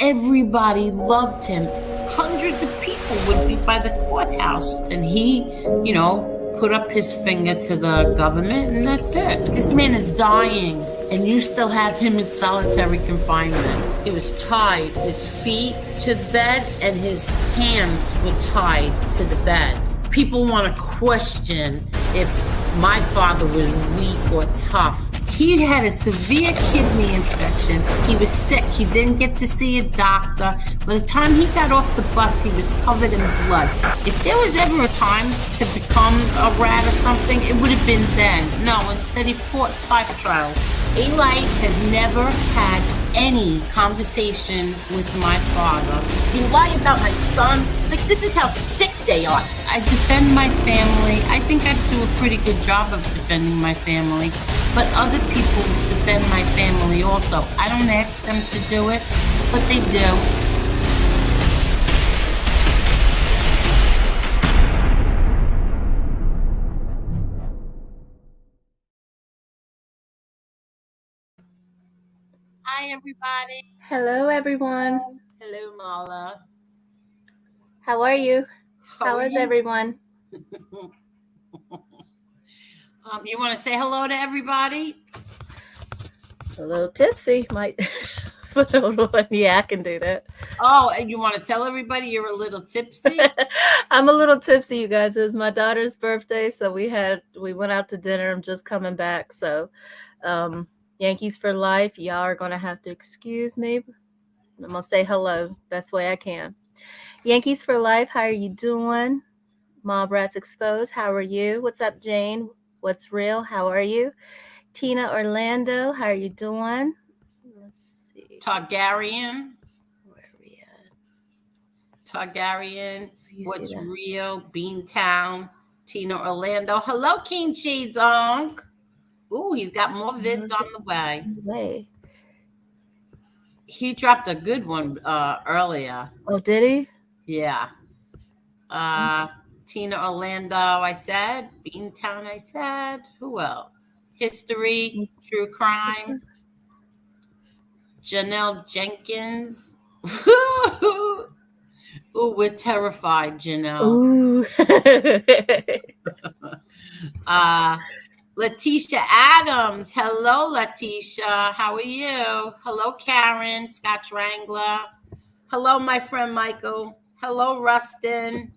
Everybody loved him. Hundreds of people would be by the courthouse, and he, put up his finger to the government, and that's it. This man is dying, and you still have him in solitary confinement. He was tied, his feet to the bed, and his hands were tied to the bed. People want to question if my father was weak or tough. He had a severe kidney infection. He was sick. He didn't get to see a doctor. By the time he got off the bus, he was covered in blood. If there was ever a time to become a rat or something, it would have been then. No, instead he fought 5 trials. Eli has never had any conversation with my father. You lie about my son? Like, this is how sick they are. I defend my family. I think I do a pretty good job of defending my family. But other people defend my family also. I don't ask them to do it, but they do. Hi, everybody. Hello, everyone. Hello, Marla. How are you? How is you? everyone? You want to say hello to everybody? A little tipsy, might put on. Yeah, I can do that. Oh, and you want to tell everybody you're a little tipsy? I'm a little tipsy, you guys. It was my daughter's birthday, so we went out to dinner. I'm just coming back, so Yankees for life. Y'all are gonna have to excuse me. I'm gonna say hello best way I can. Yankees for life. How are you doing? Mob Rats Exposed. How are you? What's up, Jane? What's real? How are you? Tina Orlando. How are you doing? Let's see. Targaryen. Where are we at? Targaryen. What's real? Beantown. Tina Orlando. Hello, Caneshades UNK. Ooh, he's got more vids on the way. He dropped a good one earlier. Oh, did he? Yeah. Tina Orlando, I said. Beantown, I said. Who else? History, True Crime. Janelle Jenkins. Ooh, we're terrified, Janelle. Ooh. Letitia Adams. Hello, Letitia. How are you? Hello, Karen, Scotch Wrangler. Hello, my friend Michael. Hello, Rustin.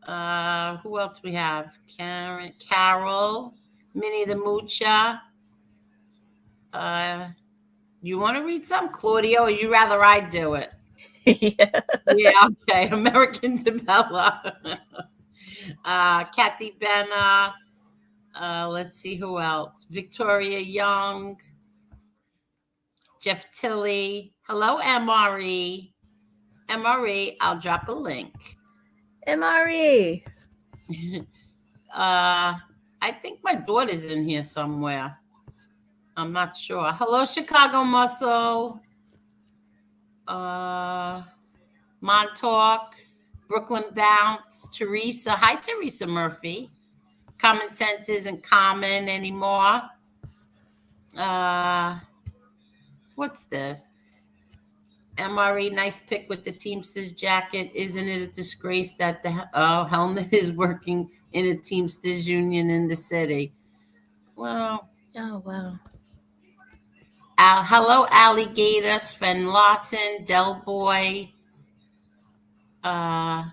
Who else we have? Karen, Carol, Minnie the Moocha. You want to read some, Claudio, or you rather I do it? Yeah, okay. American Tabella. Kathy Benna. Let's see who else. Victoria Young. Jeff Tilley. Hello, MRE. MRE, I'll drop a link. MRE. I think my daughter's in here somewhere. I'm not sure. Hello, Chicago Muscle. Montauk. Brooklyn Bounce. Teresa. Hi, Teresa Murphy. Common sense isn't common anymore. What's this? MRE, nice pick with the Teamsters jacket. Isn't it a disgrace that the helmet is working in a Teamsters union in the city? Well. Oh, wow. Hello, Alligator, Sven Lawson, Del Boy, Maddie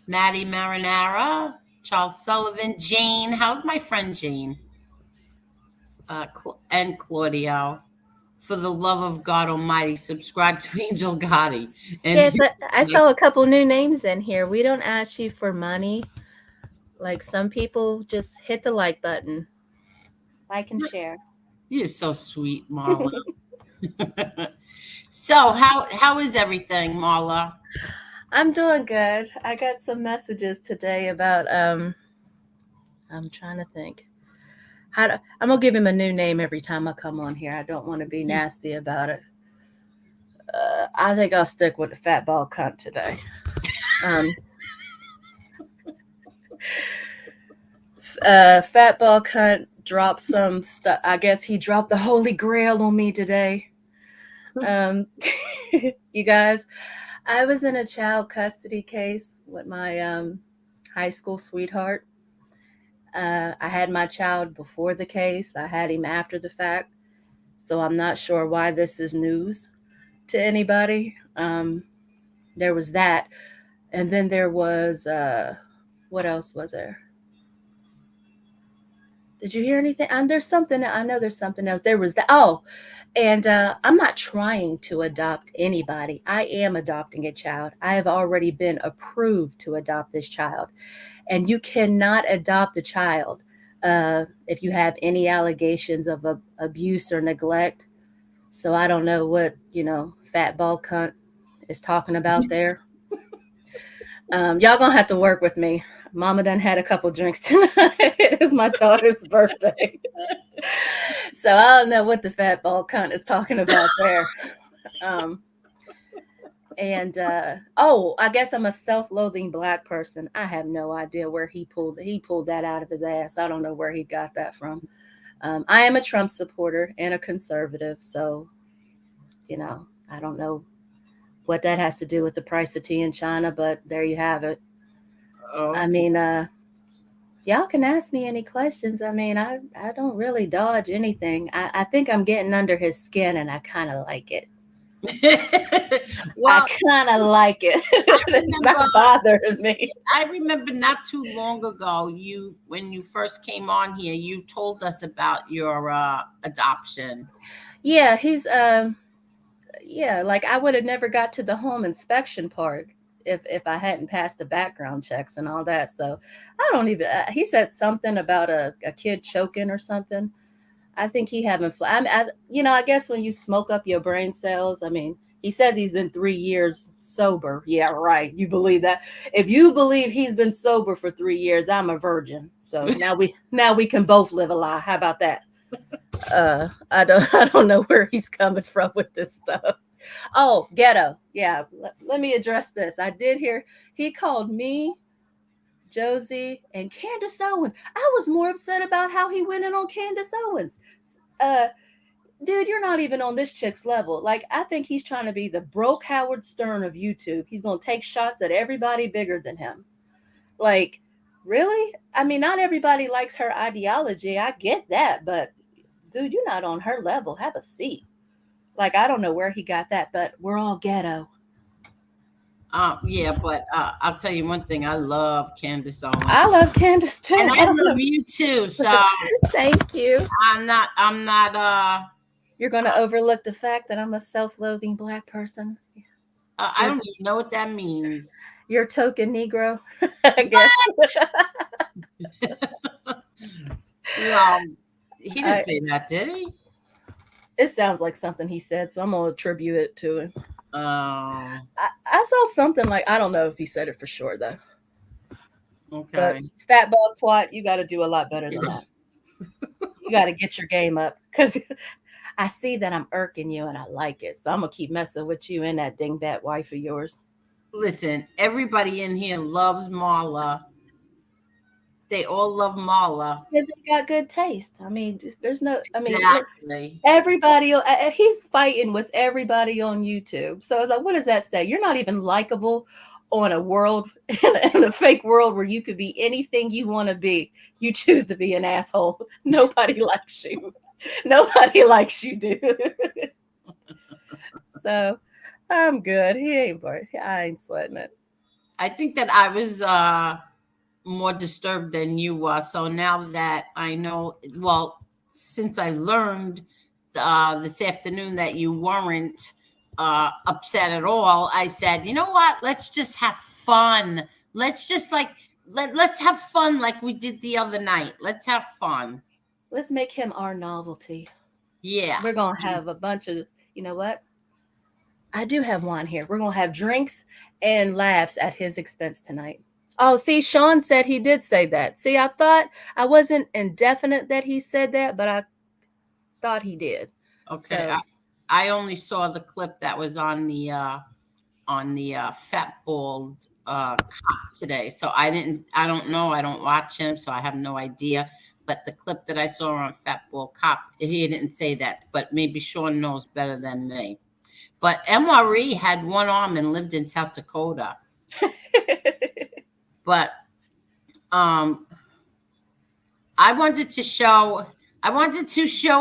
Marinara, Charles Sullivan, Jane. How's my friend Jane? And Claudio. For the love of God Almighty, subscribe to Angel Gotti. And yes, I saw a couple new names in here. We don't ask you for money. Like some people just hit the like button. Like and share. You're so sweet, Marla. So how is everything, Marla? I'm doing good. I got some messages today about I'm trying to think. I'm gonna give him a new name every time I come on here. I don't want to be nasty about it. I think I'll stick with the fat ball cunt today. Fat ball cunt dropped some stuff. I guess he dropped the Holy Grail on me today. Um, you guys, I was in a child custody case with my high school sweetheart. I had my child before the case. I had him after the fact. So I'm not sure why this is news to anybody. There was that. And then there was, what else was there? Did you hear anything? There's something, I know there's something else. There was that. Oh, and I'm not trying to adopt anybody. I am adopting a child. I have already been approved to adopt this child. And you cannot adopt a child if you have any allegations of abuse or neglect. So I don't know what, fat ball cunt is talking about there. Y'all gonna have to work with me. Mama done had a couple drinks tonight. It's my daughter's birthday. So I don't know what the fat ball cunt is talking about there. Um, and I guess I'm a self-loathing Black person. I have no idea where he pulled that out of his ass. I don't know where he got that from. I am a Trump supporter and a conservative, so I don't know what that has to do with the price of tea in China, but there you have it. Oh. I mean, y'all can ask me any questions. I mean, I don't really dodge anything. I think I'm getting under his skin, and I kind of like it. Well, I kind of like it. It's not bothering me. I remember not too long ago, when you first came on here, you told us about your adoption. Yeah, he's yeah, like I would have never got to the home inspection part if I hadn't passed the background checks and all that. So I don't even. He said something about a kid choking or something. I think he having. I guess when you smoke up your brain cells, I mean, he says he's been 3 years sober. Yeah, right. You believe that? If you believe he's been sober for 3 years, I'm a virgin. So now we can both live a lie. How about that? I don't know where he's coming from with this stuff. Oh, ghetto. Yeah, let me address this. I did hear he called me, Josie, and Candace Owens. I was more upset about how he went in on Candace Owens. Uh, Dude, you're not even on this chick's level. Like, I think he's trying to be the broke Howard Stern of YouTube. He's gonna take shots at everybody bigger than him. Like, really? I mean, not everybody likes her ideology. I get that, but dude, you're not on her level. Have a seat. Like, I don't know where he got that, but we're all ghetto. Yeah, but I'll tell you one thing. I love Candace Owens, I love Candace too. and I love you too. So thank you. I'm not. You're going to overlook the fact that I'm a self-loathing Black person. I don't even know what that means. You're token Negro, I guess. He didn't say that, did he? It sounds like something he said, so I'm gonna attribute it to him. I saw something like, I don't know if he said it for sure though. Okay. But fat ball twat, you got to do a lot better than that. You got to get your game up, because I see that I'm irking you and I like it, so I'm gonna keep messing with you and that dingbat wife of yours. Listen, everybody in here loves Marla. They all love Marla because they got good taste. I mean, there's no. I mean, exactly. Everybody. He's fighting with everybody on YouTube. So, like, what does that say? You're not even likable on a world in a fake world where you could be anything you want to be. You choose to be an asshole. Nobody likes you. Nobody likes you, dude. So, I'm good. He ain't bored. I ain't sweating it. I think that I was more disturbed than you were. So now that I know, well, since I learned this afternoon that you weren't upset at all, I said, you know what? Let's just have fun. Let's just let's have fun like we did the other night. Let's have fun. Let's make him our novelty. Yeah. We're going to have a bunch of, you know what? I do have wine here. We're going to have drinks and laughs at his expense tonight. Oh, see, Sean said he did say that. See, I thought I wasn't indefinite that he said that, but I thought he did. Okay. So, I only saw the clip that was on the fat bald cop today. So I don't know. I don't watch him, so I have no idea. But the clip that I saw on Fat Bald Cop, he didn't say that. But maybe Sean knows better than me. But MRE had one arm and lived in South Dakota. But I wanted to show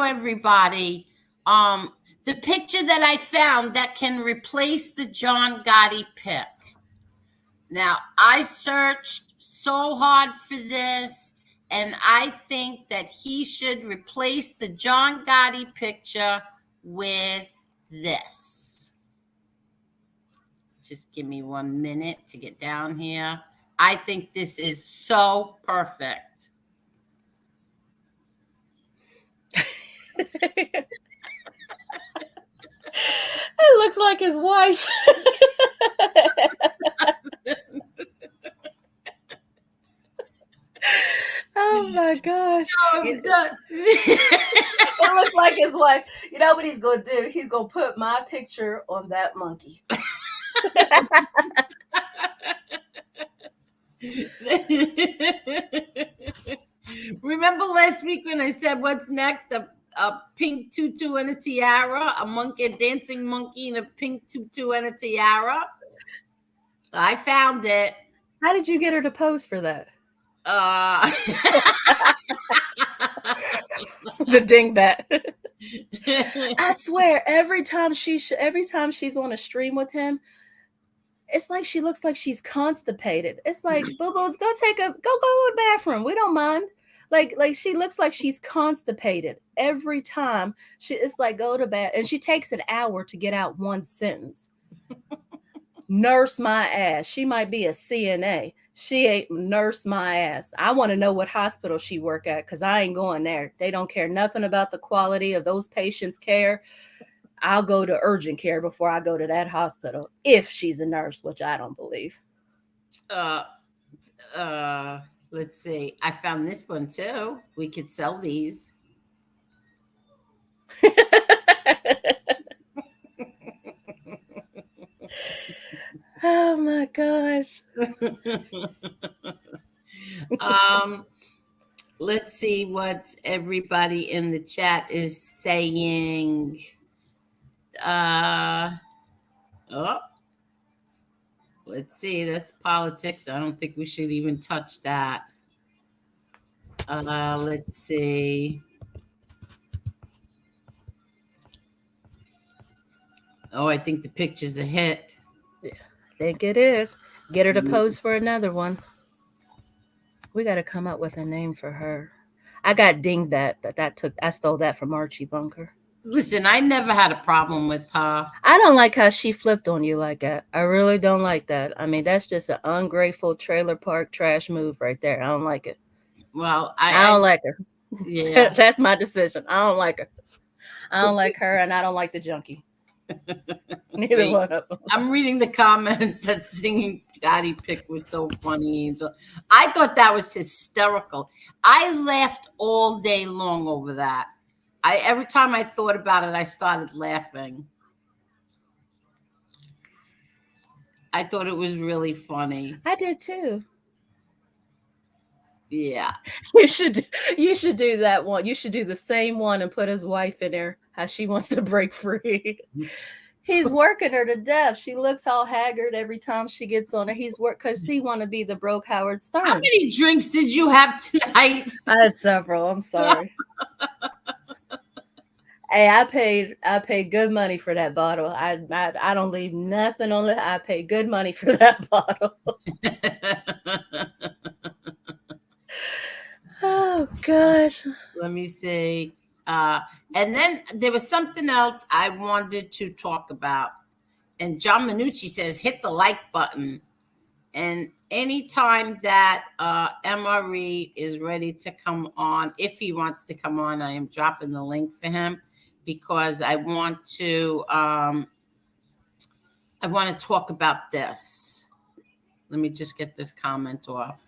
everybody the picture that I found that can replace the John Gotti pic. Now, I searched so hard for this, and I think that he should replace the John Gotti picture with this. Just give me 1 minute to get down here. I think this is so perfect. It looks like his wife. Oh my gosh. It looks like his wife. You know what he's going to do? He's going to put my picture on that monkey. Remember last week when I said what's next? A pink tutu and a tiara, a dancing monkey in a pink tutu and a tiara. I found it. How did you get her to pose for that? The dingbat. I swear, every time she's on a stream with him, it's like she looks like she's constipated. It's like, boo-boos, go to the bathroom. We don't mind. Like she looks like she's constipated every time. It's like, go to bed, and she takes an hour to get out one sentence. Nurse my ass. She might be a CNA. She ain't nurse my ass. I want to know what hospital she work at, because I ain't going there. They don't care nothing about the quality of those patients' care. I'll go to urgent care before I go to that hospital, if she's a nurse, which I don't believe. Let's see. I found this one too. We could sell these. Oh my gosh. Let's see what everybody in the chat is saying. Let's see. That's politics. I don't think we should even touch that. Let's see. Oh, I think the picture's a hit. Yeah, I think it is. Get her to pose for another one. We got to come up with a name for her. I got Dingbat, but I stole that from Archie Bunker. Listen, I never had a problem with her. I don't like how she flipped on you like that. I really don't like that. I mean, that's just an ungrateful trailer park trash move right there. I don't like it. Well, I don't like her. Yeah. That's my decision. I don't like her. I don't like her, and I don't like the junkie. Neither one of them. I'm reading the comments that singing Gotti pic was so funny, Angel. I thought that was hysterical. I laughed all day long over that. Every time I thought about it, I started laughing. I thought it was really funny. I did too. Yeah. You should do that one. You should do the same one and put his wife in there, how she wants to break free. He's working her to death. She looks all haggard every time she gets on her. He's because he want to be the broke Howard Stern. How many drinks did you have tonight? I had several. I'm sorry. Hey, I paid good money for that bottle. I don't leave nothing on it. I paid good money for that bottle. Oh gosh. Let me see. And then there was something else I wanted to talk about. And John Minucci says, hit the like button. And anytime that MRE is ready to come on, if he wants to come on, I am dropping the link for him, because I want to talk about this. Let me just get this comment off.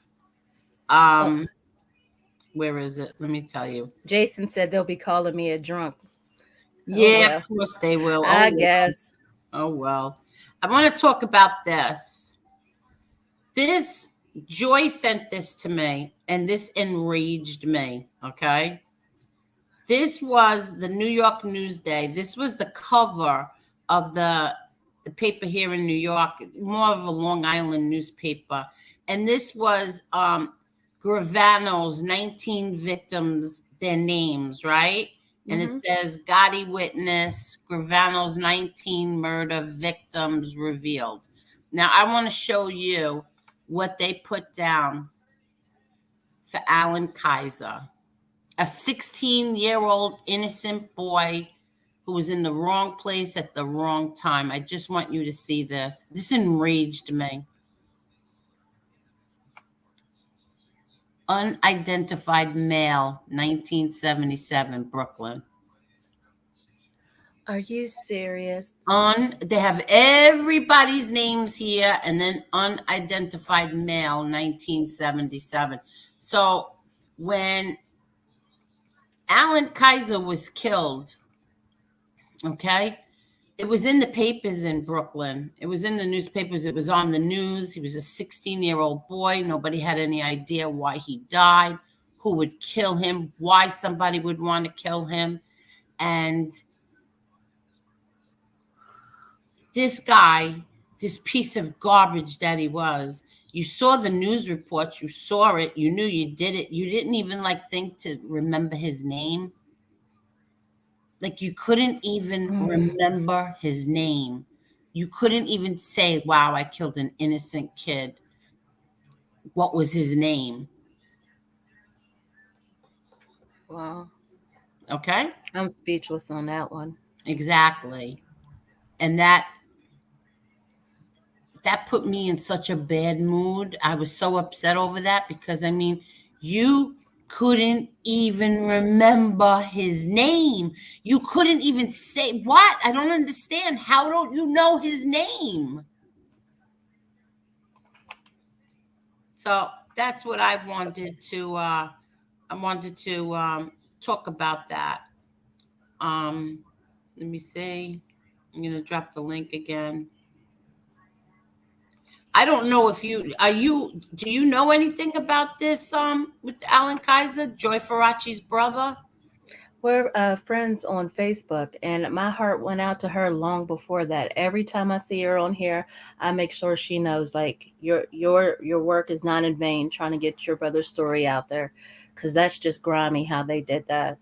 Where is it? Let me tell you. Jason said they'll be calling me a drunk. Yeah, of course they will. I guess. Oh, well. I want to talk about this. Joy sent this to me, and this enraged me, okay? This was the New York Newsday. This was the cover of the paper here in New York, more of a Long Island newspaper. And this was Gravano's 19 victims, their names, right? And it says Gotti witness, Gravano's 19 murder victims revealed. Now, I want to show you what they put down for Alan Kaiser, a 16-year-old innocent boy who was in the wrong place at the wrong time. I just want you to see this. This enraged me. Unidentified male, 1977, Brooklyn. Are you serious? They have everybody's names here, and then unidentified male, 1977. So when Alan Kaiser was killed, okay, it was in the papers in Brooklyn. It was in the newspapers. It was on the news. He was a 16-year-old boy. Nobody had any idea why he died, who would kill him, why somebody would want to kill him. And this guy, this piece of garbage that he was, you saw the news reports, you saw it, you knew you did it. You didn't even think to remember his name. Like, you couldn't even remember his name. You couldn't even say, wow, I killed an innocent kid. What was his name? Wow. Okay? I'm speechless on that one. Exactly. And that put me in such a bad mood. I was so upset over that because, I mean, you couldn't even remember his name. You couldn't even say, what? I don't understand. How don't you know his name? So that's what I wanted to talk about that. Let me see. I'm going to drop the link again. I don't know if do you know anything about this with Alan Kaiser, Joy Faraci's brother? We're friends on Facebook, and my heart went out to her long before that. Every time I see her on here, I make sure she knows, like, your work is not in vain trying to get your brother's story out there, because that's just grimy how they did that.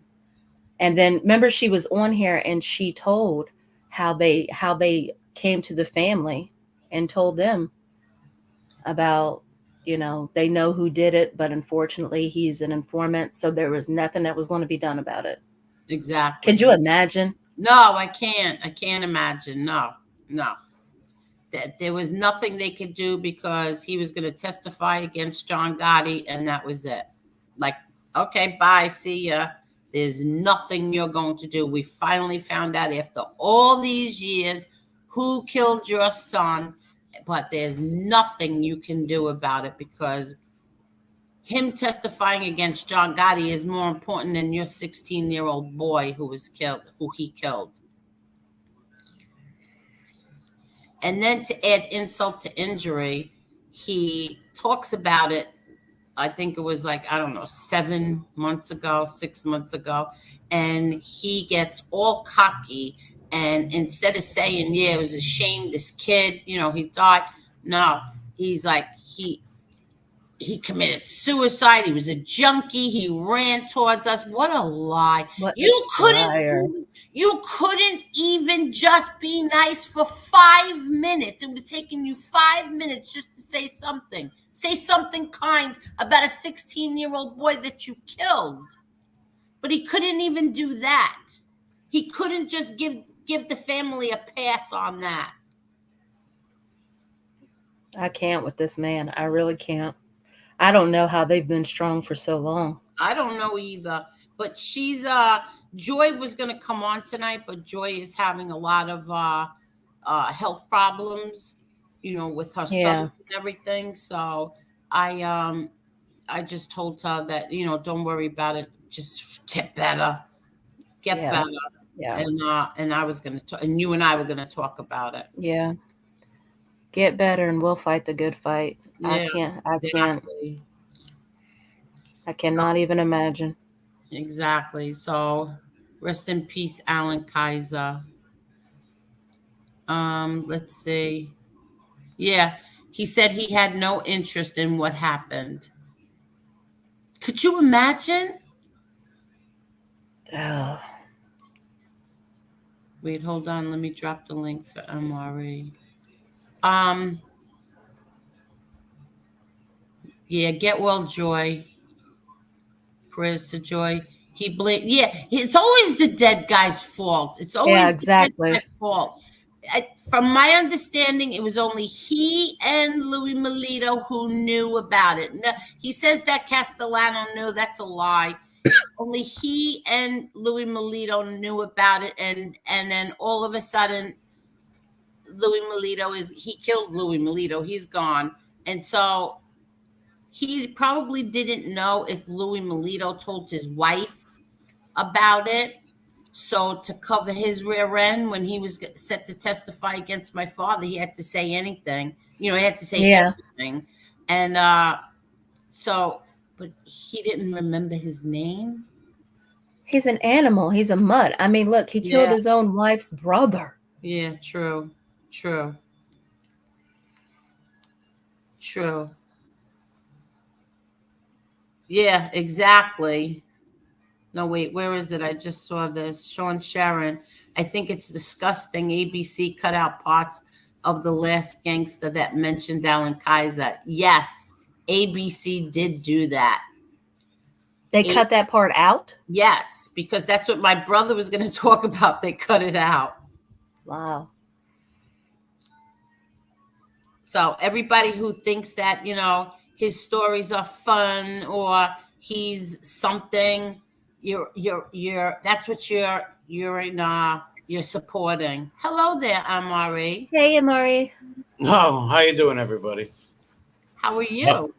And then remember, she was on here and she told how they came to the family and told them about, they know who did it, but unfortunately he's an informant, so there was nothing that was going to be done about it. Exactly. Could you imagine? No, I can't. I can't imagine. No. That there was nothing they could do because he was going to testify against John Gotti, and that was it. Like, okay, bye, see ya. There's nothing you're going to do. We finally found out after all these years who killed your son, but there's nothing you can do about it because him testifying against John Gotti is more important than your 16-year-old boy who he killed. And then to add insult to injury, he talks about it, I think it was 7 months ago, 6 months ago, and he gets all cocky. And instead of saying, yeah, it was a shame, this kid, he died. No, he's like, he committed suicide. He was a junkie. He ran towards us. What a lie. You couldn't even just be nice for 5 minutes. It would have taken you 5 minutes just to say something. Say something kind about a 16-year-old boy that you killed. But he couldn't even do that. He couldn't just give the family a pass on that. I can't with this man. I really can't. I don't know how they've been strong for so long. I don't know either. But she's Joy was going to come on tonight, but Joy is having a lot of health problems, with her son and everything. So I just told her that, don't worry about it. Just get better. Get better. Yeah. And I was going to and you and I were going to talk about it. Yeah. Get better and we'll fight the good fight. Yeah, I cannot even imagine. Exactly. So rest in peace, Alan Kaiser. Let's see. Yeah, he said he had no interest in what happened. Could you imagine? Oh. Wait, hold on. Let me drop the link for MRE. Um, yeah, get well, Joy. Prayers to Joy. He blamed. Yeah, it's always the dead guy's fault. It's Yeah, always the dead exactly. guy's fault. From my understanding, it was only he and Louis Melito who knew about it. No, he says that Castellano knew. That's a lie. Only he and Louis Melito knew about it, and then all of a sudden, he killed Louis Melito. He's gone, and so he probably didn't know if Louis Melito told his wife about it. So to cover his rear end when he was set to testify against my father, he had to say anything. He had to say Yeah. everything. And but he didn't remember his name. He's an animal. He's a mutt. I mean, look, he killed Yeah. his own wife's brother. Yeah, true. True. True. Yeah, exactly. No, wait, where is it? I just saw this. Sean Sharon. I think it's disgusting. ABC cut out parts of The Last Gangster that mentioned Alan Kaiser. Yes, ABC did do that. They cut that part out? Yes, because that's what my brother was going to talk about. They cut it out. Wow. So everybody who thinks that, his stories are fun or he's something, that's what you're supporting. Hello there, Amari. Hey, Amari. Oh, how you doing, everybody? How are you?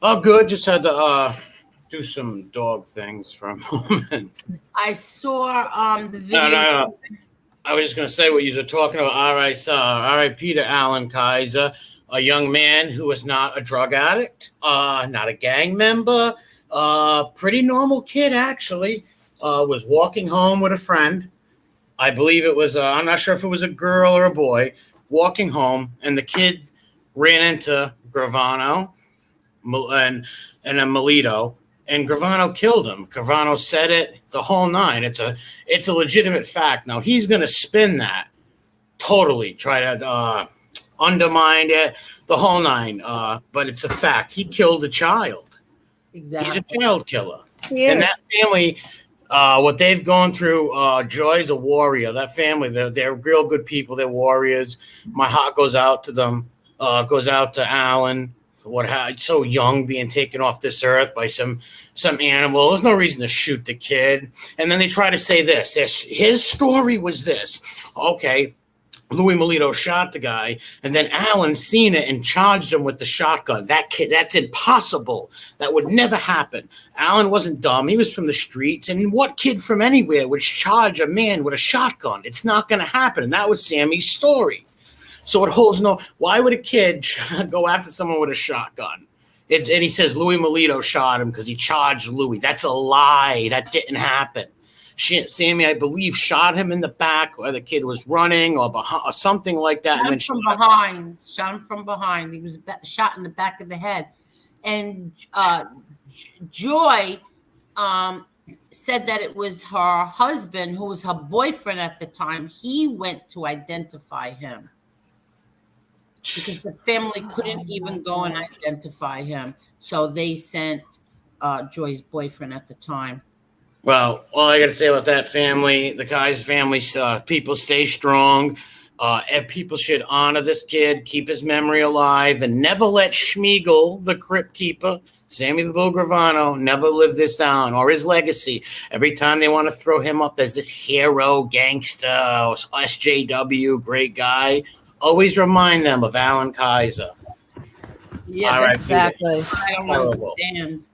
Oh, good. Just had to do some dog things for a moment. I saw the video. No. I was just going to say what you were talking about. R.I.P. to Alan Kaiser, a young man who was not a drug addict, not a gang member, pretty normal kid, actually. Was walking home with a friend. I believe it was, I'm not sure if it was a girl or a boy, walking home, and the kid ran into Gravano and a Melito, and Gravano killed him. Gravano said it, the whole nine. It's a legitimate fact. Now he's going to spin that totally, try to undermine it, the whole nine. But it's a fact. He killed a child. Exactly. He's a child killer. Yes. And that family, what they've gone through, Joy's a warrior. That family, they're real good people. They're warriors. My heart goes out to them. Goes out to Alan. So young, being taken off this earth by some animal. There's no reason to shoot the kid. And then they try to say this. His story was this. Okay, Louis Melito shot the guy, and then Alan seen it and charged him with the shotgun. That kid, that's impossible. That would never happen. Alan wasn't dumb. He was from the streets. And what kid from anywhere would charge a man with a shotgun? It's not going to happen. And that was Sammy's story. So it holds no. Why would a kid go after someone with a shotgun? And he says Louis Melito shot him because he charged Louis. That's a lie. That didn't happen. Sammy, I believe, shot him in the back where the kid was running or behind, or something like that. Shot him from behind. Shot him from behind. He was shot in the back of the head. And Joy said that it was her husband, who was her boyfriend at the time. He went to identify him, because the family couldn't even go and identify him. So they sent Joy's boyfriend at the time. Well, all I got to say about that family, the Kaiser family, people stay strong. And people should honor this kid, keep his memory alive, and never let Schmiegel, the crypt keeper, Sammy the Bull Gravano, never live this down, or his legacy. Every time they want to throw him up as this hero, gangster, SJW, great guy, always remind them of Alan Kaiser. Yeah, exactly. I don't understand.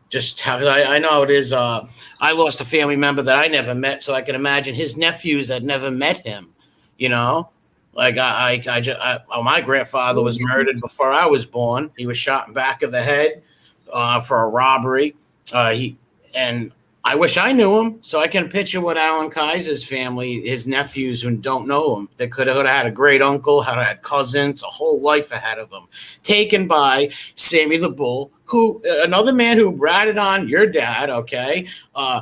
Just how I know it is. I lost a family member that I never met, so I can imagine his nephews that never met him. Like my grandfather was murdered before I was born. He was shot in the back of the head for a robbery. I I wish I knew him, so I can picture what Alan Kaiser's family, his nephews who don't know him, they could have had a great uncle, had cousins, a whole life ahead of them, taken by Sammy the Bull, who another man who ratted on your dad. Okay,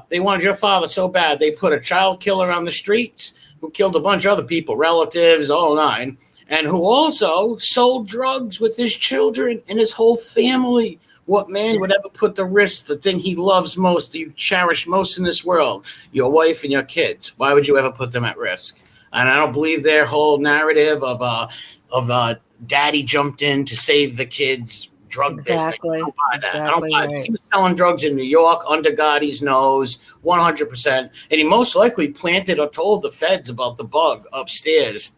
they wanted your father so bad they put a child killer on the streets who killed a bunch of other people, relatives, all nine, and who also sold drugs with his children and his whole family. What man would ever put the risk, the thing he loves most, that you cherish most in this world, your wife and your kids? Why would you ever put them at risk? And I don't believe their whole narrative of daddy jumped in to save the kids drug business. I don't buy that. I don't buy that. He was selling drugs in New York under Gotti's nose, 100%. And he most likely planted or told the feds about the bug upstairs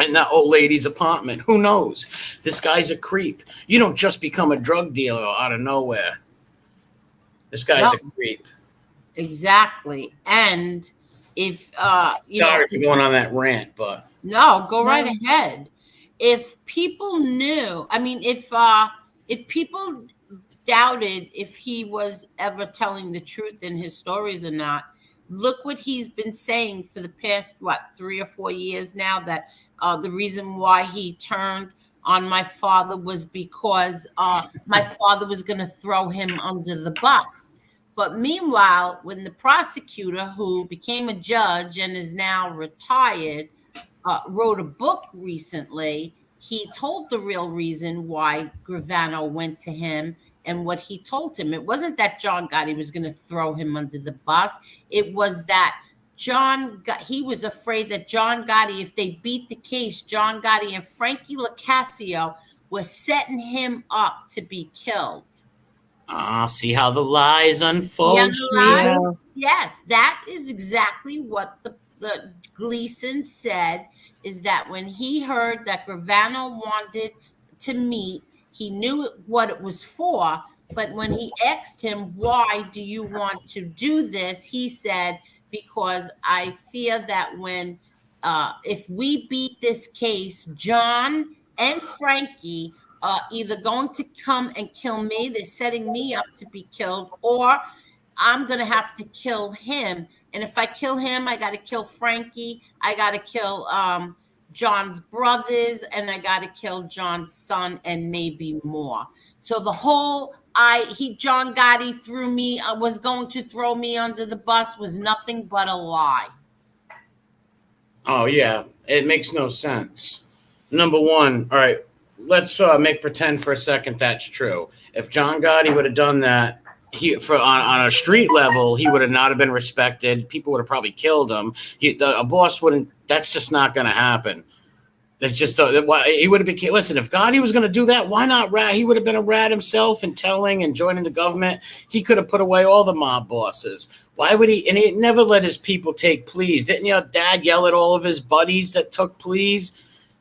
in that old lady's apartment. Who knows? This guy's a creep. You don't just become a drug dealer out of nowhere. This guy's a creep. Exactly. And if sorry for going on that rant, but no, go right ahead. If people knew, I mean, if people doubted if he was ever telling the truth in his stories or not, look what he's been saying for the past 3 or 4 years now, that the reason why he turned on my father was because my father was going to throw him under the bus. But meanwhile, when the prosecutor, who became a judge and is now retired, wrote a book recently, he told the real reason why Gravano went to him and what he told him. It wasn't that John Gotti was going to throw him under the bus. It was that he was afraid that John Gotti, if they beat the case, John Gotti and Frankie LaCasio were setting him up to be killed. See how the lies unfold. Yes, that is exactly what the Gleason said, is that when he heard that Gravano wanted to meet, he knew what it was for, but when he asked him, why do you want to do this? He said, because I fear that when, if we beat this case, John and Frankie are either going to come and kill me, they're setting me up to be killed, or I'm going to have to kill him. And if I kill him, I got to kill Frankie, I got to kill John's brothers, and I got to kill John's son, and maybe more. So the whole John Gotti was going to throw me under the bus was nothing but a lie. Oh yeah, it makes no sense. Number one, all right, let's make pretend for a second that's true. If John Gotti would have done that, on a street level, he would have not have been respected. People would have probably killed him. A boss wouldn't. That's just not going to happen. It's just he would have been. Listen, if Gotti was going to do that, why not rat? He would have been a rat himself and telling and joining the government. He could have put away all the mob bosses. Why would he? And he never let his people take pleas. Didn't your dad yell at all of his buddies that took pleas?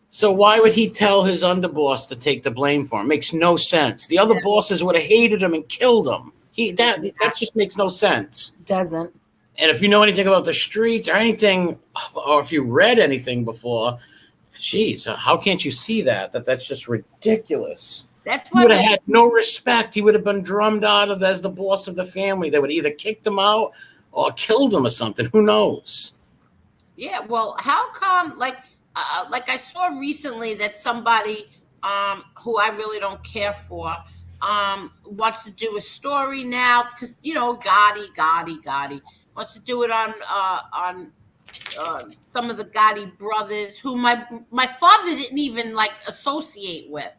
So why would he tell his underboss to take the blame for him? Makes no sense. The other bosses would have hated him and killed him. That just makes no sense. Doesn't. And if you know anything about the streets or anything, or if you read anything before, geez, how can't you see that? That's just ridiculous. That's He why would have had no respect. He would have been drummed out of as the boss of the family. They would either kicked him out or killed him or something. Who knows? Yeah, well, how come, like I saw recently that somebody who I really don't care for wants to do a story now because Gotti wants to do it on some of the Gotti brothers who my father didn't even associate with.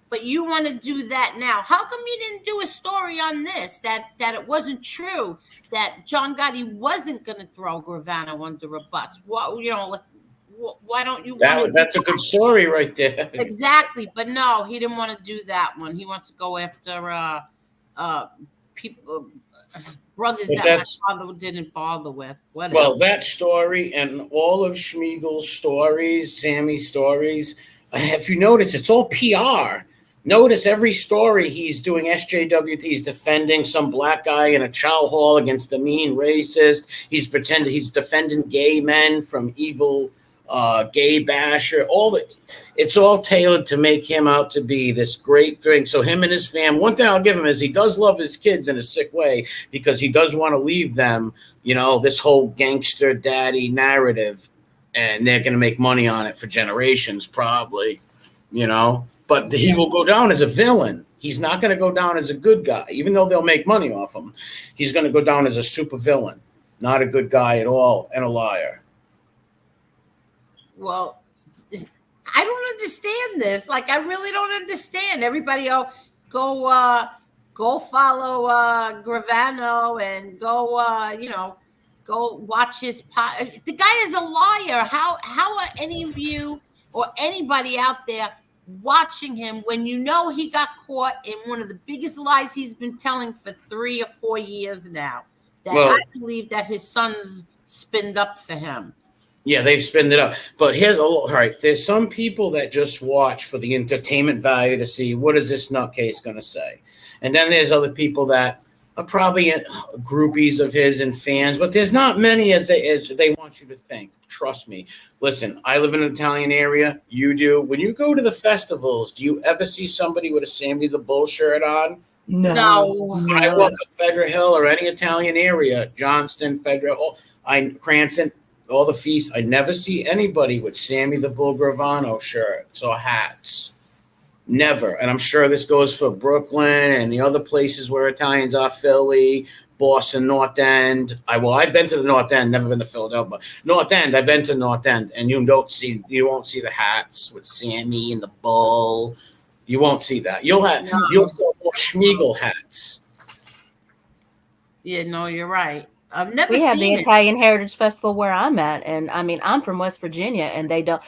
But you want to do that now. How come you didn't do a story on this, that it wasn't true, that John Gotti wasn't going to throw Gravano under a bus? Why don't you? That's a good story right there. Exactly, but no, he didn't want to do that one. He wants to go after people, brothers that my father didn't bother with. Whatever. Well, that story and all of Schmiegel's stories, Sammy's stories, if you notice, it's all PR. Notice every story he's doing SJWT. He's defending some black guy in a chow hall against the mean racist. He's defending gay men from evil gay basher, it's all tailored to make him out to be this great thing. So him and his fam, one thing I'll give him is he does love his kids in a sick way because he does want to leave them, this whole gangster daddy narrative, and they're going to make money on it for generations, probably, but he will go down as a villain. He's not going to go down as a good guy, even though they'll make money off him. He's going to go down as a super villain, not a good guy at all, and a liar. Well, I don't understand this. Like, I really don't understand. Everybody go follow Gravano and go watch his pot. The guy is a liar. How are any of you or anybody out there watching him when he got caught in one of the biggest lies he's been telling for 3 or 4 years now? I believe that his sons spinned up for him. Yeah, they've spinned it up. But all right, there's some people that just watch for the entertainment value to see what is this nutcase going to say. And then there's other people that are probably groupies of his and fans, but there's not many as they want you to think. Trust me. Listen, I live in an Italian area. You do. When you go to the festivals, do you ever see somebody with a Sammy the Bull shirt on? No. I walk up Federal Hill or any Italian area, Johnston, Federal, Cranston, all the feasts, I never see anybody with Sammy the Bull Gravano shirts or hats. Never. And I'm sure this goes for Brooklyn and the other places where Italians are, Philly, Boston, North End. I've been to the North End, never been to Philadelphia. North End, I've been to North End, and you won't see the hats with Sammy and the Bull. You won't see that. You'll see more Schmiegel hats. Yeah, no, you're right. I've never We have the seen Italian Heritage Festival where I'm at, and I mean, I'm from West Virginia, and they don't.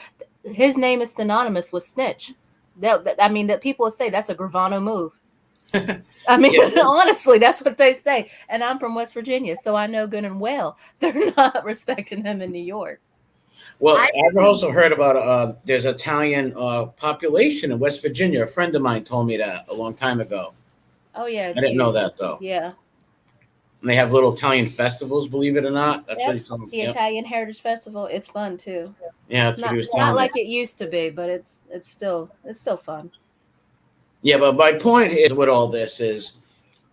His name is synonymous with snitch. That people will say that's a Gravano move. I mean, honestly, that's what they say. And I'm from West Virginia, so I know good and well they're not respecting him in New York. Well, I've also heard about there's Italian population in West Virginia. A friend of mine told me that a long time ago. Oh yeah, I didn't know that though. Yeah. And they have little Italian festivals, believe it or not. That's what he told me. The Italian Heritage Festival. It's fun too. Yeah, it's not like it used to be, but it's still fun. Yeah, but my point is with all this is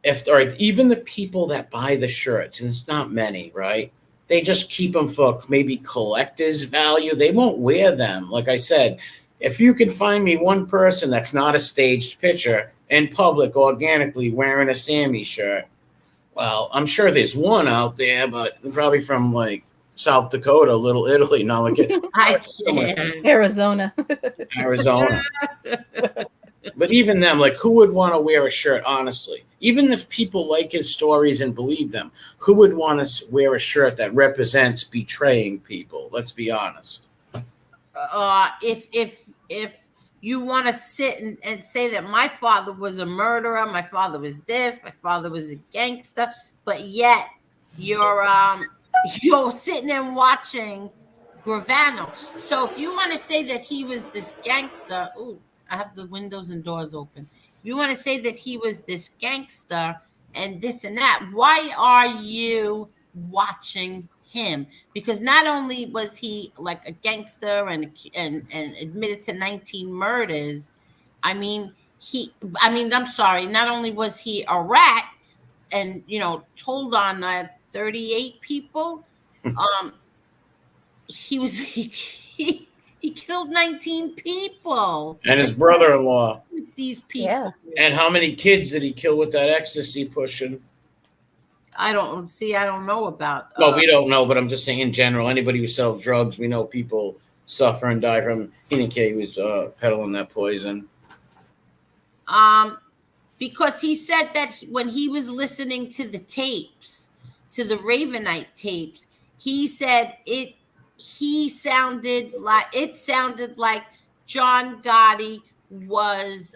even the people that buy the shirts, and it's not many, right? They just keep them for maybe collector's value. They won't wear them. Like I said, if you can find me one person that's not a staged picture in public organically wearing a Sammy shirt, well, I'm sure there's one out there, but probably from like South Dakota, Little Italy, not like it. Arizona. But even them, like, who would want to wear a shirt, honestly? Even if people like his stories and believe them, who would want to wear a shirt that represents betraying people? Let's be honest. If you want to sit and say that my father was a murderer, my father was this, my father was a gangster, but yet you're sitting and watching Gravano. So if you want to say that he was this gangster, I have the windows and doors open. If you want to say that he was this gangster and this and that, why are you watching him? Because not only was he like a gangster and admitted to 19 murders, I'm sorry, not only was he a rat and told on 38 people, he killed 19 people. And his brother-in-law. These people. Yeah. And how many kids did he kill with that ecstasy pushing? I don't know about. Well, we don't know, but I'm just saying in general, anybody who sells drugs, we know people suffer and die from. He didn't care he was peddling that poison. Because he said that when he was listening to the tapes, to the Ravenite tapes, he said it sounded like John Gotti was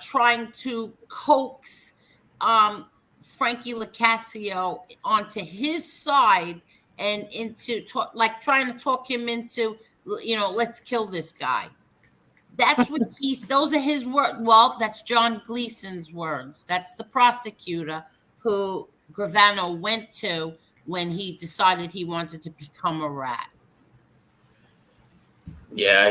trying to coax Frankie LaCasio onto his side and trying to talk him into, let's kill this guy. That's what those are his words. Well, that's John Gleason's words. That's the prosecutor who Gravano went to when he decided he wanted to become a rat. Yeah,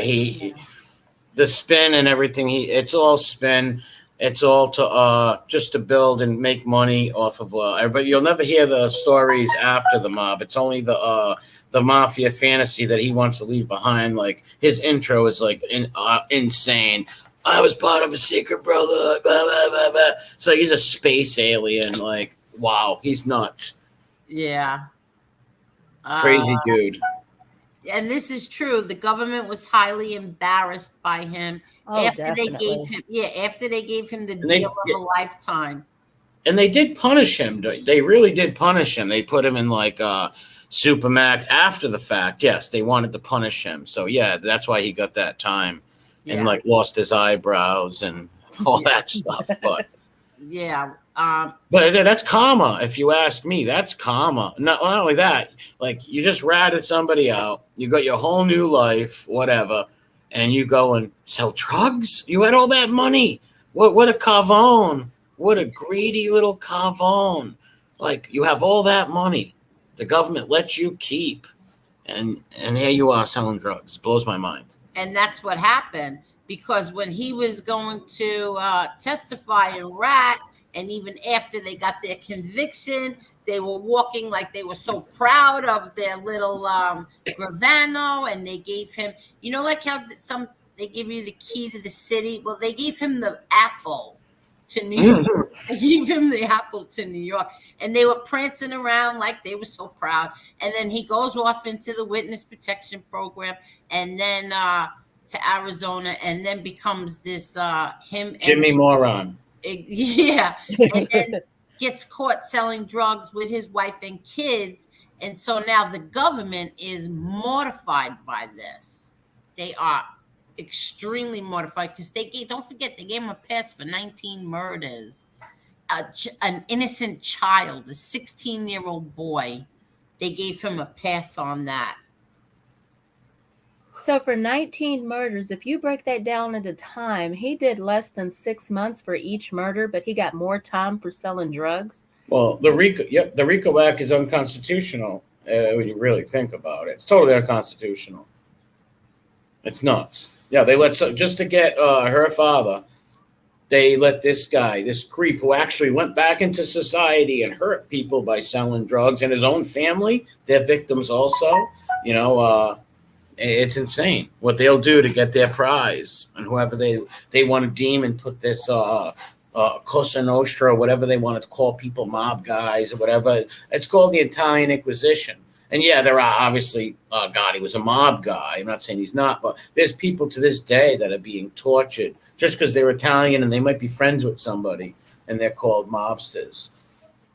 the spin and everything. It's all spin. It's all to just to build and make money off of everybody. You'll never hear the stories after the mob. It's only the mafia fantasy that he wants to leave behind. Like his intro is like insane. I was part of a secret brother. Blah, blah, blah, blah. So he's a space alien. Like, wow, he's nuts. Yeah. Crazy dude. And this is true. The government was highly embarrassed by him after they gave him the deal of a lifetime. And they did punish him. They really did punish him. They put him in like Supermax after the fact. Yes, they wanted to punish him. So yeah, that's why he got that time and like lost his eyebrows and all that stuff. But yeah. But that's karma, if you ask me. That's karma. Not only that, like you just ratted somebody out, you got your whole new life, whatever, and you go and sell drugs. You had all that money. What a cavone! What a greedy little cavone! Like you have all that money, the government lets you keep, and here you are selling drugs. It blows my mind. And that's what happened, because when he was going to testify in Rat. And even after they got their conviction, they were walking like they were so proud of their little Gravano, and they gave him, like how they give you the key to the city. Well, they gave him the apple to New York. They gave him the apple to New York, and they were prancing around like they were so proud. And then he goes off into the witness protection program, and then to Arizona, and then becomes this Jimmy Moron. Yeah, and then gets caught selling drugs with his wife and kids. And so now the government is mortified by this. They are extremely mortified because don't forget, they gave him a pass for 19 murders. An innocent child, a 16-year-old boy, they gave him a pass on that. So for 19 murders, if you break that down into time, he did less than 6 months for each murder, but he got more time for selling drugs. Well, the RICO Act is unconstitutional when you really think about it. It's totally unconstitutional. It's nuts. Yeah, they let just to get her father, they let this guy, this creep who actually went back into society and hurt people by selling drugs, and his own family, they're victims also. It's insane what they'll do to get their prize, and whoever they want to deem and put this Cosa Nostra, or whatever they want to call people, mob guys or whatever. It's called the Italian Inquisition. And yeah, there are obviously Gotti was a mob guy. I'm not saying he's not, but there's people to this day that are being tortured just because they're Italian and they might be friends with somebody, and they're called mobsters.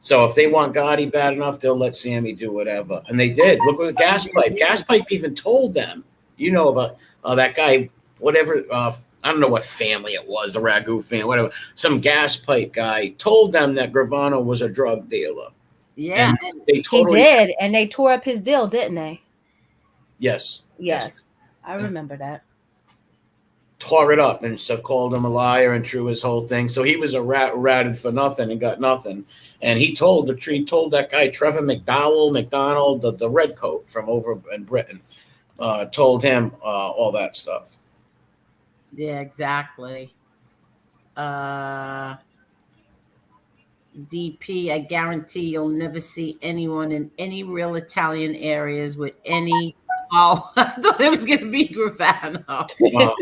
So if they want Gotti bad enough, they'll let Sammy do whatever. And they did. Look at the gas pipe. Gas pipe even told them, about that guy, whatever, I don't know what family it was, the Ragu family, whatever. Some gas pipe guy told them that Gravano was a drug dealer. Yeah. And he did. And they tore up his deal, didn't they? Yes. I remember that. Tore it up and so called him a liar and threw his whole thing. So he was ratted for nothing and got nothing. And he told that guy, Trevor McDonald, the red coat from over in Britain, told him all that stuff. Yeah, exactly. DP, I guarantee you'll never see anyone in any real Italian areas with any. Oh, I thought it was going to be Gravano. Wow.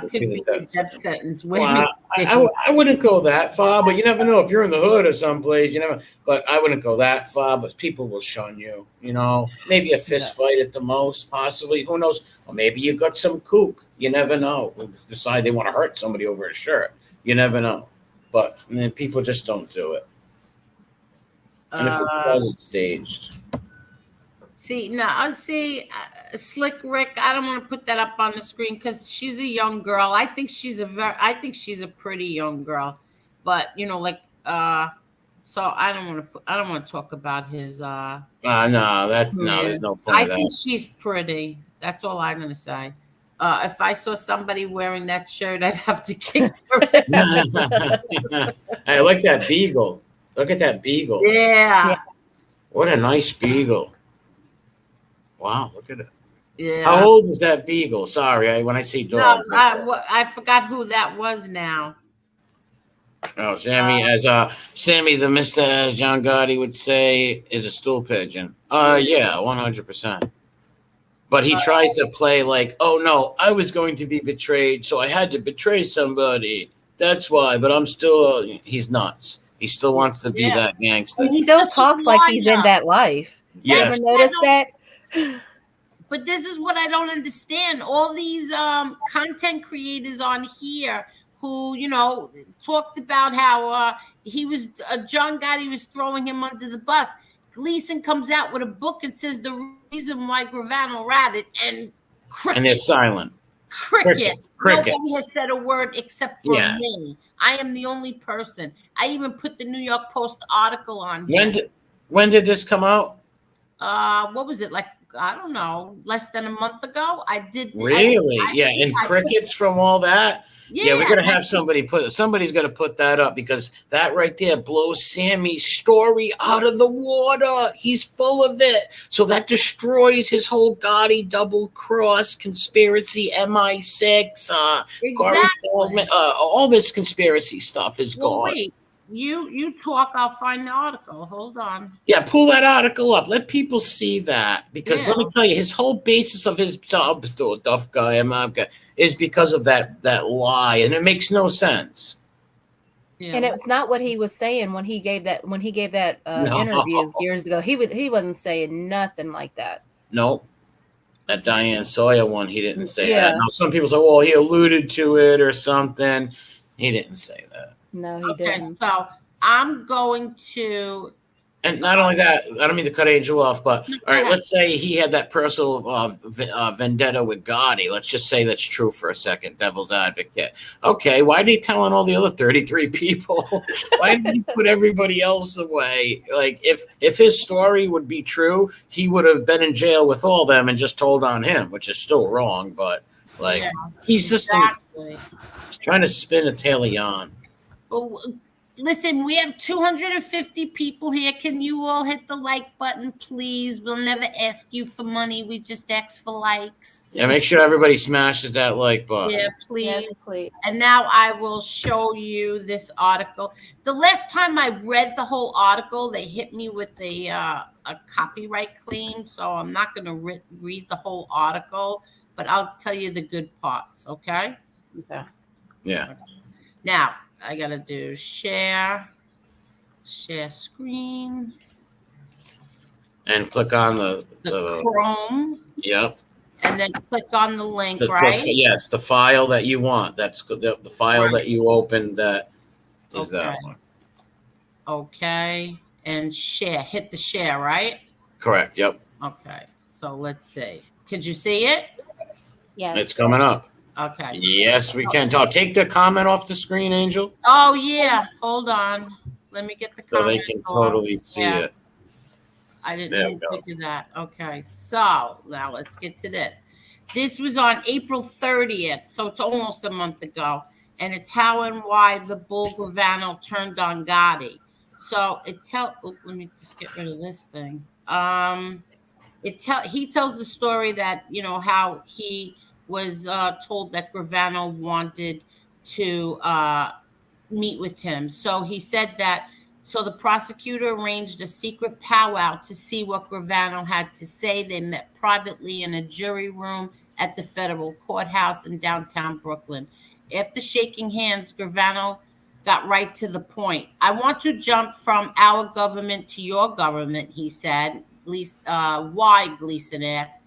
Could be a death sentence. Well, I wouldn't go that far, but you never know. If you're in the hood or someplace, you never. But I wouldn't go that far. But people will shun you. Maybe a fist fight at the most, possibly. Who knows? Or maybe you got some kook. You never know. Who decide they want to hurt somebody over a shirt. You never know. But people just don't do it. And if it does, it's staged. Slick Rick. I don't want to put that up on the screen because she's a young girl. I think she's a pretty young girl, but so I don't want to talk about his. No, there's no point. I think she's pretty. That's all I'm gonna say. If I saw somebody wearing that shirt, I'd have to kick her. I like that beagle. Look at that beagle. Yeah. What a nice beagle. Wow, look at it. Yeah. How old is that beagle? Sorry, when I see No, dogs. I forgot who that was now. Oh, Sammy, as Sammy, the Mister, as John Gotti would say, is a stool pigeon. Yeah, 100%. But he tries to play like, oh no, I was going to be betrayed, so I had to betray somebody. That's why. But I'm still. He's nuts. He still wants to be Yeah. that gangster. He He's still such a talks like he's in liar. that life. You Yes. ever notice that? But this is what I don't understand. All these content creators on here who, talked about how he was John Gotti was throwing him under the bus. Gleason comes out with a book and says the reason why Gravano ratted, and And they're silent. crickets. Nobody Crickets. has said a word except for Yeah. me. I am the only person. I even put the New York Post article on here. When did this come out? What was it, like, I don't know, less than a month ago? I did. Really? Yeah, and crickets from all that. Yeah, we're gonna have somebody's gonna put that up, because that right there blows Sammy's story out of the water. He's full of it. So that destroys his whole Gotti double cross conspiracy, MI6, Exactly. all this conspiracy stuff is Well, gone. wait. You talk. I'll find the article. Hold on. Yeah, pull that article up. Let people see that, because let me tell you, his whole basis of his I'm still a tough guy, I'm a guy, is because of that lie, and it makes no sense. Yeah. And it's not what he was saying when he gave that No. interview years ago. He wasn't saying nothing like that. No, that Diane Sawyer one, he didn't say Yeah. that. Now some people say, well, he alluded to it or something. He didn't say that. No, he didn't. So I'm going to. And not only that, I don't mean to cut Angel off, but all right, Yeah. let's say he had that personal vendetta with Gotti. Let's just say that's true for a second, devil's advocate. Okay, why did he telling all the other 33 people? Why did he put everybody else away? Like, if his story would be true, he would have been in jail with all them and just told on him, which is still wrong. But like, he's just trying to spin a tail of yarn. Well, listen, we have 250 people here. Can you all hit the like button, please? We'll never ask you for money. We just ask for likes. Yeah, make sure everybody smashes that like button. Yeah, please. Yes, please. And now I will show you this article. The last time I read the whole article, they hit me with a copyright claim. So I'm not going to read the whole article, but I'll tell you the good parts, okay? Okay. Yeah. Now, I got to do share screen. And click on the Chrome. Yep. And then click on the link, The file that you want. That's the file that you opened. That is that one. Okay. And share. Hit the share, right? Correct. Yep. Okay. So let's see. Could you see it? Yes. It's coming up. Okay. Yes, we can. Take the comment off the screen, Angel. Oh, yeah. Hold on. Let me get the So comment. they can totally see it. I didn't There we even go. think of that. Okay. So now let's get to this. This was on April 30th. So it's almost a month ago. And it's how and why the Bull Gravano turned on Gotti. So let me just get rid of this thing. He tells the story that, how he was told that Gravano wanted to meet with him. So he said that, so the prosecutor arranged a secret powwow to see what Gravano had to say. They met privately in a jury room at the federal courthouse in downtown Brooklyn. After shaking hands, Gravano got right to the point. I want to jump from our government to your government, he said. Why, Gleason asked.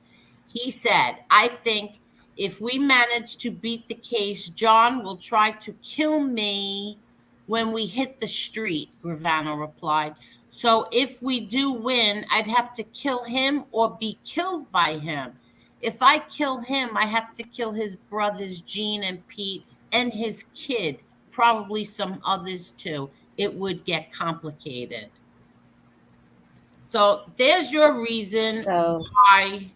He said, I think if we manage to beat the case, John will try to kill me when we hit the street, Gravano replied. So if we do win, I'd have to kill him or be killed by him. If I kill him, I have to kill his brothers, Gene and Pete, and his kid, probably some others too. It would get complicated. So there's your reason why.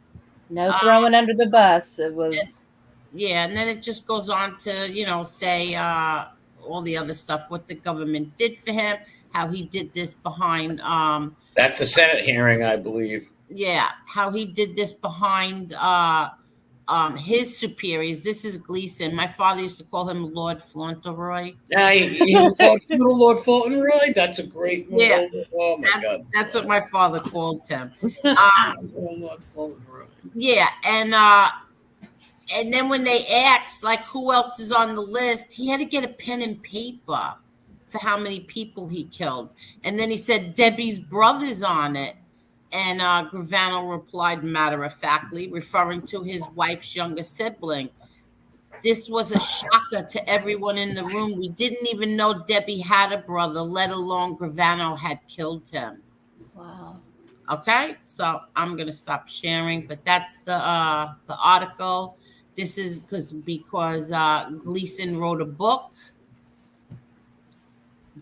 No throwing under the bus. It was. Yeah, and then it just goes on to, say all the other stuff, what the government did for him, how he did this behind. That's a Senate hearing, I believe. Yeah, how he did this behind his superiors. This is Gleason. My father used to call him Lord Fauntleroy. Yeah, Lord Fauntleroy. That's a great one. Yeah, Oh my God. that's what my father called him. Uh, Lord Fauntleroy. yeah, and then when they asked like who else is on the list, he had to get a pen and paper for how many people he killed. And then he said Debbie's brother's on it. And Gravano replied matter of factly, referring to his wife's younger sibling. This was a shocker to everyone in the room. We didn't even know Debbie had a brother, let alone Gravano had killed him. Wow. Okay, so I'm gonna stop sharing, but that's the article. This is because Gleason wrote a book.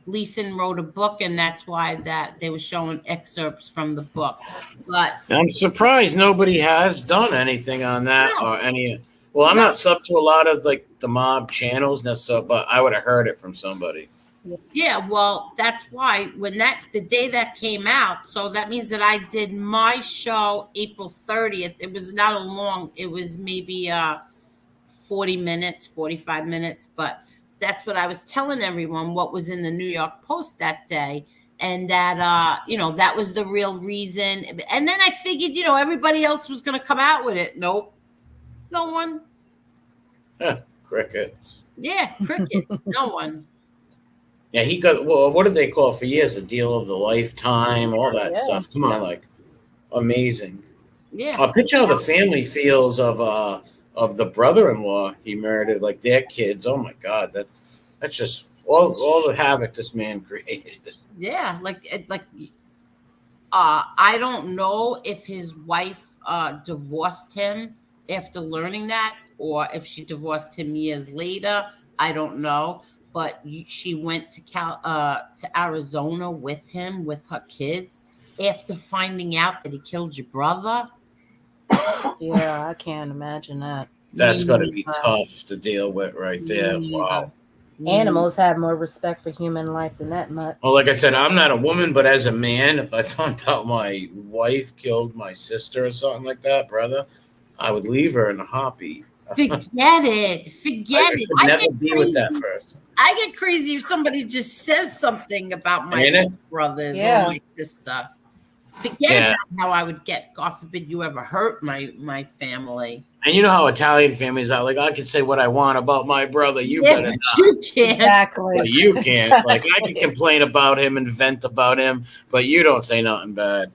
Gleason wrote a book, and that's why that they were showing excerpts from the book. But I'm surprised nobody has done anything on that No. or any. Well, I'm No. not sub to a lot of like the mob channels necessarily, but I would have heard it from somebody. yeah, well, that's why when the day that came out, so that means that I did my show April 30th. It was not a long, it was maybe 40 minutes, 45 minutes, but that's what I was telling everyone what was in the New York Post that day. And that, that was the real reason. And then I figured, everybody else was going to come out with it. Nope. No one. Crickets. Yeah, crickets. No one. Yeah, he got, well, what did they call for years? The deal of the lifetime, all that Yeah. stuff. Come on, like, amazing. Yeah. A picture how the family feels of the brother-in-law he murdered, like their kids. Oh my God, that's just all the havoc this man created. Yeah, I don't know if his wife divorced him after learning that, or if she divorced him years later. I don't know, but she went to Arizona with him with her kids after finding out that he killed your brother. Yeah, I can't imagine that. That's Me got to be neither. tough to deal with right there. Me Wow. neither. Animals have more respect for human life than that much. Well, like I said, I'm not a woman, but as a man, if I found out my wife killed my sister or something like that, brother, I would leave her in a heartbeat. Forget it. Forget I it. could never be with that person. I get crazy if somebody just says something about my Ain't it? brothers Yeah. or my sister. Forget about how I would get. God forbid you ever hurt my family. And you know how Italian families are. Like, I can say what I want about my brother. You better but not. you can't. Exactly. But you can't. Like, I can complain about him and vent about him, but you don't say nothing bad.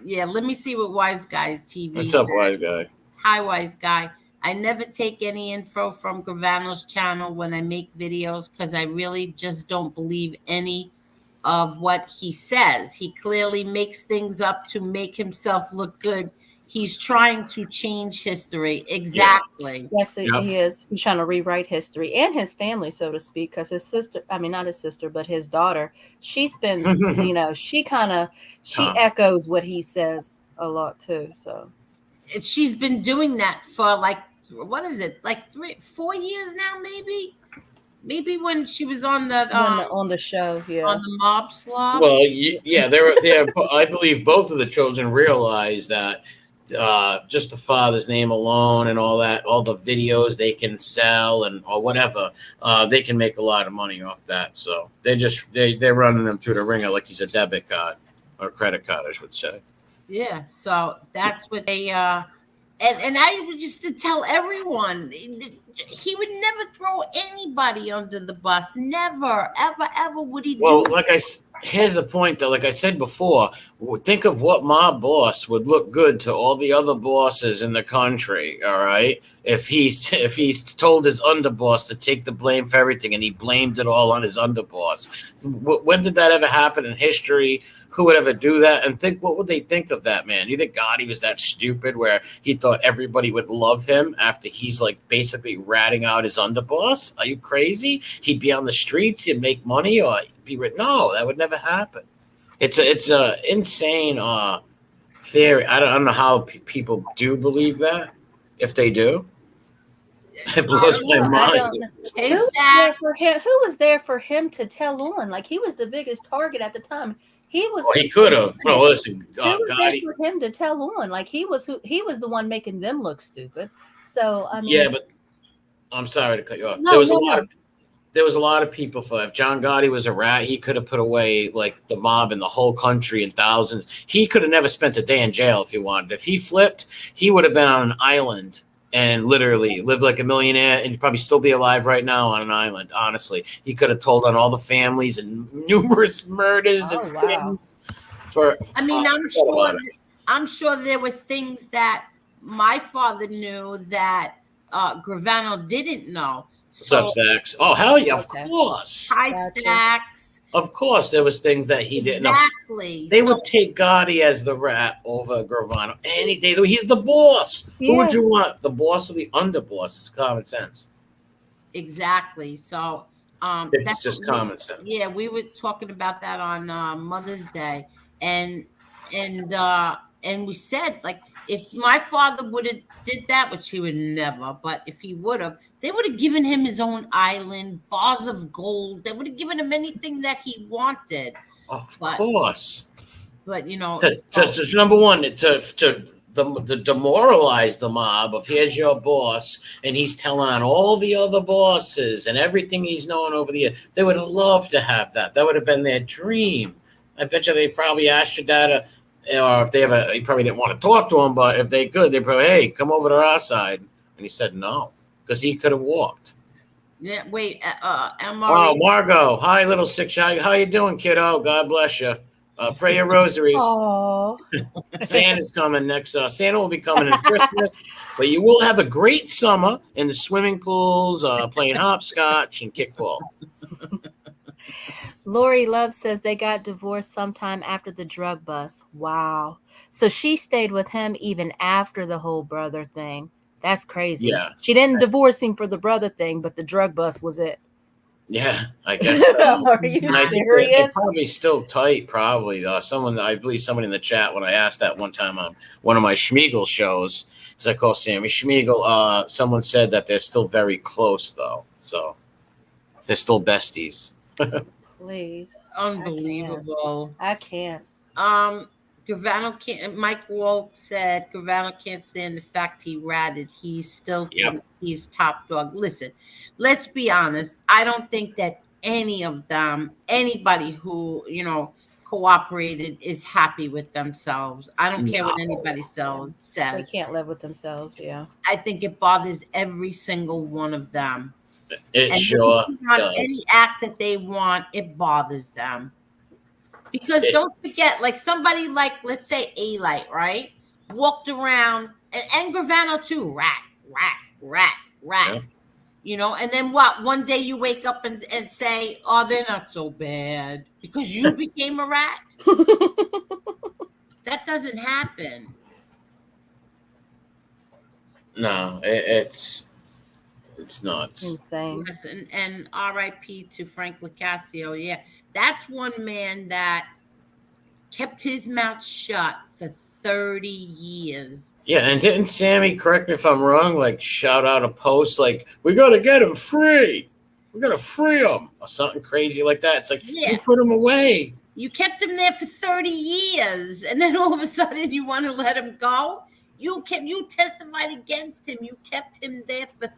Yeah, let me see what Wise Guy TV What's said. up, wise guy? Hi, Wise Guy. I never take any info from Gravano's channel when I make videos because I really just don't believe any of what he says. He clearly makes things up to make himself look good. He's trying to change history. Exactly. Yes, Yep. he is. He's trying to rewrite history and his family, so to speak, because his sister, I mean, not his sister, but his daughter, she spends, she echoes what he says a lot too. So She's been doing that for like, what is it? Like 4 years now, maybe? Maybe when she was on that on the show, yeah. on the mob slop. Well, yeah, they're. I believe both of the children realize that just the father's name alone and all that, all the videos they can sell or whatever, they can make a lot of money off that. So they're running them through the ringer like he's a debit card or credit card, I should say. Yeah, so that's what they and I would just to tell everyone he would never throw anybody under the bus. Never, ever would he do. Well, here's the point though. Like I said before, think of what mob boss would look good to all the other bosses in the country. All right, if he's told his underboss to take the blame for everything, and he blamed it all on his underboss. When did that ever happen in history? Who would ever do that? And what would they think of that man? You think Gotti was that stupid where he thought everybody would love him after he's like basically ratting out his underboss? Are you crazy? He'd be on the streets, he'd make money, or be rich. No, that would never happen. It's a insane theory. I don't know how people do believe that. If they do, it blows my mind. Who was there for him to tell on? Like, he was the biggest target at the time. he was. He could have. No, listen, Who was there Gotti. for him to tell on? Like he was the one making them look stupid. So I mean, Yeah, but I'm sorry to cut you off. No, no. There was a lot of people for that. If John Gotti was a rat, he could have put away like the mob in the whole country in thousands. He could have never spent a day in jail if he wanted. If he flipped, he would have been on an island and literally lived like a millionaire, and he'd probably still be alive right now on an island. Honestly, he could have told on all the families and numerous murders and wow. for. I mean, I'm sure there were things that my father knew that Gravano didn't know. What's up, Zax? Oh, hell yeah, of Okay. course. High stacks. Of course, there was things that he didn't know. Exactly. They would take Gotti as the rat over Gravano any day. He's the boss. Yeah. Who would you want? The boss or the underboss? It's common sense. Exactly. So It's just common sense. Yeah, we were talking about that on Mother's Day, and we said, like, if my father would have did that, which he would never, but if he would have, they would have given him his own island, bars of gold. They would have given him anything that he wanted. Of course. But you know, to number one, to demoralize the mob of here's your boss, and he's telling on all the other bosses and everything he's known over the years. They would have loved to have that. That would have been their dream. I bet you they probably asked your dad, or if they ever, he probably didn't want to talk to him, but if they could, they probably, hey, come over to our side. And he said no, because he could have walked. Yeah, wait, Oh, Margot, hi, little sick child. How you doing, kiddo? God bless you. Pray your rosaries. Oh, Santa's coming next. Santa will be coming in Christmas, but you will have a great summer in the swimming pools, playing hopscotch and kickball. Lori Love says they got divorced sometime after the drug bust. Wow. So she stayed with him even after the whole brother thing. That's crazy. Yeah. She didn't divorce him for the brother thing, but the drug bust was it. Yeah, I guess so. Are you I think serious? they're probably still tight, probably. I believe someone in the chat, when I asked that one time on one of my Schmiegel shows, because I call Sammy Schmiegel, someone said that they're still very close, though. So they're still besties. Please. unbelievable. I can't. Gravano can't. Mike Wall said Gravano can't stand the fact he ratted. He still thinks he's top dog. Listen, let's be honest. I don't think that any of them, anybody who cooperated, is happy with themselves. I don't care what anybody says. They can't live with themselves. Yeah. I think it bothers every single one of them. It sure does. Any act that they want, it bothers them. Because don't forget, like somebody like, let's say A-Light, right? Walked around, and Gravano too, rat. Yeah. And then what? One day you wake up and say, oh, they're not so bad because you became a rat? That doesn't happen. No, it's nuts. Insane. Listen, and R.I.P. to Frank Lacasio. Yeah, that's one man that kept his mouth shut for 30 years. Yeah, and didn't Sammy, correct me if I'm wrong, like shout out a post like, we got to get him free. We're going to free him or something crazy like that. It's like, you put him away. You kept him there for 30 years, and then all of a sudden you want to let him go? You testified against him. You kept him there for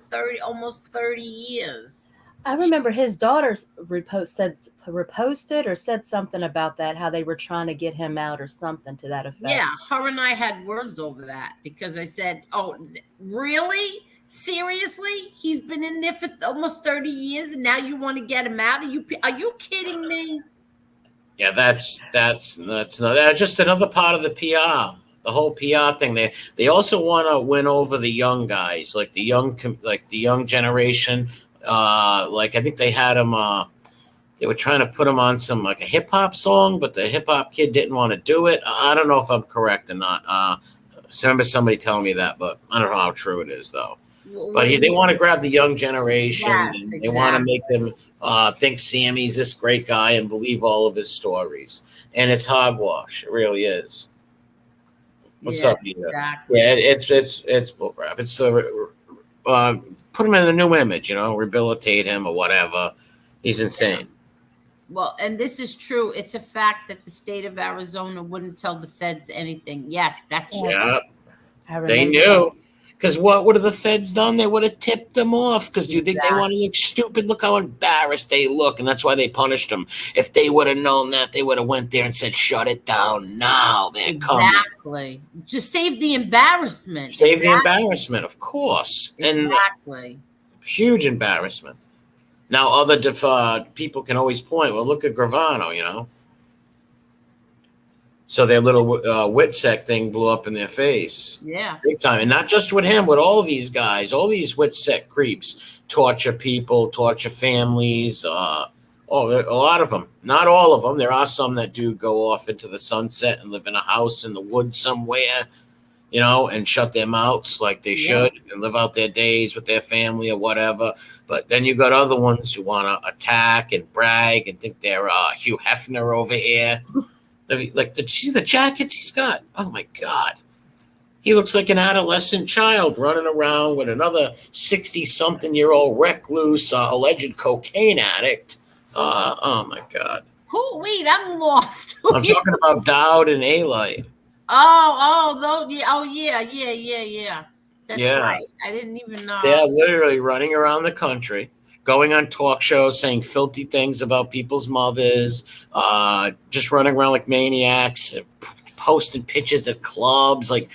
almost 30 years. I remember his daughters reposted or said something about that, how they were trying to get him out or something to that effect. Yeah, her and I had words over that because I said, oh, really? Seriously? He's been in there for almost 30 years and now you want to get him out? Are you kidding me? Yeah, that's just another part of the PR. The whole PR thing. They also want to win over the young guys, like the young generation. I think they had him. They were trying to put him on some like a hip hop song, but the hip hop kid didn't want to do it. I don't know if I'm correct or not. I remember somebody telling me that, but I don't know how true it is though. But they want to grab the young generation. Yes, and exactly. They want to make them think Sammy's this great guy and believe all of his stories. And it's hogwash. It really is. What's up, Nina? Exactly. Yeah, it's bullcrap. It's put him in a new image, rehabilitate him or whatever. He's insane. Well, and this is true. It's a fact that the state of Arizona wouldn't tell the feds anything. Yes, that's true. Yeah, I they remember knew. Because what would have the feds done? They would have tipped them off. Because you think they want to look stupid? Look how embarrassed they look, and that's why they punished them. If they would have known that, they would have went there and said, "Shut it down now." They're coming. Exactly. Just save the embarrassment. Save the embarrassment, of course. And Exactly. huge embarrassment. Now, other people can always point. Well, look at Gravano, you know. So their little Witsec thing blew up in their face. Yeah. Big time. And not just with him, with all these guys, all these Witsec creeps torture people, torture families. A lot of them. Not all of them. There are some that do go off into the sunset and live in a house in the woods somewhere, you know, and shut their mouths like they should and live out their days with their family or whatever. But then you got other ones who want to attack and brag and think they're Hugh Hefner over here. Like the jackets he's got. Oh my God. He looks like an adolescent child running around with another 60-something-year-old recluse, alleged cocaine addict. Oh my God. Who? Wait, I'm lost. I'm talking about Dowd and A-Light. Yeah. That's right. I didn't even know. They're literally running around the country, going on talk shows, saying filthy things about people's mothers, just running around like maniacs, posting pictures at clubs. Like,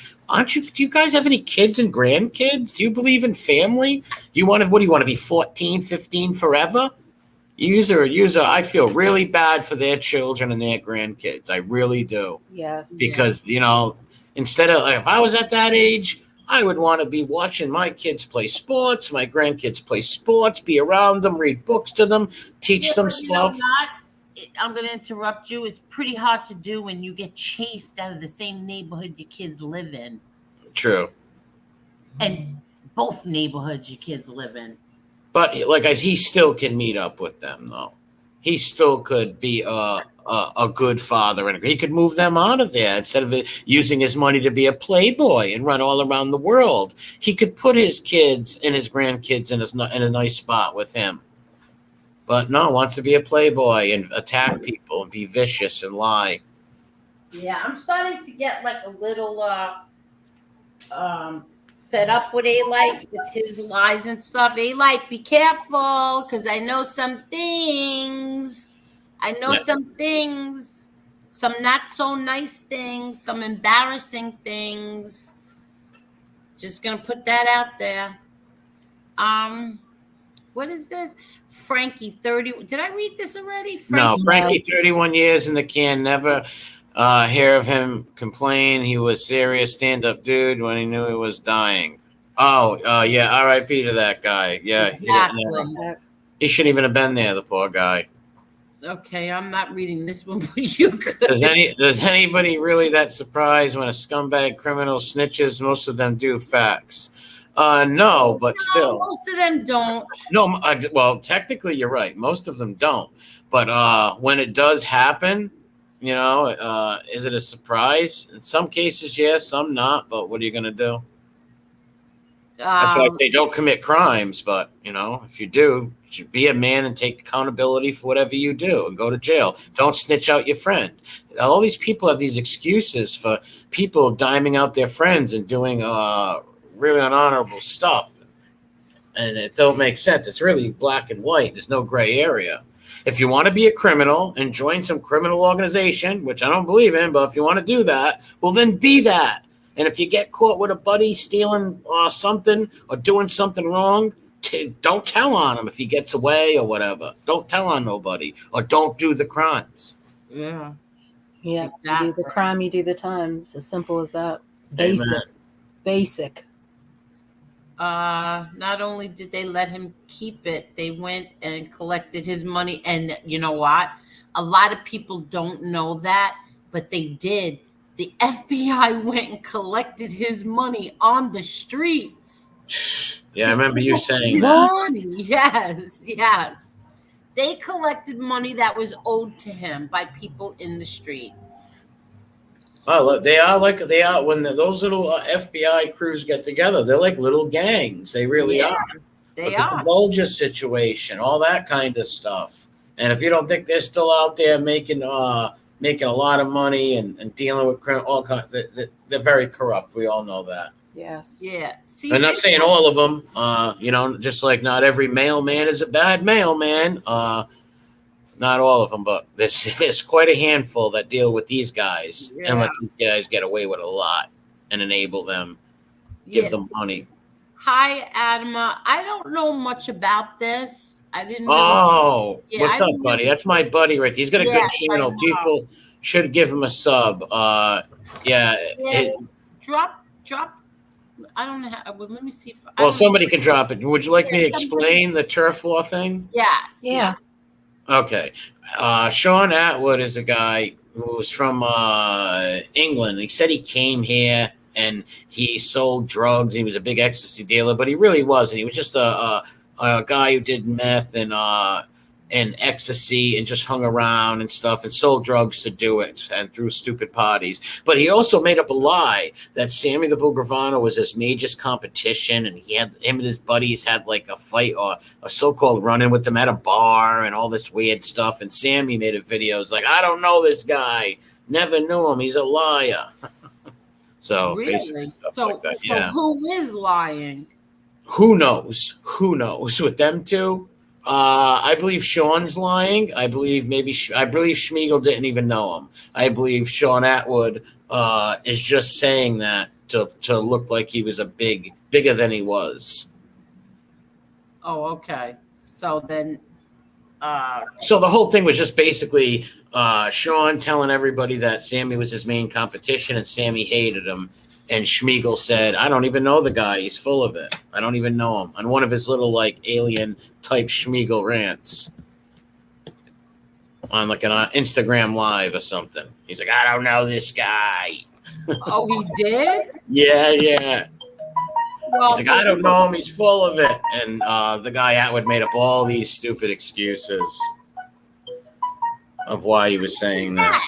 do you guys have any kids and grandkids? Do you believe in family? What do you want to be 14, 15 forever? User, I feel really bad for their children and their grandkids. I really do. Yes. Because, you know, instead of, like, if I was at that age, I would want to be watching my kids play sports, my grandkids play sports, be around them, read books to them, teach them stuff. I'm going to interrupt you. It's pretty hard to do when you get chased out of the same neighborhood your kids live in. True. And both neighborhoods your kids live in. But like he still can meet up with them, though. He still could be a good father, and he could move them out of there instead of using his money to be a playboy and run all around the world. He could put his kids and his grandkids in a nice spot with him. But no, wants to be a playboy and attack people and be vicious and lie. Yeah, I'm starting to get like a little fed up with A-Light, with his lies and stuff. A-Light, be careful, because I know some things. Some not so nice things, some embarrassing things. Just gonna put that out there. What is this? Frankie, 30. Did I read this already? Frankie, 31 years in the can. Never hear of him complain. He was serious stand-up dude when he knew he was dying. Yeah, R.I.P. to that guy. Yeah, exactly. He shouldn't even have been there, the poor guy. Okay, I'm not reading this one, but you could. Does anybody really that surprised when a scumbag criminal snitches? Most of them do. Facts. No, but still. Most of them don't. No, well, technically you're right. Most of them don't. But when it does happen, you know, is it a surprise? In some cases, yes, some not. But what are you going to do? That's why I say don't commit crimes. But, you know, if you do, you should be a man and take accountability for whatever you do and go to jail. Don't snitch out your friend. All these people have these excuses for people diming out their friends and doing really unhonorable stuff. And it don't make sense. It's really black and white. There's no gray area. If you want to be a criminal and join some criminal organization, which I don't believe in, but if you want to do that, well, then be that. And if you get caught with a buddy stealing something or doing something wrong, don't tell on him if he gets away or whatever. Don't tell on nobody or don't do the crimes. Yeah, exactly. You do the crime, you do the time. It's as simple as that. It's basic. Amen. Basic. Not only did they let him keep it, they went and collected his money. And you know what? A lot of people don't know that, but they did. The FBI went and collected his money on the streets. Yeah, I remember you saying that. Yes. They collected money that was owed to him by people in the street. Oh, they are when those little FBI crews get together. They're like little gangs. They really are. They Look at the Bulger situation, all that kind of stuff. And if you don't think they're still out there making a lot of money and dealing with all kinds, they're very corrupt. We all know that. Yes. Yeah. See, I'm not saying all of them. Just like not every mailman is a bad mailman. Not all of them, but there's quite a handful that deal with these guys and let these guys get away with a lot and enable them, give them money. Hi, Adama. I don't know much about this. I didn't. What's up, buddy? That's my buddy right there. He's got a good channel. People should give him a sub. Drop. I don't know how. Well, let me see. Somebody can drop it. Would you like me to explain the turf war thing? Yes. Yeah. Yes. Okay. Sean Atwood is a guy who was from England. He said he came here and he sold drugs. He was a big ecstasy dealer, but he really wasn't. He was just a guy who did meth and ecstasy and just hung around and stuff and sold drugs to do it and threw stupid parties. But he also made up a lie that Sammy the Bull Gravano was his major competition, and him and his buddies had like a fight or a so-called run-in with them at a bar and all this weird stuff. And Sammy made a video. It's like, I don't know this guy. Never knew him. He's a liar. So really? Basically stuff like that. So who is lying? Who knows? Who knows with them two? I believe Sean's lying. I believe Schmiegel didn't even know him. I believe Sean Atwood is just saying that to look like he was bigger than he was. Oh, okay. So then so the whole thing was just basically Sean telling everybody that Sammy was his main competition and Sammy hated him. And Schmiegel said, I don't even know the guy. He's full of it. I don't even know him. On one of his little like alien type Schmiegel rants on like an Instagram live or something. He's like, I don't know this guy. Oh, he did? Yeah. Well, He's like, I don't know him. He's full of it. And the guy Atwood made up all these stupid excuses of why he was saying that.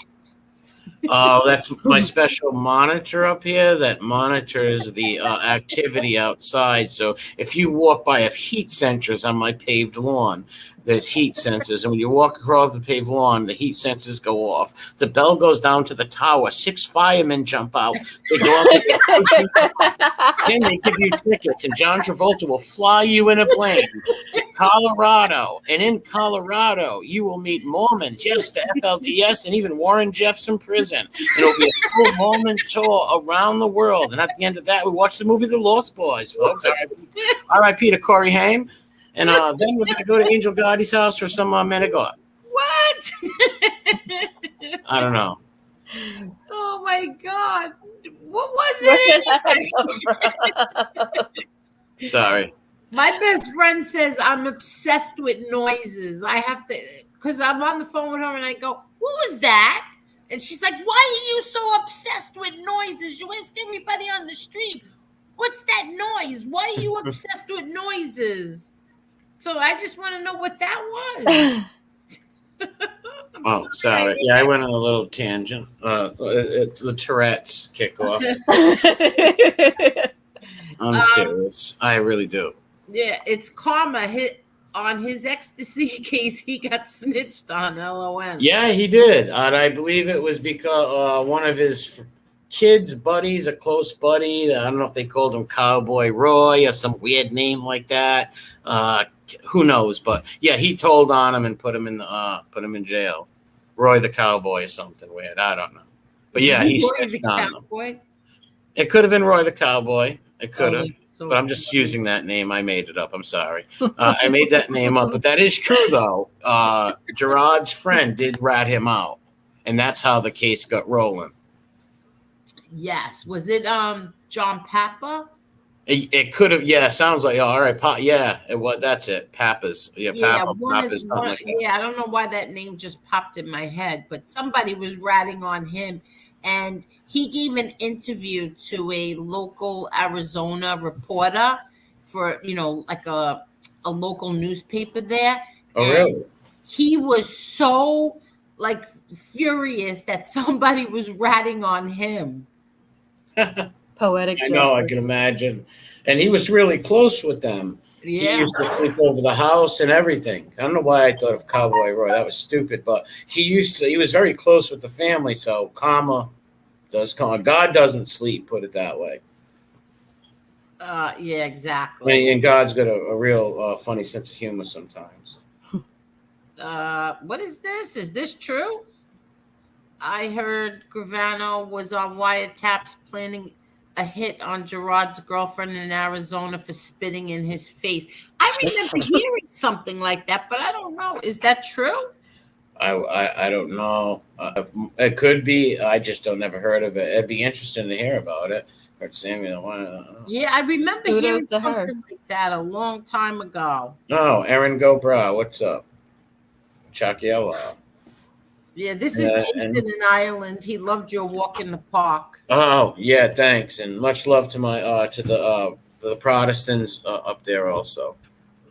Oh, that's my special monitor up here that monitors the activity outside. So if you walk by, I have heat sensors on my paved lawn. There's heat sensors. And when you walk across the paved lawn, the heat sensors go off. The bell goes down to the tower. 6 firemen jump out. They go up. Then they give you tickets. And John Travolta will fly you in a plane to Colorado. And in Colorado, you will meet Mormons. Yes, the FLDS, and even Warren Jeffs from prison. And it'll be a full Mormon tour around the world. And at the end of that, we watch the movie The Lost Boys, folks. R.I.P. to Corey Haim. And then we're going to go to Angel Gotti's house for some Menegot. What? I don't know. Oh, my God. What was it? Sorry. My best friend says I'm obsessed with noises. I have to, because I'm on the phone with her and I go, what was that? And she's like, why are you so obsessed with noises? You ask everybody on the street, what's that noise? Why are you obsessed with noises? So I just want to know what that was. Sorry. Yeah, I went on a little tangent. The Tourette's kick off. I'm serious. I really do. Yeah, it's karma. On his ecstasy case, he got snitched on. LON. Yeah, he did. And I believe it was because one of his kids' buddies, a close buddy, I don't know if they called him Cowboy Roy or some weird name like that. Who knows? But yeah, he told on him and put him in jail. Roy the Cowboy or something weird. I don't know. But yeah, he's Cowboy. It could have been Roy the Cowboy. It could have. So but I'm just using that name. I made it up. I'm sorry. I made that name up. But that is true, though. Gerard's friend did rat him out. And that's how the case got rolling. Yes. Was it John Papa? It could have. Yeah, sounds like, all right. Yeah, that's it. Papa's. Yeah, Papa. Papa's like I don't know why that name just popped in my head. But somebody was ratting on him. And he gave an interview to a local Arizona reporter for, like a local newspaper there. Oh, really? He was so like furious that somebody was ratting on him. Poetic justice. I know, I can imagine. And he was really close with them. He Yeah. used to sleep over the house and everything. I don't know why I thought of Cowboy Roy. That was stupid, but he was very close with the family, so karma does come. God doesn't sleep, put it that way. Yeah, exactly. And God's got a real funny sense of humor sometimes. What is this? Is this true? I heard Gravano was on wiretaps planning a hit on Gerard's girlfriend in Arizona for spitting in his face. I remember hearing something like that, but I don't know. Is that true? I don't know. It could be. I just don't never heard of it. It'd be interesting to hear about it. Or Samuel. Yeah, I remember Kudos hearing to her. something like that a long time ago. Oh, Aaron Gobra, what's up? Chakiella. Yeah, this is Jason in Ireland. He loved your walk in the park. Oh yeah, thanks, and much love to my to the Protestants up there also,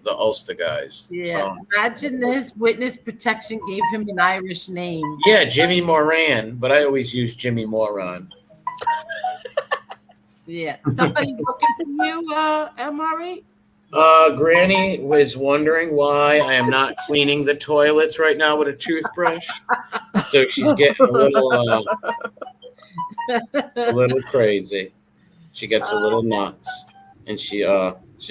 the Ulster guys. Yeah, imagine this. Witness protection gave him an Irish name. Yeah, Jimmy Moran, but I always use Jimmy Moran. Yeah, somebody looking for you, MRE? Granny was wondering why I am not cleaning the toilets right now with a toothbrush, so she's getting a little crazy. She gets a little nuts, and she's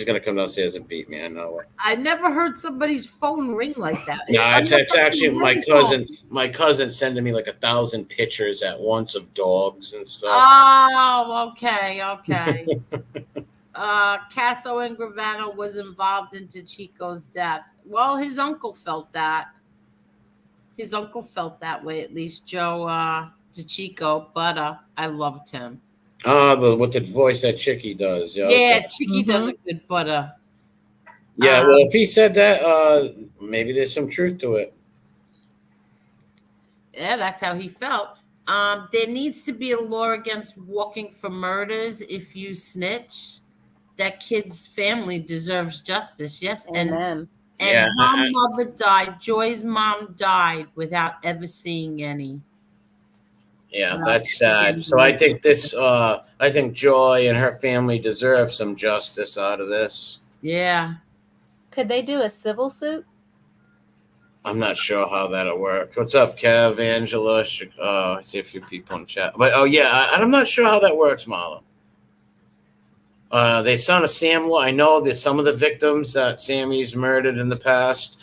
gonna come downstairs and beat me. I know it. I never heard somebody's phone ring like that. No, it's actually my cousin. My cousin sending me like 1,000 pictures at once of dogs and stuff. Oh, okay. Casso and Gravano was involved in Chico's death. Well, his uncle felt that. His uncle felt that way, at least, Joe DeChico, but I loved him. With the voice that Chicky does. Yeah, okay. Chicky does a good butter. Yeah, well, if he said that, maybe there's some truth to it. Yeah, that's how he felt. There needs to be a law against walking for murders if you snitch. That kid's family deserves justice. Yes, Amen. And her mother died. Joy's mom died without ever seeing any. Yeah, that's sad. So I think I think Joy and her family deserve some justice out of this. Yeah. Could they do a civil suit? I'm not sure how that'll work. What's up, Kev, Angela? I see a few people in chat. But I'm not sure how that works, Marla. They son of Sam law. I know that some of the victims that Sammy's murdered in the past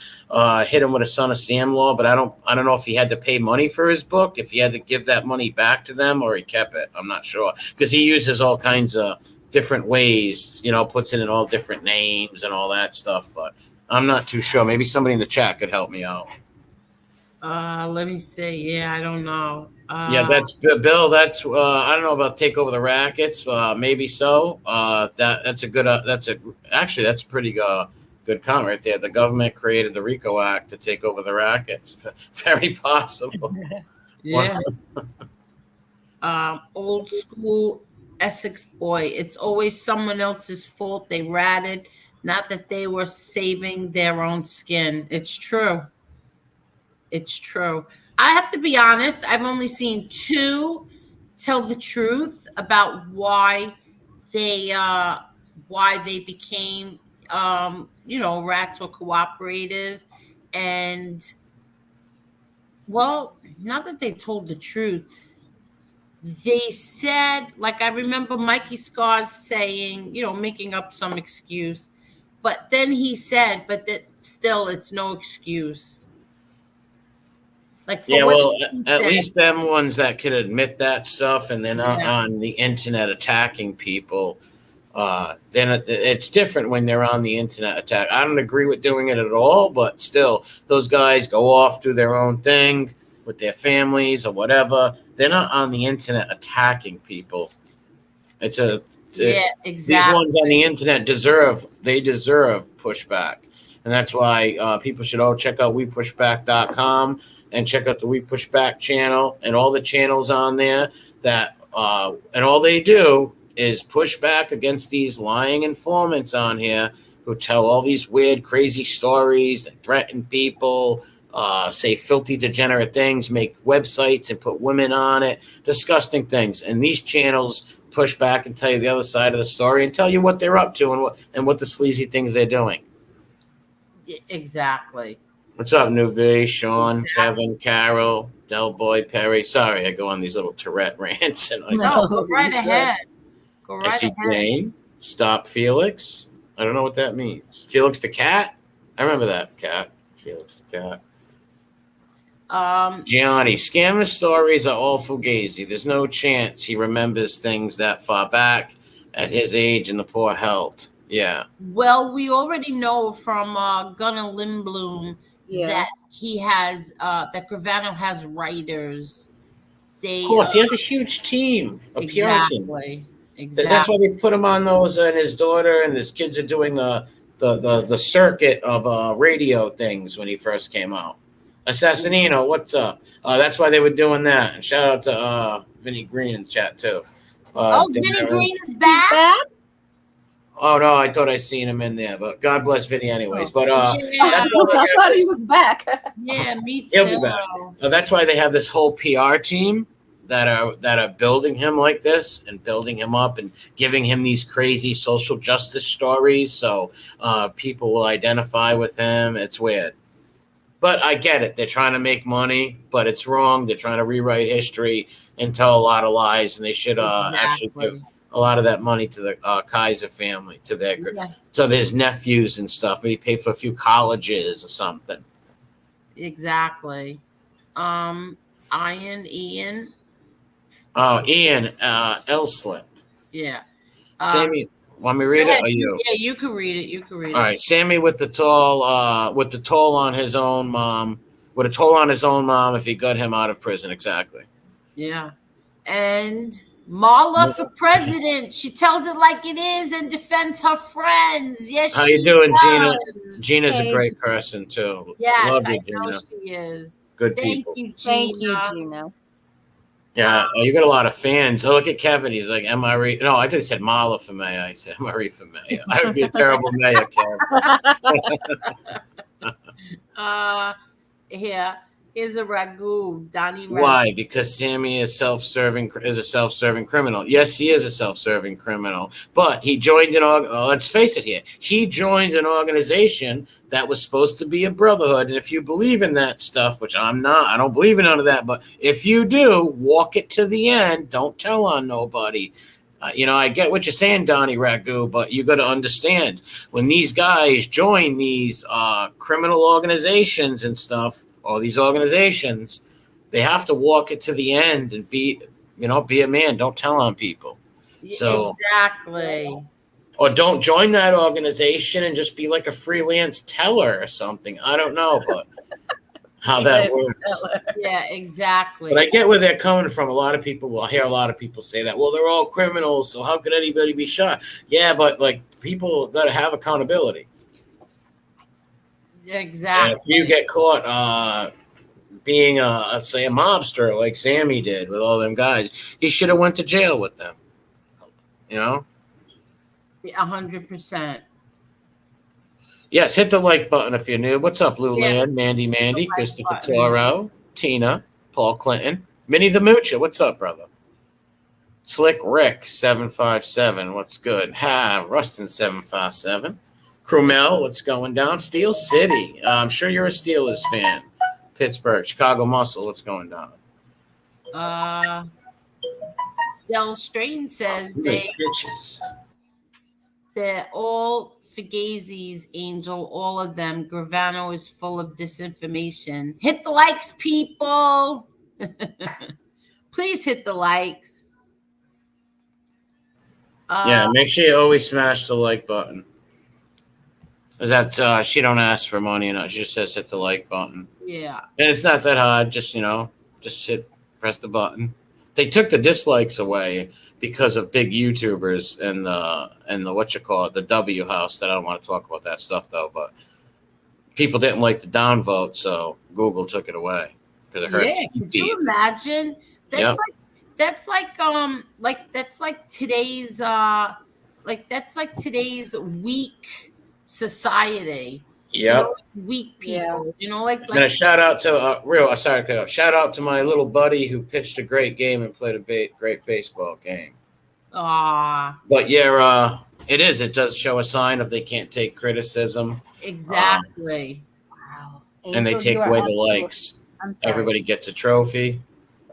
hit him with a son of Sam law, but I don't know if he had to pay money for his book, if he had to give that money back to them, or he kept it. I'm not sure because he uses all kinds of different ways, puts it in all different names and all that stuff. But I'm not too sure. Maybe somebody in the chat could help me out. Let me see. Yeah, I don't know. Yeah, that's Bill. That's I don't know about take over the rackets. Maybe so. That's a good. That's pretty good comment right there. The government created the RICO Act to take over the rackets. Very possible. Yeah. Old school Essex boy. It's always someone else's fault. They ratted, not that they were saving their own skin. It's true. It's true. I have to be honest. I've only seen 2 tell the truth about why they became, rats or cooperators. And, well, not that they told the truth. They said, like, I remember Mikey Scars saying, making up some excuse. But then he said, but that still, it's no excuse. Like at least them ones that can admit that stuff and they're not on the internet attacking people. Then it's different when they're on the internet attack. I don't agree with doing it at all, but still, those guys go off, do their own thing with their families or whatever. They're not on the internet attacking people. Exactly. These ones on the internet deserve pushback. And that's why people should all check out wepushback.com and check out the We Push Back channel and all the channels on there that and all they do is push back against these lying informants on here who tell all these weird, crazy stories that threaten people, say filthy, degenerate things, make websites and put women on it, disgusting things. And these channels push back and tell you the other side of the story and tell you what they're up to and what the sleazy things they're doing. Exactly. What's up, Newbie, Sean, Exactly. Kevin, Carol, Del Boy, Perry? Sorry, I go on these little Tourette rants. And No, go right ahead. Go I right see ahead. Jane. Stop Felix. I don't know what that means. Felix the cat? I remember that cat. Felix the cat. Gianni, scammer stories are all fugazi. There's no chance he remembers things that far back at his age and the poor health. Yeah. Well, we already know from Gunnar Lindblom that he has that Gravano has writers. They, Of course, he has a huge team, a PR team. exactly. That's why they put him on those, and his daughter and his kids are doing the circuit of radio things when he first came out. Assassinino, what's up? That's why they were doing that. And shout out to Vinny Green in the chat too. Vinny Green is back. Oh no, I thought I seen him in there, but God bless Vinny anyways. But I thought he was back. Yeah, me too. He'll be back. That's why they have this whole PR team that are building him like this and building him up and giving him these crazy social justice stories so people will identify with him. It's weird. But I get it. They're trying to make money, but it's wrong. They're trying to rewrite history and tell a lot of lies, and they should actually give a lot of that money to the Kaiser family, to his nephews and stuff. Maybe pay for a few colleges or something. Exactly. Ian. Oh, Ian Elslip. Yeah. Sammy, want me to read it or you? Yeah, you can read it. All right, Sammy with the toll on his own mom, with a toll on his own mom if he got him out of prison. Exactly. Yeah. And Marla for president. She tells it like it is and defends her friends. Yes, how you doing, Gina? Gina's a great person too. Yes, love you, I know Gina. she is. Good people. Thank you, Gina. Yeah, you got a lot of fans. Oh, look at Kevin. He's like, MRE. No, I just said Marla for mayor. I said MRE for mayor. I would be a terrible mayor, Kevin. Here's a ragu, Donnie. Why? Because Sammy is a self-serving criminal. Yes, he is a self-serving criminal, but he joined let's face it here. He joined an organization that was supposed to be a brotherhood. And if you believe in that stuff, which I'm not, I don't believe in none of that, but if you do, walk it to the end. Don't tell on nobody. I get what you're saying, Donnie Ragu, but you got to understand when these guys join these criminal organizations and stuff, all these organizations, they have to walk it to the end and be a man. Don't tell on people. So exactly. Or don't join that organization and just be like a freelance teller or something. I don't know, but how that works. Yeah, exactly. But I get where they're coming from. I hear a lot of people say that, well, they're all criminals, so how could anybody be shot? Yeah, but like people got to have accountability. Exactly. And if you get caught being let's say a mobster like Sammy did with all them guys, he should have went to jail with them. 100%. Yes, hit the like button if you're new. What's up, Lou Land, Mandy, Christopher Toro, Tina, Paul Clinton, Minnie the Moocher. What's up, brother? Slick Rick 757. What's good? Rustin 757. Krumel, what's going down? Steel City. I'm sure you're a Steelers fan. Pittsburgh, Chicago Muscle, what's going down? Del Strain says they're all Fugazis, Angel, all of them. Gravano is full of disinformation. Hit the likes, people. Please hit the likes. Make sure you always smash the like button. That's she don't ask for money, she just says hit the like button. Yeah. And it's not that hard, just press the button. They took the dislikes away because of big YouTubers and the the W House. That I don't want to talk about that stuff though, but people didn't like the downvote, so Google took it away because it hurts. Yeah, could you imagine? That's like today's weak society. Yeah, weak people. And a shout out to shout out to my little buddy who pitched a great game and played a great baseball game. Ah, But it is. It does show a sign of they can't take criticism, exactly. Wow. and they Angel, you take are away up the to, likes. I'm sorry, Everybody gets a trophy.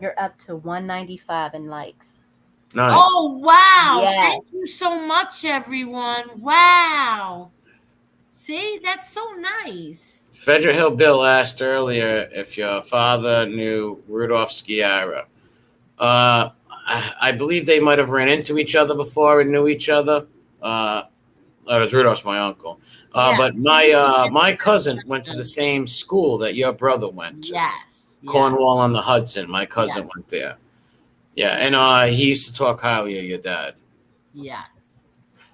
you're up to 195 in likes. Nice. Oh, wow. Thank Yes. you so much, everyone. Wow. See, that's so nice. Federal Hill Bill asked earlier if your father knew Rudolph Sciarra. I believe they might have ran into each other before and knew each other. Rudolph's my uncle. But Yes. my cousin went to the same school that your brother went to, Yes. Cornwall on the Hudson. My cousin Yes. went there. Yeah, and he used to talk highly of your dad, Yes.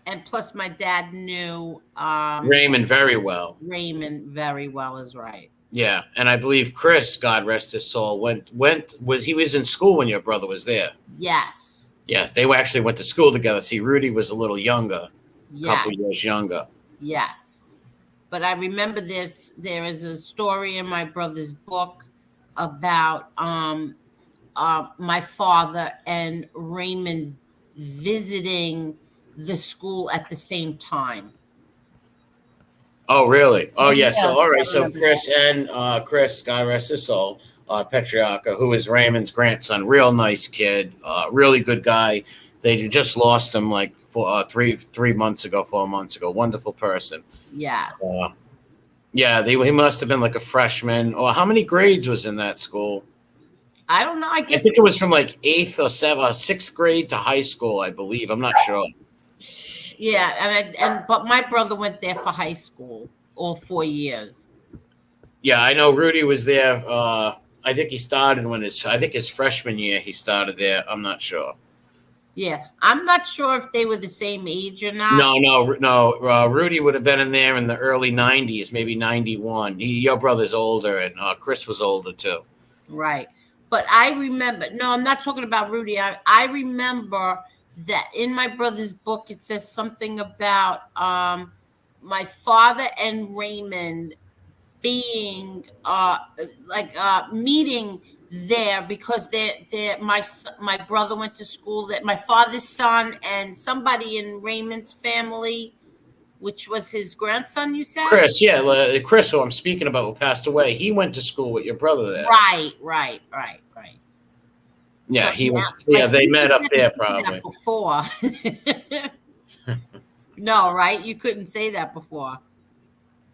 And plus, my dad knew Raymond, very well. Raymond very well, is right. Yeah, and I believe Chris, God rest his soul, he was in school when your brother was there. Yes. Yeah, they actually went to school together. See, Rudy was a little younger, a couple Yes. years younger. Yes. But I remember this. There is a story in my brother's book about my father and Raymond visiting the school at the same time. Oh, really? Oh, yeah. So, Yeah, all I right. So, remember Chris, God rest his soul, Petriarca, who is Raymond's grandson, real nice kid, really good guy. They just lost him like 4 months ago. Wonderful person. Yes. Yeah, he must have been like a freshman. Or how many grades was in that school? I don't know. I I guess think it was from like sixth grade to high school, I believe. I'm not sure. yeah, but my brother went there for high school, all 4 years. Yeah, I know Rudy was there. I think he started I think his freshman year he started there. I'm not sure. Yeah, I'm not sure if they were the same age or not. No. Rudy would have been in there in the early '90s, maybe '91. Your brother's older, and Chris was older too. Right. But I remember, no, I'm not talking about Rudy. I remember that in my brother's book, it says something about my father and Raymond being meeting there because my brother went to school, that my father's son and somebody in Raymond's family, which was his grandson, you said? Chris, who I'm speaking about, who passed away. He went to school with your brother there. Right. Yeah, So they met up there that probably. before. No, right? You couldn't say that before.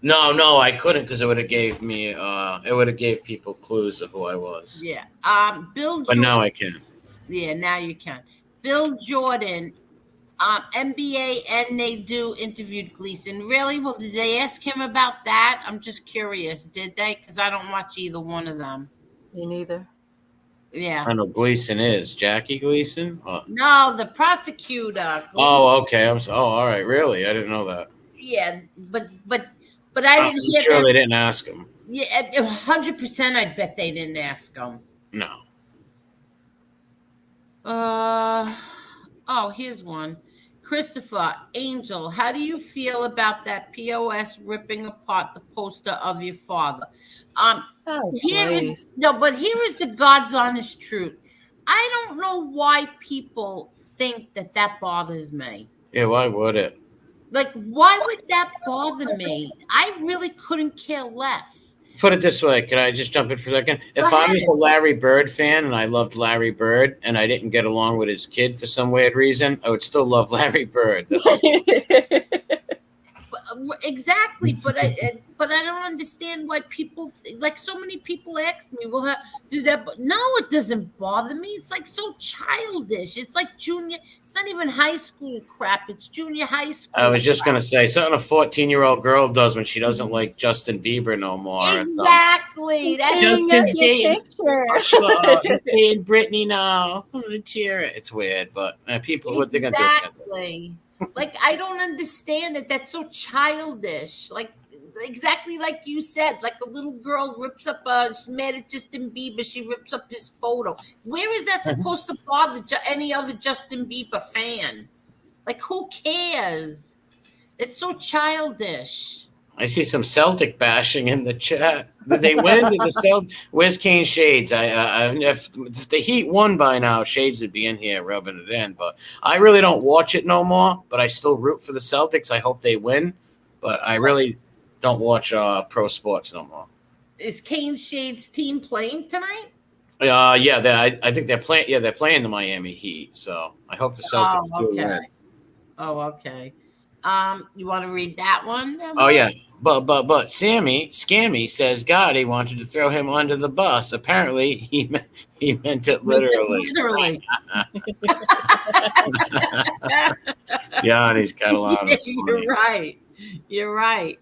No, I couldn't because it would have gave me it would have gave people clues of who I was. Yeah. Bill Jordan. But now I can. Yeah, now you can. Bill Jordan, NBA and they do interviewed Gleason. Really? Well, did they ask him about that? I'm just curious. Did they? Because I don't watch either one of them. Me neither. Yeah. I know Gleason is Jackie Gleason. No, the prosecutor. Gleason. Oh, okay. All right. Really, I didn't know that. Yeah, but I didn't hear sure that. They didn't ask him. Yeah, 100%. I bet they didn't ask him. No. Oh, here's one. Christopher Angel, how do you feel about that POS ripping apart the poster of your father? Here is the God's honest truth. I don't know why people think that bothers me. Yeah, why would it? Like, why would that bother me? I really couldn't care less. Put it this way. Can I just jump in for a second? If I was a Larry Bird fan and I loved Larry Bird and I didn't get along with his kid for some weird reason, I would still love Larry Bird. Exactly, but I don't understand why people like so many people ask me, well, does that? No, it doesn't bother me. It's like so childish. It's like junior. It's not even high school crap. It's junior high school. I was just gonna say something a 14-year-old girl does when she doesn't like Justin Bieber no more. Exactly. That's Justin's dating Britney now. I'm gonna cheer it. It's weird, but people, what they're gonna do? Exactly. Like, I don't understand it. That's so childish. Like, exactly like you said, like a little girl rips up she's mad at Justin Bieber. She rips up his photo. Where is that supposed to bother any other Justin Bieber fan? Like, who cares? It's so childish. I see some Celtic bashing in the chat. Did they win? Did the Celtics? Where's Caneshades? If the Heat won by now, Shades would be in here rubbing it in. But I really don't watch it no more. But I still root for the Celtics. I hope they win. But I really don't watch pro sports no more. Is Caneshades' team playing tonight? Yeah, I think they're playing. Yeah, they're playing the Miami Heat. So I hope the Celtics do win. Oh, okay. You want to read that one? Emma? Oh yeah, but Scammy says Gotti wanted to throw him under the bus. Apparently, he meant it literally. Yeah, he's Catalano. You're right.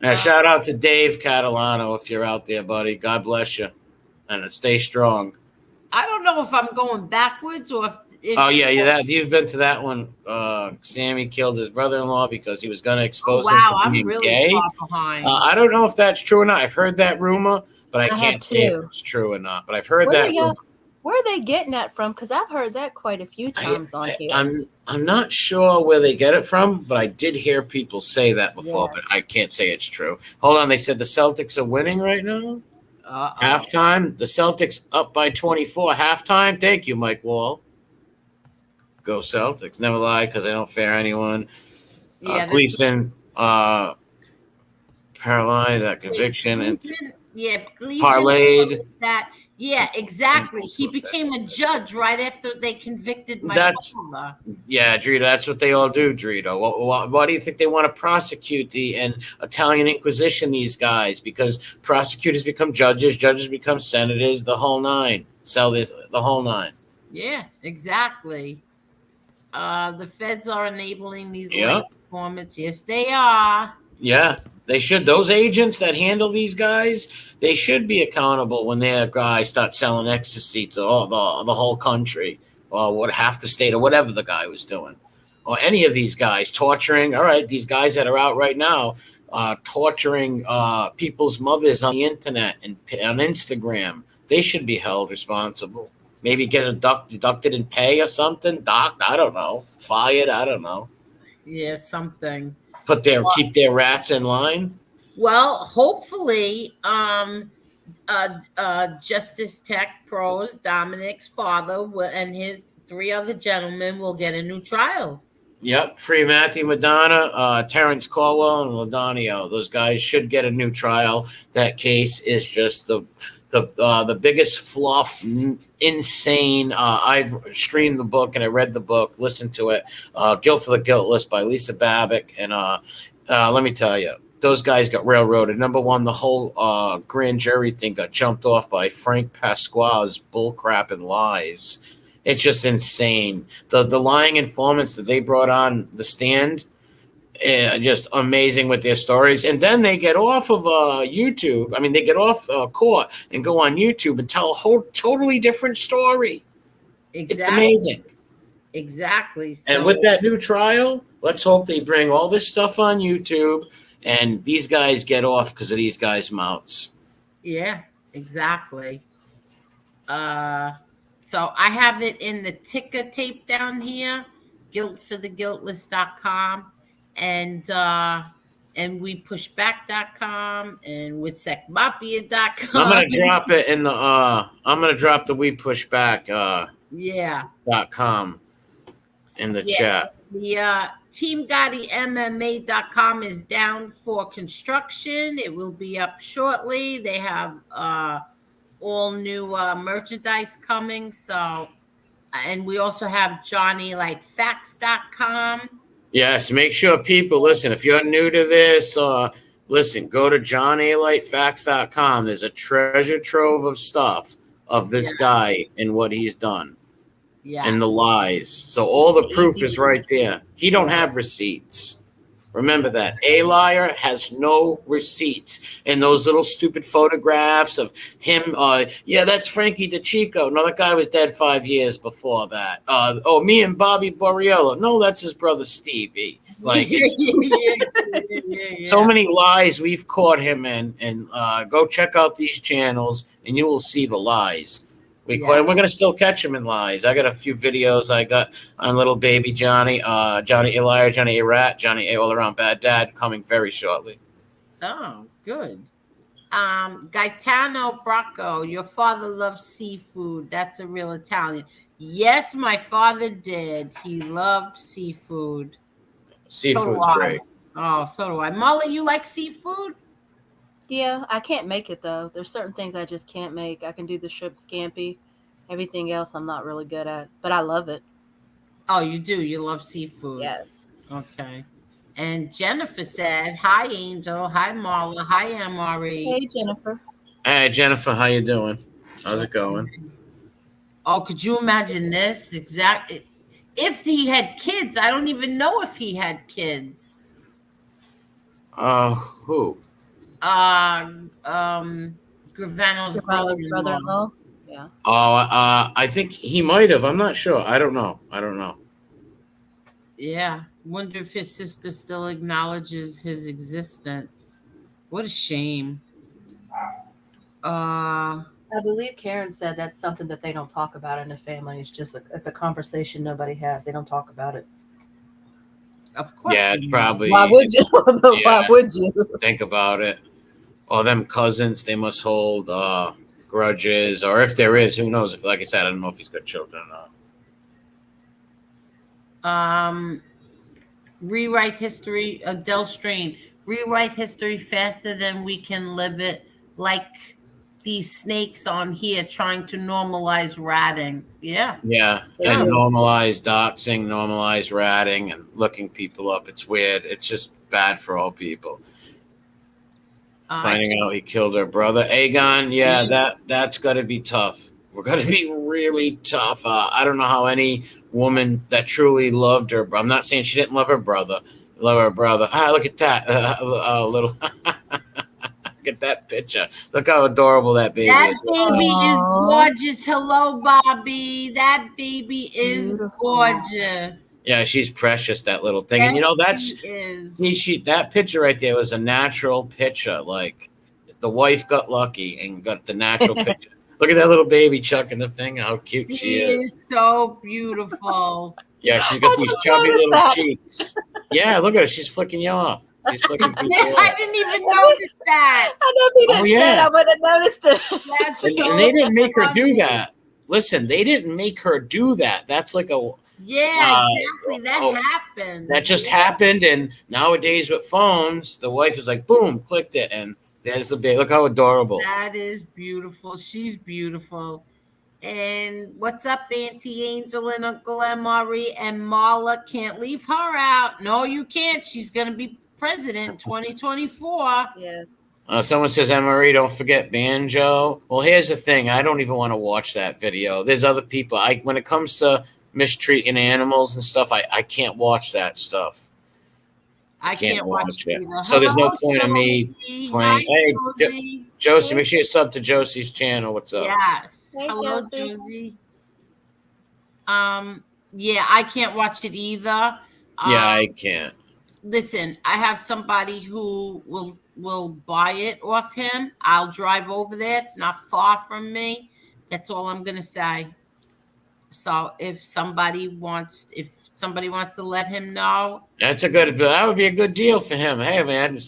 Now, shout out to Dave Catalano if you're out there, buddy. God bless you, and stay strong. I don't know if I'm going backwards or if you've been to that one. Sammy killed his brother-in-law because he was going to expose him for being really gay. far behind. I don't know if that's true or not. I've heard that rumor, but I can't say if it's true or not. But I've heard that rumor. Where are they getting that from? Because I've heard that quite a few times on here. I'm not sure where they get it from, but I did hear people say that before, but I can't say it's true. Hold on. They said the Celtics are winning right now? Halftime. The Celtics up by 24. Halftime. Thank you, Mike Wall. Go Celtics. Never lie because I don't fear anyone. Gleason, paralyzed, that conviction. Gleason parlayed. That. Yeah, exactly. He became a judge right after they convicted my father. Yeah, Drito, that's what they all do, Drito. Why do you think they want to prosecute the Italian Inquisition, these guys? Because prosecutors become judges become senators, the whole nine. The whole nine. Yeah, exactly. The feds are enabling these informants. Yes, they are. Yeah, they should. Those agents that handle these guys, they should be accountable when their guys start selling ecstasy to the whole country or half the state or whatever the guy was doing. Or any of these guys torturing. All right, these guys that are out right now torturing people's mothers on the internet and on Instagram, they should be held responsible. Maybe get deducted in pay or something. Docked, I don't know. Fired, I don't know. Yeah, something. Keep their rats in line. Well, hopefully, Justice Tech Pros, Dominic's father, and his 3 other gentlemen will get a new trial. Yep, free Matthew Madonna, Terrence Caldwell, and Ladonio. Those guys should get a new trial. That case is just the biggest fluff, insane. I've streamed the book and I read the book, listened to it. Guilt for the Guiltless by Lisa Babbitt. And let me tell you, those guys got railroaded. Number one, the whole grand jury thing got jumped off by Frank Pasquale's bullcrap and lies. It's just insane. The lying informants that they brought on the stand, just amazing with their stories. And then they get off of YouTube. I mean, they get off court and go on YouTube and tell a whole totally different story. Exactly. It's amazing. Exactly. So, and with that new trial, let's hope they bring all this stuff on YouTube and these guys get off because of these guys' mouths. Yeah, exactly. So I have it in the ticker tape down here, guiltfortheguiltless.com. And wepushback.com and withsecmafia.com. I'm gonna drop it in the I'm gonna drop the wepushback.com in the chat. The Team Gotti MMA.com is down for construction. It will be up shortly. They have all new merchandise coming. So, and we also have JohnnyLikeFacts.com. Yes, make sure people listen. If you're new to this, listen, go to JohnnyLikeFacts.com. There's a treasure trove of stuff of this guy and what he's done. Yes. And the lies. So all the proof is right there. He don't have receipts. Remember that. A liar has no receipts. And those little stupid photographs of him, that's Frankie DeChico. No, that guy was dead 5 years before that. Me and Bobby Borriello. No, that's his brother Stevie. Like, so many lies we've caught him in. And go check out these channels and you will see the lies. And we're going to still catch him in lies. I got a few videos I got on little baby Johnny, Johnny A. Liar, Johnny A. Rat, Johnny A. All Around Bad Dad coming very shortly. Oh, good. Gaetano Bracco, your father loves seafood. That's a real Italian. Yes, my father did. He loved seafood. So do Seafood's I. great. Oh, so do I. Marla, you like seafood? Yeah, I can't make it though. There's certain things I just can't make. I can do the shrimp scampi. Everything else I'm not really good at, but I love it. Oh, you do. You love seafood. Yes. Okay. And Jennifer said, "Hi, Angel. Hi, Marla. Hi, Hey, Mre. Jennifer. Hey, Jennifer, how you doing? How's it going? Oh, could you imagine this? Exactly. If he had kids, I don't even know if he had kids. Who? Uh, um, Gravano's Your brother-in-law. brother-in-law. Yeah. Oh, I think he might have. I'm not sure. I don't know. Yeah. Wonder if his sister still acknowledges his existence. What a shame. Uh, I believe Karen said that's something that they don't talk about in the family. It's a conversation nobody has. They don't talk about it. of course. Yeah, they it's don't. probably. Why would you? Why Yeah. would you? Think about it. All them cousins, they must hold grudges, or if there is, who knows? If, like I said, I don't know if he's got children or not. Rewrite history. Del Strain. Rewrite history faster than we can live it. Like these snakes on here trying to normalize ratting. Yeah. Yeah, They and do. normalize doxing, normalize ratting, and looking people up. It's weird. It's just bad for all people. Finding out he killed her brother, Aegon. Yeah, that's got to be tough. We're going to be really tough. I don't know how any woman that truly loved her. I'm not saying she didn't love her brother. Love her brother. Look at that little. Look at that picture. Look how adorable that baby That is. baby is Aww. gorgeous. Hello, Bobby. That baby is Beautiful. gorgeous. Yeah, she's precious, that little thing. Yes, And you know, that's she is. that picture right there was a natural picture. Like the wife got lucky and got the natural picture. Look at that little baby chucking the finger. How cute she is. So beautiful. Yeah, she's got I these just chubby noticed little that. cheeks. Yeah, look at her. She's flicking you off. She's flicking people I off. didn't even notice that. I know if he didn't Oh, say it, yeah. I would have noticed it. That's And so they didn't make her do funny. that. Listen, they didn't make her do that. That's like a Yeah, exactly. That happens. that just happened. And nowadays with phones, the wife is like, boom, clicked it, and there's the baby. Look how adorable. That is beautiful. She's beautiful. And what's up, Auntie Angel and Uncle Mre and Marla? Can't leave her out. No, you can't. She's going to be president 2024. Yes. Someone says, Emery, don't forget Banjo. Well, here's the thing. I don't even want to watch that video. There's other people. When it comes to mistreating animals and stuff, I can't watch that stuff. I can't watch it either. So there's no Hello, point in me Josie. playing. Hi, Hey, Josie. Josie, make sure you sub to Josie's channel. What's up? Yes. Hey, Hello, Josie. Josie. Yeah, I can't watch it either. Yeah, I can't. Listen, I have somebody who will buy it off him. I'll drive over there. It's not far from me. That's all I'm gonna say. So if somebody wants to let him know, That would be a good deal for him. Hey, man,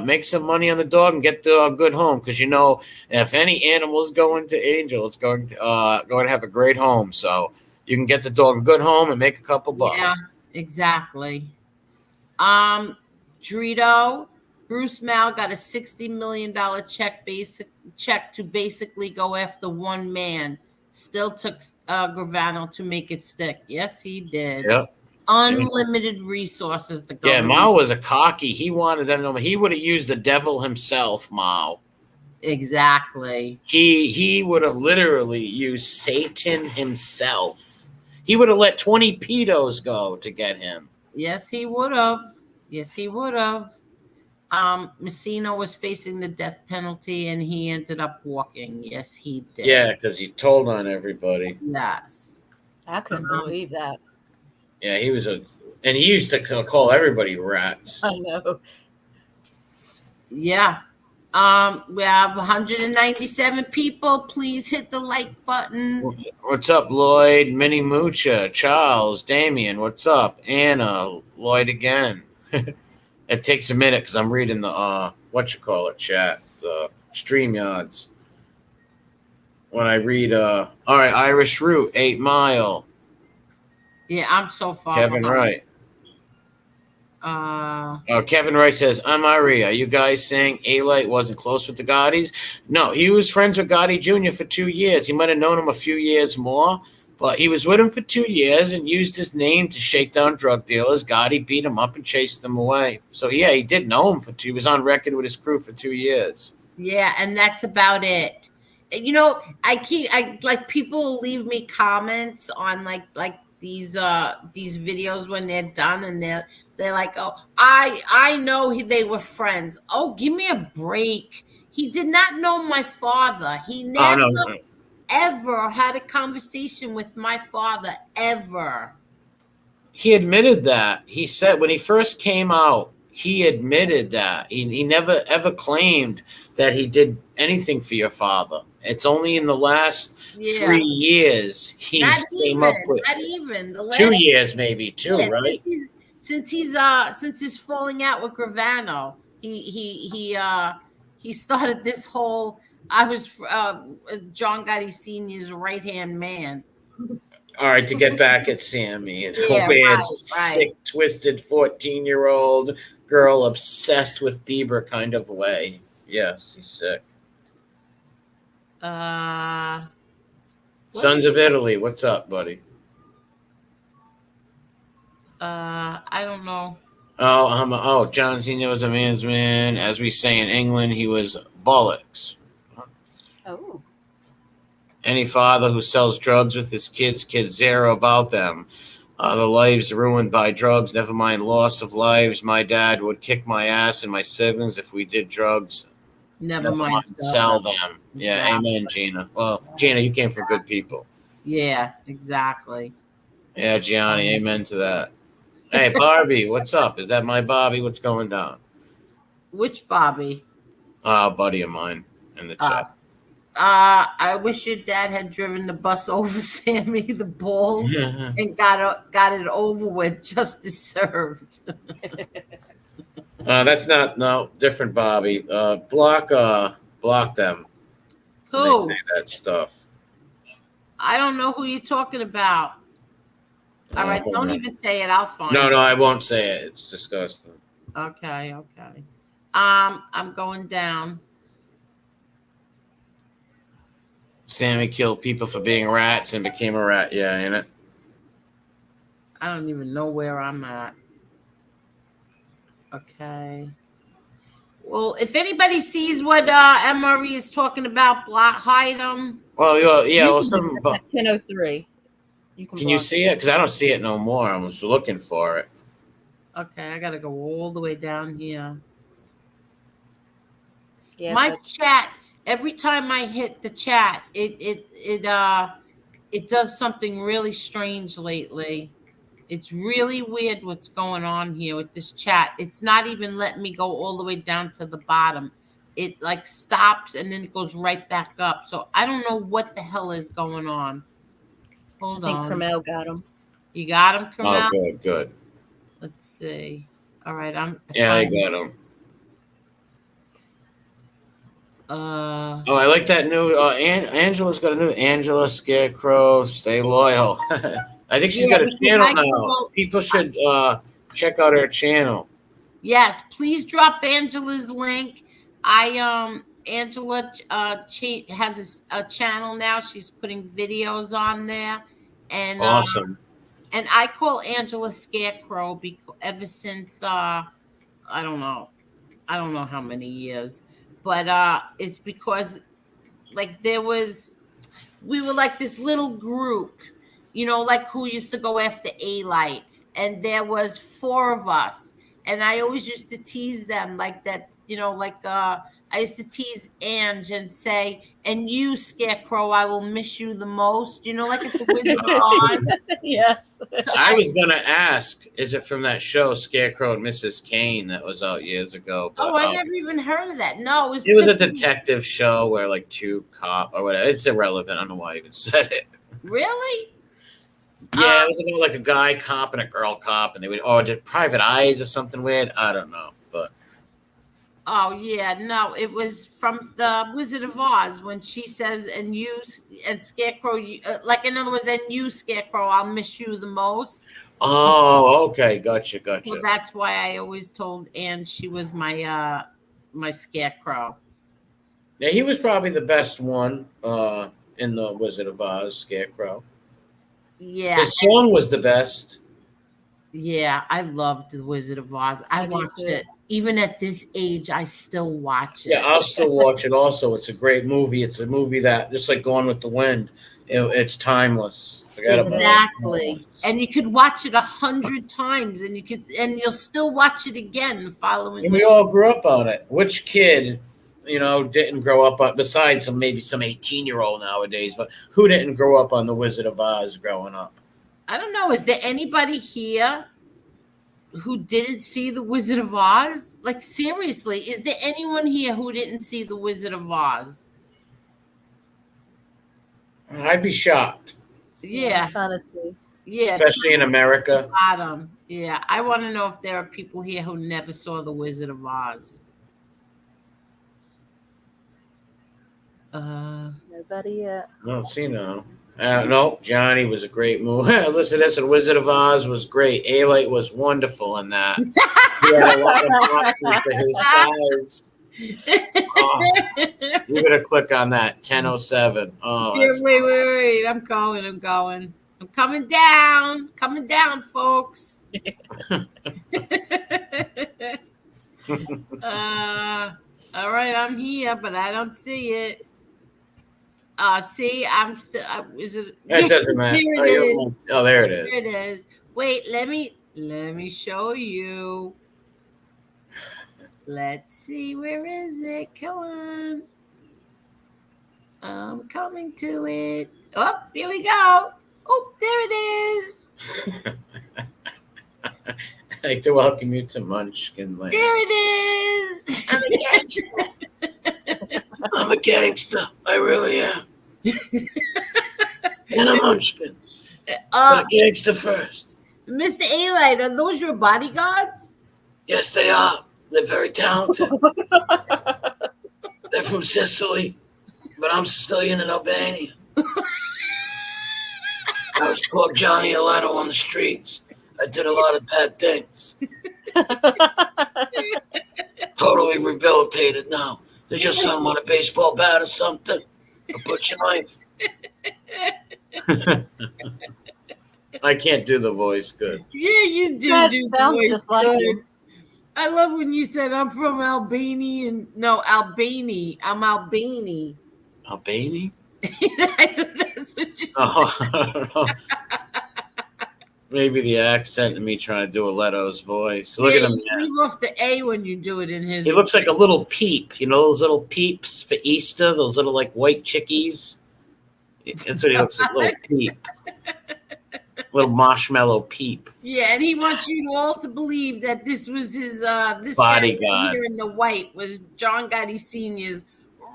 make some money on the dog and get the good home. Because you know, if any animal's going to Angel, it's going to have a great home. So you can get the dog a good home and make a couple bucks. yeah, exactly. Drito, Bruce Mal got a $60 million check to basically go after one man. Still took Gravano to make it stick. Yes, he did. Yep. Unlimited resources. The Yeah, government. Mao was a cocky. He wanted them. He would have used the devil himself, Mao. Exactly. He would have literally used Satan himself. He would have let 20 pedos go to get him. Yes, he would have. Yes, he would have. Messina was facing the death penalty and he ended up walking. Yes, he did. Yeah, because he told on everybody. Yes. I couldn't believe that. Yeah, he used to call everybody rats. I know. Yeah. We have 197 people. Please hit the like button. What's up, Lloyd? Minnie Mucha, Charles, Damien, what's up? Anna, Lloyd again. It takes a minute because I'm reading the chat, the StreamYards. When I read all right, Irish Root, 8 Mile. Yeah, I'm so far Kevin behind. Wright. Kevin Wright says, I'm Ari. Are you guys saying A-Light wasn't close with the Gottis? No, he was friends with Gotti Jr. for 2 years. He might have known him a few years more, but he was with him for 2 years and used his name to shake down drug dealers. Gotti beat him up and chased them away. So, yeah, he did know him he was on record with his crew for 2 years. Yeah, and that's about it. You know, I like people leave me comments on like these videos when they're done, and they're like, oh, I know they were friends. Oh, give me a break. He did not know my father. He never ever had a conversation with my father ever. He admitted that. He said when he first came out, he admitted that. He never ever claimed that he did anything for your father. It's only in the last 3 years he's came up with. Not even the last 2 years, maybe 2, right? Since he's falling out with Gravano, he started this whole. I was John Gotti Sr.'s right-hand man. All right, to get back at Sammy, weird, sick, twisted 14-year-old girl obsessed with Bieber kind of way. Yes, he's sick. Sons of Italy, what's up, buddy? I don't know. John Cena was a man's man. As we say in England, he was bollocks. Oh. Any father who sells drugs with his kids zero about them. The lives ruined by drugs, never mind loss of lives. My dad would kick my ass and my siblings if we did drugs. Never mind sell them. Yeah, exactly. Amen, Gina. Well, Gina, you came from good people. Yeah, exactly. Yeah, Gianni, amen to that. Hey, Barbie, what's up? Is that my Bobby? What's going down? Which Bobby? A buddy of mine in the chat. I wish your dad had driven the bus over Sammy the Bald and got it over with, just deserved. That's not different, Bobby. Block them. Who? They say that stuff. I don't know who you're talking about. All right, don't even say it. I'll find it. No, I won't say it. It's disgusting. Okay. I'm going down. Sammy killed people for being rats and became a rat. Yeah, ain't it? I don't even know where I'm at. Okay. Well, if anybody sees what MRE is talking about, hide them. Well, yeah. Well, 10:03. Can you see it? Because I don't see it no more. I was looking for it. Okay, I gotta go all the way down here. Yeah, my chat. Every time I hit the chat, it does something really strange lately. It's really weird what's going on here with this chat. It's not even letting me go all the way down to the bottom. It like stops and then it goes right back up. So I don't know what the hell is going on. Hold on. I think Kermel got him. You got him, Kermel? Oh, good. Let's see. All right, I got him. I like that new Angela's got a new Angela Scarecrow. Stay loyal. I think she's got a channel now. People should check out her channel. Yes, please drop Angela's link. Angela has a channel now. She's putting videos on there, and awesome. And I call Angela Scarecrow because ever since I don't know how many years, but it's because like we were like this little group, like who used to go after A-Light, and there was 4 of us, and I always used to tease them like that, I used to tease Ange and say, and you, Scarecrow, I will miss you the most. Like at the Wizard of Oz. Yes. So I was going to ask, is it from that show, Scarecrow and Mrs. Kane, that was out years ago? But, I never even heard of that. No, it was a detective show where like 2 cop or whatever. It's irrelevant. I don't know why I even said it. Really? Yeah, it was about like a guy cop and a girl cop, and they would, did Private Eyes or something weird? I don't know. Oh yeah, no, it was from the Wizard of Oz when she says, "And you and Scarecrow, like in other words, and you Scarecrow, I'll miss you the most." Oh, okay, gotcha, So gotcha. that's why I always told Anne she was my Scarecrow. Yeah, he was probably the best one in the Wizard of Oz, Scarecrow. Yeah, His song was the best. yeah, I loved the Wizard of Oz. I I do watched too. it even at this age. I still watch Yeah, it. I'll still watch it. Also, it's a great movie. It's a movie that just like Gone with the Wind, it's timeless. Forget about it. Exactly. And you could watch it 100 times, and you'll still watch it again the following And we week. all grew up on it. Which kid, didn't grow up on, besides maybe some 18-year-old nowadays, but who didn't grow up on the Wizard of Oz growing up? I don't know. Is there anybody here who didn't see the Wizard of Oz? Like seriously, is there anyone here who didn't see the Wizard of Oz? I'd be shocked, Yeah, I'm trying to see. yeah. especially in America. Bottom. Yeah, I want to know if there are people here who never saw the Wizard of Oz. Nobody yet. I don't see no. No, Johnny was a great movie. Listen, this The Wizard of Oz was great. A-Light was wonderful in that. He had a lot of boxes for his size. Oh, you gotta click on that 10:07. Oh, Yeah, that's wait. I'm going. I'm coming down, folks. All right, I'm here, but I don't see it. See, I'm still. Is it? It doesn't matter. Here it is. Oh, there it Here is. it is. Wait, let me show you. Let's see, where is it? Come on. I'm coming to it. Oh, here we go. Oh, there it is. I'd like to welcome you to Munchkin Land. There it is. I'm a gangster. I really am. And a munchkin. But a gangster first. Mr. A-Light, are those your bodyguards? Yes, they are. They're very talented. They're from Sicily, but I'm Sicilian and Albanian. I was called Johnny Aletto on the streets. I did a lot of bad things. Totally rehabilitated now. They just something on a baseball bat or something. A butcher knife. I can't do the voice good. Yeah, you do. That do sounds voice just like good. you. I love when you said I'm from Albany and no Albany. I'm Albany. Albany? I thought that's what you said. Oh, I don't know. Maybe the accent and me trying to do a Leto's voice. Look at him. You leave off the A when you do it in his. He looks like a little peep. You know those little peeps for Easter? Those little like white chickies? That's what he looks like, a little peep. Little marshmallow peep. Yeah, and he wants you all to believe that this was his this Bodyguard. guy here in the white was John Gotti Sr.'s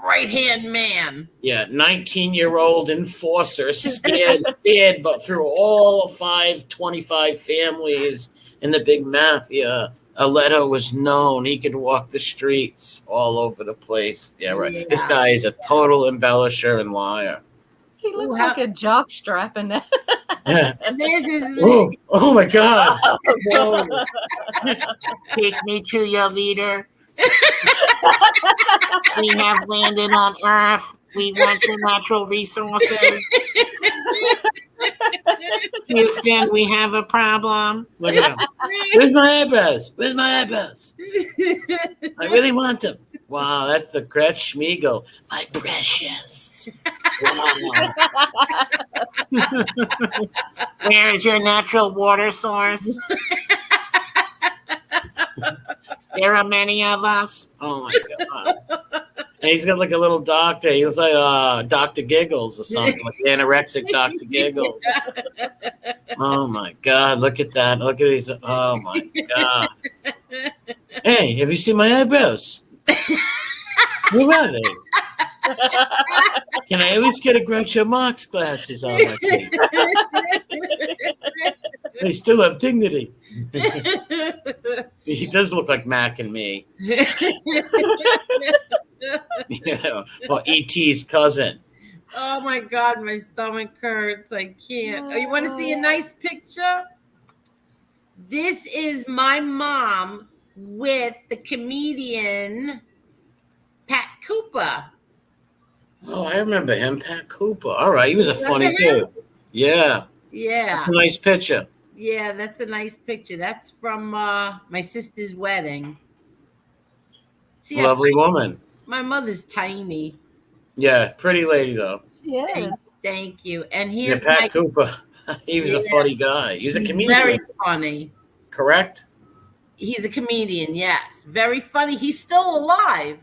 right-hand man. Yeah, 19-year-old enforcer, scared, but through all 525 families in the big mafia, Aletto was known. He could walk the streets all over the place. Yeah, right. Yeah. This guy is a total embellisher and liar. He looks Ooh, like a jock strap in that. And there's his Oh my God. Whoa. Take me to your leader. We have landed on Earth. We want your natural resources. Houston, we have a problem. Look at him. Where's my eyebrows? Where's my eyebrows? I really want them. Wow, that's the Gretsch Schmiegel. My precious. Wow. Where is your natural water source? There are many of us. Oh my God. And he's got like a little doctor. He looks like Dr. Giggles or something, like anorexic Dr. Giggles. Oh my God. Look at that. Look at these. Oh my God. Hey, have you seen my eyebrows? Where are they? Can I at least get a Groucho Marx glasses on my face? They still have dignity. He does look like Mac and me. Well, E.T.'s cousin. Oh my God, my stomach hurts. I can't. Oh, you want to see a nice picture? This is my mom with the comedian Pat Cooper. Oh, I remember him, Pat Cooper. All right, he was a funny Remember dude. Yeah. Yeah. That's a nice picture. Yeah, that's a nice picture. That's from my sister's wedding. See, Lovely woman. my mother's tiny. Yeah, pretty lady though. Yes. Thank you. And Yeah, here's Pat Cooper. He was a funny guy. He was a comedian. Very funny. Correct? He's a comedian, yes. Very funny. He's still alive.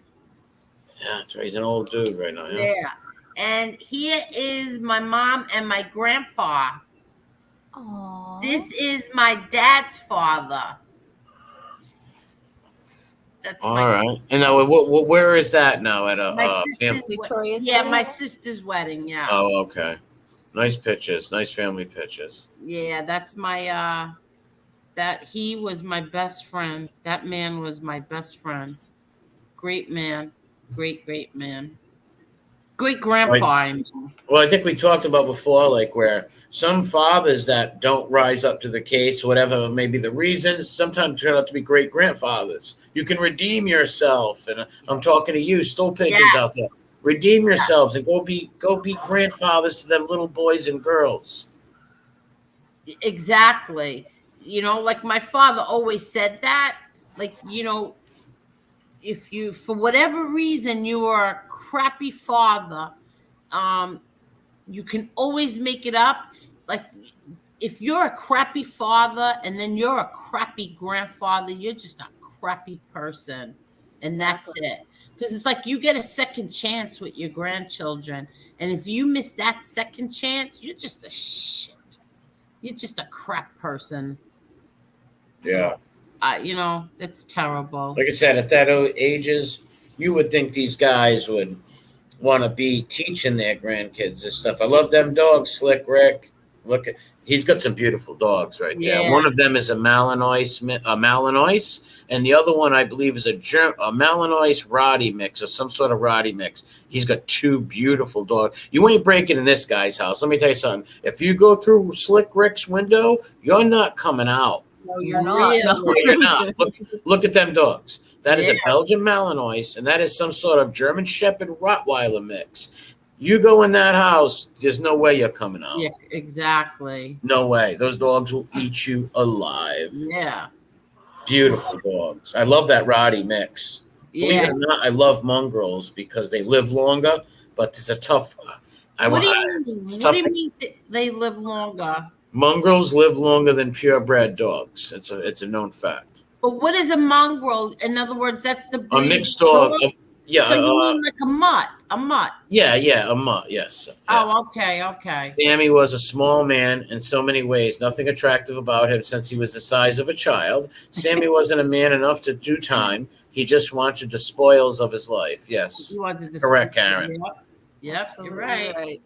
Yeah, that's right. He's an old dude right now. Yeah. And here is my mom and my grandpa. Aww. This is my dad's father. That's all right. And now, where is that now? At a Victoria's yeah, wedding? my sister's wedding. Yes. Oh, okay. Nice pictures. Nice family pictures. Yeah, that's my. That he was my best friend. That man was my best friend. Great man. Great man. Great grandpa. I mean. Well, I think we talked about before, like where some fathers that don't rise up to the case, whatever may be the reasons, sometimes turn out to be great grandfathers. You can redeem yourself, and I'm talking to you, stool pigeons out there. Redeem yourselves and go be grandfathers to them little boys and girls. Exactly. You know, like my father always said that. Like, you know, if you, for whatever reason, you are a crappy father, you can always make it up. Like, if you're a crappy father and then you're a crappy grandfather, you're just a crappy person. And that's it. Because it's like you get a second chance with your grandchildren. And if you miss that second chance, you're just a shit. You're just a crap person. Yeah. So, you know, it's terrible. Like I said, at that ages, you would think these guys would want to be teaching their grandkids this stuff. I love them dogs, Slick Rick. Look at, he's got some beautiful dogs right there. Yeah. One of them is a Malinois, and the other one I believe is a Malinois Roddy mix or some sort of Roddy mix. He's got two beautiful dogs. You ain't breaking in this guy's house. Let me tell you something. If you go through Slick Rick's window, you're not coming out. No, you're not. Really? No. You're not. Look at them dogs. That is a Belgian Malinois, and that is some sort of German Shepherd Rottweiler mix. You go in that house, there's no way you're coming out. Yeah, exactly. No way. Those dogs will eat you alive. Yeah. Beautiful dogs. I love that Roddy mix. Believe it or not, I love mongrels because they live longer, but it's a tough. What do you mean they live longer? Mongrels live longer than purebred dogs. It's a known fact. But what is a mongrel? In other words, that's the breed. A mixed dog. Yeah. So you mean like a mutt? A mutt. Yeah, a mutt. Yes. Yeah. Oh, okay. Sammy was a small man in so many ways. Nothing attractive about him since he was the size of a child. Sammy wasn't a man enough to do time. He just wanted the spoils of his life. Yes. Correct, Karen. Yep, you're right.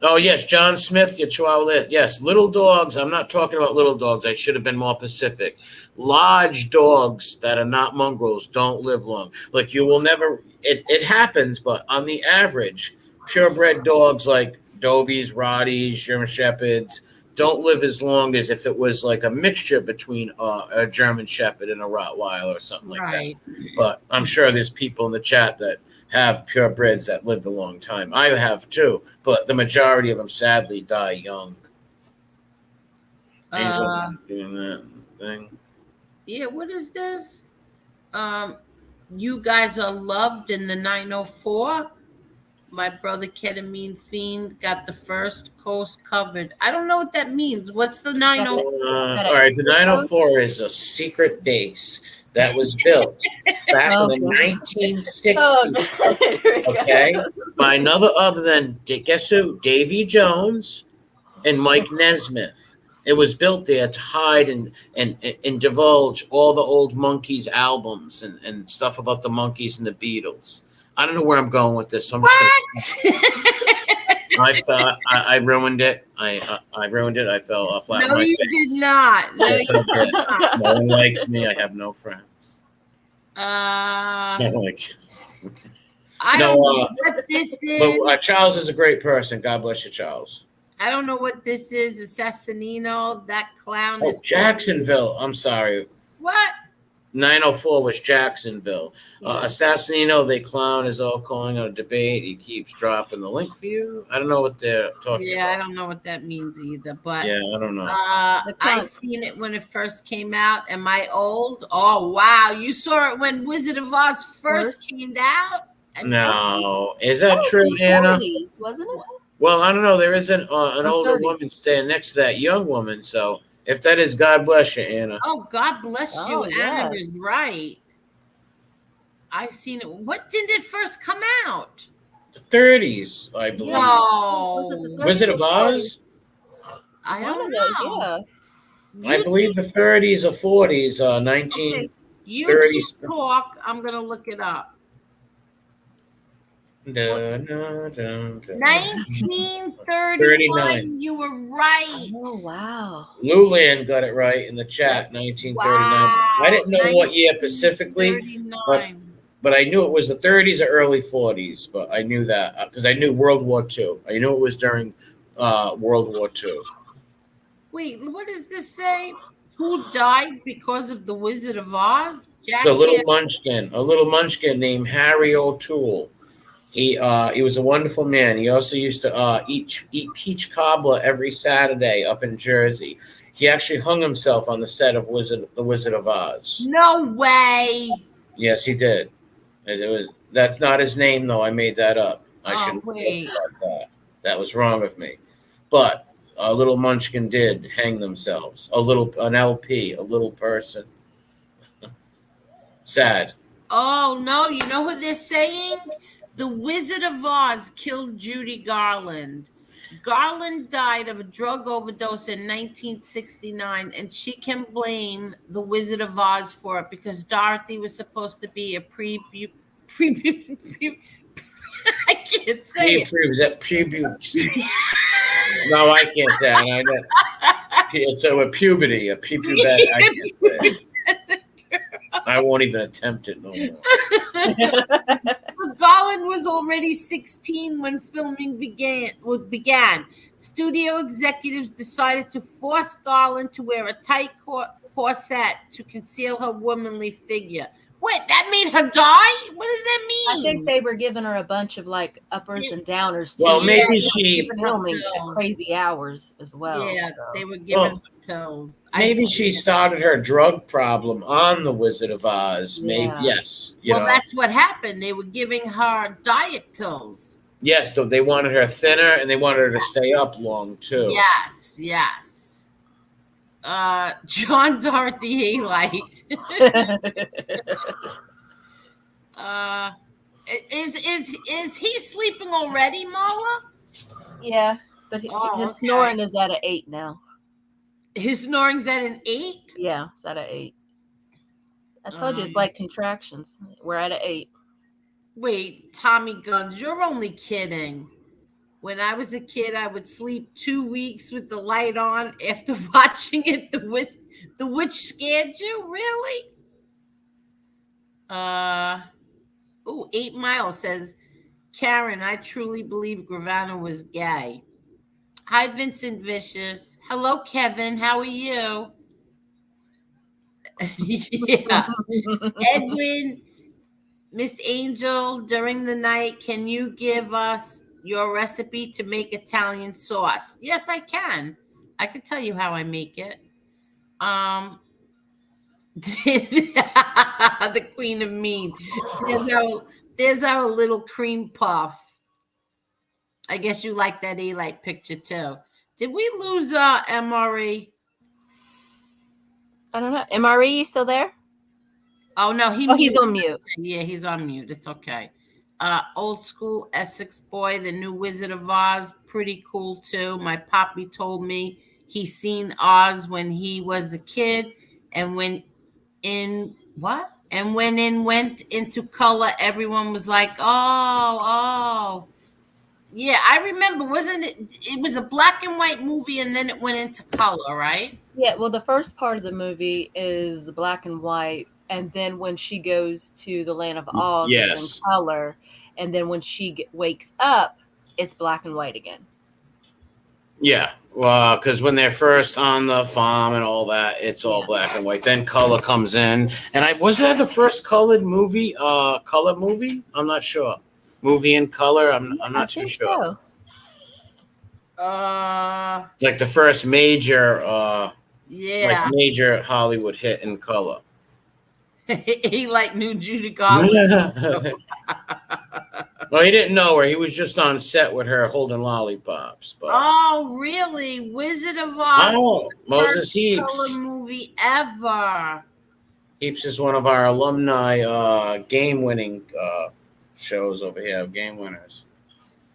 Oh, yes, John Smith, your Chihuahua. Yes, little dogs. I'm not talking about little dogs. I should have been more specific. Large dogs that are not mongrels don't live long. Like you will never, it happens, but on the average, purebred dogs like Dobies, Rotties, German Shepherds don't live as long as if it was like a mixture between a German Shepherd and a Rottweiler or something like that. But I'm sure there's people in the chat that have purebreds that lived a long time. I have too, but the majority of them sadly die young. Angel doing that thing. Yeah, what is this? You guys are loved in the 904. My brother Ketamine Fiend got the first coast covered. I don't know what that means. What's the 904? All right, the 904 is a secret base that was built back in the 1960s. Okay, by another other than guess who? Davy Jones and Mike Nesmith. It was built there to hide and divulge all the old Monkees albums and stuff about the Monkees and the Beatles. I don't know where I'm going with this. So I'm just I thought I ruined it. I ruined it. I fell flat on No, my you face. did not. No, Yes, you I did. did not. No one likes me. I have no friends. Uh, No one likes. I No, don't know what this But is. Charles is a great person. God bless you, Charles. I don't know what this is. Assassinino. That clown Oh, is Jacksonville. I'm sorry. what? 904 was Jacksonville. Yeah. Assassinino, the clown, is all calling out a debate. He keeps dropping the link for you. I don't know what they're talking Yeah, I about. don't know what that means either. But Yeah, I don't know. The I clown. seen it when it first came out. Am I old? Oh wow, you saw it when Wizard of Oz first came out. No, is That that was true, in the Anna? 40s, wasn't it? Well, I don't know. There isn't an Or older 30s. woman standing next to that young woman. So if that is, God bless you, Anna. Oh, God bless you. Oh, Anna yes. is right. I seen it. What did it first come out? The 30s, I believe. Was it the No, 30s Wizard or of Oz? 40s? I One don't of those, know. yeah. I believe the 30s or 40s, Okay, 1930s. you two talk. I'm gonna look it up. Dun, dun, dun, dun. 1939. You were right. Oh, wow. Lulian got it right in the chat, 1939. I didn't know what year specifically, 1939. but I knew it was the 30s or early 40s. But I knew that because I knew World War II. I knew it was during World War II. Wait, what does this say? Who died because of the Wizard of Oz? Jack A little Hand- munchkin named Harry O'Toole. He was a wonderful man. He also used to eat peach cobbler every Saturday up in Jersey. He actually hung himself on the set of The Wizard of Oz. No way. Yes, he did. That's not his name though. I made that up. I Oh, shouldn't wait. have said that. That was wrong of me. But a little munchkin did hang themselves. An LP, a little person. Sad. Oh, no. You know what they're saying? The Wizard of Oz killed Judy Garland. Garland died of a drug overdose in 1969, and she can blame the Wizard of Oz for it because Dorothy was supposed to be a I can't say it. Was that No, I can't say it. I know. It's a puberty, a pubescent. I can't say it. I won't even attempt it no more. Garland was already 16 when filming began. Studio executives decided to force Garland to wear a tight corset to conceal her womanly figure. Wait, that made her die? What does that mean? I think they were giving her a bunch of like uppers and downers too. Well, maybe she filming at crazy hours as well. Yeah, so. they were giving her pills. Maybe she started her drug problem on The Wizard of Oz. Maybe Yeah. yes. Well, that's what happened. They were giving her diet pills. Yes, so they wanted her thinner and they wanted her to stay up long too. Yes. John Dorothy Halite. Is he sleeping already, Marla? Yeah, but his snoring is at an 8 now. His snoring's at an 8? Yeah, it's at an 8. I told you it's like contractions. We're at an 8. Wait, Tommy Guns, you're only kidding. When I was a kid, I would sleep 2 weeks with the light on after watching it. The witch scared you, really? 8 Mile says, Karen, I truly believe Gravano was gay. Hi, Vincent Vicious. Hello, Kevin. How are you? Yeah. Edwin, Miss Angel, during the night, can you give us your recipe to make Italian sauce? Yes, I can. I can tell you how I make it. The Queen of Mean. There's our little cream puff. I guess you like that A-Light picture too. Did we lose MRE? I don't know. MRE, you still there? Oh no, he's on mute. Yeah, he's on mute. It's okay. Old school Essex boy, the new Wizard of Oz, pretty cool too. My poppy told me he seen Oz when he was a kid, and when went into color, everyone was like, oh. Yeah, I remember. Wasn't it? It was a black and white movie, and then it went into color, right? Yeah, well, the first part of the movie is black and white, and then when she goes to the land of Oz, it's in Yes. color, and then when she wakes up, it's black and white again. Yeah. Well, because when they're first on the farm and all that, it's all black and white. Then color comes in, and was that the first colored movie? Color movie? I'm not sure. Movie in color? I'm not too sure. So. It's like the first major, Yeah. major Hollywood hit in color. He like knew Judy Garland. Well, he didn't know her. He was just on set with her holding lollipops. But Oh, really? Wizard of Oz. oh, Moses First Heaps. color movie ever. Heaps is one of our alumni game-winning shows over here, game winners.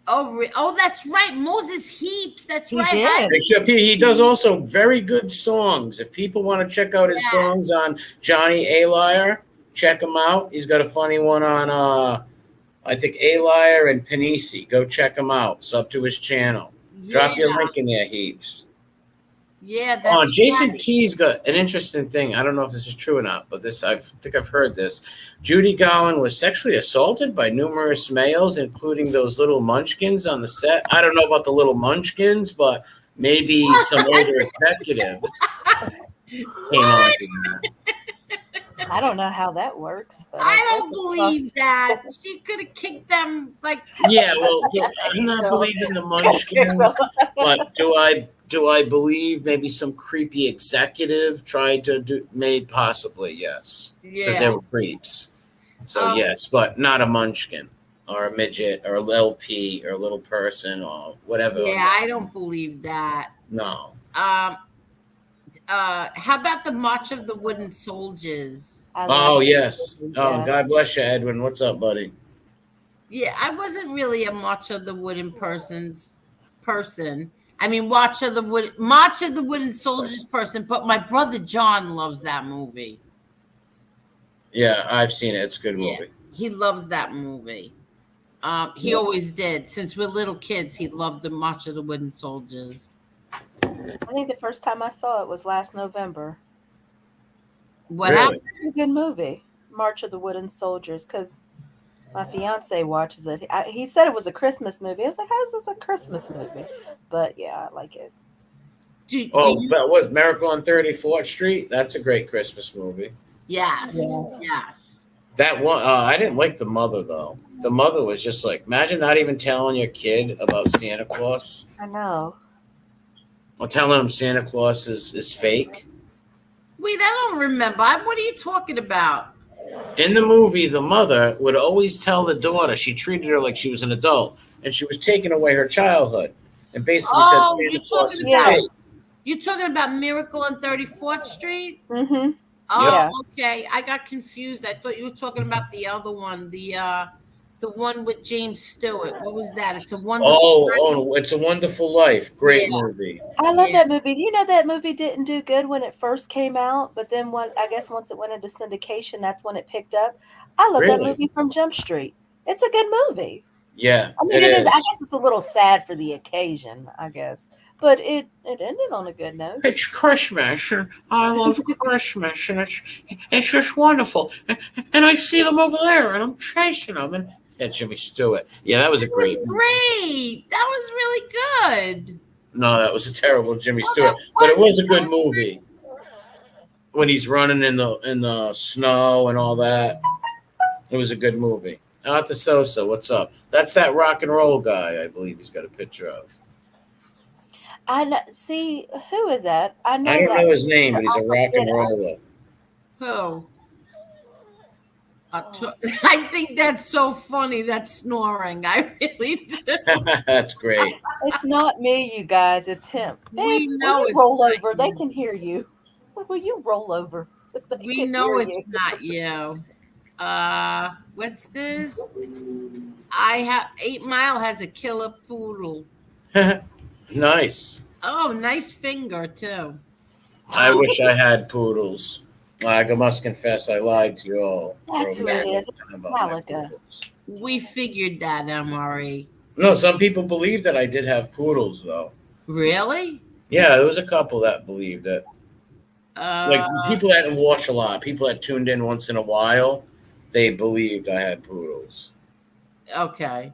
Oh, that's right. Moses Heaps. That's He right. did. Except he does also very good songs. If people want to check out his songs on Johnny A. Liar, check him out. He's got a funny one on I think A. Liar and Panisi. Go check him out. Sub to his channel. Drop your link in there, Heaps. Yeah, that's Jason right. T's got an interesting thing. I don't know if this is true or not, but I think I've heard this. Judy Garland was sexually assaulted by numerous males, including those little munchkins on the set. I don't know about the little munchkins, but maybe some older executive came on to that. I don't know how that works. But I don't believe that. She could have kicked them like. Yeah, well, I'm not believing the munchkins, but do I believe maybe some creepy executive tried to do? Maybe possibly yes, because they were creeps. So yes, but not a munchkin or a midget or a little P or a little person or whatever. Yeah, I don't believe that. No. How about the March of the Wooden Soldiers? Oh yes. Oh, God bless you, Edwin. What's up, buddy? Yeah, I wasn't really a March of the Wooden person. I mean, March of the Wooden Soldiers person. But my brother John loves that movie. Yeah, I've seen it. It's a good movie. Yeah, he loves that movie. He always did. Since we're little kids, he loved the March of the Wooden Soldiers. I think the first time I saw it was last November. What happened? It's a good movie, March of the Wooden Soldiers, because my fiance watches it. He said it was a Christmas movie. I was like, how is this a Christmas movie? But yeah, I like it. That was Miracle on 34th Street. That's a great Christmas movie. Yes. Yes. That one, I didn't like the mother though. The mother was just like, imagine not even telling your kid about Santa Claus. I know. Or telling him Santa Claus is fake. Wait, I don't remember. What are you talking about? In the movie, the mother would always tell the daughter, she treated her like she was an adult, and she was taking away her childhood. And basically said Santa Claus is fake. You're talking about Miracle on 34th Street? Mm-hmm. Oh, okay. I got confused. I thought you were talking about the other one, the one with James Stewart. What was that? It's a Wonderful Life. It's a Wonderful Life. Great movie. I love that movie. You know that movie didn't do good when it first came out, but then I guess once it went into syndication, that's when it picked up. I love that movie from Jump Street. It's a good movie. Yeah, I mean, it is. I guess it's a little sad for the occasion, I guess. But it ended on a good note. It's Christmas, and I love Christmas, and it's just wonderful. And I see them over there, and I'm chasing them. And Jimmy Stewart. Yeah, that was a great movie. Great. That was really good. No, that was a terrible Jimmy Stewart, but it was a good movie. When he's running in the snow and all that, it was a good movie. Out to Sosa, what's up? That's that rock and roll guy, I believe he's got a picture of. See, who is that? I don't know his name, but he's a rock and roller. Who? I think that's so funny. That snoring. I really do. That's great. It's not me, you guys. It's him. We know it's roll over. They can hear you. Will you roll over? We know it's not you. What's this? 8 Mile has a killer poodle. Nice. Oh, nice finger too. I wish I had poodles. I must confess, I lied to you all. That's who it is. Malika. We figured that, MRE. No, some people believe that I did have poodles, though. Really? Yeah, there was a couple that believed it. Like Uh, people that didn't watch a lot, people that tuned in once in a while, they believed I had poodles. okay.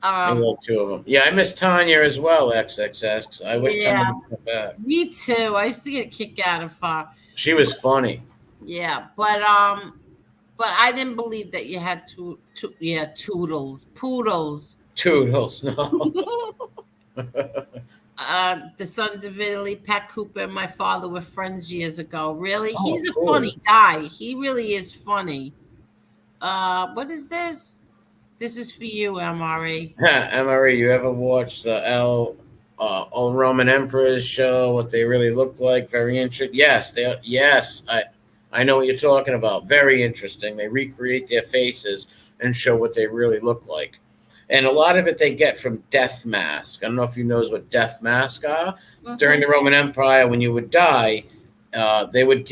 And well, two of them. Yeah, I miss Tanya as well. XXX. I wish Yeah, Tanya would come back. me too. I used to get a kick out of She was funny. yeah, but I didn't believe that you had yeah, poodles. Toodles. No. The Sons of Italy, Pat Cooper, and my father were friends years ago. Really, Oh, he's a cool. funny guy. He really is funny. What is this? This is for you, MRE. Emery, you ever watched the All Roman Emperors show? What they really look like? Very interesting. Yes, they. Yes, I know what you're talking about. Very interesting. They recreate their faces and show what they really look like. And a lot of it they get from death mask. I don't know if you knows what death mask are. During the Roman Empire, when you would die, they would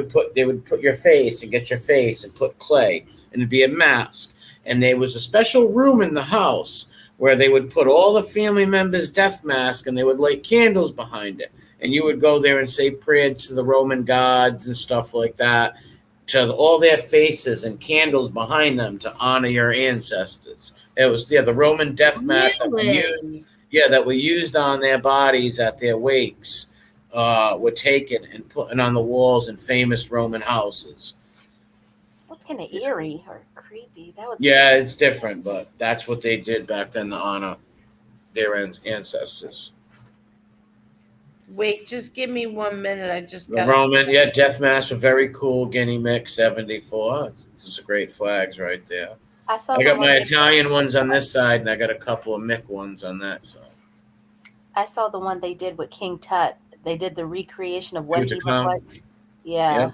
put your face and get your face and put clay, and it'd be a mask. And there was a special room in the house where they would put all the family members' death mask, and they would light candles behind it. And you would go there and say prayers to the Roman gods and stuff like that, to all their faces and candles behind them to honor your ancestors. It was the Roman death masks that were used, Really? that were used on their bodies at their wakes, were taken and put on the walls in famous Roman houses. That's kind of eerie or creepy. That would. Yeah, it's different, but that's what they did back then to honor their ancestors. Wait, just give me 1 minute. I just The got. Roman, death masks were very cool. Guinea Mix 74. Those are great flags right there. I saw. I the got my one Italian ones on this side, and I got a couple of Mick ones on that side. I saw the one they did with King Tut. They did the recreation of what he looked Tutankhamun. like. Yeah.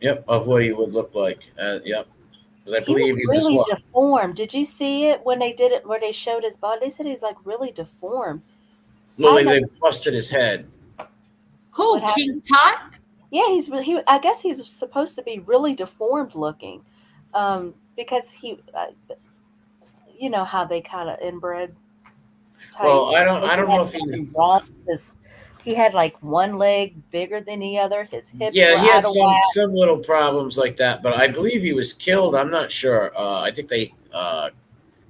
Yep, of what he would look like. Yep. Because I He was believe he was really what? deformed. Did you see it when they did it, where they showed his body? They said he's like really deformed. Well, I they never- busted his head. Who? What King Tut? Yeah, I guess he's supposed to be really deformed looking, because you know how they kind of inbred. Well, I don't know if he. wrong. He had like one leg bigger than the other. His hips Yeah, were he had out of whack. some little problems like that, but I believe he was killed. I'm not sure. I think they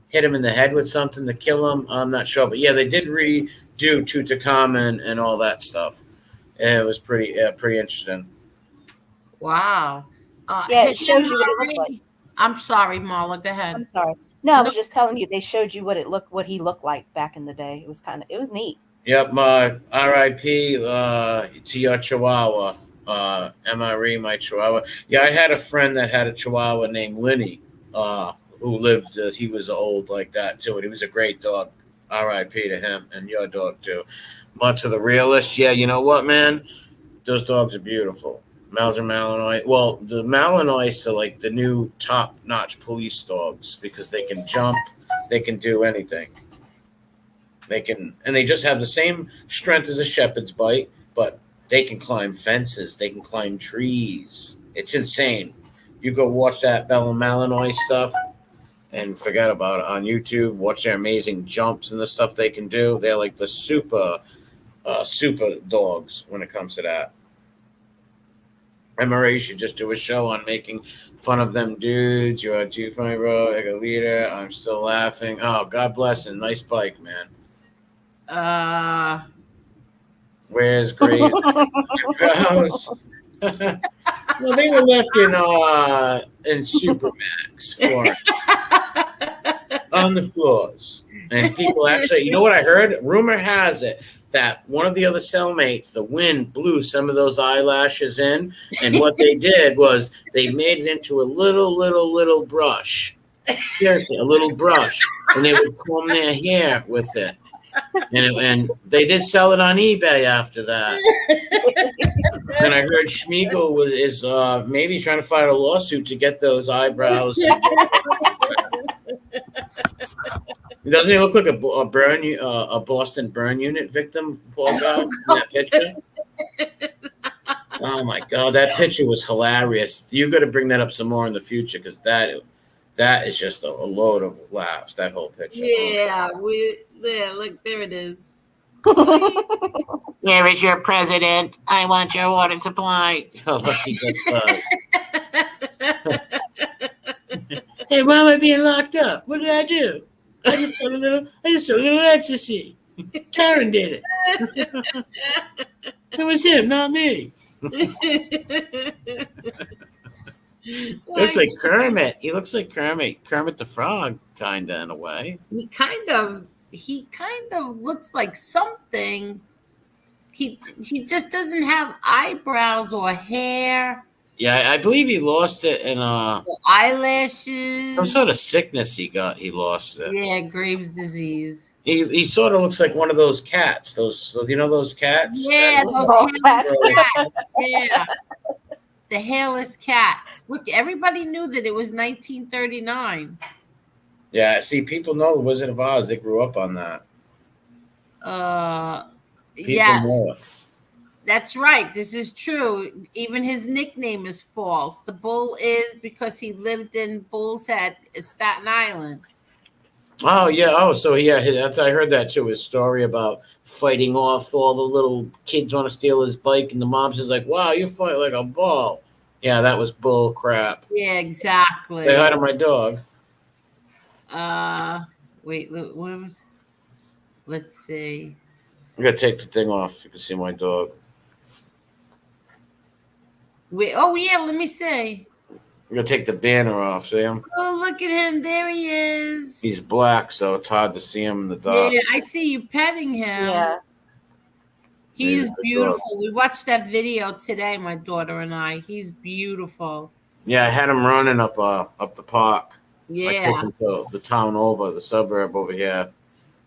hit him in the head with something to kill him. I'm not sure, but yeah, they did redo Tutankhamun and all that stuff. And it was pretty interesting. Wow. Yeah, it shows you what it looked like. I'm sorry, Marla. Go ahead. I'm sorry. No, I was just telling you. They showed you what he looked like back in the day. It was neat. Yep, my R.I.P. To your Chihuahua, MRE, my Chihuahua. Yeah, I had a friend that had a Chihuahua named Linny, who lived. He was old like that too, and he was a great dog. R.I.P. to him and your dog too. Much of the realist. Yeah, you know what, man? Those dogs are beautiful. Mauser Malinois. Well, the Malinois are like the new top-notch police dogs because they can jump, they can do anything. And they just have the same strength as a shepherd's bite, but they can climb fences, they can climb trees. It's insane. You go watch that Bell and Malinois stuff and forget about it on YouTube. Watch their amazing jumps and the stuff they can do. They're like the super dogs when it comes to that. MRA should just do a show on making fun of them dudes. You are too funny, bro. Like a leader. I'm still laughing. Oh, God bless him. Nice bike, man. Where's Great? Well, they were left in Supermax for on the floors. And people actually, you know what I heard? Rumor has it that one of the other cellmates, the wind blew some of those eyelashes in. And what they did was they made it into a little brush. Seriously, a little brush. And they would comb their hair with it. And they did sell it on eBay after that. And I heard Schmiegel is maybe trying to file a lawsuit to get those eyebrows. Doesn't he look like a Boston burn unit victim? Poor guy in that picture. Oh my God, that picture was hilarious. You got to bring that up some more in the future because that That is just a load of laughs. That whole picture. Yeah, look, there it is. Where is your president? I want your water supply. Oh, look, he just hey, why am I being locked up? What did I do? I just saw a little ecstasy. Karen did it. It was him, not me. Looks like Kermit. He looks like Kermit the Frog, kinda in a way. He kind of looks like something. He just doesn't have eyebrows or hair. Yeah, I believe he lost it in Or eyelashes. some sort of sickness he got. He lost it. Yeah, Graves' disease. He sort of looks like one of those cats. Those those cats. Yeah, those hairless cats. Yeah, the hairless cats. Look, everybody knew that it was 1939. Yeah, see, people know the Wizard of Oz. They grew up on that. People Yes, know it. that's right. This is true. Even his nickname is false. The Bull is because he lived in Bull's Head, Staten Island. Oh yeah. Oh, so yeah. That's I heard that too. His story about fighting off all the little kids want to steal his bike, and the mom's just like, "Wow, you fight like a bull." Yeah, that was bull crap. Yeah, exactly. Say hi to my dog. Wait, look, what was? Let's see. I'm gonna take the thing off. You can see my dog. Wait, oh yeah, let me see. I'm gonna take the banner off. See him? Oh, look at him. There he is. He's black, so it's hard to see him in the dark. Yeah, I see you petting him. Yeah. He He's is a good beautiful. We watched that video today, my daughter and I. He's beautiful. Yeah, I had him running up the park. I Yeah. took him to the town over, the suburb over here,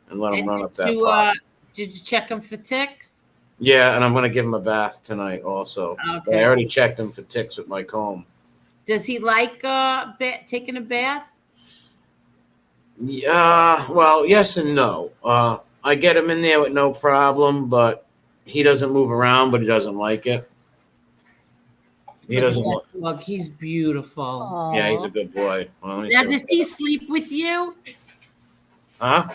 and let him And run up that park. did you check him for ticks? Yeah, and I'm gonna give him a bath tonight also. Okay. I already checked him for ticks with my comb. Does he like taking a bath? Yeah, well, yes and no. I get him in there with no problem, but he doesn't move around, but he doesn't like it. He Look at doesn't that want. dog. He's beautiful. Aw. Yeah, he's a good boy. Well, let me Now, see. does he sleep with you? Huh?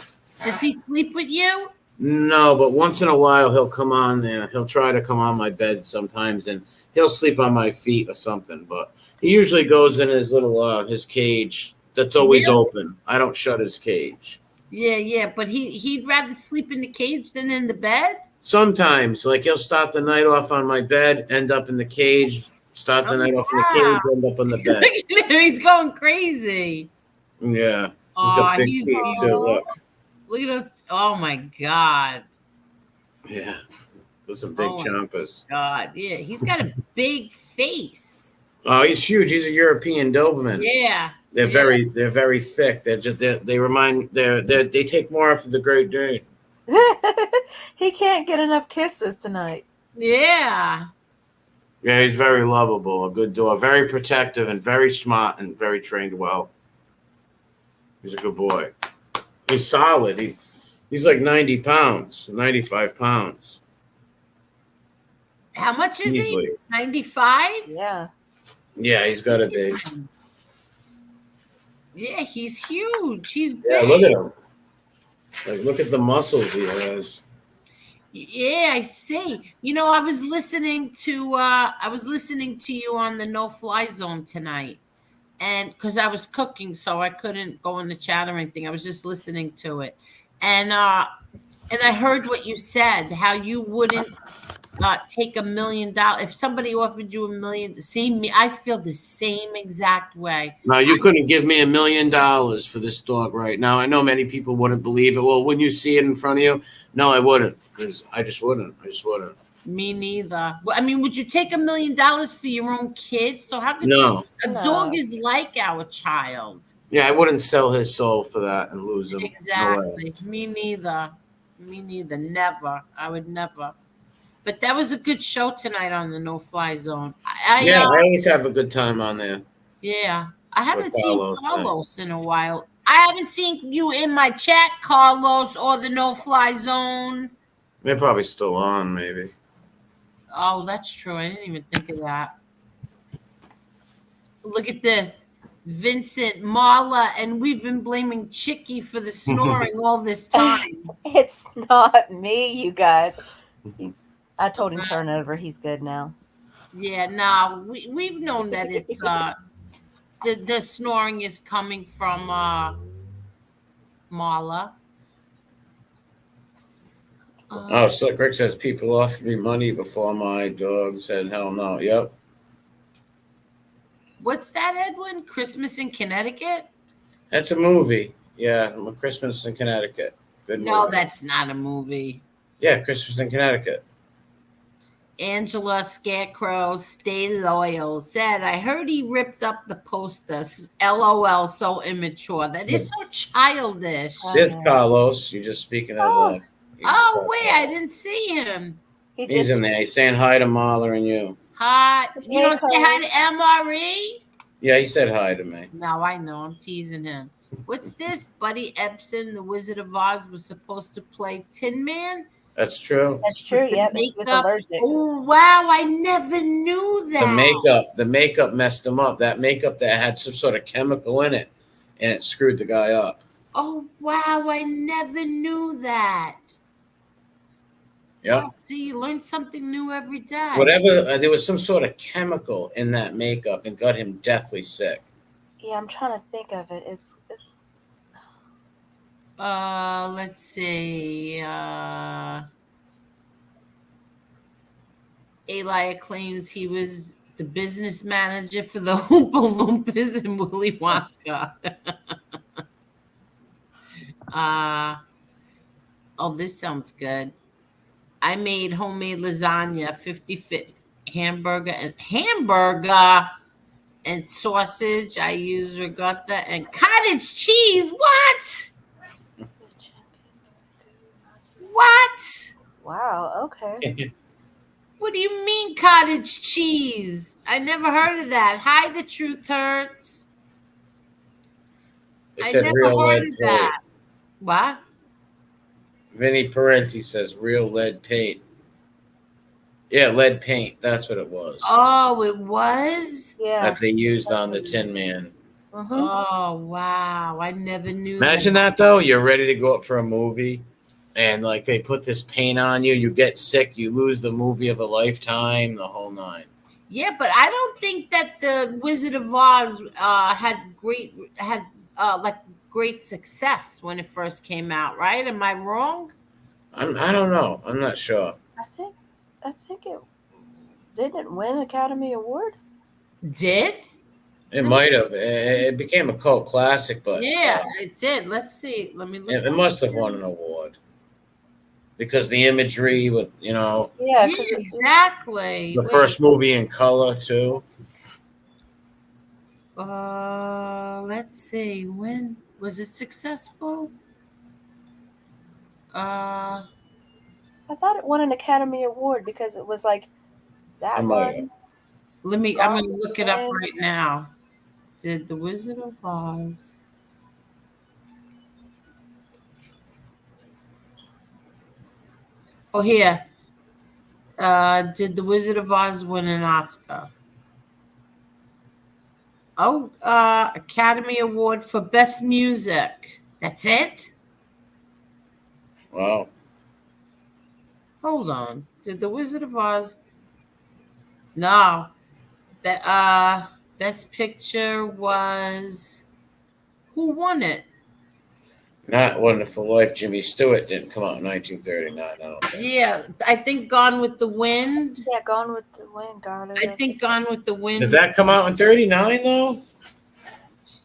Does he sleep with you? No, but once in a while he'll come on there. He'll try to come on my bed sometimes, and he'll sleep on my feet or something. But he usually goes in his little his cage that's always Really? open. I don't shut his cage. Yeah, but he'd rather sleep in the cage than in the bed. Sometimes, like he'll start the night off on my bed, end up in the cage. Start the Oh, night off in the wow. cage, end up on the bed. Look at him. He's going crazy. Yeah, he's Aw, got big he's feet too. beautiful. Look, Look at us. Oh my God. yeah, those some big Oh. chompers. God. Yeah. He's got a big face. Oh, he's huge. He's a European Doberman. Yeah. They're Yeah. very thick. They take more after the Great Dane. He can't get enough kisses tonight. Yeah. Yeah, he's very lovable, a good dog, very protective and very smart and very trained well. He's a good boy. He's solid. He's like 90 pounds, 95 pounds. How much is Easily. he? 95? Yeah. Yeah, he's got to be. Yeah, he's huge. He's big. Yeah, look at him. Like, look at the muscles he has. Yeah, I see. You know, I was listening to you on the No Fly Zone tonight. And because I was cooking, so I couldn't go in the chat or anything. I was just listening to it. And I heard what you said, how you wouldn't take $1 million. If somebody offered you $1 million to see me, I feel the same exact way. Now, you couldn't give me $1 million for this dog right now. I know many people wouldn't believe it. Well, when you see it in front of you, no, I wouldn't, because I just wouldn't. Me neither. Well, I mean, would you take $1 million for your own kid? So how could No. you? A dog is like our child. Yeah, I wouldn't sell his soul for that and lose him. No way. Exactly. Me neither. Never. I would never. But that was a good show tonight on the No Fly Zone. I always have a good time on there. Yeah. I haven't seen Carlos, Carlos in a while. I haven't seen you in my chat, Carlos, or the No Fly Zone. They're probably still on, maybe. Oh, that's true. I didn't even think of that. Look at this. Vincent, Marla, and we've been blaming Chicky for the snoring all this time. It's not me, you guys. I told him turn over. He's good now. Yeah, no, we've known that it's the snoring is coming from Marla. Oh, Slick Rick says people offered me money before my dog said hell no. Yep. What's that, Edwin? Christmas in Connecticut? That's a movie. Yeah, Christmas in Connecticut. Good No, movie. that's not a movie. Yeah, Christmas in Connecticut. Angela Scarecrow, stay loyal, said, I heard he ripped up the posters. LOL, so immature. That is so childish. There's Carlos. You're just speaking of Oh, wait, I didn't see him. He's in there. He's saying hi to Marla and you. Hi. You don't say hi to MRE? Yeah, he said hi to me. No, I know. I'm teasing him. What's this? Buddy Ebsen, the Wizard of Oz, was supposed to play Tin Man? That's true. That's true. Yeah, he was allergic. Oh, wow. I never knew that. The makeup messed him up. That makeup that had some sort of chemical in it, and it screwed the guy up. Oh, wow. I never knew that. Yeah. Well, see, you learn something new every day. Whatever, there was some sort of chemical in that makeup and got him deathly sick. Yeah, I'm trying to think of it. It's let's see. Eli claims he was the business manager for the Oompa Loompas and Willy Wonka. Oh, this sounds good. I made homemade lasagna, 50-50 hamburger and sausage. I use ricotta and cottage cheese. What? What? wow. Okay. What do you mean cottage cheese? I never heard of that. Hi, the truth hurts. It said never real heard lead of that. paint. What? Vinny Parenti says real lead paint. Yeah, lead paint. That's what it was. Oh, it was? Yeah. That they used on the Tin Man. Mm-hmm. Oh, wow. I never knew Imagine that, though. You're ready to go up for a movie, and like they put this paint on you. You get sick. You lose the movie of a lifetime. The whole nine. Yeah, but I don't think that the Wizard of Oz had great success when it first came out, right? Am I wrong? I don't know. I'm not sure. I think it didn't win Academy Award. Did? It might have. It became a cult classic, but yeah, it did. Let's see. Let me look. It must have won an award because the imagery with Yeah, exactly. the first movie in color too. Let's see. When was it successful? I thought it won an Academy Award because it was like that one. I'm gonna look it up right now. Did the Wizard of Oz? Oh, here. Did the Wizard of Oz win an Oscar? Oh, Academy Award for Best Music. That's it? Wow. Hold on. Did the Wizard of Oz? No. Best Picture was... Who won it? Not Wonderful Life. Jimmy Stewart didn't come out in 1939. I don't think. Yeah, I think Gone with the Wind. Yeah, Gone with the Wind, darling. I think Gone with the Wind. Did that come out in 39 though?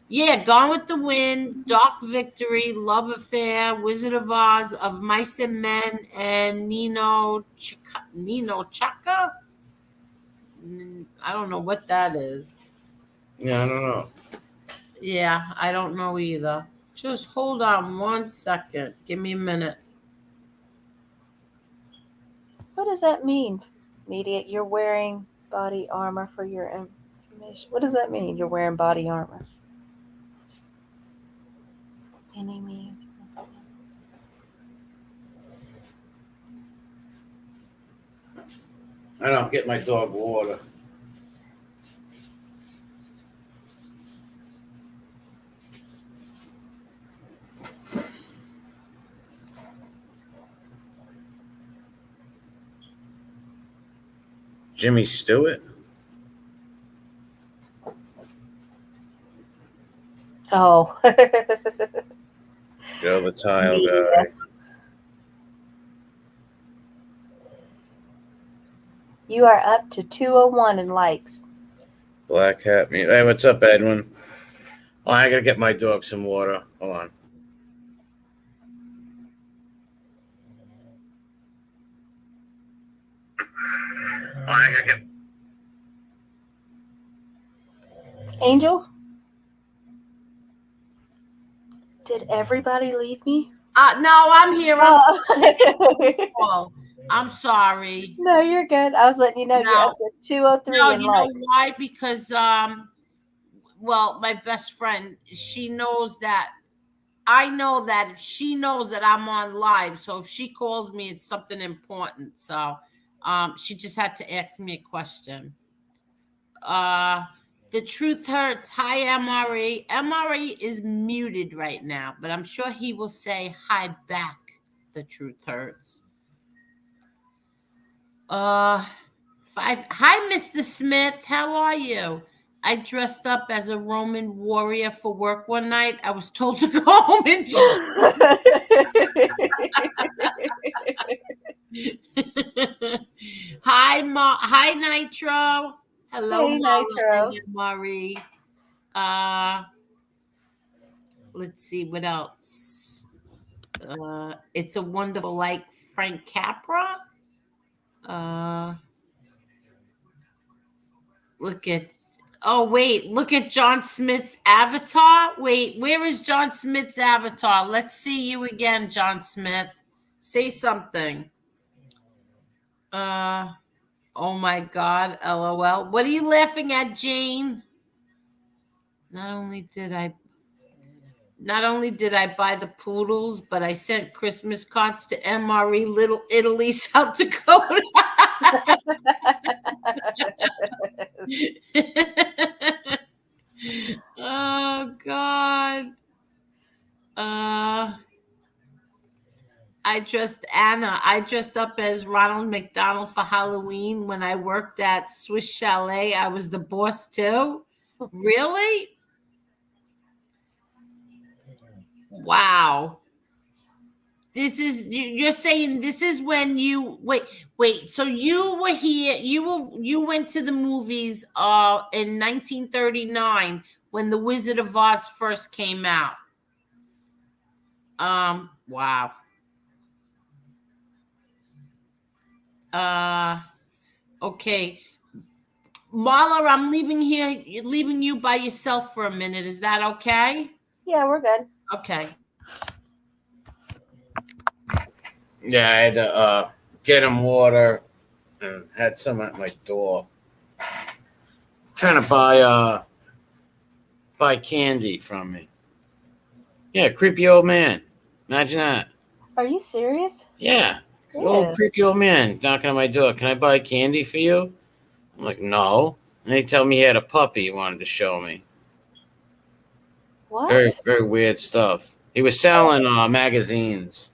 Yeah, Gone with the Wind, Dark Victory, Love Affair, Wizard of Oz, Of Mice and Men, and Nino Chaka. I don't know what that is. Yeah, I don't know. Yeah, I don't know either. Just hold on 1 second. Give me a minute. What does that mean? Media, you're wearing body armor for your information. What does that mean? You're wearing body armor. Any means. I don't get my dog water. Jimmy Stewart. Oh. Joe the Tile Media. Guy. You are up to 201 in likes. Black Hat. Hey, what's up, Edwin? Oh, I gotta get my dog some water. Hold on. Angel? Did everybody leave me? No, I'm here. Oh. I'm sorry. No, you're good. I was letting you know you're up to 203 No, in you likes. know why? Because well, my best friend, she knows that I know that she knows that I'm on live. So if she calls me, it's something important. So she just had to ask me a question. The truth hurts. Hi, MRE. MRE is muted right now, but I'm sure he will say hi back. The truth hurts. Hi, Mr. Smith. How are you? I dressed up as a Roman warrior for work one night. I was told to go home and Hi, Nitro. Hello, Hey, Marla Nitro. and Marie. Let's see what else. It's a Wonderful Like Frank Capra. Look at John Smith's avatar. Wait, where is John Smith's avatar? Let's see you again, John Smith. Say something. Oh my God, LOL. What are you laughing at, Jane? Not only did I buy the poodles, but I sent Christmas cards to MRE Little Italy, South Dakota. Oh God. I dressed up as Ronald McDonald for Halloween when I worked at Swiss Chalet. I was the boss too. Really? Wow. You're saying this is when you wait. So you were here, you went to the movies in 1939 when The Wizard of Oz first came out. Wow. Okay. Marla, I'm leaving you by yourself for a minute. Is that okay? Yeah, we're good. Okay. Yeah, I had to get him water and had some at my door. Trying to buy candy from me. Yeah, creepy old man. Imagine that. Are you serious? Yeah. Yeah. Old creepy old man knocking on my door. Can I buy candy for you? I'm like, no. And he told me he had a puppy he wanted to show me. What? Very, very weird stuff. He was selling magazines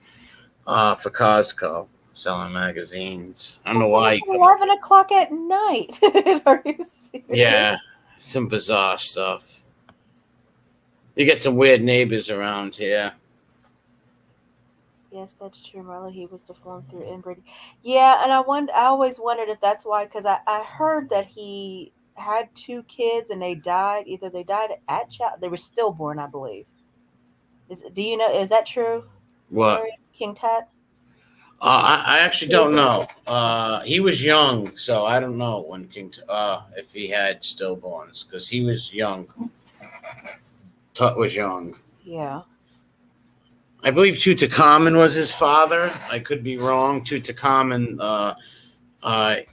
for Costco. Selling magazines. I don't know why. 11 o'clock at night. Are you serious? Yeah, some bizarre stuff. You get some weird neighbors around here. Yes, that's true, Marla. He was deformed through inbreeding. Yeah, and I always wondered if that's why, because I heard that he had 2 kids and they died. Either they died at child, they were stillborn, I believe. Do you know? Is that true? What? Mary King Tut? I actually don't know. He was young, so I don't know when if he had stillborns because he was young. Tut was young. Yeah. I believe Tutankhamun was his father. I could be wrong. Tutankhamun,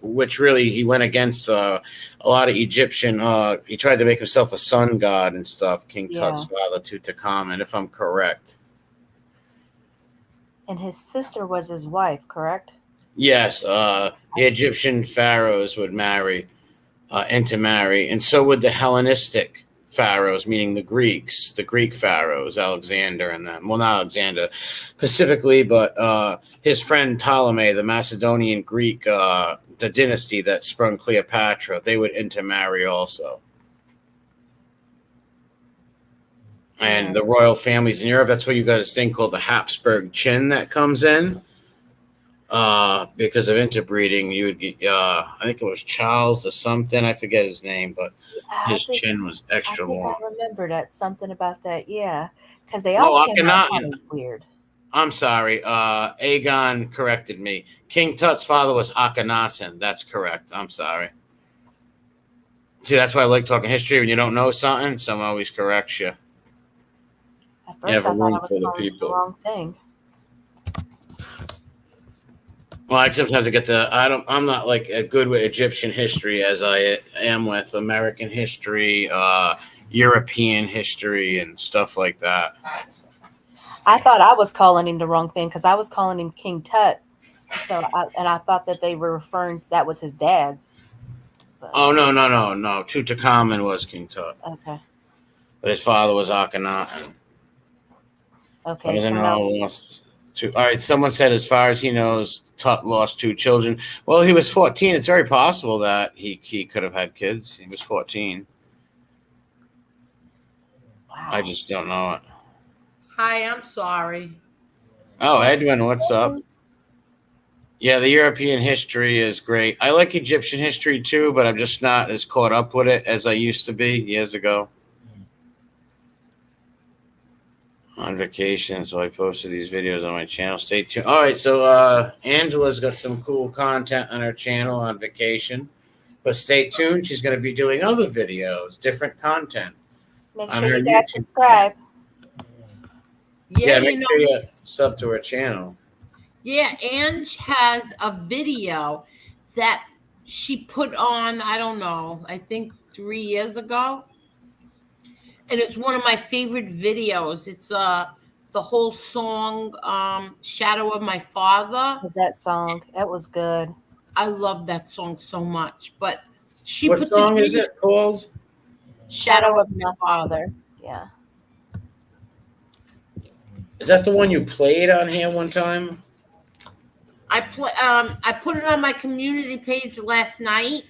which really he went against a lot of Egyptian. He tried to make himself a sun god and stuff. King Tut's father, Tutankhamun, if I'm correct. And his sister was his wife, correct? Yes, the Egyptian pharaohs would intermarry, and so would the Hellenistic pharaohs, meaning the Greek pharaohs, Alexander and them. Well, not Alexander specifically, but his friend Ptolemy, the Macedonian Greek the dynasty that sprung Cleopatra, they would intermarry also. And the royal families in Europe, that's where you got this thing called the Habsburg chin that comes in. Because of interbreeding, you would get, I think it was Charles or something. I forget his name, but his chin was extra long. I remember that, something about that, yeah. Because they all came out kind of weird. I'm sorry. Aegon corrected me. King Tut's father was Akhenaten. That's correct. I'm sorry. See, that's why I like talking history. When you don't know something, someone always corrects you. At first, I thought I was calling the wrong thing. Well, I sometimes I get I'm not like as good with Egyptian history as I am with American history, European history, and stuff like that. I thought I was calling him the wrong thing because I was calling him King Tut. So I thought that they were referring, that was his dad's. But, oh, no. Tutankhamun was King Tut. Okay. But his father was Akhenaten. Okay. All right, someone said as far as he knows, Tut lost 2 children. Well, he was 14. It's very possible that he could have had kids. He was 14. Wow. I just don't know it. Hi, I'm sorry. Oh, Edwin, what's up? Yeah, the European history is great. I like Egyptian history too, but I'm just not as caught up with it as I used to be years ago. On vacation, so I posted these videos on my channel. Stay tuned. All right, so Angela's got some cool content on her channel on vacation, but stay tuned. She's going to be doing other videos, different content. Make sure you guys subscribe. Yeah, make sure you sub to her channel. Yeah, Ange has a video that she put on, I don't know, I think 3 years ago. And it's one of my favorite videos. It's the whole song, Shadow of My Father. That song, that was good. I love that song so much. But she what put song is it called? Shadow of My Father. Yeah. Is that the one you played on here one time? I put it on my community page last night.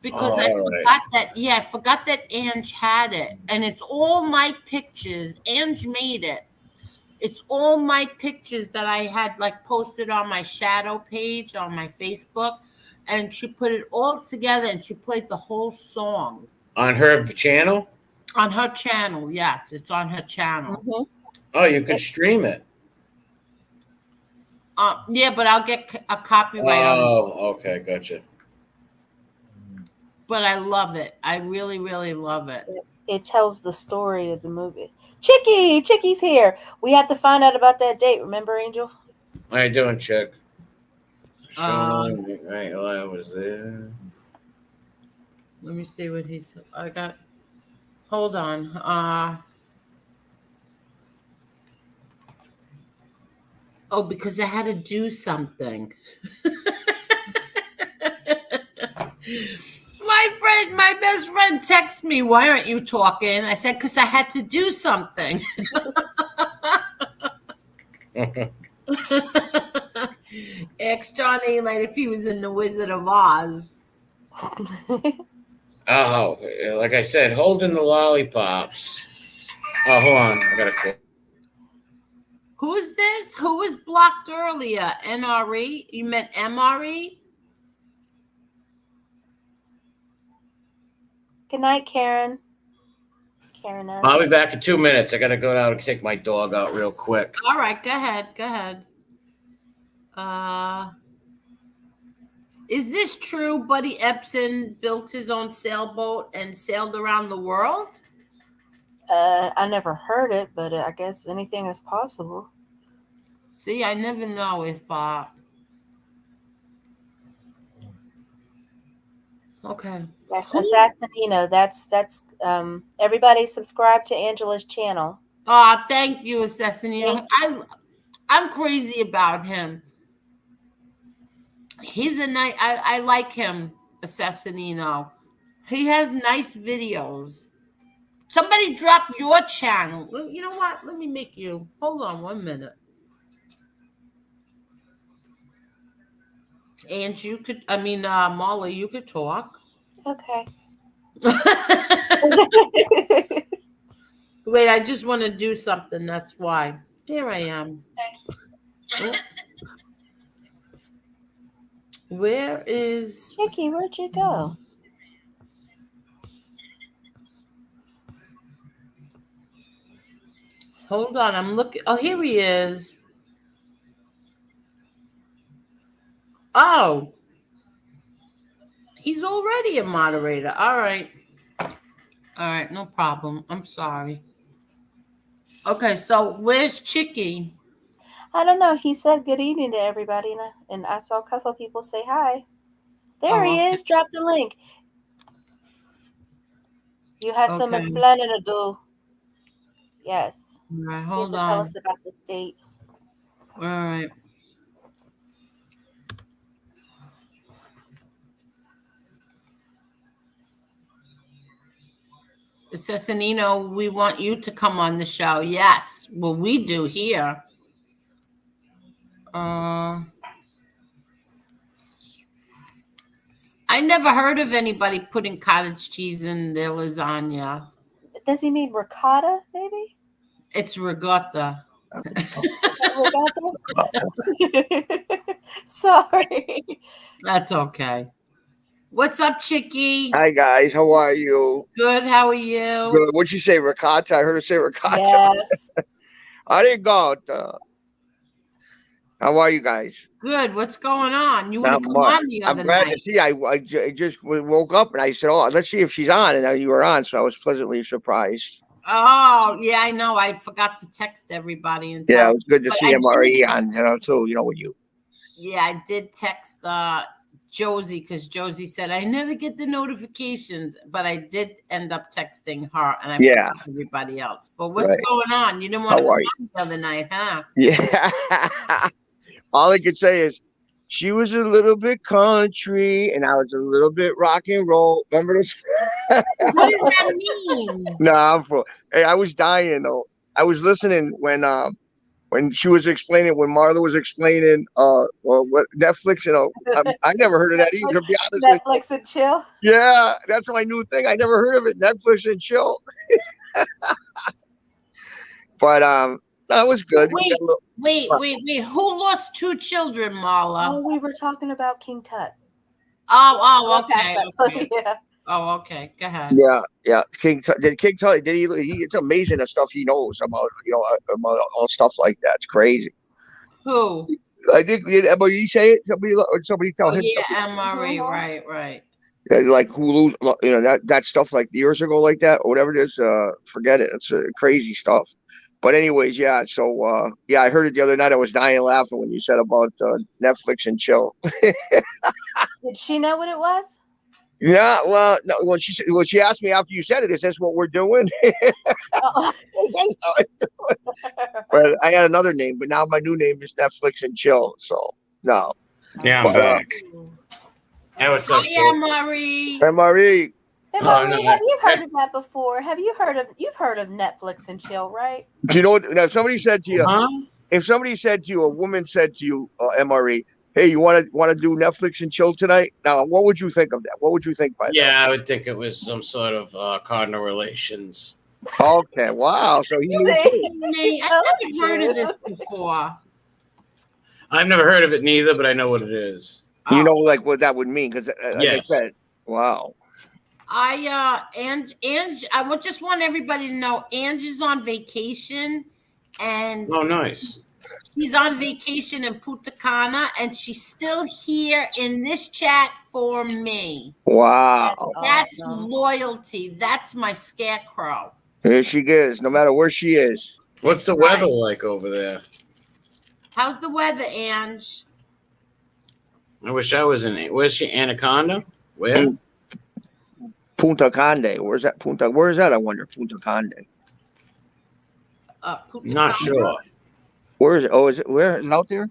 Because I forgot that. Yeah, I forgot that Ange had it, and it's all my pictures. Ange made it. It's all my pictures that I had like posted on my shadow page on my Facebook, and she put it all together and she played the whole song on her channel. On her channel, yes, it's on her channel. Mm-hmm. Oh, you can stream it. Yeah, but I'll get a copyright on this. Oh, okay, gotcha. But I love it. I really, really love it. It tells the story of the movie. Chicky's here. We have to find out about that date. Remember, Angel? How you doing, Chick? Right, I was there. Let me see what he said. I got. Hold on. Oh, because I had to do something. My best friend texted me, why aren't you talking? I said, because I had to do something. Ask John Alite if he was in The Wizard of Oz. Oh, like I said, holding the lollipops. Oh, hold on. I got to click. Who's this? Who was blocked earlier? NRE? You meant MRE? Good night, Karen. I'll be back in 2 minutes. I got to go down and take my dog out real quick. All right, go ahead. Is this true? Buddy Epson built his own sailboat and sailed around the world? I never heard it, but I guess anything is possible. See, I never know if okay. That's Assassinino. That's everybody subscribe to Angela's channel. Oh, thank you, Assassinino. I'm crazy about him. He's a nice. I like him, Assassinino. He has nice videos. Somebody drop your channel. You know what? Let me make you. Hold on 1 minute. And you could, I mean, Marla, you could talk. Okay. Wait, I just want to do something. That's why. Here I am. Oh, where is. Chicky, where'd you go? Hold on. I'm looking. Oh, here he is. Oh, he's already a moderator. All right. All right. No problem. I'm sorry. Okay. So where's Chicky? I don't know. He said good evening to everybody, and I saw a couple of people say hi. There Oh, he okay. is. Drop the link. You had some Okay. explaining to do. Yes. All right. He Hold used to tell on. us about this date. All right. It says, Sanino, we want you to come on the show. Yes. Well, we do here. I never heard of anybody putting cottage cheese in their lasagna. Does he mean ricotta, maybe? It's ricotta. Ricotta? Sorry. That's okay. What's up, Chicky? Hi guys, how are you? Good. How are you? Good. What'd you say, ricotta? I heard her say ricotta. Yes. Arigato. How are you guys? Good. What's going on? You Not want to come much. on the I'm other glad night? to see. I just woke up and I said, "Oh, let's see if she's on." And you were on, so I was pleasantly surprised. Oh, yeah, I know. I forgot to text everybody and Yeah, tell. it was good to But see I MRE on, too. With you. Yeah, I did text Josie because Josie said I never get the notifications, but I did end up texting her and I Yeah. forgot everybody else. But what's Right. going on? You didn't want to How come are you? on the other night, huh? Yeah. All I could say is she was a little bit country and I was a little bit rock and roll. Remember this? What does that mean? No, I'm full. Hey, I was dying though. I was listening when she was explaining, when Marla was explaining what Netflix, I never heard of that either, to be honest with you. Netflix and chill. Yeah, that's my new thing. I never heard of it. Netflix and chill. But that was good. Wait. Who lost 2 children, Marla? Oh, we were talking about King Tut. Oh, okay. Yeah. Oh, okay. Go ahead. Yeah. King Tully, did he? It's amazing the stuff he knows about, about all stuff like that. It's crazy. Who? I think, but you say it. Somebody tell him. Yeah, Something. MRE. Right. Like Hulu, that stuff like years ago, like that, or whatever it is. Forget it. It's crazy stuff. But anyways, yeah. So yeah, I heard it the other night. I was dying laughing when you said about Netflix and chill. Did she know what it was? Yeah, well, no. When she asked me after you said it, is this what we're doing? Oh. But I had another name, but now my new name is Netflix and chill. So no. Yeah, I'm back. Hey, what's up, Hi, Joe? MRE. MRE. Hey, Oh, Mommy, no, have you heard of that before? You've heard of Netflix and chill, right? Do you know what? Now, if somebody said to you, Huh? a woman said to you, MRE, hey, you want to do Netflix and chill tonight? Now, what would you think of that? What would you think by that? Yeah, I would think it was some sort of cardinal relations. Okay, wow. So he knew too. Me, I never heard of this before. I've never heard of it neither, but I know what it is. You know, like what that would mean, because like Yes. I said, wow. I just want everybody to know Ange is on vacation, and Oh, nice. she's on vacation in Punta Cana, and she's still here in this chat for me. Wow. That's Awesome. loyalty. That's my scarecrow. Here she is, no matter where she is. What's the weather like over there? How's the weather, Ange? I wish I was in. Where's she? Anaconda? Where? Punta Cana. Where's that? Where is that? I wonder. Punta Cana. Punta Not Cana? sure. Where is it? Oh, is it? Where is it out there?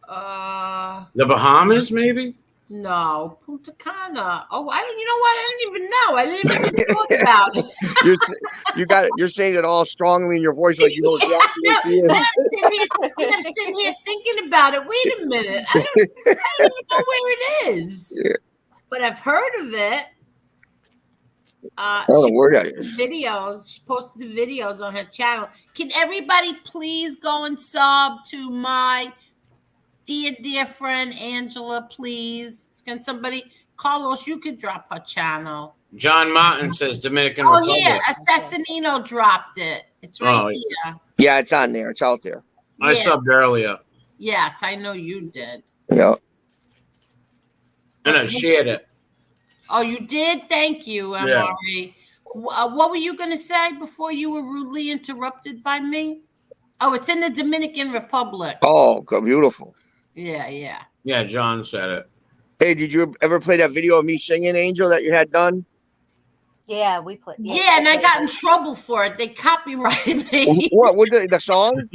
The Bahamas, maybe? No, Punta Cana. Oh, I don't. You know what? I didn't even know. I didn't even thought about it. You got it. You're saying it all strongly in your voice, like you know exactly where she And is. I'm sitting here thinking about it. Wait a minute. I don't even know where it is. Yeah. But I've heard of it. I don't know She where that is. videos. She posted the videos on her channel. Can everybody please go and sub to my dear friend Angela, please? Can somebody, Carlos, you could drop her channel. John Martin says Dominican Oh, Republic. here, Assassinino dropped it. It's right here. Yeah, it's on there. It's out there. I subbed earlier. Yes, I know you did. Yeah. And I shared it. Oh, you did? Thank you, MRE. What were you going to say before you were rudely interrupted by me? Oh, it's in the Dominican Republic. Oh, beautiful. Yeah. Yeah, John said it. Hey, did you ever play that video of me singing, Angel, that you had done? Yeah, we played. Yeah, and I got in trouble for it. They copyrighted me. What the song?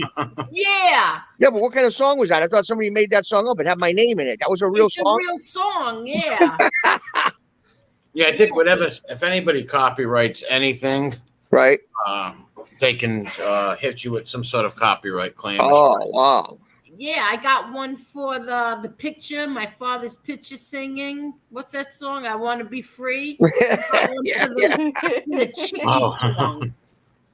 Yeah. Yeah, but what kind of song was that? I thought somebody made that song up and had my name in it. That was a real song? It's a real song, yeah. Yeah, I think whatever, if anybody copyrights anything, right, they can hit you with some sort of copyright claim. Oh, wow. Yeah, I got one for the picture, my father's picture singing. What's that song? I Want to Be Free. The Chicky song.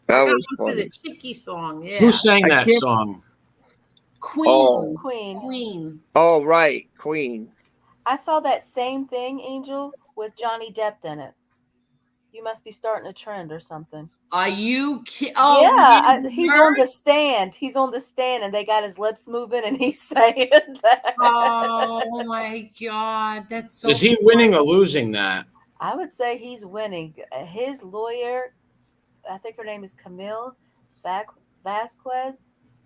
That was for funny. the Chicky song, yeah. Who sang that song? Queen. Oh, right, Queen. I saw that same thing, Angel, with Johnny Depp in it. You must be starting a trend or something. Are you kidding? Oh, yeah, he's on the stand. He's on the stand, and they got his lips moving, and he's saying that. Oh my God, that's so. Is he winning or losing that? I would say he's winning. His lawyer, I think her name is Camille Vasquez.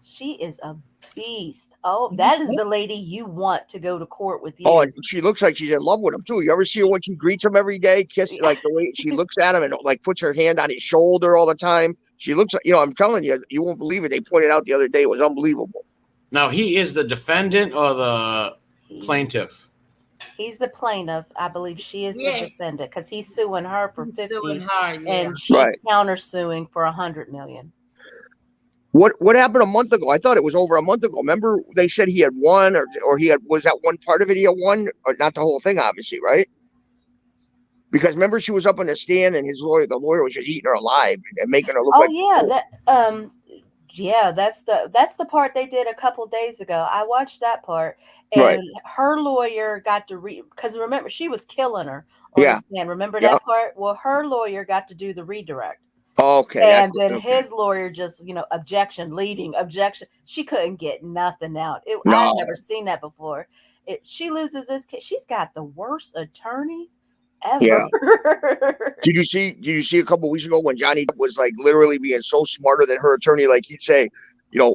She is a beast. Oh, that is the lady you want to go to court with you. Oh, and she looks like she's in love with him too. You ever see her when she greets him every day, like the way she looks at him and like puts her hand on his shoulder all the time. She looks like, I'm telling you, you won't believe it. They pointed out the other day, it was unbelievable. Now, he is the defendant or the plaintiff? He's the plaintiff. I believe she is the defendant because he's suing her for 50 and she's countersuing for $100 million. What happened a month ago? I thought it was over a month ago. Remember they said he had won or he had, was that one part of it he had won? Or not the whole thing, obviously, right? Because remember she was up on the stand and the lawyer was just eating her alive and making her look like that's the part they did a couple days ago. I watched that part and her lawyer got to read because remember she was killing her on the stand. Remember that part? Well, her lawyer got to do the redirect. Okay. And then his lawyer just, objection. She couldn't get nothing out. I've never seen that before. She loses this case. She's got the worst attorneys ever. Yeah. Did you see a couple of weeks ago when Johnny was like literally being so smarter than her attorney? Like he'd say,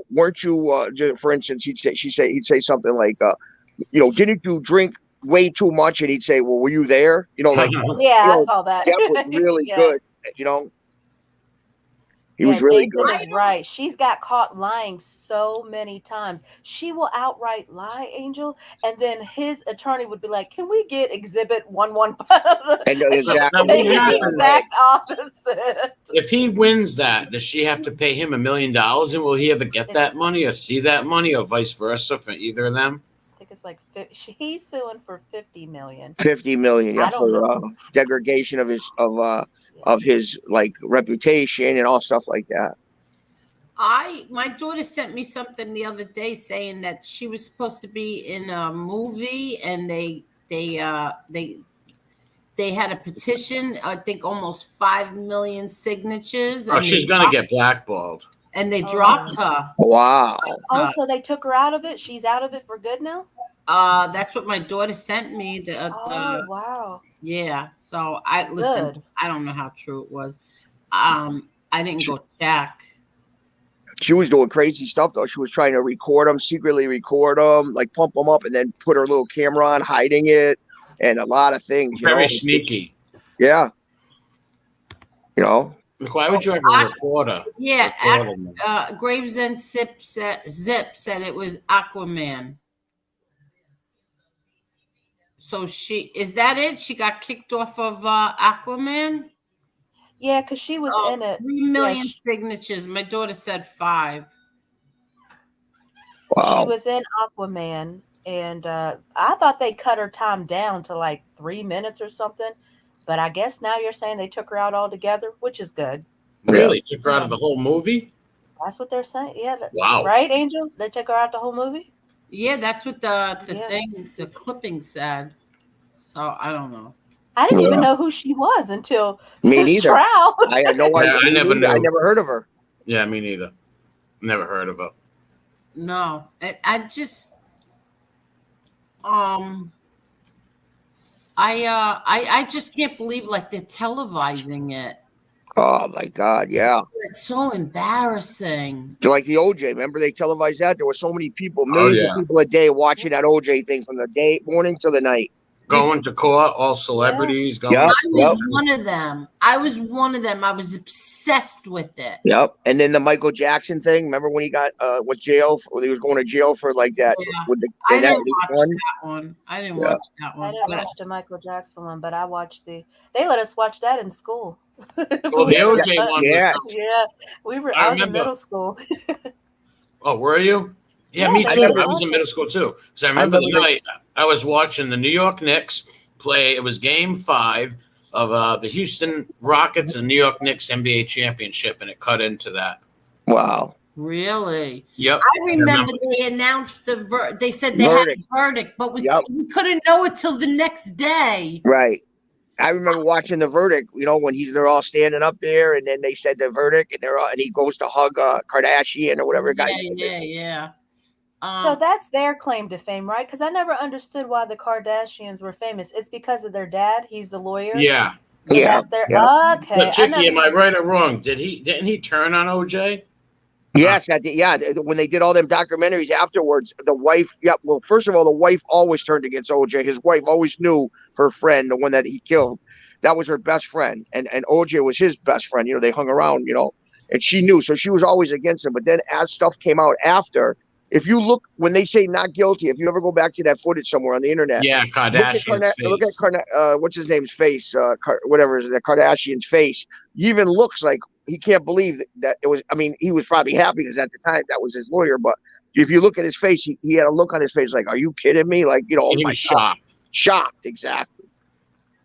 weren't you, for instance, he'd say something like, didn't you drink way too much? And he'd say, well, were you there? I saw that. That was really good. He was really good. Is right. She's got caught lying so many times. She will outright lie, Angel, and then his attorney would be like, "Can we get Exhibit 115?" I know exactly. The exact opposite. If he wins that, does she have to pay him $1 million, and will he ever get that money or see that money, or vice versa for either of them? I think it's like he's suing for $50 million. $50 million, yeah, for degradation of his like reputation and all stuff like that. My daughter sent me something the other day saying that she was supposed to be in a movie and they had a petition, I think almost 5 million signatures. Oh, she's gonna get blackballed. And they dropped her. Wow. So they took her out of it. She's out of it for good now. That's what my daughter sent me. Wow. Yeah. So I don't know how true it was. I didn't go check. She was doing crazy stuff though. She was trying to secretly record them, like pump them up, and then put her little camera on, hiding it, and a lot of things. Very sneaky. Yeah. Why would you have a recorder? Yeah. Gravesend Zip said it was Aquaman. So is that it? She got kicked off of Aquaman? Yeah, because she was in it. 3 million signatures. My daughter said 5. Wow. She was in Aquaman, and I thought they cut her time down to like 3 minutes or something. But I guess now you're saying they took her out altogether, which is good. Really? Took her out of the whole movie? That's what they're saying. Yeah. Wow. Right, Angel? They took her out the whole movie? Yeah, that's what the clipping said. So I don't know. I didn't even know who she was until Me this neither. trial. I had no idea. I never knew. I never heard of her. Yeah, me neither. Never heard of her. No, I just I just can't believe like they're televising it. Oh my God, yeah. It's so embarrassing. Like the OJ, remember they televised that? There were so many people, millions of people a day watching that OJ thing from the morning till the night. Going to court, all celebrities going. I was one of them. I was obsessed with it. Yep. And then the Michael Jackson thing. Remember when he got jail? He was going to jail for like that. Yeah. With I didn't watch that one. I didn't watch that one. I didn't watch the Michael Jackson one, but I watched they let us watch that in school. Well, the OJ one. Yeah, we were. I was in middle school. Oh, were you? Yeah, me too. I was in middle school too. Because I remember the night I was watching the New York Knicks play. It was Game 5 of the Houston Rockets and New York Knicks NBA championship, and it cut into that. Wow. Really? Yep. I remember they announced they said they had a verdict, but we couldn't know it till the next day. Right. I remember watching the verdict, when they're all standing up there, and then they said the verdict, and and he goes to hug Kardashian or whatever guy. Yeah. So that's their claim to fame, right? Because I never understood why the Kardashians were famous. It's because of their dad. He's the lawyer. Yeah. So that's their okay. But Chicky, am I right or wrong? Didn't he turn on OJ? Yes, when they did all them documentaries afterwards, the wife, well, first of all, the wife always turned against OJ. His wife always knew her friend, the one that he killed, that was her best friend. And OJ was his best friend. They hung around, and she knew. So she was always against him. But then as stuff came out after, if you look, when they say not guilty, if you ever go back to that footage somewhere on the internet. Yeah, Kardashian's face. Look at what's his name's face, whatever, the Kardashian's face. He even looks like he can't believe that it was. I mean, he was probably happy because at the time that was his lawyer. But if you look at his face, he had a look on his face like, "Are you kidding me?" Like, he was shocked. Shocked, exactly.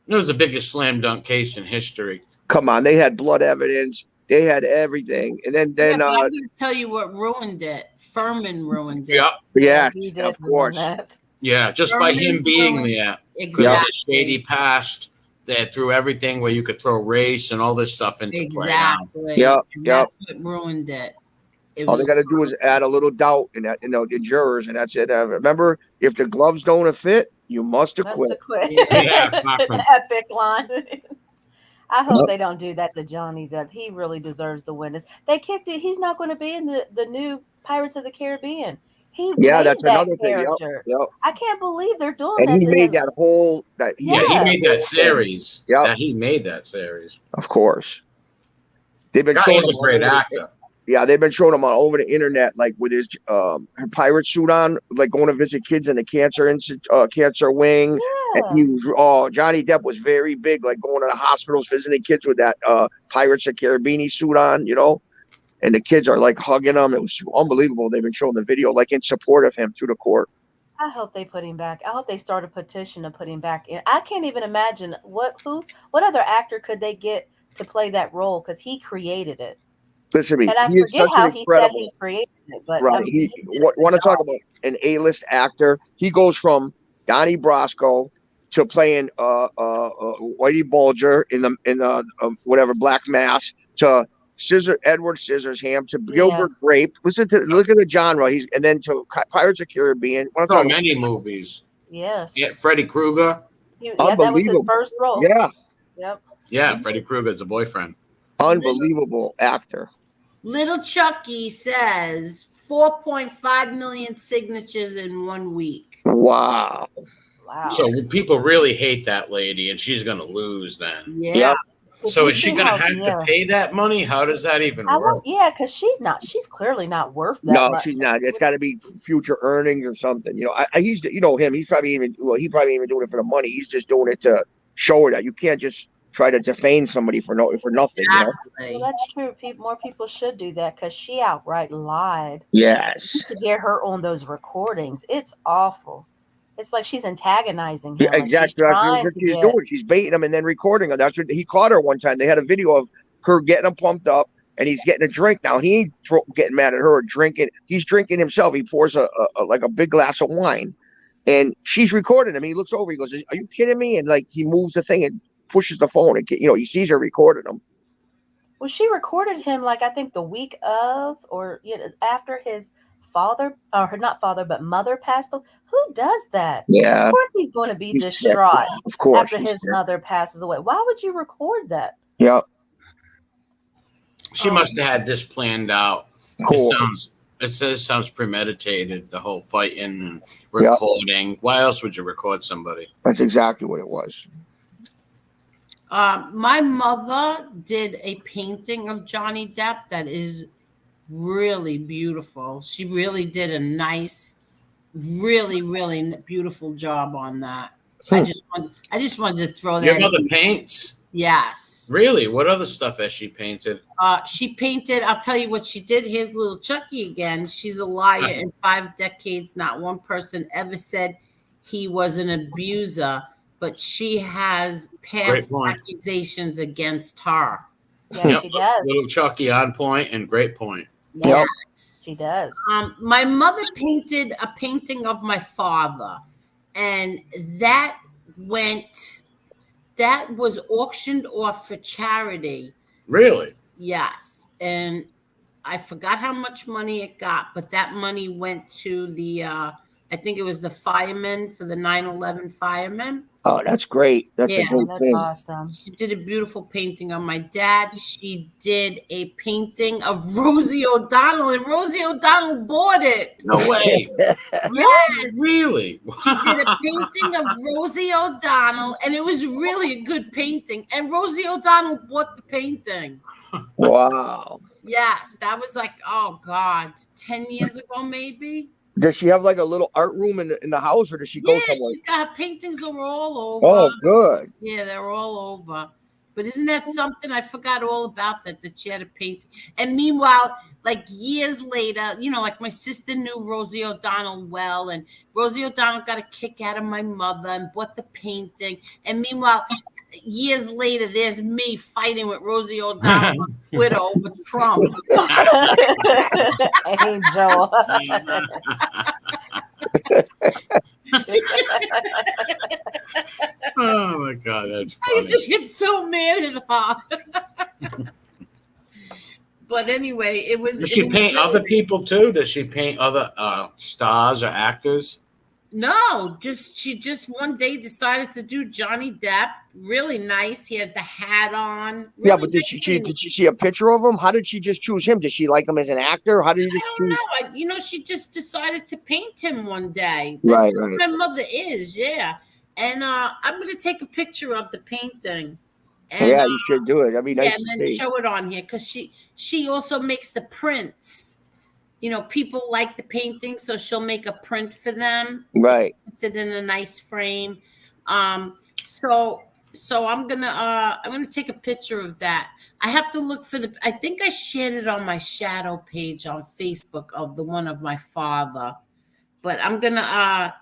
It was the biggest slam dunk case in history. Come on, they had blood evidence. They had everything, and then I'm going to tell you what ruined it. Furman ruined it. Yep. Yes, of course. Yeah, just by him being there. Exactly. Shady past that threw everything where you could throw race and all this stuff into play. Exactly. That's what ruined it. All they got to do is add a little doubt in that, the jurors, and that's it. Remember, if the gloves don't fit, you must acquit. Yeah, epic line. I hope they don't do that to Johnny Depp. He really deserves the win. They kicked it. He's not going to be in the new Pirates of the Caribbean. That's another character. Yep. I can't believe they're doing that. And he made that whole he made that series. Yeah, he made that series. Of course. They've been showing him a great actor. Yeah, they've been showing him all over the internet, like with his her pirate suit on, like going to visit kids in the cancer wing. Yeah. And Johnny Depp was very big, like going to the hospitals, visiting kids with that Pirates of the Caribbean suit on, and the kids are like hugging him. It was unbelievable. They've been showing the video, like in support of him through the court. I hope they put him back. I hope they start a petition to put him back in. I can't even imagine what other actor could they get to play that role, because he created it. Listen to me. And I forget how he said he created it, but right. Want to talk about an A-list actor? He goes from Donnie Brasco to playing Whitey Bulger in the whatever Black Mass, to Edward Scissorhands, to Gilbert Grape. Look at the genre. And then to Pirates of the Caribbean. So many movies. Yes. Yeah, Freddy Krueger. That was his first role. Yeah. Yep. Yeah, Freddy Krueger's the boyfriend. Unbelievable actor. Little Chucky says 4.5 million signatures in 1 week. Wow. So people really hate that lady, and she's going to lose then. Yeah. So is she going to have to pay that money? How does that even work? Yeah, because she's clearly not worth that No, much. she's not. It's got to be future earnings or something. You know, he's him. He probably even doing it for the money. He's just doing it to show her that you can't just try to defame somebody for nothing. You know. Well, that's true. More people should do that because she outright lied. Yes. To get her on those recordings, it's awful. It's like she's antagonizing him. Exactly. That's what she's doing. She's baiting him and then recording him. That's what he caught her one time. They had a video of her getting him pumped up, and he's getting a drink. Now he ain't getting mad at her or drinking. He's drinking himself. He pours a big glass of wine, and she's recording him. He looks over. He goes, "Are you kidding me?" And like he moves the thing and pushes the phone, and he sees her recording him. Well, she recorded him like I think the week of or after his father, or not father, but mother passed away. Who does that? Yeah. Of course he's going to be distraught of course, after his mother passes away. Why would you record that? Yeah. She must have had this planned out. Cool. It sounds premeditated, the whole fighting and recording. Yep. Why else would you record somebody? That's exactly what it was. My mother did a painting of Johnny Depp that is really beautiful. She really did a nice, really, really beautiful job on that. I just wanted to throw that. Your mother paints? Yes. Really? What other stuff has she painted? She painted, I'll tell you what she did. Here's little Chucky again. She's a liar. In 5 decades, not one person ever said he was an abuser, but she has past accusations against her. Yeah, she does. Little Chucky on point and great point. Yes, she does. My mother painted a painting of my father, and that was auctioned off for charity. Really? Yes. And I forgot how much money it got, but that money went to the, I think it was the firemen for the 9/11 firemen. Oh, that's great. That's a great thing. Awesome. She did a beautiful painting of my dad. She did a painting of Rosie O'Donnell, and Rosie O'Donnell bought it. No way. Yes. Really? She did a painting of Rosie O'Donnell, and it was really a good painting. And Rosie O'Donnell bought the painting. Wow. Yes, that was like, oh God, 10 years ago, maybe. Does she have like a little art room in the house, or does she go somewhere? She's got her paintings are all over. Oh, good. Yeah, they're all over. But isn't that something? I forgot all about that she had a painting. And meanwhile, like years later, like my sister knew Rosie O'Donnell well, and Rosie O'Donnell got a kick out of my mother and bought the painting. And meanwhile, years later, there's me fighting with Rosie O'Donnell on Twitter over Trump. Angel. Oh my God, that's funny. I used to get so mad at her. But anyway, it was. Does she paint other people too? Does she paint other stars or actors? No, she just one day decided to do Johnny Depp. Really nice. He has the hat on. Really yeah, but did she see a picture of him? How did she just choose him? Did she like him as an actor? How did you just choose? I don't know. She just decided to paint him one day. That's what my mother is. Yeah, and I'm gonna take a picture of the painting. And, yeah, you should do it. That'd be nice. Yeah, and then show it on here because she also makes the prints. People like the painting, so she'll make a print for them. Right. Puts it in a nice frame. So I'm gonna take a picture of that. I have to look for I think I shared it on my shadow page on Facebook of the one of my father. But I'm gonna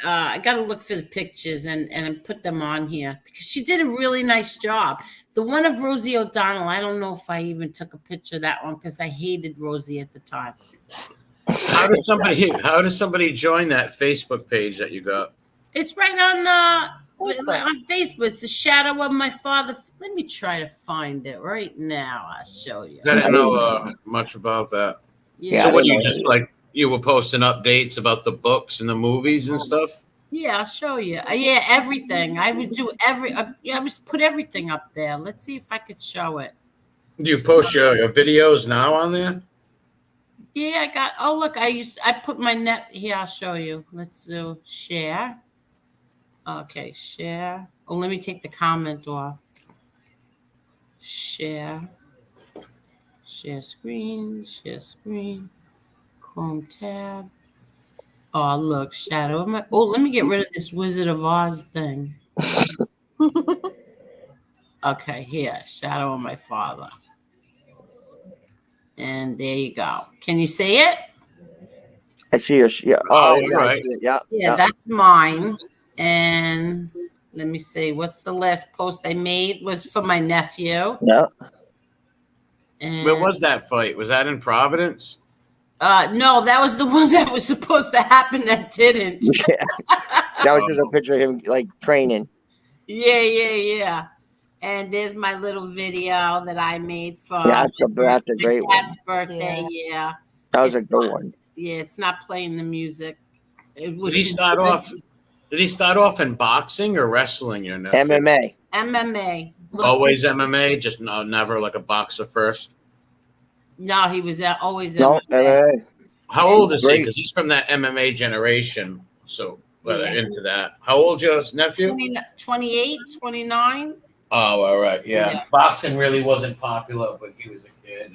I gotta look for the pictures and put them on here because she did a really nice job. The one of Rosie O'Donnell, I don't know if I even took a picture of that one because I hated Rosie at the time. How does somebody join that Facebook page that you got? It's right on Facebook. It's the shadow of my father. Let me try to find it right now. I'll show you. I didn't know much about that. Yeah. So what, you just you were posting updates about the books and the movies and stuff? Yeah, I'll show you. Yeah, everything. I would do I would put everything up there. Let's see if I could show it. Do you post your videos now on there? Yeah, I got. Oh, look, I put my net here. I'll show you. Let's do share. Okay, share. Oh, let me take the comment off. Share screen, Chrome tab. Oh, look, shadow of my. Oh, let me get rid of this Wizard of Oz thing. Okay, here, shadow of my father. And there you go. Can you see it? I see your. Yeah. Oh, Yeah, right. I see it. Yeah. Yeah, that's mine. And let me see, what's the last post I made was for my nephew. Yeah. And Where was that fight? Was that in Providence? no, that was the one that was supposed to happen that didn't. Yeah. That was just a picture of him like training. Yeah. And there's my little video that I made for Yeah, that's a great one. dad's birthday. Yeah. That was It's a good not- one. Yeah, it's not playing the music. Did he start off? Did he start off in boxing or wrestling? Your nephew? MMA. MMA. Look, Always this- MMA, just never like a boxer first. No, he was always No, MMA. MMA. How old is he? Great. Because he's from that MMA generation. So Yeah. into that. How old's your nephew? 28, 29. Oh, all right. Yeah. Yeah. Boxing really wasn't popular, but he was a kid.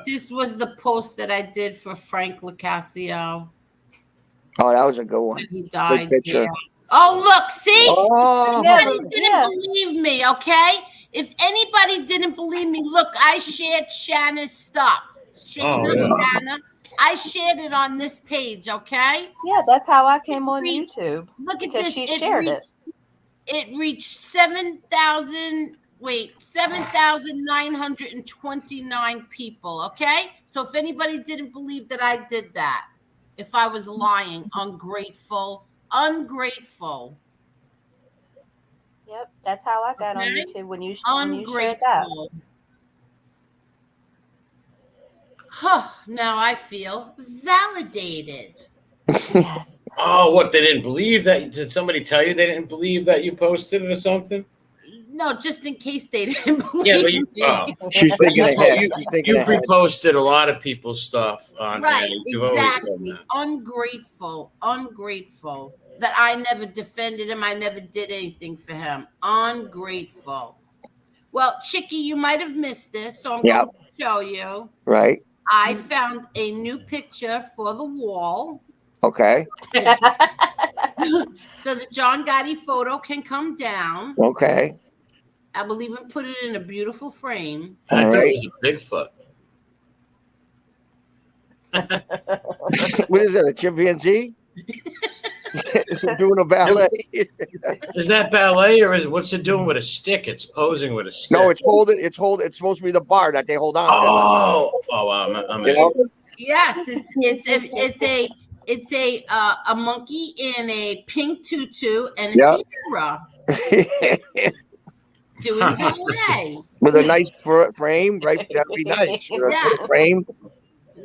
This was the post that I did for Frank Lacasio Oh, that was a good one. when he died. picture. Yeah. Oh, look, see? Oh, Yeah, Anybody didn't believe me, okay? If anybody didn't believe me, look, I shared Shanna's stuff. Shanna. I shared it on this page, okay? Yeah, that's how I came on YouTube. Look at Because this. she shared it. It reached 7,929 people, okay? So if anybody didn't believe that I did that, if I was lying, ungrateful. Yep, that's how I got on Okay. YouTube when you shared that. Ungrateful. Huh, now I feel validated. Yes. Oh, what? They didn't believe that? Did somebody tell you they didn't believe that you posted it or something? No, just in case they didn't believe Yeah, but you. me. Oh. she's thinking ahead. You, She's thinking you've ahead. reposted a lot of people's stuff on Right, there. You've always done exactly. that. Ungrateful that I never defended him. I never did anything for him. Ungrateful. Well, Chicky, you might have missed this, so I'm going to show you. Right. I found a new picture for the wall. Okay. So the John Gotti photo can come down. Okay. I will even put it in a beautiful frame. I All thought right. it was a Bigfoot. What is that? A chimpanzee? Doing a ballet? Is that ballet or what's it doing with a stick? It's posing with a stick. No, it's holding. It's supposed to be the bar that they hold on to. Oh, I'm You know? Yes, it's a monkey in a pink tutu and a tiara doing ballet. With a nice frame, right? That'd be nice. With a Yes. frame.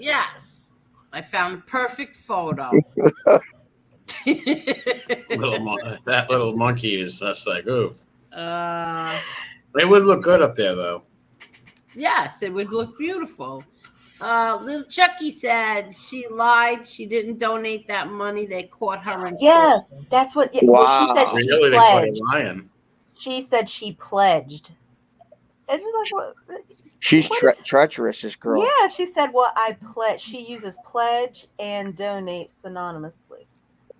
Yes, I found a perfect photo. That little monkey is just like, oof. It would look good up there, though. Yes, it would look beautiful. Little Chucky said she lied. She didn't donate that money. They caught her in court. That's what. Wow. Well, she said she Really, they caught pledged. a lion. She said she pledged. And it was like, what? She's treacherous, this girl. Yeah, she said, well, I pledge. She uses pledge and donate synonymously.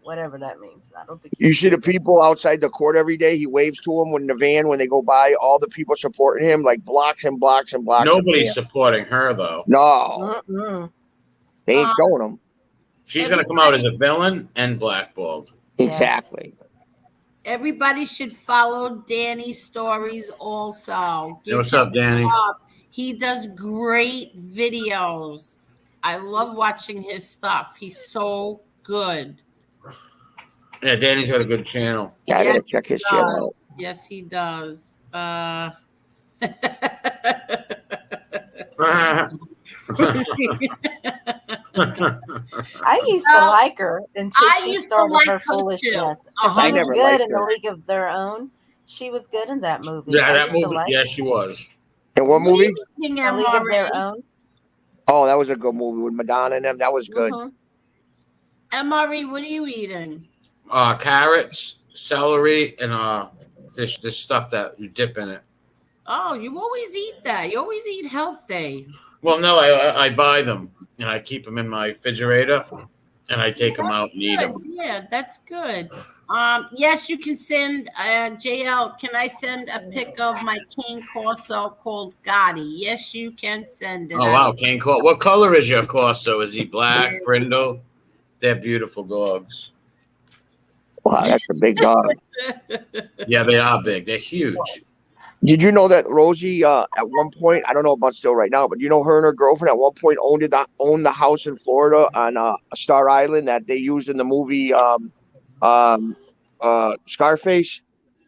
Whatever that means. I don't think You see the people outside the court every day. He waves to them when the van, when they go by, all the people supporting him, like blocks and blocks and blocks. Nobody's supporting her, though. No. They ain't showing them. She's going to come out as a villain and blackballed. Exactly. Everybody should follow Danny's stories also. Hey, what's up, Danny? He does great videos. I love watching his stuff. He's so good. Yeah, Danny's got a good channel. Yeah, I gotta check his channel out. Yes, he does. I used to like her until she started her foolishness. I She was never good liked in The her. League of Their Own. She was good in that movie. Yeah, I that used to movie. like Yeah, her. she was. And what movie? The League of Their Own. Oh, that was a good movie with Madonna and them. That was good. MRE, what are you eating? Carrots, celery, and this stuff that you dip in it. Oh, you always eat that. You always eat healthy. Well, no, I buy them and I keep them in my refrigerator and I take them out and eat Good. them. Yeah, that's good. Yes, you can send JL. Can I send a pic of my Cane Corso called Gotti? Yes, you can send it. Oh wow, Cane Corso. What color is your Corso? Is he black, brindle? They're beautiful dogs. Wow, that's a big dog. Yeah, they are big. They're huge. Did you know that Rosie, at one point, I don't know about still right now, but you know her and her girlfriend at one point owned the house in Florida on Star Island that they used in the movie um, Scarface.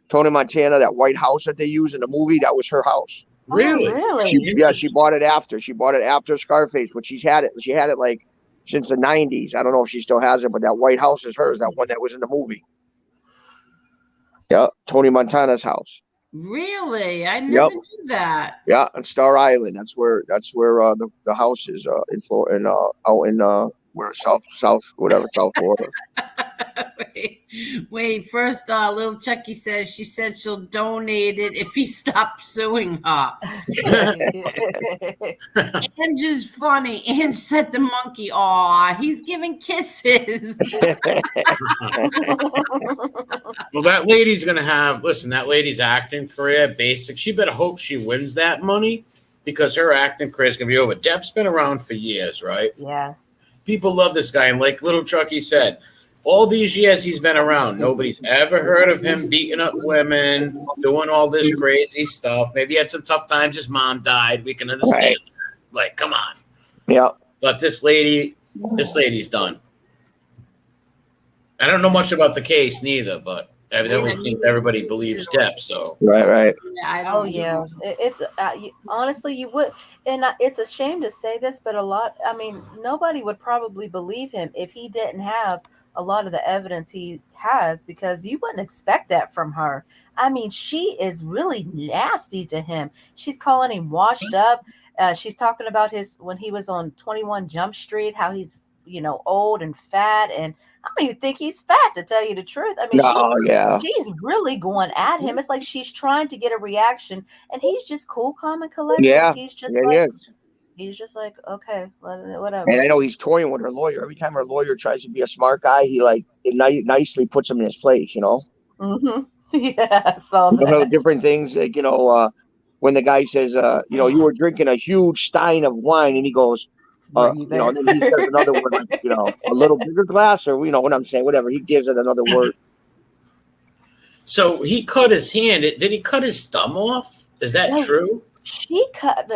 Tony Montana, that white house that they used in the movie, that was her house. Really? Really? She bought it after. She bought it after Scarface, but she's had it. She had it like since the '90s. I don't know if she still has it, but that white house is hers. That one that was in the movie. Yeah, Tony Montana's house. Really? I never Yep. knew that. Yeah, on Star Island. That's where the house is in Florida, out in where South Florida. Wait. First, little Chucky says she said she'll donate it if he stops suing her. Ange is funny. Ange said the monkey, aw, he's giving kisses. Well, that lady's gonna that lady's acting career, basic. She better hope she wins that money because her acting career is gonna be over. Depp's been around for years, right? Yes. People love this guy, and like little Chucky said, all these years he's been around, nobody's ever heard of him beating up women, doing all this crazy stuff. Maybe he had some tough times. His mom died. We can understand. Right. Like, come on. Yeah. But this lady's done. I don't know much about the case neither, but evidently seems everybody believes Depp. So Right. I don't Oh yeah, it's honestly you would, and it's a shame to say this, but nobody would probably believe him if he didn't have a lot of the evidence he has, because you wouldn't expect that from her. I mean, she is really nasty to him. She's calling him washed up. She's talking about when he was on 21 Jump Street, how he's old and fat, and I don't even think he's fat, to tell you the truth. I mean, she's really going at him. It's like she's trying to get a reaction, and he's just cool, calm, and collected. Yeah. He's just he's just like, okay, whatever. And I know he's toying with her lawyer. Every time her lawyer tries to be a smart guy, he nicely puts him in his place. Mm-hmm. Yeah, I saw that. Different things like when the guy says, you were drinking a huge stein of wine, and he goes, and then he says another word like, a little bigger glass, or what I'm saying, whatever. He gives it another word. So he cut his hand. Did he cut his thumb off? Is that true? She cut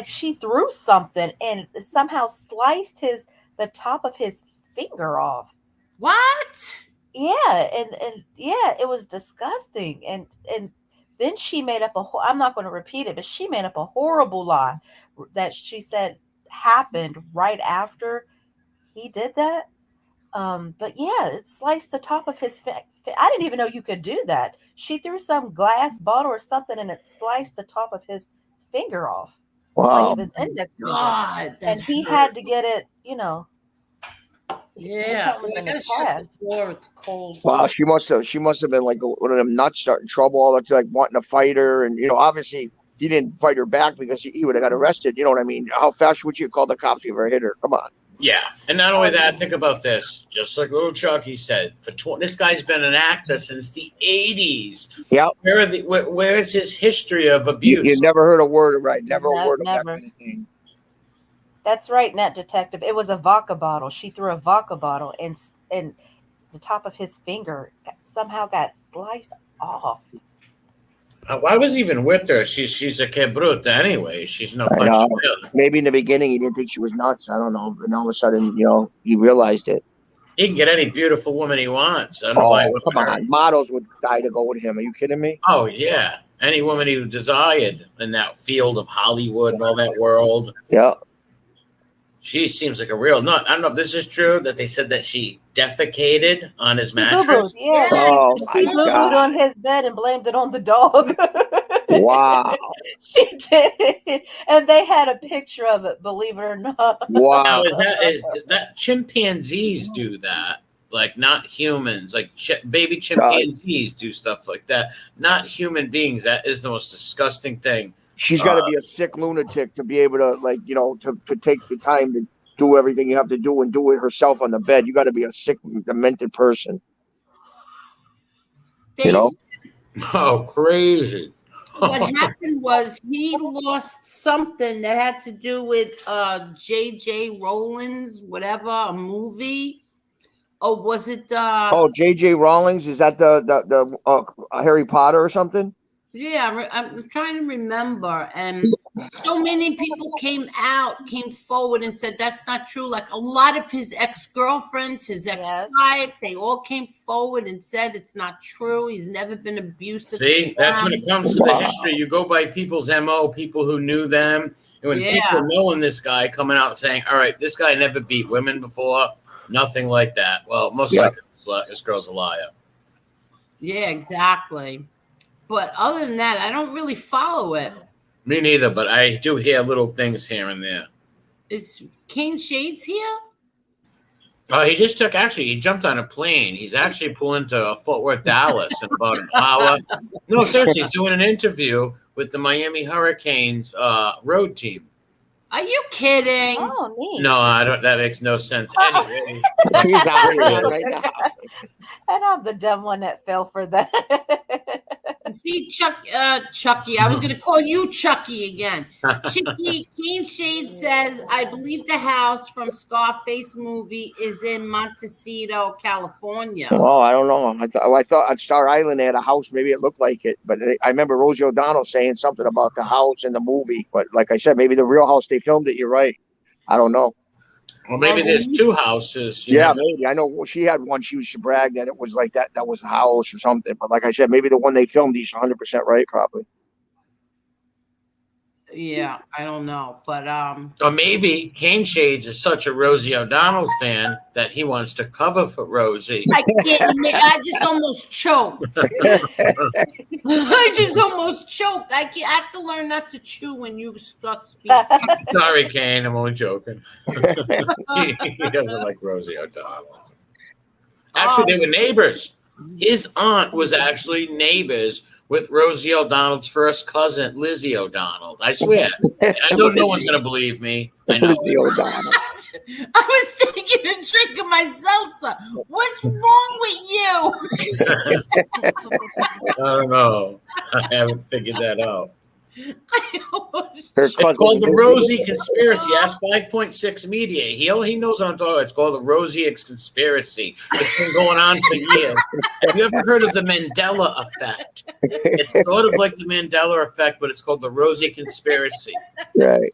she threw something and somehow sliced the top of his finger off. What? Yeah, and yeah, it was disgusting. And then she made up I'm not going to repeat it, but she made up a horrible lie that she said happened right after he did that. But yeah, it sliced the top of his I didn't even know you could do that. She threw some glass bottle or something and it sliced the top of his finger off. Wow. Like his index finger. God, and he had to get it, Yeah, was I in the gotta shut past. the door. It's cold. Wow, she must have been like one of them nuts starting trouble, all that, like wanting to fight her, and obviously he didn't fight her back because he would have got arrested. You know what I mean? How fast would you call the cops if you ever hit her? Come on. Yeah, and not only that, think about this. Just like little Chucky said, this guy's been an actor since the '80s. Yeah. Where is his history of abuse? You never heard a word, right? Never a word of that kind of thing. That's right, Net Detective. It was a vodka bottle. She threw a vodka bottle, and the top of his finger somehow got sliced off. Why was he even with her? She's a cabruta anyway. She's no fucking. Maybe in the beginning he didn't think she was nuts. I don't know. And all of a sudden, he realized it. He can get any beautiful woman he wants. I don't know why. Come on. Models would die to go with him. Are you kidding me? Oh, yeah. Any woman he desired in that field of Hollywood and all that world. Yeah. She seems like a real nut. I don't know if this is true that they said that she defecated on his mattress. Yeah. Oh, she boo-booed on his bed and blamed it on the dog. Wow. She did. And they had a picture of it, believe it or not. Wow. Now, is that chimpanzees do that? like not humans, like baby chimpanzees do stuff like that, not human beings. That is the most disgusting thing. She's got to be a sick lunatic to be able to, like, to take the time to do everything you have to do and do it herself on the bed. You got to be a sick, demented person. Oh, crazy. What happened was he lost something that had to do with J.J. Rowland's whatever, a movie. Or was it J.J. Rowling's? Is that the Harry Potter or something? Yeah, I'm trying to remember. And so many people came forward and said that's not true. Like a lot of his ex-girlfriends, his ex-wife, they all came forward and said it's not true. He's never been abusive. See, that's when it comes to the history. You go by people's MO, people who knew them. And when people knowing this guy coming out saying, all right, this guy never beat women before, nothing like that. Well, most likely this girl's a liar. Yeah, exactly. But other than that, I don't really follow it. Me neither, but I do hear little things here and there. Is Caneshades here? Oh, he jumped on a plane. He's actually pulling to Fort Worth, Dallas in about an hour. No, seriously, he's doing an interview with the Miami Hurricanes road team. Are you kidding? Oh, neat. No, I don't. That makes no sense. Anyway, and I'm the dumb one that fell for that. See, Chucky. I was going to call you Chucky again. Chicky Caneshades says, I believe the house from Scarface movie is in Montecito, California. Oh, I don't know. I thought on Star Island they had a house. Maybe it looked like it. But I remember Rosie O'Donnell saying something about the house in the movie. But like I said, maybe the real house they filmed it. You're right. I don't know. Well, maybe there's two houses. Maybe. I know she had one. She bragged that it was like that. That was the house or something. But like I said, maybe the one they filmed, he's 100% right, probably. Yeah, I don't know. But or maybe Caneshades is such a Rosie O'Donnell fan that he wants to cover for Rosie. I just almost choked. I just almost choked. I have to learn not to chew when you start speaking. Sorry, Kane. I'm only joking. He doesn't like Rosie O'Donnell. Actually, they were neighbors. His aunt was actually neighbors with Rosie O'Donnell's first cousin, Lizzie O'Donnell. I swear. I know no one's going to believe me. I know. I was thinking of drinking my seltzer. What's wrong with you? I don't know. I haven't figured that out. It's called the Rosie Conspiracy. Ask 5.6 Media. He knows what I'm talking about. It's called the Rosie Conspiracy. It's been going on for years. Have you ever heard of the Mandela Effect? It's sort of like the Mandela Effect, but it's called the Rosie Conspiracy. Right.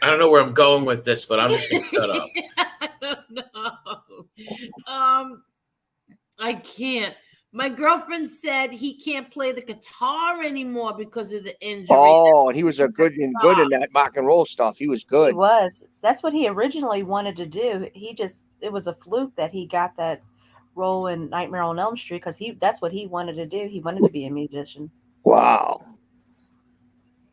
I don't know where I'm going with this, but I'm just going to shut up. I don't know. I can't. My girlfriend said he can't play the guitar anymore because of the injury. Oh, and he was good in that rock and roll stuff. He was good. He was. That's what he originally wanted to do. It was a fluke that he got that role in Nightmare on Elm Street because that's what he wanted to do. He wanted to be a musician. Wow.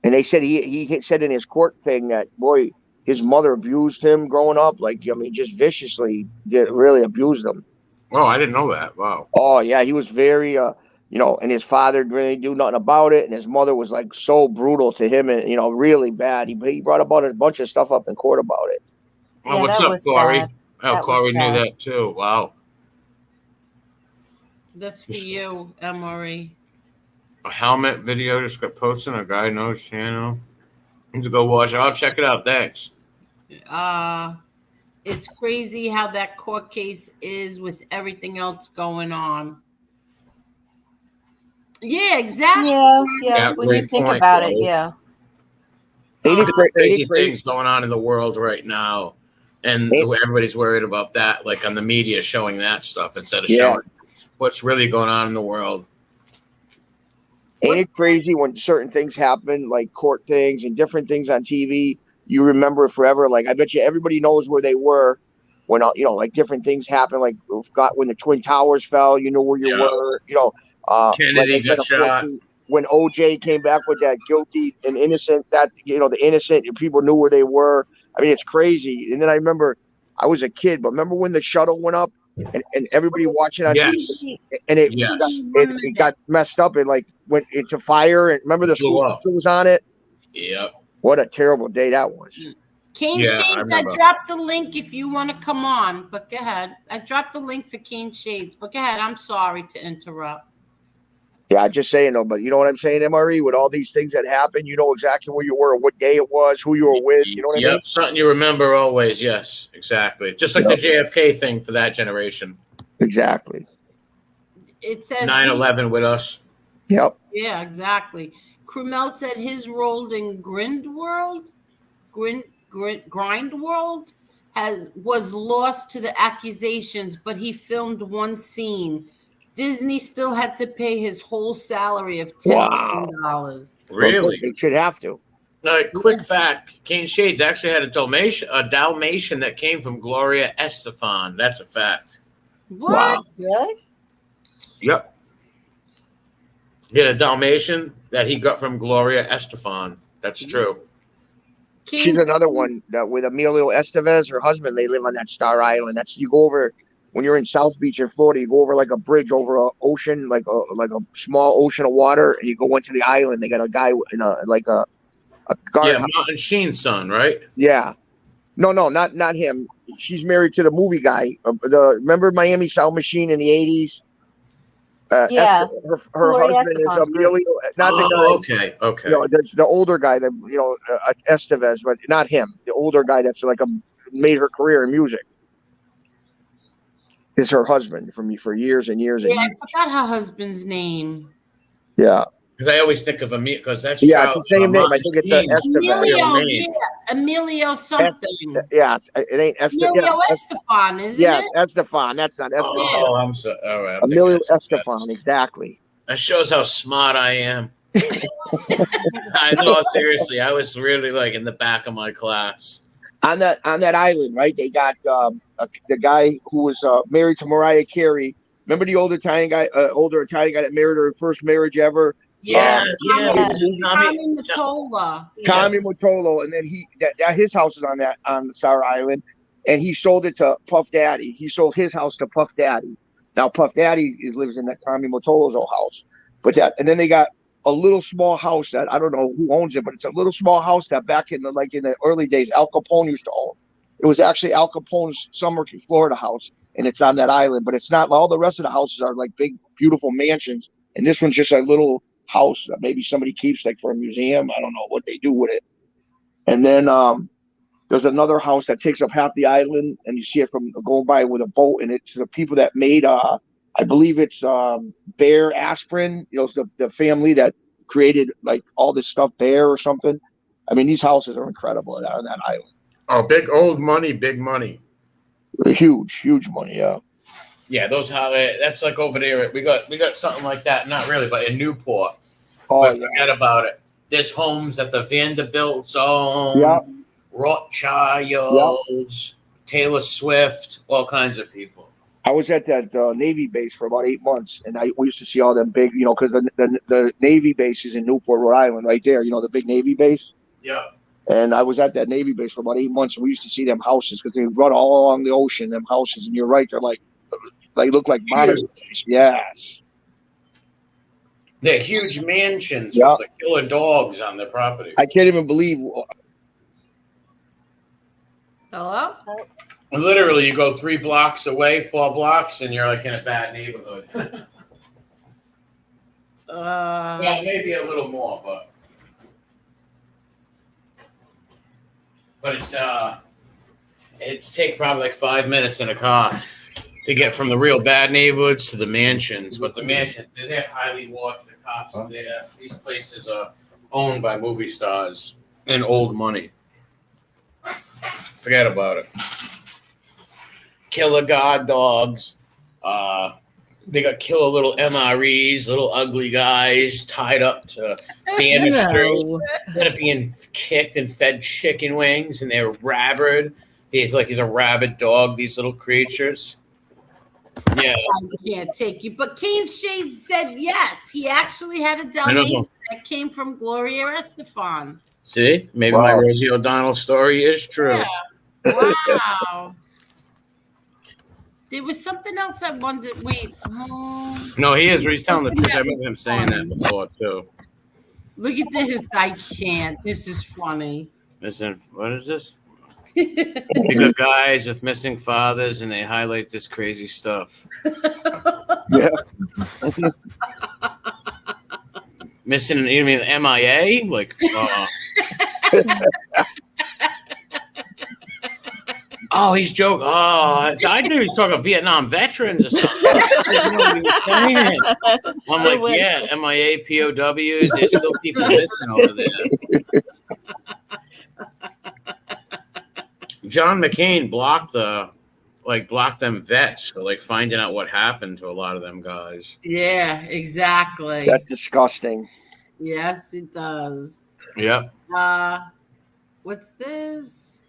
And they said he said in his court thing that, boy, his mother abused him growing up. Like, I mean, just viciously really abused him. Oh, I didn't know that. Wow. Oh, yeah. He was very, and his father didn't really do nothing about it. And his mother was like so brutal to him and, really bad. He brought about a bunch of stuff up in court about it. Oh, yeah, what's up, Corey? Oh, Corey knew that too. Wow. That's for you, Emory. A helmet video just got posted on a guy knows channel. Need to go watch it. I'll check it out. Thanks. It's crazy how that court case is with everything else going on. Yeah, exactly. Yeah. When you think about it, yeah. Crazy things going on in the world right now, and everybody's worried about that. Like on the media showing that stuff instead of showing what's really going on in the world. Ain't it crazy when certain things happen, like court things and different things on TV? You remember it forever. Like, I bet you everybody knows where they were when, like different things happen. Like, when the Twin Towers fell, you know where you were. Kennedy got shot. When OJ came back with that guilty and innocent, the innocent people knew where they were. I mean, it's crazy. And then I remember I was a kid, but remember when the shuttle went up and everybody watching on Yes. TV, and it got messed up and like went into fire. And remember the school teacher was on it. Yep. What a terrible day that was. Caneshades, I dropped the link if you want to come on, but go ahead. I dropped the link for Caneshades, but go ahead. I'm sorry to interrupt. Yeah, just saying though, but you know what I'm saying, MRE, with all these things that happened, you know exactly where you were, what day it was, who you were with. You know what I mean? Something you remember always. Yes, exactly. Just like the JFK thing for that generation. Exactly. It says 9/11 with us. Yep. Yeah, exactly. Krumel said his role in Grindworld was lost to the accusations, but he filmed one scene. Disney still had to pay his whole salary of $10 million. Really? They should have to. Quick fact: Caneshades actually had a Dalmatian that came from Gloria Estefan. That's a fact. What? Really? Yep. He had a Dalmatian that he got from Gloria Estefan. That's true. She's another one that with Emilio Estevez, her husband. They live on that Star Island. That's you go over when you're in South Beach in Florida. You go over like a bridge over an ocean, like a small ocean of water, and you go into the island. They got a guy in a guard house. Martin Sheen's son, right? Yeah. No, not him. She's married to the movie guy. Remember Miami Sound Machine in the 80s? Yeah. Her husband is Emilio. Not the guy. Okay. You know, that's the older guy that Estevez, but not him. The older guy that's like made her career in music is her husband for years and years. Yeah, I forgot her husband's name. Yeah. Because I always think of Emilio, because that's it's the same name. I think it's Estevez. Emilio something. Yes, it ain't Estevez. Emilio Estefan, isn't it? Yeah, Estefan. That's not Estefan. Oh, I'm so all right. Emilio Estefan, exactly. That shows how smart I am. I know, seriously. I was really like in the back of my class. On that island, right? They got the guy who was married to Mariah Carey. Remember the older Italian guy that married her first marriage ever? Yeah, Tommy Mottola. Tommy Mottola, and then his house is on Star Island, and he sold it to Puff Daddy. He sold his house to Puff Daddy. Now Puff Daddy lives in that Tommy Mottola's old house, and then they got a little small house that I don't know who owns it, but it's a little small house that back in the early days Al Capone used to own. It was actually Al Capone's summer Florida house, and it's on that island. But it's not. All the rest of the houses are like big, beautiful mansions, and this one's just a little house that maybe somebody keeps like for a museum. I don't know what they do with it. And then there's another house that takes up half the island, and you see it from going by with a boat, and it's the people that made I believe it's Bear Aspirin, the family that created like all this stuff, Bear or something. I mean, these houses are incredible on that island. Oh, big old money, big money. Huge money, yeah. Yeah, that's like over there. We got something like that. Not really, but in Newport. Oh, but forget about it. There's homes that the Vanderbilts own. Yeah. Rothschilds, Taylor Swift, all kinds of people. I was at that Navy base for about 8 months, and we used to see all them big, because the Navy base is in Newport, Rhode Island, right there. The big Navy base. Yeah. And I was at that Navy base for about 8 months, and we used to see them houses because they run all along the ocean. Them houses, and you're right, they look like monasteries. Yes. They're huge mansions with the killer dogs on their property. I can't even believe. Hello? Literally, you go 3 blocks away, 4 blocks, and you're like in a bad neighborhood. Well, maybe a little more, but it's take probably like 5 minutes in a car to get from the real bad neighborhoods to the mansions. But the mansions, they're highly watched. The cops are there. These places are owned by movie stars and old money. Forget about it. Killer guard dogs. They got killer little MREs, little ugly guys tied up to banisters that are being kicked and fed chicken wings, and they're rabid. He's a rabid dog, these little creatures. Yeah. I can't take you. But Caneshades said yes. He actually had a Dalmatian that came from Gloria Estefan. See? Maybe my Rosie O'Donnell story is true. Yeah. Wow. There was something else I wondered. Wait. No, he is. He's telling the truth. I remember him saying that before too. Look at this. I can't. This is funny. What is this? You got guys with missing fathers, and they highlight this crazy stuff. Yeah. Missing, you mean MIA? Like, oh, he's joking. Oh, I think he's talking Vietnam veterans or something. I didn't know what he was saying. I'm like, yeah, MIA, POWs. There's still people missing over there. John McCain blocked them vets for like finding out what happened to a lot of them guys. Yeah, exactly. That's disgusting. Yes, it does. Yep. What's this?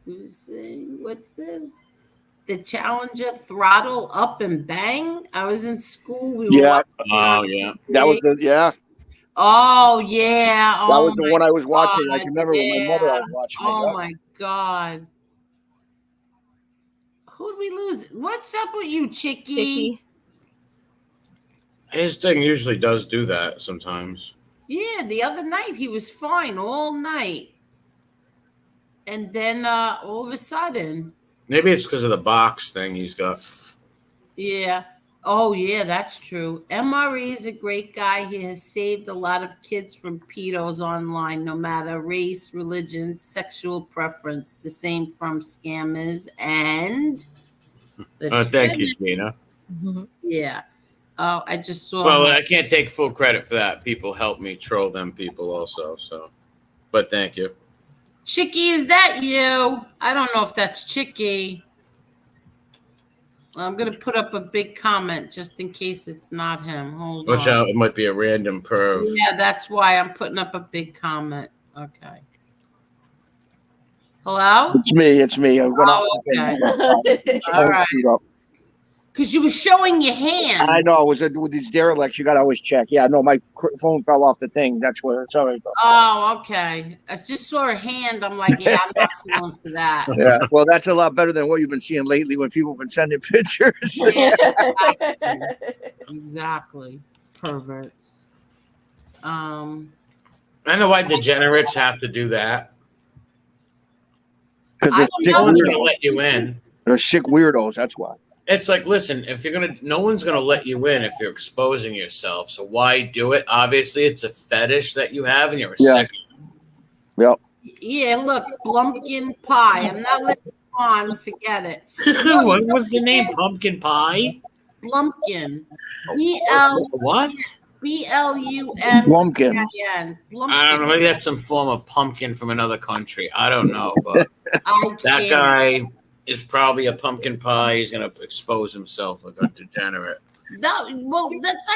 What's this? The Challenger throttle up and bang. I was in school. We were Oh yeah. That was the Oh yeah. That was the one I was watching. I can remember with my mother I was watching. Oh my God. Who'd we lose? What's up with you, Chicky? His thing usually does do that sometimes. Yeah, the other night he was fine all night. And then all of a sudden. Maybe it's because of the box thing he's got. Yeah. Oh, yeah, that's true. MRE is a great guy. He has saved a lot of kids from pedos online, no matter race, religion, sexual preference. The same from scammers. And thank you, Gina. Yeah. Oh, I just saw. Well, I can't take full credit for that. People help me troll them people also. So, but thank you. Chicky, is that you? I don't know if that's Chicky. I'm going to put up a big comment just in case it's not him. Hold on. Watch out. It might be a random perv. Yeah, that's why I'm putting up a big comment. Okay. Hello? It's me. Okay. All right. Because you were showing your hand. I know. It was with these derelicts. You got to always check. Yeah, no, my phone fell off the thing. That's where it's all right. Oh, okay. I just saw her hand. I'm like, yeah, I'm not falling for that. Yeah, well, that's a lot better than what you've been seeing lately when people have been sending pictures. Yeah, exactly. Perverts. I know why degenerates have to do that. Because no one's going to let you in. They're sick weirdos. That's why. It's like, listen, if you're no one's gonna let you in if you're exposing yourself. So why do it? Obviously, it's a fetish that you have, and you're a sick. Yep. Yeah, look, Blumpkin Pie. I'm not letting you on. Forget it. What was the name? Pumpkin Pie? Blumpkin. What? BLUMPKIN. Blumpkin. I don't know. Maybe that's some form of pumpkin from another country. I don't know, but that guy is probably a pumpkin pie. He's gonna expose himself like a degenerate. No, well, that's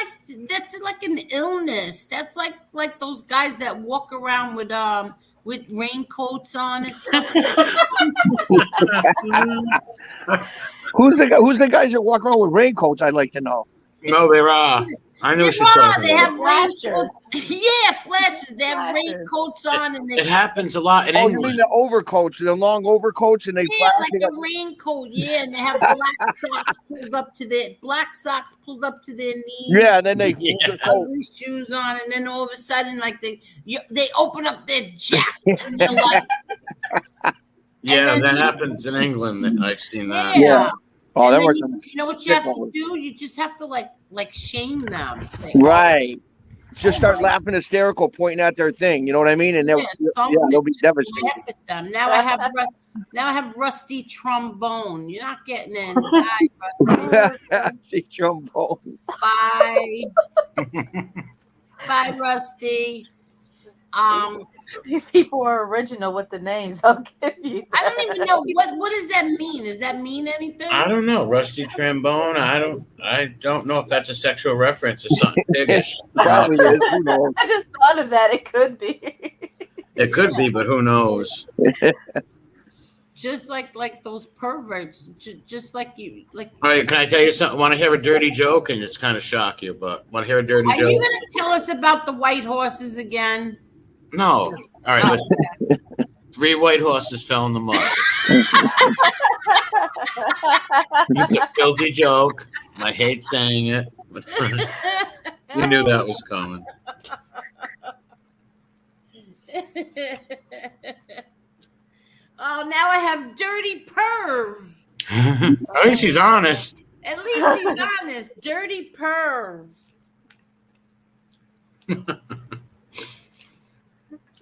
like an illness. That's like those guys that walk around with raincoats on and stuff. Who's the guys that walk around with raincoats? I'd like to know. No, there are. I know she's talking They have about. flashers. Yeah, flashes. They have raincoats on, and it happens a lot in You England. mean the overcoats, the long overcoats, and they flash? like a raincoat. Yeah, and they have black socks pulled up to their knees. Yeah, and then they ugly shoes on, and then all of a sudden, like they open up their jacket, and they're like, yeah, that happens in England. I've seen that. Yeah. Oh, that works. You know what you have to do? You just have to like shame them. Say, right. Just start laughing hysterical, pointing at their thing. You know what I mean? And they'll be devastated. Laugh at them. Now I have rusty trombone. You're not getting in. Bye, Rusty trombone. Bye. Bye, Rusty. These people are original with the names. I'll give you that. I don't even know what does that mean. Does that mean anything? I don't know. Rusty trombone. I don't know if that's a sexual reference or something biggish. Probably is. Who knows? I just thought of that. It could be. It could be, but who knows? Just like those perverts. Just like you. Like. All right. Can I tell you something? Want to hear a dirty joke? And it's kind of shock you, but want to hear a dirty joke? Are you going to tell us about the white horses again? No. All right. Listen. 3 white horses fell in the mud. It's a filthy joke. I hate saying it, but you knew that was coming. Oh, now I have dirty perv. At least he's honest. At least he's honest. Dirty perv.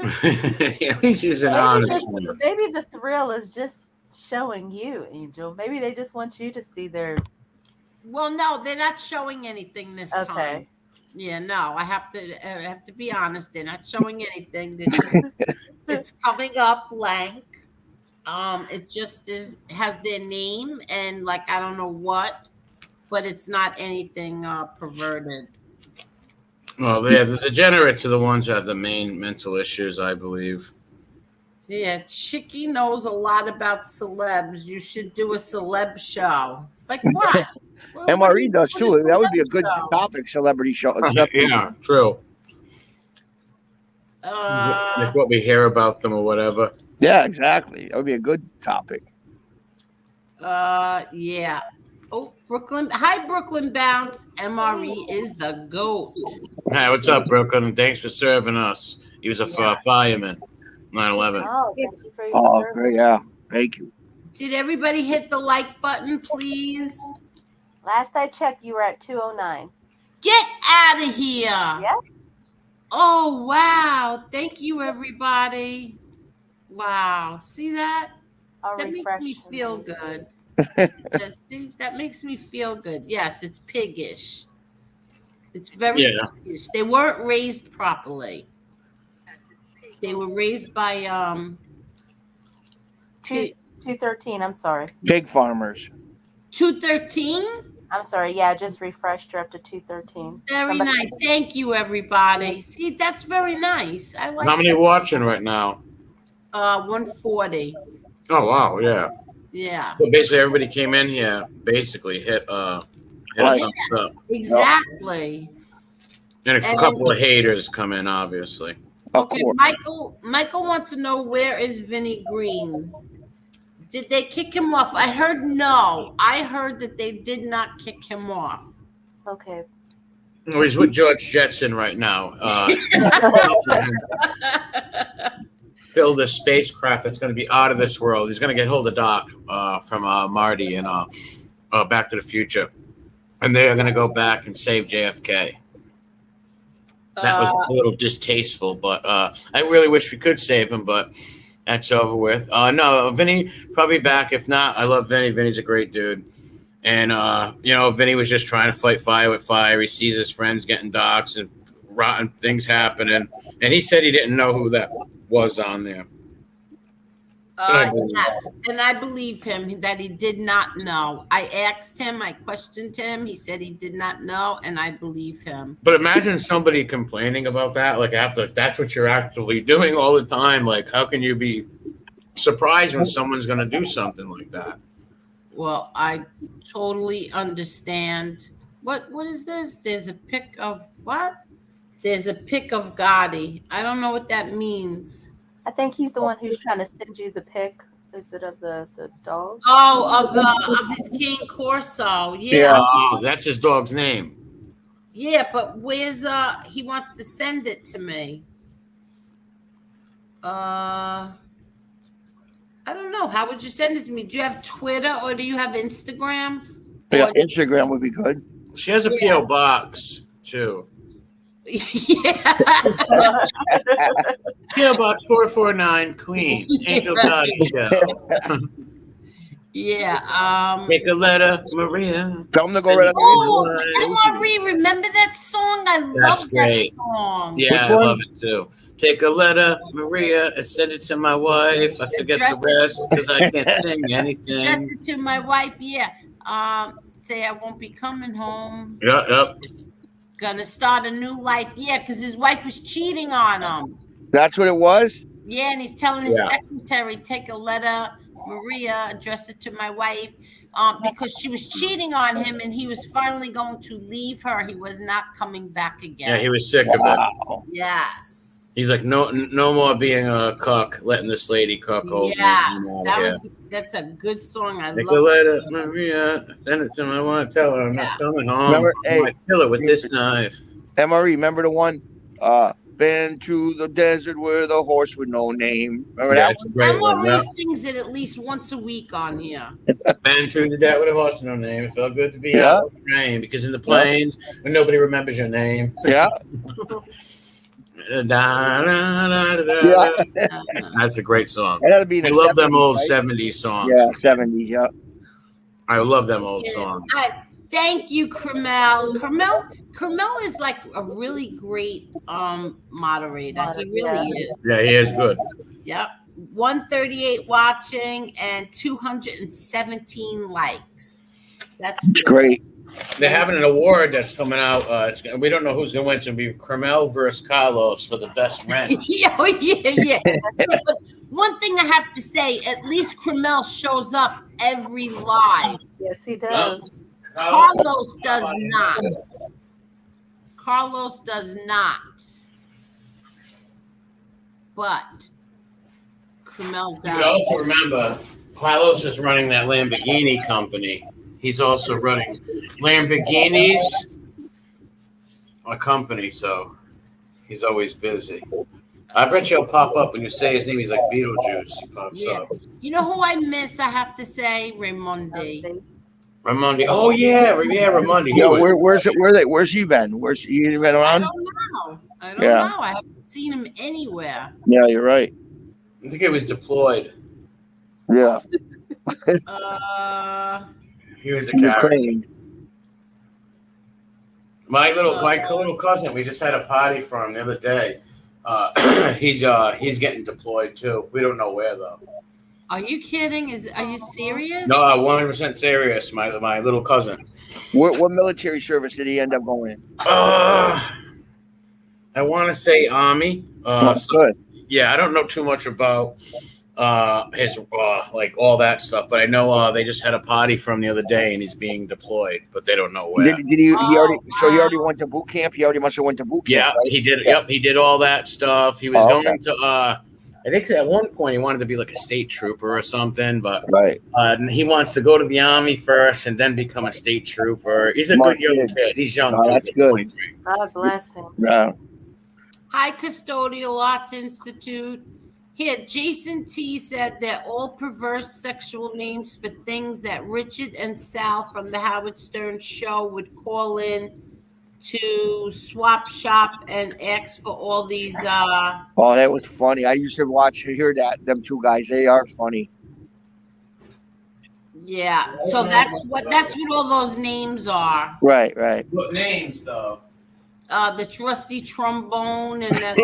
At least he's an honest one. Maybe the thrill is just showing you, Angel. Maybe they just want you to see their. Well, no, they're not showing anything this time. Okay. Yeah, no, I have to be honest. They're not showing anything. They're just, it's coming up blank. It just has their name and like I don't know what, but it's not anything perverted. Well, yeah, the degenerates are the ones who have the main mental issues, I believe. Yeah, Chicky knows a lot about celebs. You should do a celeb show. Like what? MRE does too. That would be a good topic, celebrity show. Yeah, true. Like what we hear about them or whatever. Yeah, exactly. That would be a good topic. Yeah. Oh, Brooklyn. Hi, Brooklyn Bounce. MRE is the GOAT. Hey, what's up, Brooklyn? And thanks for serving us. He was a fireman, 9/11. Oh, thank you for your Oh, service. great. Yeah. Thank you. Did everybody hit the like button, please? Last I checked, you were at 209. Get out of here. Yeah. Oh, wow. Thank you, everybody. Wow. See that? I'll That makes refresh me and feel then- good. See, that makes me feel good. Yes, it's piggish. It's very piggish. They weren't raised properly. They were raised by 213. I'm sorry. Pig farmers. 213. I'm sorry. Yeah, I just refreshed her up to 213. Very nice. Thank you, everybody. See, that's very nice. I like. How many watching right now? 140. Oh wow, yeah. Yeah. So basically, everybody came in here. Basically, hit a thumbs up. Exactly. And a couple of haters come in, obviously. Okay, Michael wants to know, where is Vinny Green? Did they kick him off? I heard no. I heard that they did not kick him off. Okay. Well, he's with George Jetson right now. Build a spacecraft that's going to be out of this world. He's going to get hold of Doc from Marty and Back to the Future. And they are going to go back and save JFK. That was a little distasteful, but I really wish we could save him, but that's over with. No, Vinny probably back. If not, I love Vinny. Vinny's a great dude. And, Vinny was just trying to fight fire with fire. He sees his friends getting doxxed and rotten things happening. And he said he didn't know who that was on there. Yes, and I believe him that he did not know. I asked him, I questioned him. He said he did not know, and I believe him. But imagine somebody complaining about that, like after that's what you're actually doing all the time. Like, how can you be surprised when someone's going to do something like that? Well, I totally understand. What is this? There's a pic of what? There's a pic of Gotti. I don't know what that means. I think he's the one who's trying to send you the pic. Is it of the dog? Oh, of his Cane Corso. Yeah. Oh, that's his dog's name. Yeah, but where's he wants to send it to me. I don't know. How would you send it to me? Do you have Twitter or do you have Instagram? Yeah, Instagram would be good. She has a P.O. box too. Yeah. P.O. Box 449, Queens, Angel Gotti Show. Yeah. Take a letter, Maria. Tell them to go right Oh, MRE, remember that song? I love that song. Yeah, I love it too. Take a letter, Maria, and send it to my wife. I forget the rest because I can't sing anything. Address it to my wife, yeah. Say I won't be coming home. Yep. Gonna start a new life. Yeah, because his wife was cheating on him. That's what it was? Yeah, and he's telling his secretary, take a letter, Maria, address it to my wife, because she was cheating on him and he was finally going to leave her. He was not coming back again. Yeah, he was sick of it. Yes. He's like, no more being a cook, letting this lady cook over. Yes, that's a good song. I Take love a letter, it. Maria, send it to my wife. Tell her I'm not coming home. Remember, I might kill her with this knife. MRE, remember the one? Been to the desert with a horse with no name. Remember that It's a one? great one. Emily Yeah. sings it at least once a week on here. Been through the debt with a horse, no name. It felt good to be out of the rain because in the plains when nobody remembers your name. Yeah. That's a great song. That'd be in I the love them 70s, old right? 70s songs. Yeah, 70s, yeah. I love them old songs. Thank you, Carmel. Carmel is like a really great moderator. He really is. Yeah, he is good. Yep. 138 watching and 217 likes. That's great. They're having an award that's coming out. We don't know who's going to win. It's going to be Carmel versus Carlos for the best rent. yeah. But one thing I have to say, at least Carmel shows up every live. Yes, he does. Carlos does not. Carlos does not. But Carmel does. You also remember, Carlos is running that Lamborghini company. He's also running Lamborghinis, a company, so he's always busy. I bet you'll pop up when you say his name. He's like Beetlejuice. He pops up. You know who I miss, I have to say? Raimondi. Raimondi. Oh, yeah, Raimondi. Yeah, where's he been? Where's he been around? I don't know. I haven't seen him anywhere. Yeah, you're right. I think he was deployed. Yeah. He was a character. Ukraine. My little cousin, we just had a party for him the other day. He's getting deployed too. We don't know where though. Are you kidding? Are you serious? No, 100% serious. My little cousin. What military service did he end up going in? I want to say Army. Good. Yeah, I don't know too much about his like all that stuff, but I know they just had a party for him the other day, and he's being deployed, but they don't know where. Did he already? So he already went to boot camp. He already must have went to boot camp. Yeah, right? he did. Yep, he did all that stuff. He was going to. I think at one point he wanted to be like a state trooper or something, but right. He wants to go to the Army first and then become a state trooper. He's a good young kid. He's young. That's good. 23. God bless him. Yeah. Hi, Custodial Arts Institute. Here, Jason T said they're all perverse sexual names for things that Richard and Sal from the Howard Stern show would call in to swap shop and ask for all these. Oh, that was funny. I used to hear them two guys. They are funny. Yeah, so that's what all those names are. Right. What names though? The trusty trombone and that.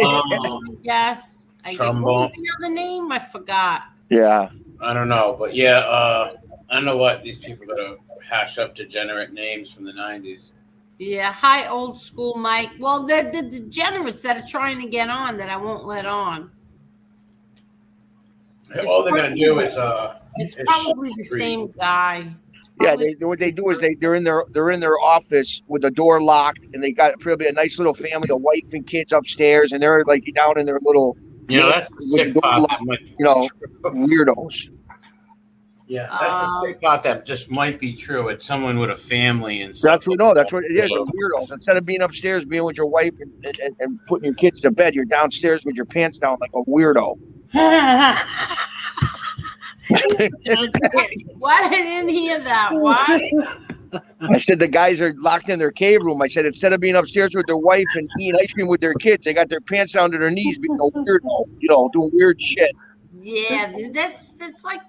Yes. Trombone. What was the other name? I forgot. Yeah. I don't know, but yeah, I don't know what these people that are hash up degenerate names from the 90s. Yeah. Hi, old school Mike. Well, the degenerates that are trying to get on that I won't let on. All they're gonna do is It's probably the same guy. Yeah, what they do is they're in their office with the door locked, and they got probably a nice little family, a wife and kids upstairs, and they're like down in their little. That's the sick part. Weirdos. Yeah, that's the sick part that just might be true. It's someone with a family and stuff. That's what it is. They're weirdos. Instead of being upstairs, being with your wife and putting your kids to bed, you're downstairs with your pants down like a weirdo. What? I didn't hear that. What? I said the guys are locked in their cave room. I said instead of being upstairs with their wife and eating ice cream with their kids, they got their pants down to their knees, being a weirdo, doing weird shit. Yeah, that's like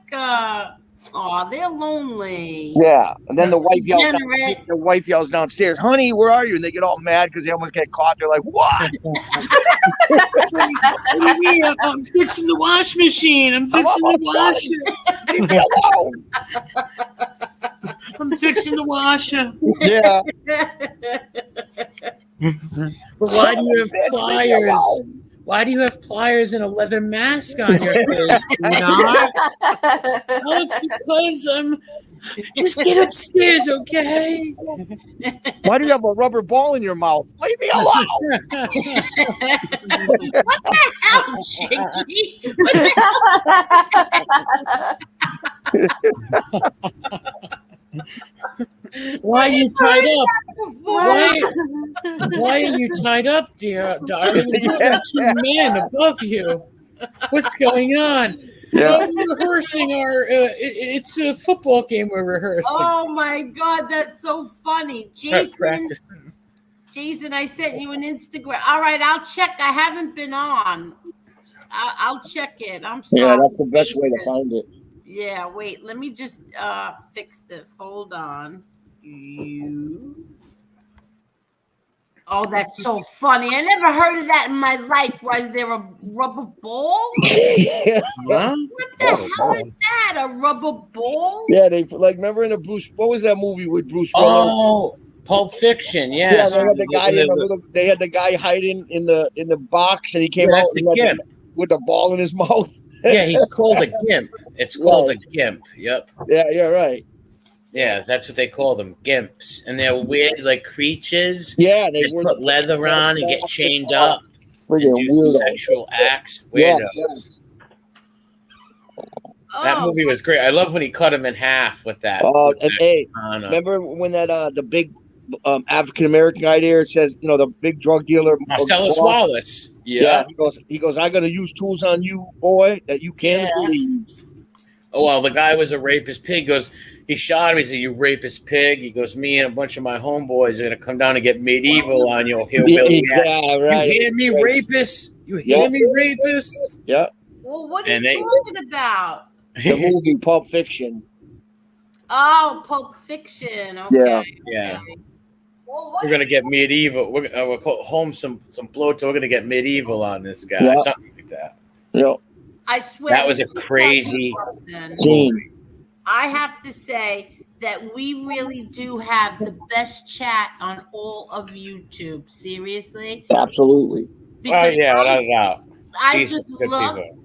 they're lonely. Yeah, and then the wife yells downstairs, "Honey, where are you?" And they get all mad because they almost get caught. They're like, "What?" I'm fixing the wash machine. I'm fixing the washer. Leave me alone. I'm fixing the washer. Yeah. But why do you have pliers? Why do you have pliers and a leather mask on your face? Well, it's because Just get upstairs, okay? Why do you have a rubber ball in your mouth? Leave me alone. What the hell, Chicky? Why are you tied up? Why? Why are you tied up, dear darling? You're the two men above you. What's going on? Yeah. Oh, we're rehearsing our. It's a football game we're rehearsing. Oh my God, that's so funny, Jason. Jason, I sent you an Instagram. All right, I'll check. I haven't been on. I'll check it. I'm sorry. Yeah, that's the best way to Jason. find it. Yeah, wait. Let me just fix this. Hold on. Oh, that's so funny. I never heard of that in my life. Was there a rubber ball? Huh? What the hell is that? A rubber ball? Yeah, they like remember in the Bruce. What was that movie with Bruce Willis? Oh, Pulp Fiction. Yeah, Yes. they had the guy in the little. They had the guy hiding in the box, and he came out That's a gimp. with the ball in his mouth. Yeah, he's called a gimp. It's called a gimp. Yep. Yeah, yeah, right. Yeah, that's what they call them, gimps. And they're weird, like creatures. Yeah, They put leather on and get chained up and Friggin' do weirdo. sexual acts. Yeah, Weirdos. Oh, That movie was great. I love when he cut him in half with that. Oh, and hey, katana. remember when that the big African American guy there says, you know, the big drug dealer Marcellus Wallace. Yeah, he goes, I gotta use tools on you, boy, that you can't believe. Oh, well, the guy was a rapist pig. He goes, he shot him. He said, "You rapist pig." He goes, "Me and a bunch of my homeboys are gonna come down and get medieval on you, hillbilly." Yeah, right. You hear me, rapist? You hear me, rapist? Yeah. well, what are you talking about? The movie Pulp Fiction. Oh, Pulp Fiction. Okay. Yeah. Yeah. Well, what We're gonna get medieval. We're home some blow. We're gonna get medieval on this guy. Yeah. Something like that. Yeah. I swear That was a crazy Scene. I have to say that we really do have the best chat on all of YouTube. Seriously. Absolutely. Oh Because yeah, without a doubt. I These just are good looked. people.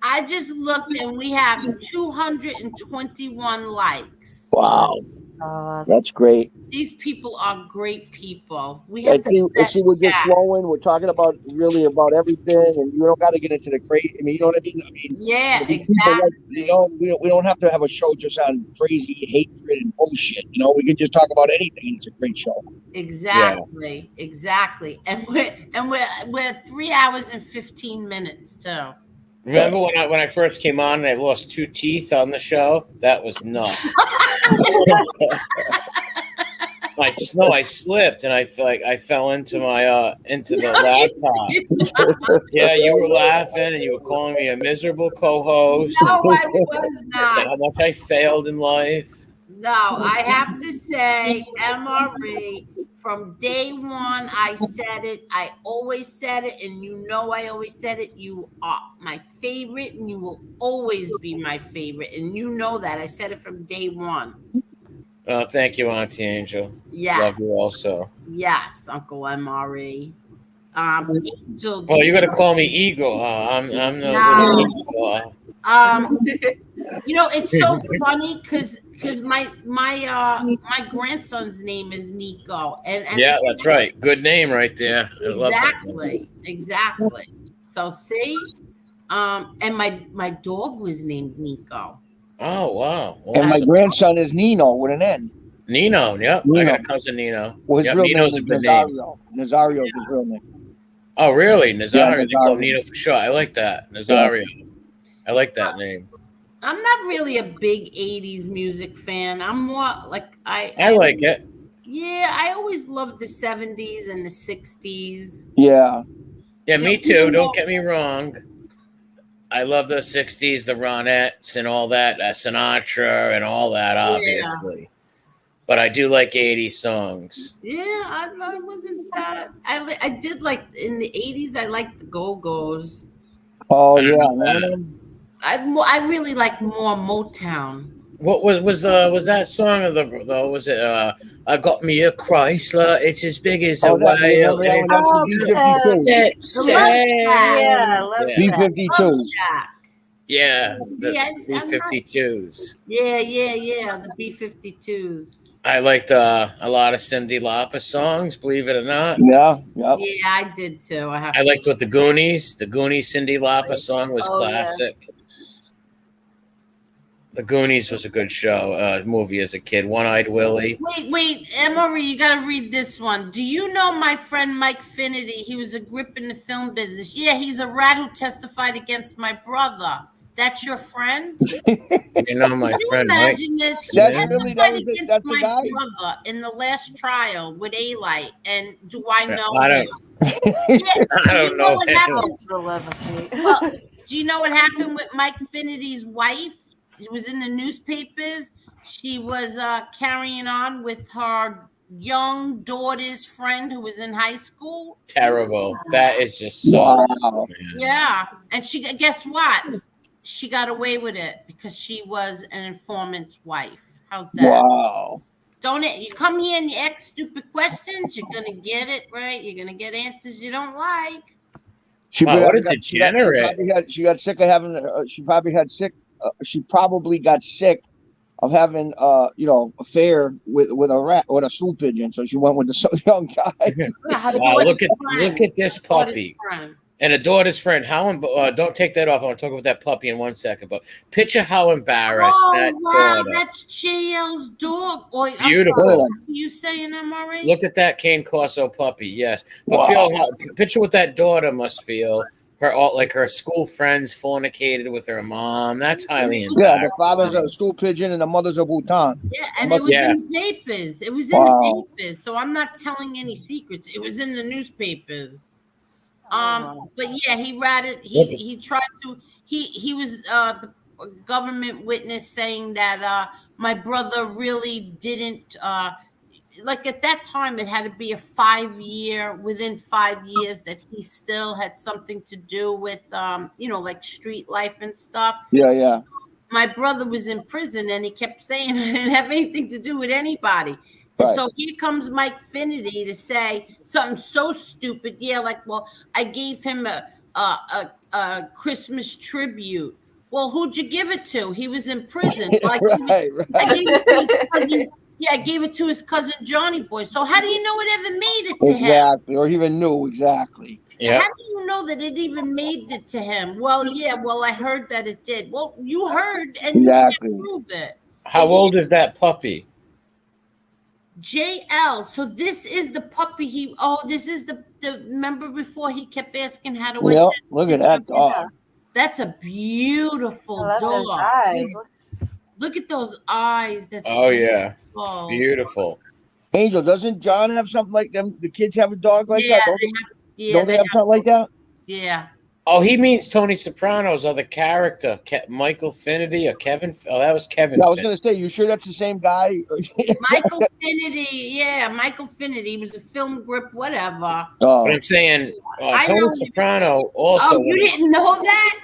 I just looked and we have 221 likes. Wow. Awesome. That's great. These people are great people. We have And the see, best we're just chat. flowing. We're talking about really about everything, and you don't got to get into the crazy. I mean, you know what I mean? I mean, Yeah, these people, like, exactly. you know, we don't have to have a show just on crazy hatred and bullshit. You know, we can just talk about anything. It's a great show. Exactly. Exactly. And we're 3 hours and 15 minutes too. Remember when I first came on and I lost 2 teeth on the show? That was nuts. I slipped and I fell into my into the laptop. Yeah, you were laughing and you were calling me a miserable co-host. No, I was Said not. how much I failed in life. No, I have to say, MRE, from day one, I said it. I always said it, and you know I always said it. You are my favorite, and you will always be my favorite, and you know that. I said it from day one. Thank you, Auntie Angel. Yes. Love you also. Yes, Uncle MRE. Angel. Well, you're gonna call me Eagle. I'm the No. little Eagle. You know, it's so funny because my grandson's name is Nico, and Yeah, that's right. Good name right there. I love that name. exactly. So see, and my dog was named Nico. Oh wow. And my Awesome. grandson is Nino with an N. Nino. Yep. I Nino. got a cousin Nino. Well, his Yep, real Nino's name a is good name. Nazario. Nazario is his real name. Oh really? Nazario. They call him Nazario. Nino for sure. I like that. Nazario. I like that name. I'm not really a big '80s music fan. I'm more like I like it. Yeah, I always loved the '70s and the '60s. Yeah. Yeah, me Yeah, too. you know- Don't get me wrong. I love the '60s, the Ronettes and all that, Sinatra and all that, obviously. But I do like '80s songs. Yeah, I wasn't that. I did like in the '80s. I liked the Go-Go's. Oh I don't yeah. know man. I really like more Motown. What was that song of the was it I got me a Chrysler, it's as big as a Oh, that, whale. remember that one? That's Oh, the B-52. The Love Shack. Yeah, love Yeah. that. B-52. Love Shack. Yeah, the Yeah, I'm not- B-52s. yeah. The B-52s. I liked a lot of Cyndi Lauper songs, believe it or not. Yeah, yep. Yeah, I did too. I have. I to liked what the Goonies Cyndi Lauper song was Oh, yes. classic. The Goonies was a good show, movie as a kid. One-Eyed Willie. Wait, Emory, you got to read this one. Do you know my friend Mike Finity? He was a grip in the film business. Yeah, he's a rat who testified against my brother. That's your friend? You know my Can you friend Mike. imagine this? He That's testified really that's against the my guy. brother in the last trial with A-Light. And do I know I him? don't. Yeah, I don't know what him. happened? For 11 feet. Well, do you know what happened with Mike Finity's wife? It was in the newspapers. She was carrying on with her young daughter's friend who was in high school. Terrible. That is just so. Wow. Man. Yeah, and she guess what? She got away with it because she was an informant's wife. How's that? Wow. Don't it? You come here and you ask stupid questions, you're gonna get it right. You're gonna get answers you don't like. Wow, what a degenerate. She got sick of having. She probably got sick of having affair with a rat, with a stool pigeon. So she went with the young guy. Wow, look at this puppy. And a daughter's friend. How don't take that off. I want to talk about that puppy in 1 second. But picture how embarrassed that wow, daughter. that's JL's dog. Boy, Beautiful. Are you saying I'm already? Look at that Cane Corso puppy. Yes, but Wow. picture what that daughter must feel. Her school friends fornicated with her mom. That's highly embarrassing. Yeah, the father's a stool pigeon and the mother's a Bhutan. Yeah, and it was in the papers. It was in the papers. So I'm not telling any secrets. It was in the newspapers. But yeah, he ratted. He tried to. He was the government witness saying that my brother really didn't. Like at that time, it had to be a 5 year. Within 5 years, that he still had something to do with like street life and stuff. Yeah. My brother was in prison, and he kept saying I didn't have anything to do with anybody. Right. So here comes Mike Finity to say something so stupid. Yeah, like, well, I gave him a Christmas tribute. Well, who'd you give it to? He was in prison. Like, right. I gave it to his cousin. Yeah, I gave it to his cousin Johnny Boy. So how do you know it ever made it to him? Exactly, or even knew exactly. Yeah. How do you know that it even made it to him? Well, yeah. Well, I heard that it did. Well, you heard, and Exactly. you can't prove it. How old is that puppy? JL. So this is the puppy. This is the remember before he kept asking how do I Yep. send Look at pictures? that dog. That's a beautiful I love dog. those eyes. Look at those eyes. That's Yeah, beautiful. Angel, doesn't John have something like them? The kids have a dog like that? Don't they have something like that? Yeah. Oh, he means Tony Soprano's other character, Michael Finity or Kevin. Oh, that was Kevin. I was going to say, you sure that's the same guy? Michael Finity. Yeah, Michael Finity. He was a film grip, whatever. But I'm saying Tony Soprano also. Oh, you didn't know that?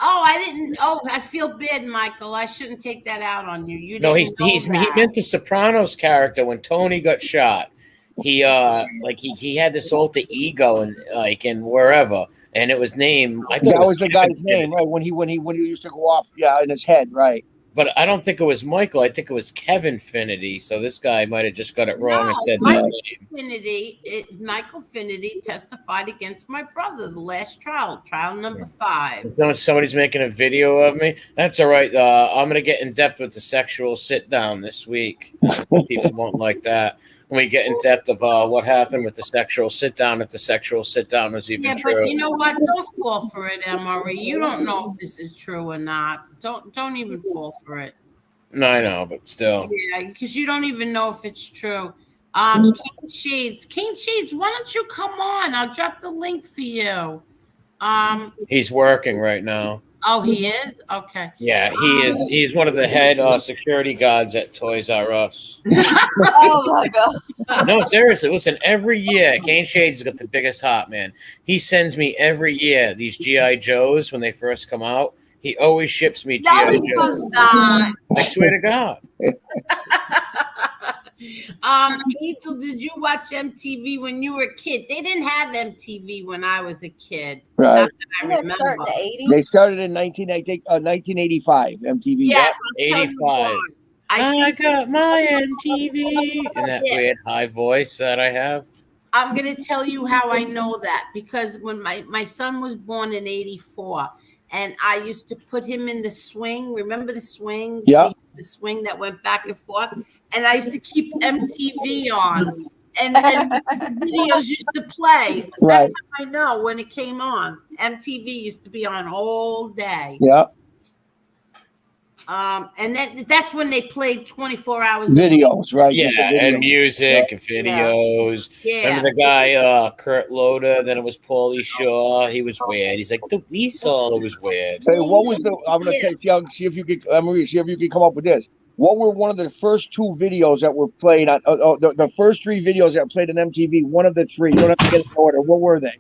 Oh, I didn't. Oh, I feel bad, Michael. I shouldn't take that out on you. You No, didn't he meant the Sopranos character when Tony got shot. He he had this alter ego and wherever, and it was named. I thought that was the guy's Finity. name, right? When he used to go off, in his head, right? But I don't think it was Michael. I think it was Kevin Finity. So this guy might have just got it wrong and said Michael the name. Michael Finity testified against my brother the last trial number 5. Somebody's making a video of me. That's all right. I'm gonna get in depth with the sexual sit down this week. People won't like that when we get in depth of what happened with the sexual sit down. If the sexual sit down was even true. But you know what? Don't fall for it, Emory. You don't know if this is true or not. Don't even fall for it. No, I know, but still. Yeah, because you don't even know if it's true. Caneshades, why don't you come on? I'll drop the link for you. He's working right now. Oh, he is? Okay. Yeah, he is. He's one of the head security guards at Toys R Us. Oh my god. No, seriously. Listen, every year, Caneshades has got the biggest heart, man. He sends me every year these G.I. Joes when they first come out. He always ships me G.I. No, he Joes. does not. I swear to God. Angel, did you watch MTV when you were a kid? They didn't have MTV when I was a kid. Right. Not that I Didn't it start in remember. the 80s? They started in 1985. MTV. Yes, I'll tell you 85. why. I got my MTV in that Yeah. weird high voice that I have. I'm going to tell you how I know that, because when my son was born in 84, and I used to put him in the swing. Remember the swings? Yeah. We had the swing that went back and forth. And I used to keep MTV on. And videos used to play. Right. That's how I know when it came on. MTV used to be on all day. Yeah. And that's when they played 24 hours a week. Videos, right? Yeah, just the videos. and music and videos. Yeah. Remember the guy, Kurt Loder? Then it was Paulie Shaw. He was weird. He's like the Weasel. It was weird. Hey, what was the? I'm gonna take you. See if you could. Marie, see if you can come up with this. What were one of the first two videos that were played on? The first three videos that played on MTV. One of the three. You don't have to get in order. What were they?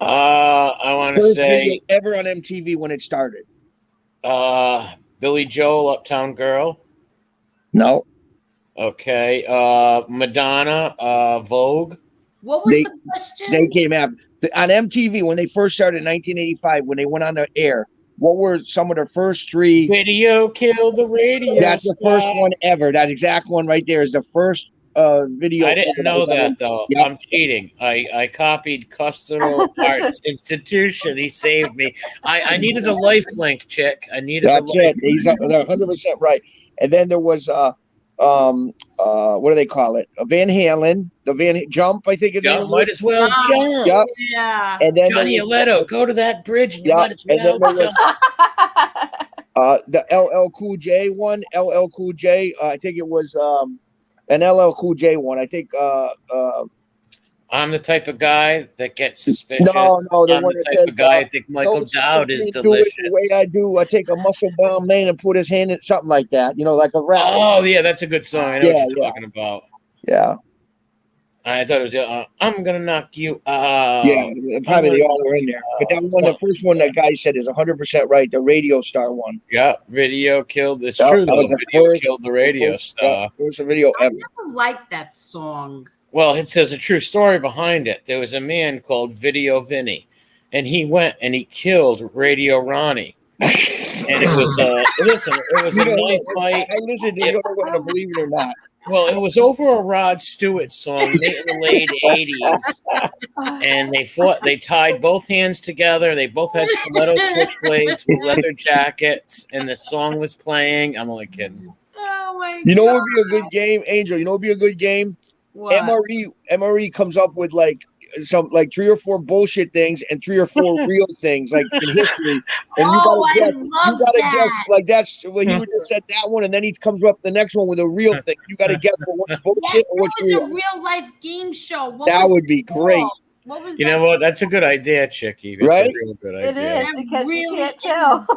I want to First say video ever on MTV when it started. Billy Joel, Uptown Girl. No. Okay. Madonna, Vogue. What was the question? They came out on MTV when they first started in 1985. When they went on the air, what were some of the first three? Video killed the radio. That's the first one ever. That exact one right there is the first video. I didn't know that though. Yep. I'm cheating. I copied Costello Arts Institution. He saved me. I needed a life link, chick. I needed That's a life. it. He's 100% right. And then there was what do they call it? A Van Halen, the Van Jump, I think. Yeah, might as well jump. Yep. Yeah. And then Johnny Aletto, go to that bridge and you might as and then well there jump. was the LL Cool J one. LL Cool J. I think it was an LL Cool J one. I think. I'm the type of guy that gets suspicious. No, the I'm one the that type says, of guy I think Michael "Don't Dowd is do it delicious. the way I do. I take a muscle bound man and put his hand in something like that. You know, like a rap." Oh yeah, that's a good song. I know what you're talking about. Yeah. I thought it was I'm gonna knock you out. Yeah, probably they all were in there. But that one, the first one that guy said is 100% right. The radio star one. Yeah, video killed. It's Yep, true that though. was the Video first- killed the radio star. First video I ever. never liked that song. Well, it says a true story behind it. There was a man called Video Vinny, and he went and he killed Radio Ronnie. And it was listen, it was a knife fight. I listened to you don't know whether to believe it or not. Well, it was over a Rod Stewart song made in the late 80s. And they fought, they tied both hands together. They both had stiletto switchblades with leather jackets, and the song was playing. I'm only kidding. Oh my You know God. what would be a good game, Angel? You know what would be a good game? What? MRE comes up with like some like 3 or 4 bullshit things and 3 or 4 real things like in history. And you gotta guess. You gotta guess like that's what he would just said that one, and then he comes up the next one with a real thing. You gotta guess what's bullshit Yes, or that what's was a real. real life game show. What That was would it be called? great. What was You that? know what? That's a good idea, Chicky. That's Right? a real good It idea. is That because you really can't is. tell.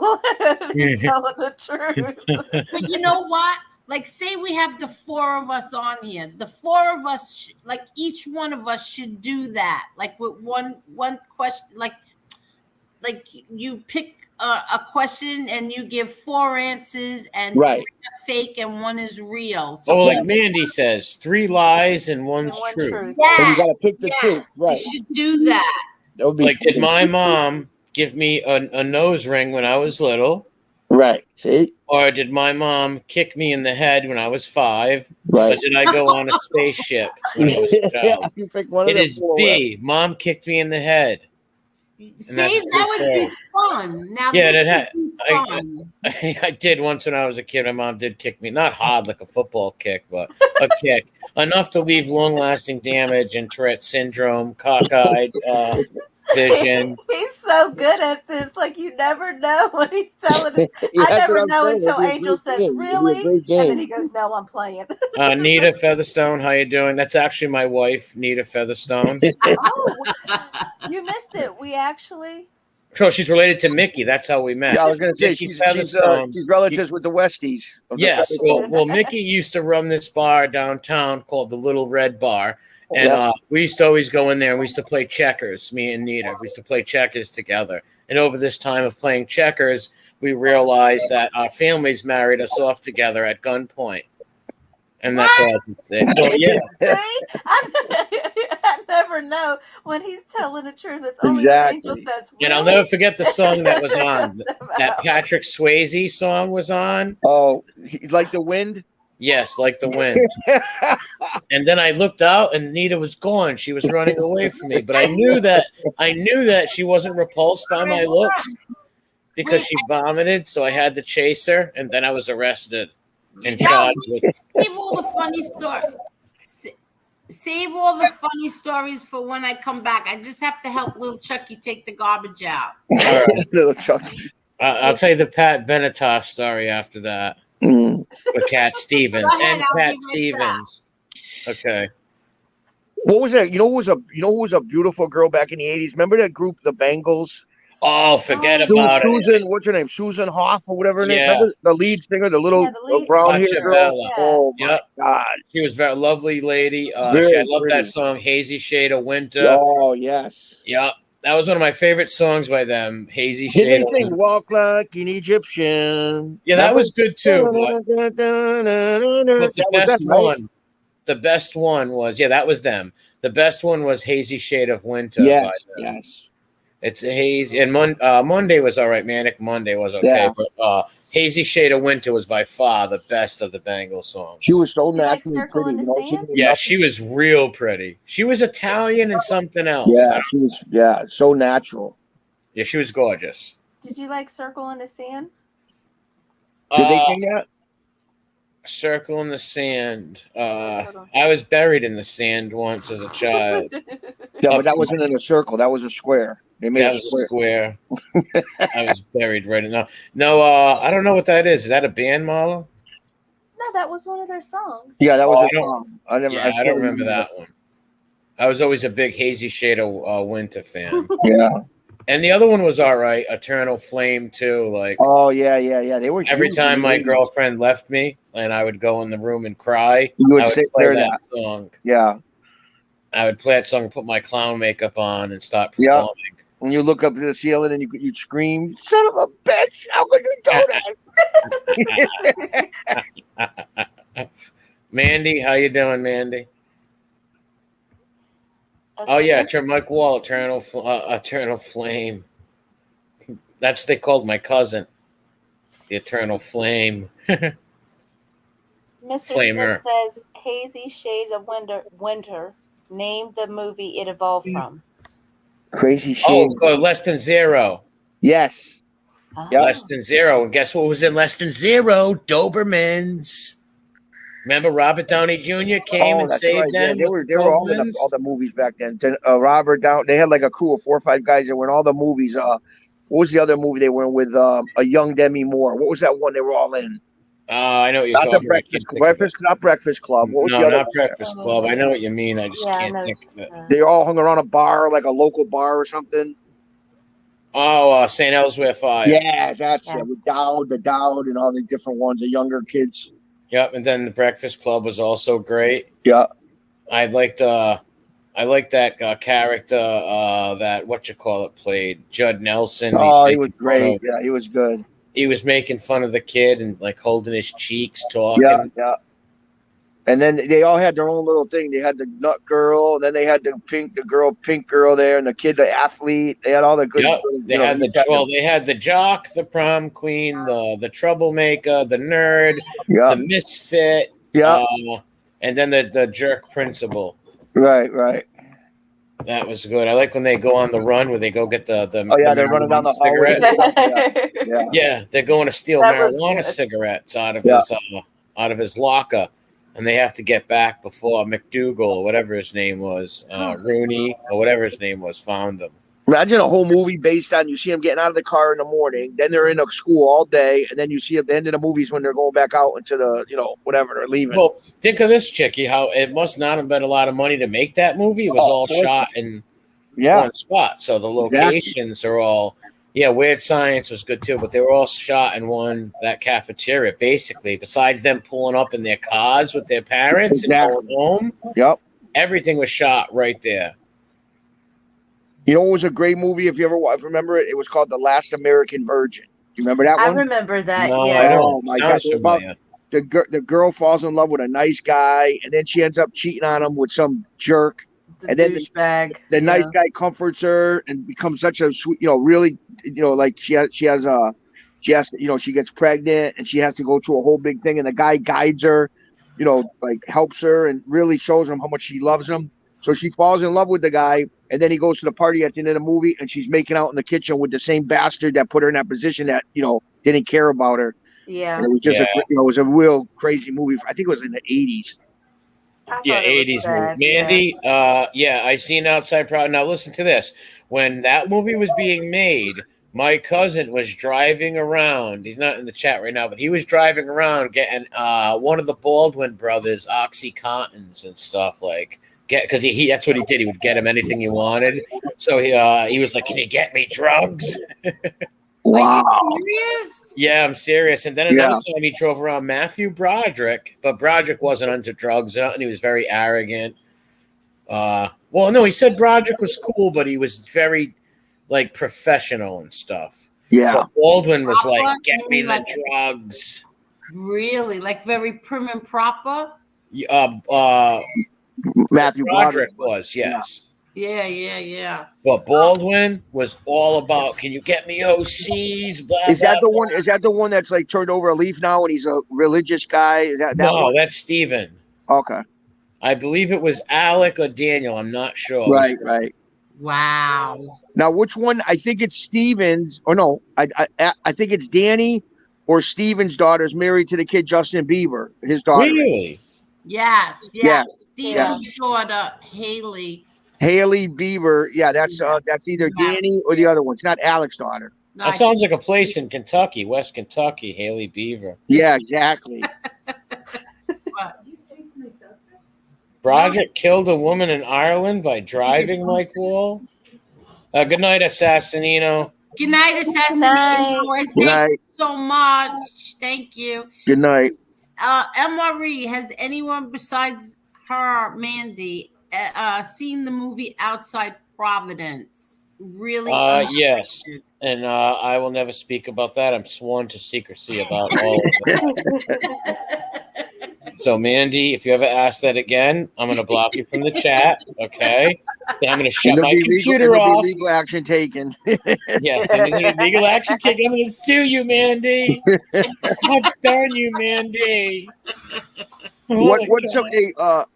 He's telling the truth. But you know what? Like, say we have the 4 of us on here. The 4 of us, like each one of us, should do that. Like with one question, like you pick a question and you give 4 answers, and Right. 3 are fake and 1 is real. So Oh, like Mandy says, 3 lies and 1's One truth. truth. So you gotta pick the truth. yes, Right. we should do that. That would be Like, did my mom give me a nose ring when I was little? right. See? Or did my mom kick me in the head when I was 5? Right. Or did I go on a spaceship when I was a Yeah, child? you pick one It of the is 4. B. Mom kicked me in the head. See, that's that would be true. fun. Now, Yeah, this that would be I- fun. I did once when I was a kid. My mom did kick me. Not hard like a football kick, but a kick. Enough to leave long-lasting damage and Tourette syndrome, cockeyed vision. He's so good at this. Like you never know when he's telling it. Yeah, I that's never what I'm know saying. until It'd be a Angel great says, game. It'd be a "Really?" great And then game. he goes, "No, I'm playing." Nita Featherstone, how you doing? That's actually my wife, Nita Featherstone. Oh, you missed it. We actually. So she's related to Mickey. That's how we met. Yeah, I was gonna say Mickey she's Featherstone. relatives with the Westies. of the Yes. Featherstone. Well, Mickey used to run this bar downtown called the Little Red Bar. And Yeah. we used to always go in there and we used to play checkers, me and Nita. We used to play checkers together. And over this time of playing checkers, we realized that our families married us off together at gunpoint. And that's all I can say. Well, yeah. See? I never know when he's telling the truth. It's only when Angel Exactly. says, And I'll really? never forget the song that was on. That Patrick Swayze song was on. Oh, like the wind. Yes, like the wind. And then I looked out, and Nita was gone. She was running away from me. But I knew that she wasn't repulsed by my looks because she vomited. So I had to chase her, and then I was arrested and charged with. Save all the funny stories. Save all the funny stories for when I come back. I just have to help little Chucky take the garbage out. Little Chucky. I'll tell you the Pat Benatar story after that. With Cat Stevens Go ahead, and I'll Cat be right Stevens. Okay. What was that? You know who was a beautiful girl back in the 80s? Remember that group, the Bangles? Oh, forget about it. Susan, what's her name? Susan Hoff or whatever her name. Yeah. Remember the lead singer, the little lead brown singer. hair girl? Yes. Oh my Yep. God. She was a very lovely lady. I love pretty. that song, Hazy Shade of Winter. Oh yes. Yep. That was one of my favorite songs by them, Hazy Did Shade they of sing Winter. Walk Like an Egyptian? Yeah, that was good too. But the best one was, that was them. The best one was Hazy Shade of Winter. Yes, yes. It's a hazy, and Monday was all right. Manic Monday was okay, but Hazy Shade of Winter was by far the best of the Bangle songs. She was so You like naturally Circle pretty. in You the know, Sand? Yeah, she was real pretty. She was Italian and something else. Yeah, she was. So natural. Yeah, she was gorgeous. Did you like Circle in the Sand? Did they sing that? Circle in the Sand. I was buried in the sand once as a child. Yeah, but that wasn't in a circle. That was a square. They made That was a square. I was buried right in. No, I don't know what that is. Is that a band, Marla? No, that was one of their songs. Yeah, that was I a song. I don't remember that one. I was always a big Hazy Shade of Winter fan. Yeah. And the other one was all right. Eternal Flame too. Like, oh yeah. They were every huge time in the my 80s. girlfriend left me, and I would go in the room and cry. You would I would sit play there that song. Yeah. I would play that song, put my clown makeup on, and start performing. When you look up to the ceiling and you'd scream, "Son of a bitch! How could you do that?" Mandy, how you doing, Mandy? Okay. Oh yeah, Mike Wall, Eternal Flame. That's what they called my cousin, the Eternal Flame. Mr. Flamer. Smith says Hazy Shades of Winter. Name the movie it evolved from. Crazy shit. Oh, Less Than Zero. Yes. Yep. Less Than Zero. And guess what was in Less Than Zero? Dobermans. Remember Robert Downey Jr. came and saved them? Yeah, they were all in all the movies back then. Robert Downey. They had like a crew of 4 or 5 guys that were in all the movies. What was the other movie they were in with a young Demi Moore? What was that one they were all in? I know what you're talking about. Not Breakfast Club. What was the other not Breakfast Club. I know what you mean. I just can't think of it. They all hung around a bar, like a local bar or something. Oh, St. Elsewhere Fire. Yeah, that's it. With Dowd, and all the different ones, the younger kids. Yep, and then the Breakfast Club was also great. Yeah, I liked that character that played Judd Nelson. Oh, he was great. Yeah, he was good. He was making fun of the kid and like holding his cheeks, talking. Yeah. And then they all had their own little thing. They had the nut girl, and then they had the pink girl there, and the kid, the athlete. They had all the good. Yep. They had the jock, the prom queen, the troublemaker, the nerd, the misfit, and then the jerk principal. Right. That was good. I like when they go on the run where they go get the they're running down the cigarette. hallway. Yeah, they're going to steal marijuana cigarettes out of his locker. And they have to get back before McDougal or whatever his name was, Rooney or whatever his name was, found them. Imagine a whole movie based on you see them getting out of the car in the morning, then they're in a school all day, and then you see at the end of the movies when they're going back out into the, whatever, they're leaving. Well, think of this, Chicky, how it must not have been a lot of money to make that movie. It was all shot in one spot. So the locations are all... Yeah, Weird Science was good too, but they were all shot in that cafeteria, basically. Besides them pulling up in their cars with their parents and going home, everything was shot right there. You know, it was a great movie. If you ever remember it, it was called The Last American Virgin. Do you remember that one? I remember that. No, yeah. I don't. Oh my gosh! the girl falls in love with a nice guy, and then she ends up cheating on him with some jerk. The And then douchebag. the nice guy comforts her and becomes such a sweet, really, like she has she gets pregnant and she has to go through a whole big thing, and the guy guides her, like helps her and really shows him how much she loves him. So she falls in love with the guy, and then he goes to the party at the end of the movie, and she's making out in the kitchen with the same bastard that put her in that position that didn't care about her. Yeah. And it was just it was a real crazy movie. I think it was in the 80s. Yeah, 80s movie. Mandy, I seen Outside Proud. Now listen to this. When that movie was being made, my cousin was driving around. He's not in the chat right now, but he was driving around getting one of the Baldwin brothers Oxycontins and stuff because he that's what he did. He would get him anything he wanted. So he was like, "Can you get me drugs?" Wow. Are you serious? Yeah, I'm serious. And then another time he drove around Matthew Broderick, but Broderick wasn't into drugs and he was very arrogant. No, he said Broderick was cool, but he was very professional and stuff. Yeah. But Baldwin was like, "Get me the drugs." Really? Like very prim and proper? Matthew Broderick was, yes. Yeah. But Baldwin was all about, "Can you get me OCs?" Blah, Is that blah, the one? Is that the one that's turned over a leaf now and he's a religious guy? Is that No, one? that's Steven. Okay. I believe it was Alec or Daniel. I'm not sure. Right. Wow. Now, which one? I think it's Steven's. Or no, I think it's Danny or Steven's daughter's married to the kid Justin Bieber, his daughter. Really? Yes. Yeah. Steven's daughter, Haley Bieber. Yeah, that's either Danny or the other one. It's not Alec's daughter. That sounds like a place in Kentucky, West Kentucky, Haley Beaver. Yeah, exactly. Broderick killed a woman in Ireland by driving like Wall. Good night, Assassinino. Good night, Assassinino. Thank you so much. Thank you. Good night. MRE, has anyone besides her, Mandy, seen the movie Outside Providence? Really? Yes. And I will never speak about that. I'm sworn to secrecy about all of it. So, Mandy, if you ever ask that again, I'm going to block you from the chat, okay? Then I'm going to shut my computer off. Legal action taken. Yes, legal action taken. I'm going to sue you, Mandy. How darn you, Mandy. What's some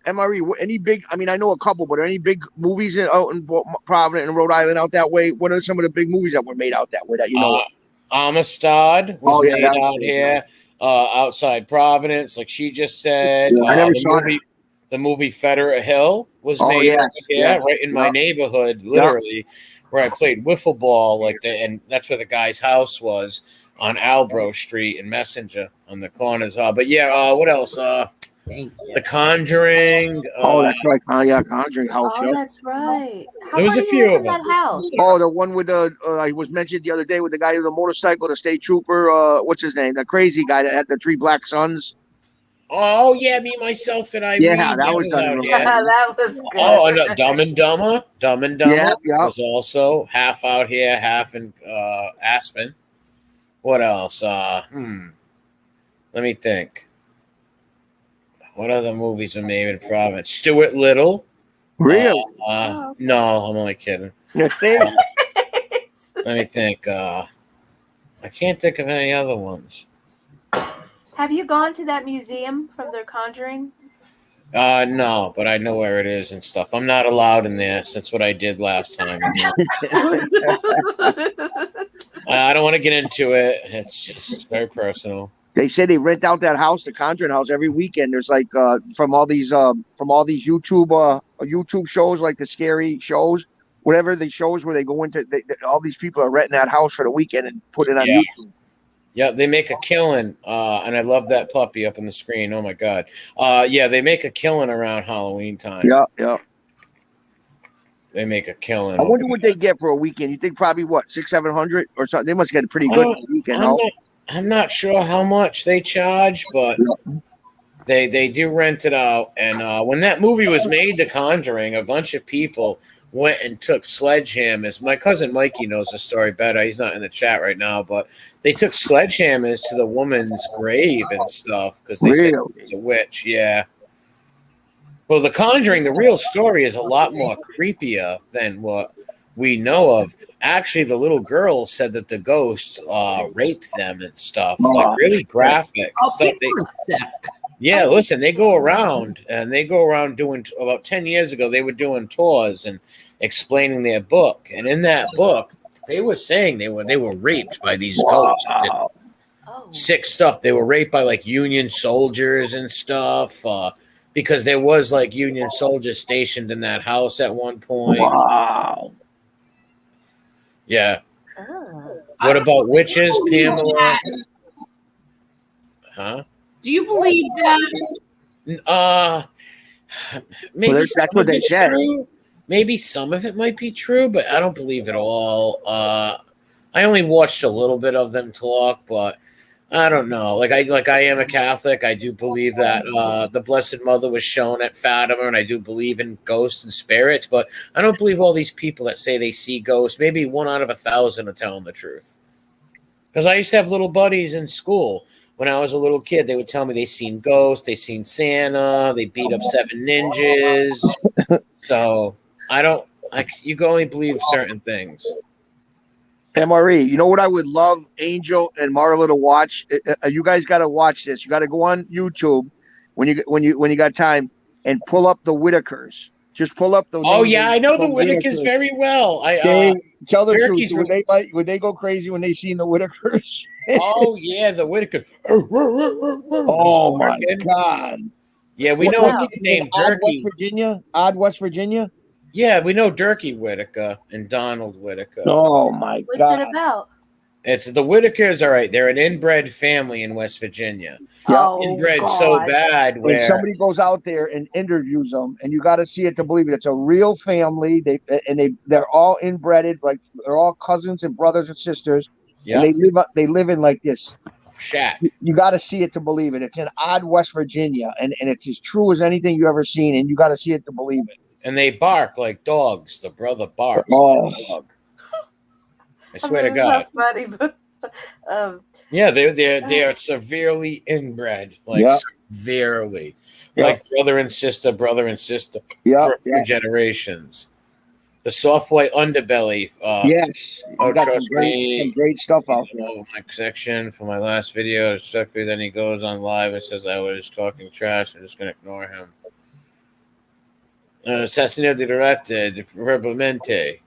MRE? Any big? I mean, I know a couple, but are any big movies out in Providence and Rhode Island out that way? What are some of the big movies that were made out that way that you know? Amistad was made out here. Outside Providence, like she just said. I never saw it. The movie Federer Hill was made right in my neighborhood, literally, where I played wiffle ball, and that's where the guy's house was on Albro Street in Messenger on the corners. But what else? The Conjuring. That's right. Conjuring House. Oh, that's right. There was a few of them. House? Oh, the one with the I was mentioned the other day with the guy with the motorcycle, the state trooper. What's his name? The crazy guy that had the 3 black sons. Oh yeah, Me, Myself, and Irene. Yeah, that was out here. That was good. Oh, and Dumb and Dumber. Dumb and Dumber was also half out here, half in Aspen. What else? Let me think. What other movies were made in Providence? Stuart Little. Really? No, I'm only kidding. Let me think. I can't think of any other ones. Have you gone to that museum from their Conjuring? No, but I know where it is and stuff. I'm not allowed in there since what I did last time. I don't want to get into it. It's very personal. They say they rent out that house, the Conjuring house, every weekend. There's from all these YouTube shows, like the scary shows, whatever the shows where they go into. All these people are renting that house for the weekend and put it on YouTube. Yeah, they make a killing, and I love that puppy up on the screen. Oh my god! They make a killing around Halloween time. Yeah. They make a killing. I wonder what they get for a weekend. You think probably what, 600-700 or something? They must get pretty good for the weekend. I'm not sure how much they charge, but they do rent it out. And when that movie was made, The Conjuring, a bunch of people went and took sledgehammers. My cousin Mikey knows the story better. He's not in the chat right now, but they took sledgehammers to the woman's grave and stuff because they said Really? it was a witch. Yeah. Well, The Conjuring, the real story is a lot more creepier than what we know of. Actually, the little girl said that the ghost raped them and stuff, like really graphic Oh, stuff. people are sick. Yeah, listen, they go around doing, about 10 years ago, they were doing tours and explaining their book. And in that book, they were saying they were raped by these ghosts. And Oh. sick stuff. They were raped by like Union soldiers and stuff. Because there was like Union soldiers stationed in that house at one point. Wow. Yeah. Oh. What about witches, believe Pamela? that. Huh? Do you believe that? Maybe Well, that's what they said. true. Maybe some of it might be true, but I don't believe it all. I only watched a little bit of them talk, but I don't know. Like I am a Catholic. I do believe that the Blessed Mother was shown at Fatima, and I do believe in ghosts and spirits. But I don't believe all these people that say they see ghosts. Maybe 1 out of 1,000 are telling the truth. Because I used to have little buddies in school when I was a little kid. They would tell me they seen ghosts, they seen Santa, they beat up 7 ninjas. So I don't like. You can only believe certain things. MRE, you know what I would love Angel and Marla to watch? You guys got to watch this. You got to go on YouTube when you got time and pull up the Whitakers. Just pull up the. Oh names yeah, of I know the those Whitakers very well. They tell the truth. Turkey's Would they go crazy when they seen the Whitakers? Oh yeah, the Whitakers. Oh my God! Yeah, we know a kid named Odd Durkee. West Virginia. Odd West Virginia. Yeah, we know Durkee Whitaker and Donald Whitaker. Oh my What's God! it about? It's the Whitakers. All right, they're an inbred family in West Virginia. Yeah. Oh, Inbred God. so bad When where somebody goes out there and interviews them, and you got to see it to believe it. It's a real family. They're all inbred, like they're all cousins and brothers and sisters. yeah, And they live in like this. shack. You got to see it to believe it. It's in Odd West Virginia, and it's as true as anything you ever seen. And you got to see it to believe it. And they bark like dogs. The brother barks Oh. like a dog. I swear to It's God. not funny, but Yeah, they are severely inbred, like Yeah. severely, Yeah. like brother and sister Yeah, for generations. The soft white underbelly. Yes, Oh, you got trust me. some great stuff out there. My section for my last video. Exactly. Then he goes on live and says I was talking trash. I'm just gonna ignore him. Assassino directed verbalmente.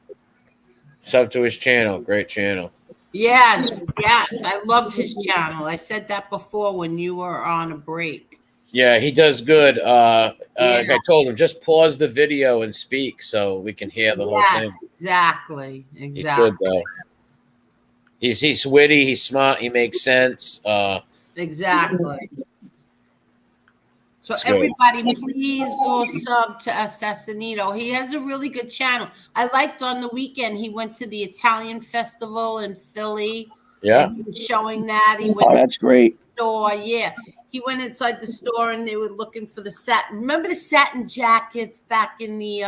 Sub to his channel. Great channel. Yes, I love his channel. I said that before when you were on a break. Yeah, he does good. Yeah. I told him just pause the video and speak so we can hear the whole thing. Yes, exactly. He's good though. He's witty. He's smart. He makes sense. Exactly. So It's good. everybody, please go sub to Assassinito. He has a really good channel. I liked on the weekend he went to the Italian festival in Philly. Yeah. And he was showing that. He went Oh, that's great. to the store. Yeah. He went inside the store and they were looking for the satin. Remember the satin jackets back in the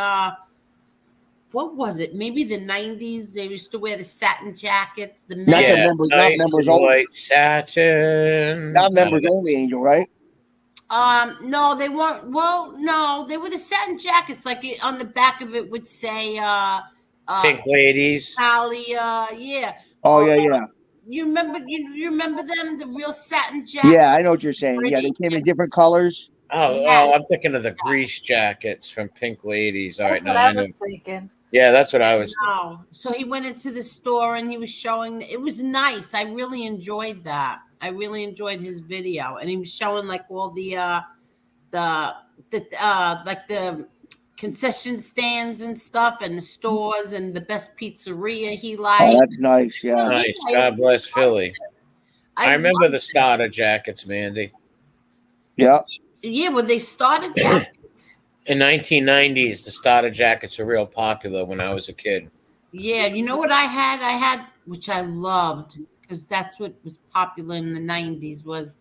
what was it? Maybe the 90s. They used to wear the satin jackets. The men. Not the Yeah, members, not nice members and only. white satin. Not members only, Angel, right? No, they weren't. Well, no, they were the satin jackets. Like on the back of it would say, Pink ladies. Talia. Yeah. Oh yeah. You remember? You remember them? The real satin jackets. Yeah, I know what you're saying. Yeah, they came in different colors. Oh, Yes. I'm thinking of the grease jackets from Pink Ladies. All right, that's now what I I know. was thinking. Yeah, that's what I was. No. So he went into the store and he was showing. It was nice. I really enjoyed that. I really enjoyed his video, and he was showing like all the like the concession stands and stuff, and the stores, and the best pizzeria he liked. Oh, that's nice. Yeah. Nice. God bless Philly. I remember loved the starter jackets, Mandy. Yeah. Yeah, when they started jackets. In 1990s, the starter jackets were real popular when I was a kid. Yeah, you know what I had? I had, which I loved, because that's what was popular in the 90s, was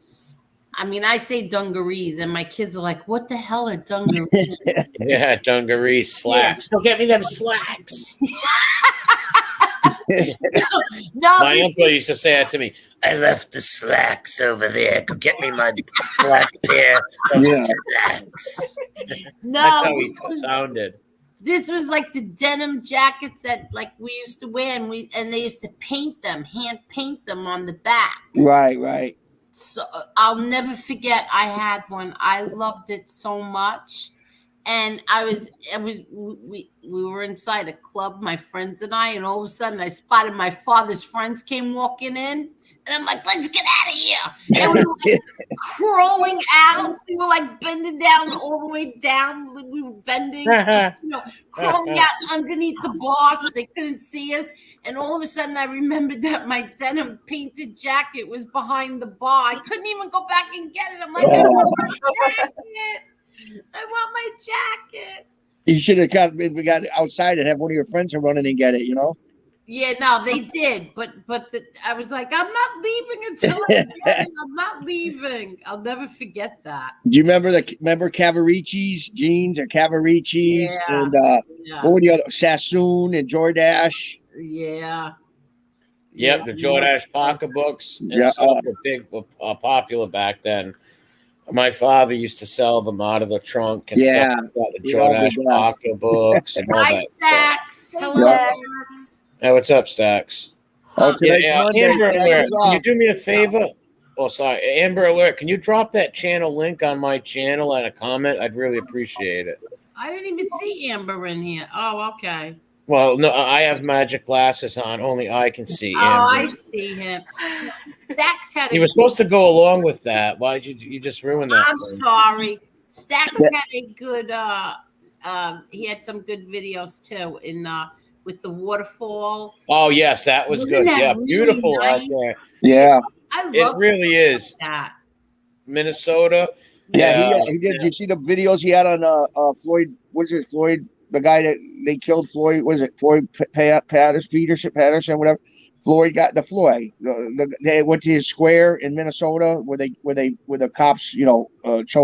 I mean, I say dungarees, and my kids are like, "What the hell are dungarees?" Yeah, dungarees, slacks. Don't get me them slacks. No, My this uncle used to say that to me. I left the slacks over there. Go get me my black pair of Yeah. slacks. no, That's how he this was, sounded. this was like the denim jackets that like we used to wear, and they used to paint them, hand paint them on the back. Right. So I'll never forget. I had one. I loved it so much, and we were inside a club, my friends and I, and all of a sudden I spotted my father's friends came walking in, and I'm like, "Let's get out of here!" And we were like, crawling out. We were like bending down all the way down. We were bending, crawling out underneath the bar so they couldn't see us. And all of a sudden, I remembered that my denim painted jacket was behind the bar. I couldn't even go back and get it. I'm like, I want my jacket. I want my jacket. You should have we got outside and have one of your friends run in and get it, you know? Yeah, no, they did, but I was like, I'm not leaving until I get it. I'm not leaving. I'll never forget that. Do you remember Cavaricci's jeans or Cavaricci's Yeah. and Yeah. what were the other Sassoon and Jordache? Yeah. Yep, Yeah. the Jordache pocketbooks and Yeah, stuff were popular back then. My father used to sell them out of the trunk and Yeah, stuff like that, the we all did Jordache that. pocketbooks and all Hi, that stuff. Stacks. Hello, Yeah. Stacks. Hey, what's up, Stacks? Oh, Yeah, today's Monday. Amber Stacks Alert. is Can you off. do me a favor? Oh, sorry. Amber Alert. Can you drop that channel link on my channel and a comment? I'd really appreciate it. I didn't even see Amber in here. Oh, okay. Well, no, I have magic glasses on. Only I can see Oh, Amber. I see him. Stacks had He a was supposed to go along with that. Why did you just ruin that? I'm for him? sorry. Stacks had a good he had some good videos too in with the waterfall. Oh, yes, that was Wasn't good. that Yeah, really beautiful out nice? there. Yeah. I It love really is. that. Minnesota. Yeah, he did. You see the videos he had on Floyd? What's it? Floyd, the guy that they killed. Floyd, was it Floyd Patterson, whatever. Floyd got the Floyd. They went to his square in Minnesota where the cops, choked him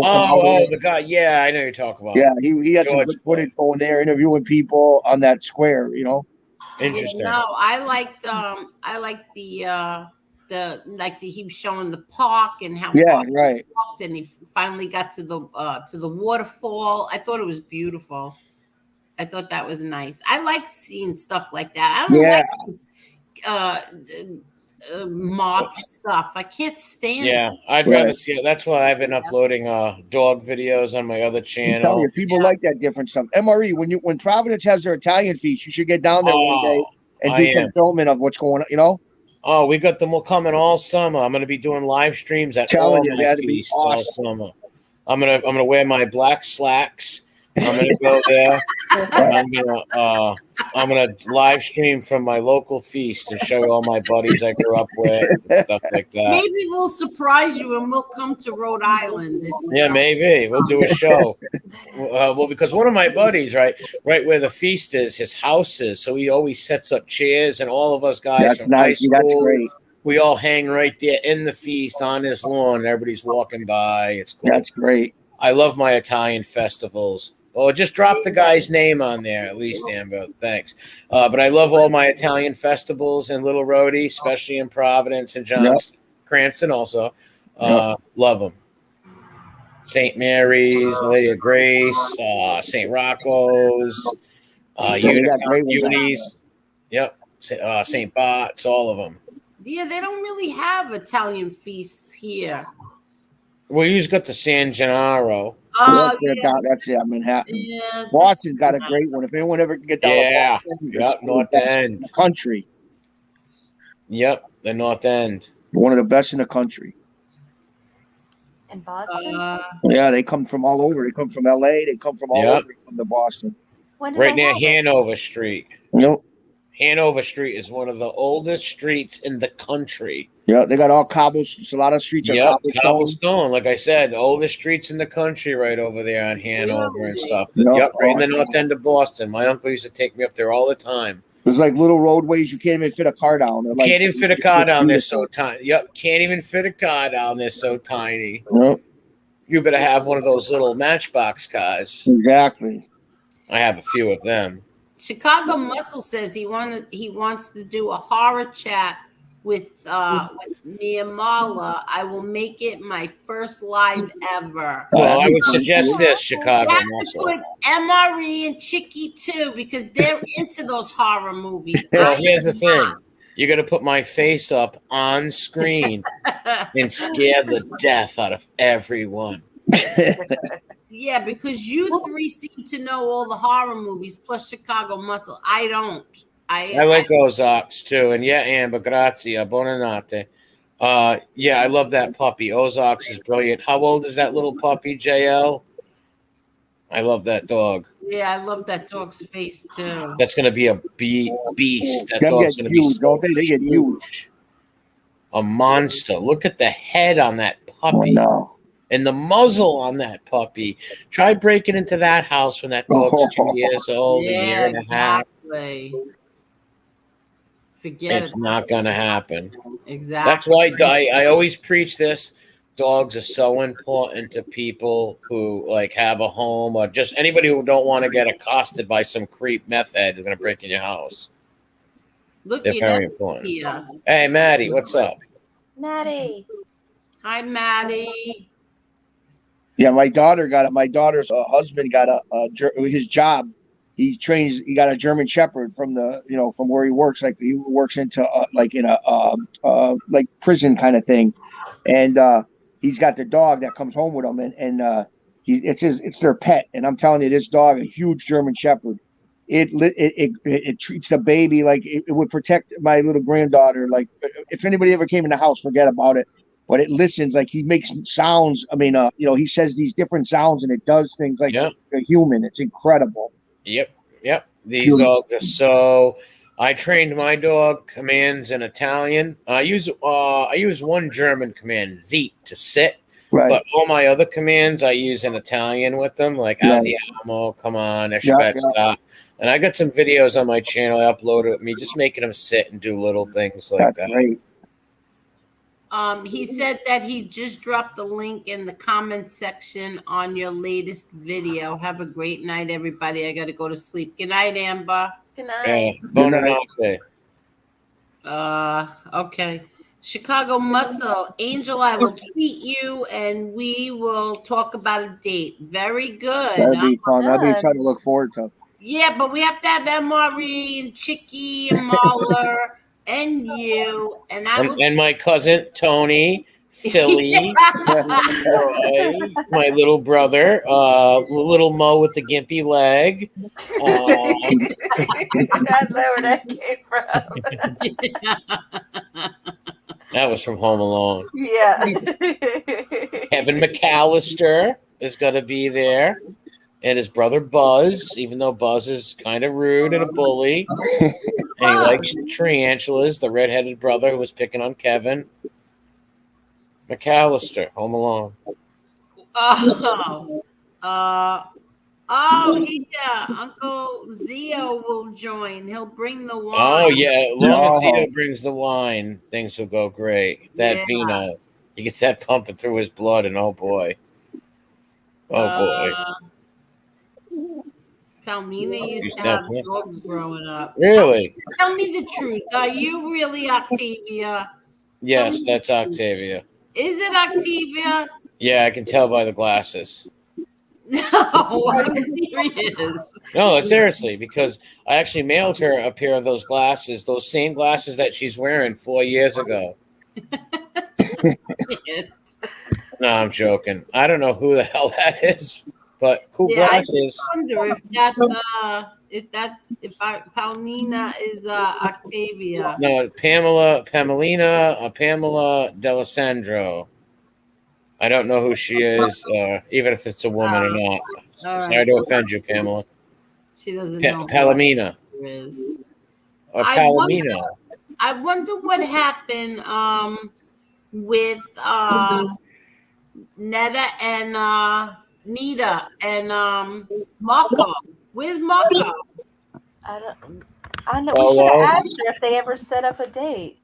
out. Oh, the guy. Yeah, I know you're talking about. Yeah, he had some George good footage going there, interviewing people on that square. Interesting. Yeah, no, I liked he was showing the park and how Yeah, far he right. walked, and he finally got to the waterfall. I thought it was beautiful. I thought that was nice. I like seeing stuff like that. I don't Yeah. like mob stuff. I can't stand Yeah, it. I'd rather see it. That's why I've been uploading dog videos on my other I'm telling channel. you, people like that different stuff. MRE, when Providence has their Italian feast, you should get down there one day and do some filming of what's going on. Oh, we got them all coming all summer. I'm going to be doing live streams at Telling all you, my that'd be feasts all awesome. summer. I'm gonna wear my black slacks. I'm gonna go there. And I'm gonna live stream from my local feast and show all my buddies I grew up with and stuff like that. Maybe we'll surprise you and we'll come to Rhode Island. Yeah, maybe we'll do a show. Well, because one of my buddies, right where the feast is, his house is, so he always sets up chairs, and all of us guys from high school, That's great. we all hang right there in the feast on his lawn, and everybody's walking by. It's cool. That's great. I love my Italian festivals. Oh, just drop the guy's name on there, at least, Amber. Thanks. But I love all my Italian festivals in Little Rhodey, especially in Providence and Johnston, Cranston also. Love them. St. Mary's, Lady of Grace, St. Rocco's, Unis. Yep. St. Bart's, all of them. Yeah, they don't really have Italian feasts here. Well, you just got the San Gennaro. Oh, That's Manhattan. yeah. Boston's got a great one. If anyone ever can get down to Boston, Yep, it's North the best End. in the country. Yep, the North End. One of the best in the country. In Boston? Yeah, they come from all over. They come from LA. They come from all over. They come to Boston. When did Right they near have it? Hanover Street. Yep. Hanover Street is one of the oldest streets in the country. Yeah, they got all a lot of streets are cobblestone. Like I said, the oldest streets in the country right over there on Hanover and stuff. Yep. Right in the north end of Boston. My uncle used to take me up there all the time. There's like little roadways you can't even fit a car down. They're like, Can't even fit a car down there, so tiny. Yep, can't even fit a car down there, so tiny. Yep, You better have one of those little Matchbox cars. exactly. I have a few of them. Chicago Muscle says he wants to do a horror chat with me and Marla. I will make it my first live ever. Well, I would suggest this, Chicago You have to Muscle. put MRE and Chicky too, because they're into those horror movies. Well, here's the thing. You got to put my face up on screen and scare the death out of everyone. Yeah, because you three seem to know all the horror movies, plus Chicago Muscle. I don't. I like Ozarks too. And yeah, Amber, grazie, buonanotte. Yeah, I love that puppy. Ozarks is brilliant. How old is that little puppy, JL? I love that dog. Yeah, I love that dog's face too. That's going to be a beast. That They dog's get going to be huge, don't they? They get huge. a monster. Look at the head on that Oh, puppy. no. And the muzzle on that puppy. Try breaking into that house when that dog's 2 years old, a year and a half. Exactly. Forget It's it. not going to happen. Exactly. That's why I always preach this. Dogs are so important to people who like have a home or just anybody who don't want to get accosted by some creep meth head who's going to break in your house. Look They're at very that important. here. Hey, Maddie, what's up? Maddie. Hi, Maddie. Yeah, my daughter's husband got his job. He got a German Shepherd from from where he works. Like he works into like in a like prison kind of thing, and he's got the dog that comes home with him, and it's their pet. And I'm telling you, this dog, a huge German Shepherd, it treats the baby like it would protect my little granddaughter. Like if anybody ever came in the house, forget about it. But it listens, like he makes sounds. I mean, he says these different sounds and it does things like a human. It's incredible. Yep. These dogs are so. I trained my dog commands in Italian. I use one German command, Zeet, to sit. Right. But all my other commands I use in Italian with them, like Andiamo, come on, Aspetta. And I got some videos on my channel. I uploaded me just making them sit and do little things like that. Great. He said that he just dropped the link in the comment section on your latest video. Have a great night, everybody. I got to go to sleep. Good night, Amber. Good night. Buonanotte. Okay. Chicago Muscle. Angel, I will tweet you and we will talk about a date. Very good. That'd be fun. That'd be something to look forward to. Yeah, but we have to have MRE and Chicky and Marla and you. And and my cousin, Tony, Philly, my little brother, little Mo with the gimpy leg. I know where that came from. That was from Home Alone. Yeah. Kevin McAllister is going to be there. And his brother Buzz, even though Buzz is kind of rude and a bully. And he likes tarantulas, the redheaded brother who was picking on Kevin. McAllister, Home Alone. Yeah. Uncle Zio will join. He'll bring the wine. Oh, yeah. As long as Zio brings the wine, things will go great. That vino, he gets that pumping through his blood, and oh, boy. Palmina used to have dogs growing up. Really? Tell me the truth. Are you really Octavia? Yes, that's Octavia. Is it Octavia? Yeah, I can tell by the glasses. No, I'm serious. No, seriously, because I actually mailed her a pair of those glasses, those same glasses that she's wearing 4 years ago. No, I'm joking. I don't know who the hell that is, but cool glasses. I just wonder if Palmina is Octavia. No, Pamela D'Alessandro. I don't know who she is, even if it's a woman or not. Sorry to offend you, Pamela. She doesn't know. Palomina. Who is. Palomina. I wonder what happened with Netta and Nita and Marco. Where's Marco? I don't. I know. We should Polo. have asked her if they ever set up a date.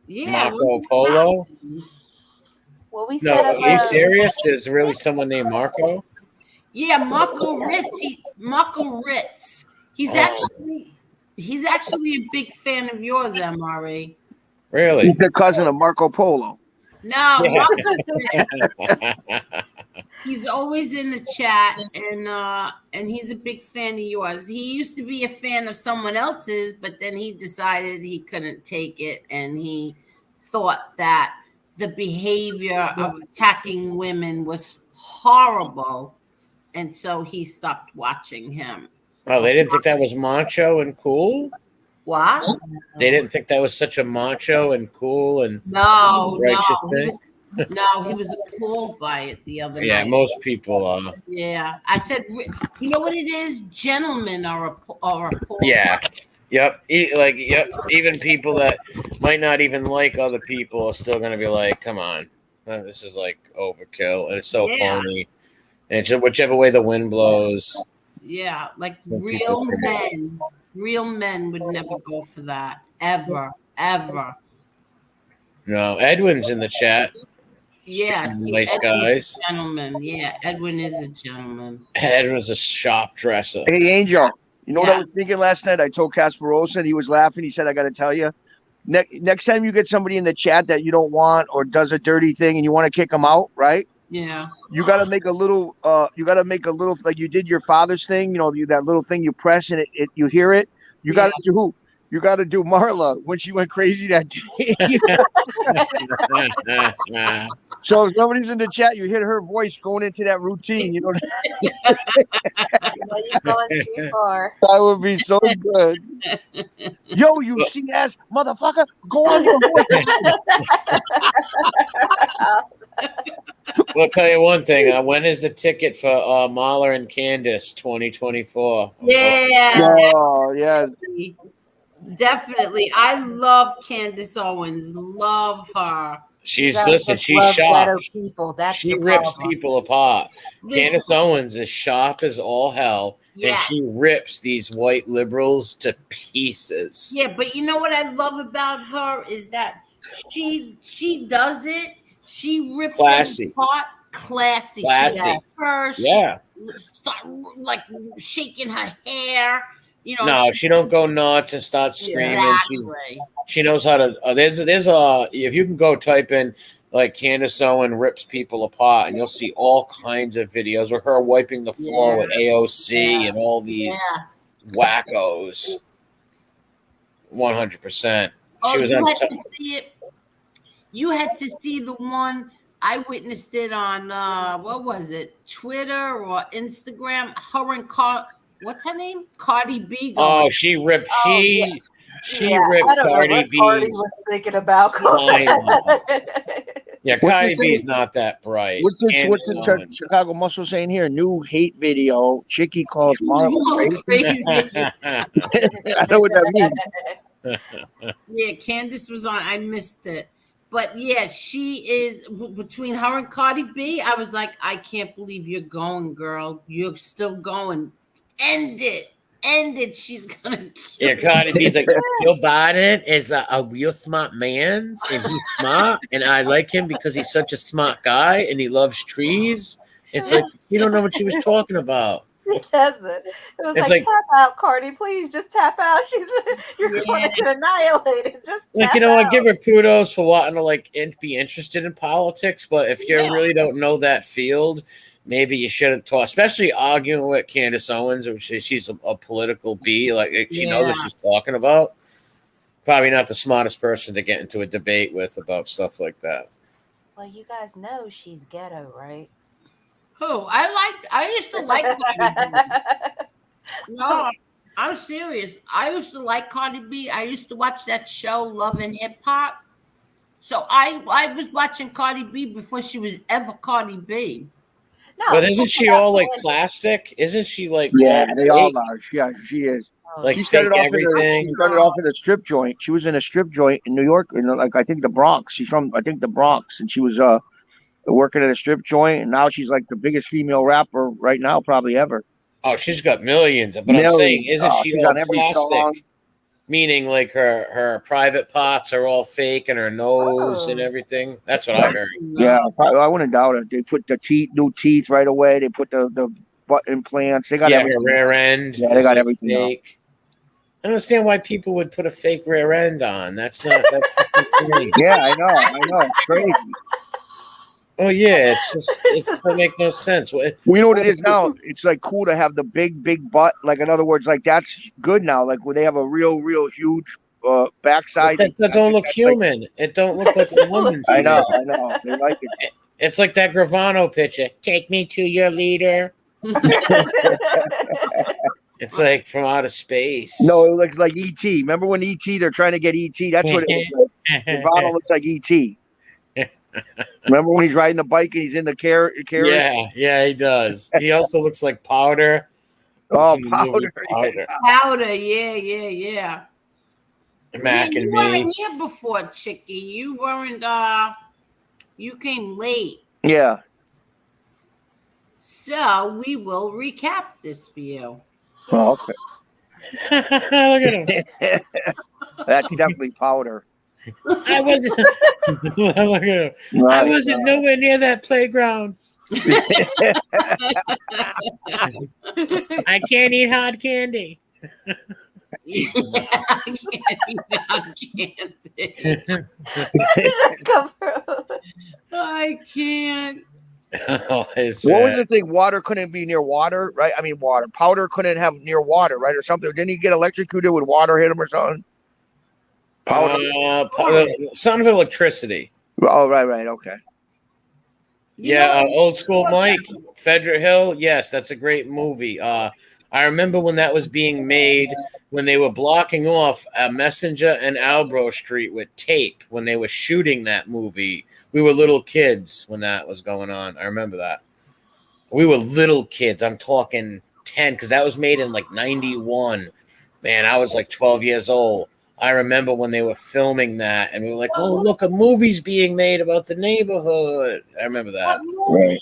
Yeah. Marco Polo. Well, we No, set up are you a. serious? There's really someone named Marco? Yeah, Marco Ritz. Marco Ritz. He's actually a big fan of yours, MRE. Really? He's the cousin of Marco Polo. No, Yeah. he's always in the chat, and he's a big fan of yours. He used to be a fan of someone else's, but then he decided he couldn't take it, and he thought that the behavior of attacking women was horrible, and so he stopped watching him. Oh, they didn't think that was macho and cool? What? They didn't think that was such a macho and cool and No, righteous no, thing? he was appalled by it the other Yeah, night. most people are. Yeah, I said, you know what it is? Gentlemen are appalled. Yeah. by it. Yep. Yep. Even people that might not even like other people are still going to be like, come on. This is like overkill. And it's so Yeah. phony. And just whichever way the wind blows. Yeah, like Some real people think- men would never go for that. Ever. No, Edwin's in the chat. Yeah, see, Nice Edwin's guys. a gentleman. Yeah, Edwin is a gentleman. Edwin's a shop dresser. Hey, Angel, you know what I Yeah. was thinking last night? I told Casperosa, and he was laughing. He said, I got to tell you, next time you get somebody in the chat that you don't want or does a dirty thing and you want to kick them out, right? Yeah. You got to make a little, like you did your father's thing, that little thing you press and it you hear it. You got to do who? You got to do Marla when she went crazy that day. So if somebody's in the chat, you hear her voice going into that routine. You're going too far. That would be so good. Yo, you sing ass motherfucker, go on your voice. Well, I'll tell you one thing. When is the ticket for Marla and Candace 2024? Yeah. Oh, yeah. Definitely. I love Candace Owens. Love her. She's She's sharp. ghetto people. That's She the rips problem. people apart. Listen, Candace Owens is sharp as all hell, Yeah. and she rips these white liberals to pieces. yeah, but you know what I love about her is that she does it. She rips Classy. them apart. Classy. Classy. She at first. Yeah. Start like shaking her hair. You know. No, she don't go nuts and start screaming. Exactly. She knows how to. There's if you can go type in like Candace Owen rips people apart, and you'll see all kinds of videos of her wiping the floor with AOC and all these wackos. 100%. Oh, She was you on. had to see it. You had to see the one. I witnessed it on what was it, Twitter or Instagram? Her and what's her name? Cardi B. Oh, she ripped. She ripped I don't Cardi know what Cardi B's. was thinking about. spine off. Yeah, What's Cardi this B's thing? not that bright. What's Candace the Owens. Chicago Muscle saying here? New hate video. Chicky calls Marla crazy. Crazy. I know what that means. Yeah, Candace was on. I missed it. But yeah, she is between her and Cardi B. I was like, I can't believe you're going, girl. You're still going. End it. She's gonna kill Yeah, Cardi B's like, Joe Biden is a real smart man, and he's smart, and I like him because he's such a smart guy, and he loves trees. It's like you don't know what she was talking about. She doesn't. It was It's like, like- tap out, Cardi. Please just tap out. You're going to get annihilated. Just tap Like, you know, I out. give her kudos for wanting to be interested in politics, but if you really don't know that field, maybe you shouldn't talk, especially arguing with Candace Owens, which she's a political bee, like she knows what she's talking about. Probably not the smartest person to get into a debate with about stuff like that. Well, you guys know she's ghetto, right? Who? I used to like Cardi B. No, I'm serious. I used to like Cardi B. I used to watch that show, Love and Hip Hop. So I was watching Cardi B before she was ever Cardi B. No, But isn't she all like plastic? Isn't she like They all fake? are. Yeah, she is. Like She started fake off everything? in a strip joint. She was in a strip joint in New York, like I think the Bronx. She's from the Bronx, and she was working at a strip joint, and now she's like the biggest female rapper right now, probably ever. Oh, she's got millions. But I'm Millions. saying, isn't she She's all on every plastic? song. Meaning, like her private parts are all fake, and her nose and Oh. everything. That's what I heard. Yeah, I wouldn't doubt it. They put the new teeth right away. They put the butt implants. They got Yeah, everything. her rear end Yeah, they is got like everything now. fake. I don't understand why people would put a fake rear end on. That's not. That's insane. Yeah, I know. It's crazy. Oh yeah, it doesn't make no sense. Well, you know what it is now? It's like cool to have the big butt. Like in other words, like that's good now. Like when they have a real But huge backside. that don't look human. It don't look like a woman. I know. They like it. It's like that Gravano picture. Take me to your leader. It's like from outer space. No, it looks like E.T. Remember when E.T. They're trying to get E.T. That's what it looks like. Gravano looks like E.T. Remember when he's riding the bike and he's in the carriage? Yeah, he does. He also looks like Powder. Oh, From the movie Powder. Powder, yeah. Mac you and weren't me. here before, Chicky. You weren't. You came late, Yeah. so we will recap this for you. Oh, okay. Look at him. That's definitely Powder. I wasn't. Look at him. I wasn't nowhere near that playground. I can't eat hard candy. Yeah, I can't. I can't. Oh, What was the thing? Water couldn't be near water, right? I mean, water. Powder couldn't have near water, right, or something. Didn't he get electrocuted when water hit him or something? Powder. Sound of electricity. Oh, right. Okay. Yeah, old school Mike, Federer Hill. Yes, that's a great movie. I remember when that was being made, when they were blocking off Messenger and Albro Street with tape when they were shooting that movie. We were little kids when that was going on. I remember that. We were little kids. I'm talking 10 because that was made in like 91. Man, I was like 12 years old. I remember when they were filming that and we were like, oh, look, a movie's being made about the neighborhood. I remember that. Right.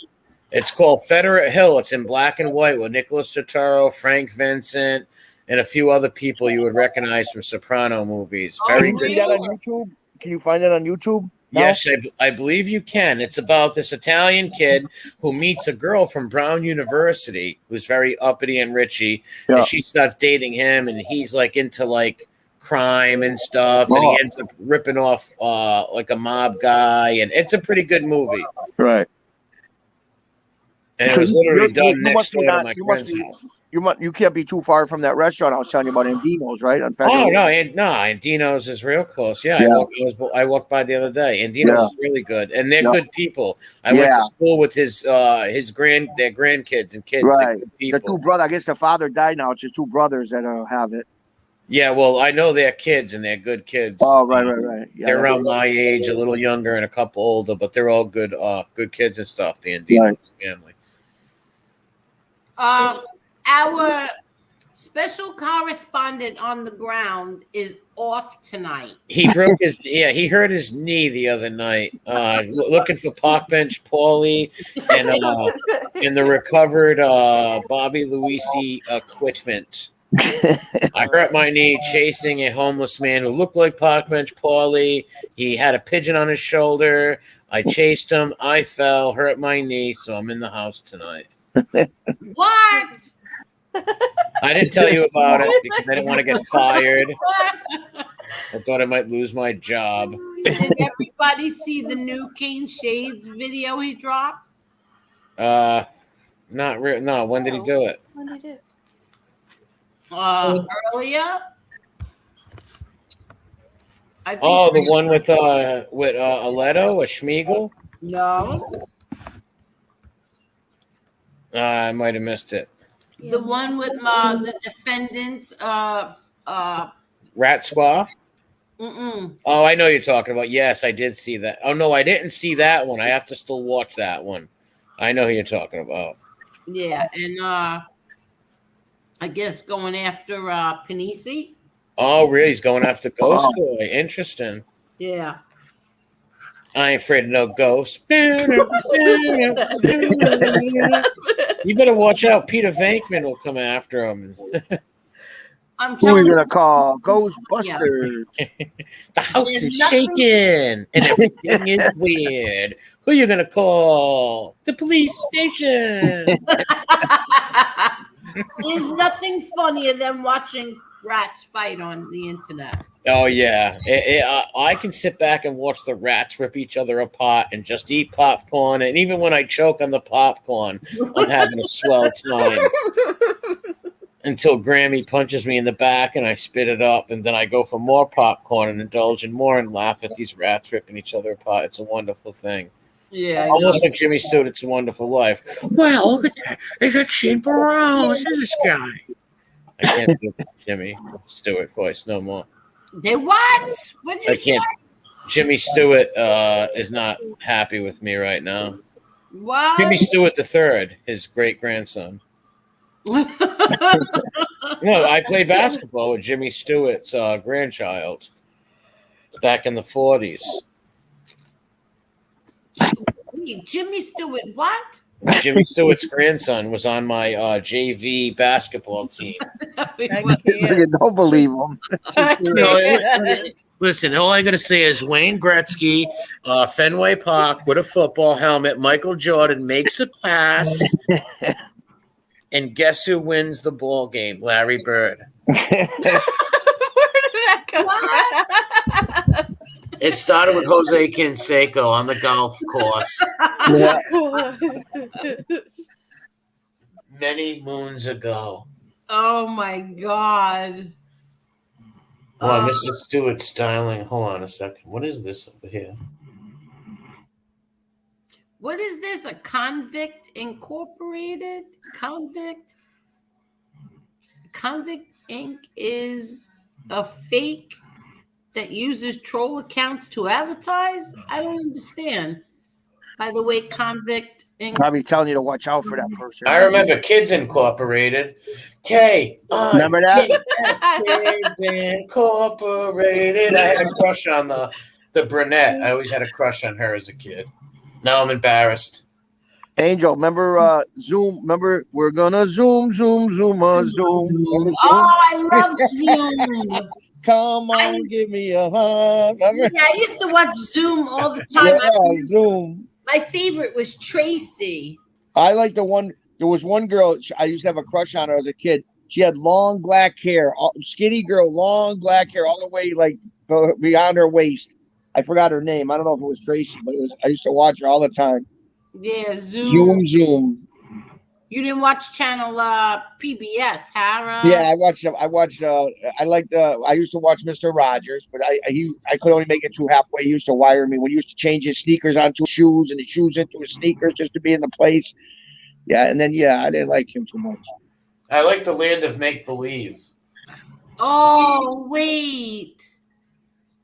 It's called Federer Hill. It's in black and white with Nicholas Turturro, Frank Vincent, and a few other people you would recognize from Soprano movies. Very Can you good. see that on YouTube? Can you find that on YouTube? No? Yes, I believe you can. It's about this Italian kid who meets a girl from Brown University who's very uppity and richy, and she starts dating him, and he's like into like crime and stuff, and he ends up ripping off like a mob guy, and it's a pretty good movie. Right. And it was literally done next door to my friend's house. You can't be too far from that restaurant I was telling you about, Andino's, right? On Oh no, Andino's is real close. Yeah, I walked by the other day. Andino's is really good, and they're good people. I went to school with their grandkids and kids. Right, people. The two brothers. I guess the father died now. It's just two brothers that have it. Yeah, well, I know they're kids and they're good kids. Oh, right. Yeah, they're around my age, a little younger and a couple older, but they're all good kids and stuff. The Andino family. Our special correspondent on the ground is off tonight. He broke his he hurt his knee the other night. Looking for Park Bench Paulie and the recovered Bobby Luisi equipment. I hurt my knee chasing a homeless man who looked like Park Bench Paulie. He had a pigeon on his shoulder. I chased him. I fell, hurt my knee, so I'm in the house tonight. What? I didn't tell you about it because I didn't want to get fired. I thought I might lose my job. Did everybody see the new Caneshades video he dropped? Not real. No, when did he do it? When did it? Earlier. The one with Aledo or Schmiegel? No. I might have missed it. The one with the defendant Rat Squaw? Mm-mm. Oh, I know you're talking about. Yes, I did see that. Oh, no, I didn't see that one. I have to still watch that one. I know who you're talking about. Yeah, and I guess going after Panisi. Oh, really? He's going after Ghost Boy. Interesting. Yeah. I ain't afraid of no ghost. You better watch out. Peter Venkman will come after him. I'm Who are telling you you, gonna call? Ghostbusters. The house There's is nothing- shaking and everything is weird. Who are you gonna call? The police station. there's nothing funnier than watching rats fight on the internet. Oh yeah, I can sit back and watch the rats rip each other apart and just eat popcorn. And even when I choke on the popcorn, I'm having a swell time until Grammy punches me in the back and I spit it up, and then I go for more popcorn and indulge in more and laugh at these rats ripping each other apart. It's a wonderful thing. Yeah, I Almost know. like Jimmy Stewart, It's a Wonderful Life. Wow, look at that. Is that Shane Burrows? Who's this guy? I can't do Jimmy Stewart voice no more. They what? What'd you I say? can't. Jimmy Stewart is not happy with me right now. What? Jimmy Stewart III, his great grandson. No, I played basketball with Jimmy Stewart's grandchild back in the 40s. Jimmy Stewart, what? Jimmy Stewart's grandson was on my JV basketball team. I can't. Don't believe them. I No, can't. Listen, all I got to say is Wayne Gretzky, Fenway Park with a football helmet. Michael Jordan makes a pass. And guess who wins the ball game? Larry Bird. Where did that come from? It started with Jose Canseco on the golf course Yeah. many moons ago. Oh my God. Hold on, Mr. Stewart's styling. Hold on a second. What is this over here? What is this? A Convict Incorporated? Convict Inc. is a fake that uses troll accounts to advertise? I don't understand. By the way, Convict Inc. Probably telling you to watch out for that person. I remember Kids Incorporated. Remember that? Kids Incorporated. I had a crush on the brunette. I always had a crush on her as a kid. Now I'm embarrassed. Angel, remember Zoom? Remember, we're gonna zoom. Oh, I love Zoom. Come on, give me a hug. Remember? Yeah, I used to watch Zoom all the time. Yeah, Zoom. My favorite was Tracy. I like the one. There was one girl I used to have a crush on her as a kid. She had long black hair, skinny girl, long black hair, all the way like beyond her waist. I forgot her name. I don't know if it was Tracy, but it was. I used to watch her all the time. Yeah, Zoom. Zoom. You didn't watch channel PBS, Hara? Yeah, I watched. I liked. I used to watch Mr. Rogers, but I could only make it to halfway. He used to wire me when he used to change his sneakers onto his shoes and his shoes into his sneakers just to be in the place. Yeah, and then I didn't like him too much. I like the Land of Make Believe. Oh, wait.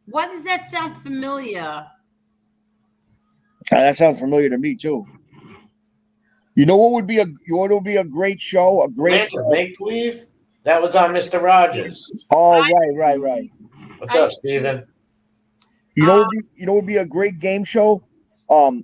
Why does that sound familiar? That sounds familiar to me too. You know what would be a great show? A great Land of Make Believe? That was on Mr. Rogers. Oh, right. What's up, Steven? You know what would be a great game show? One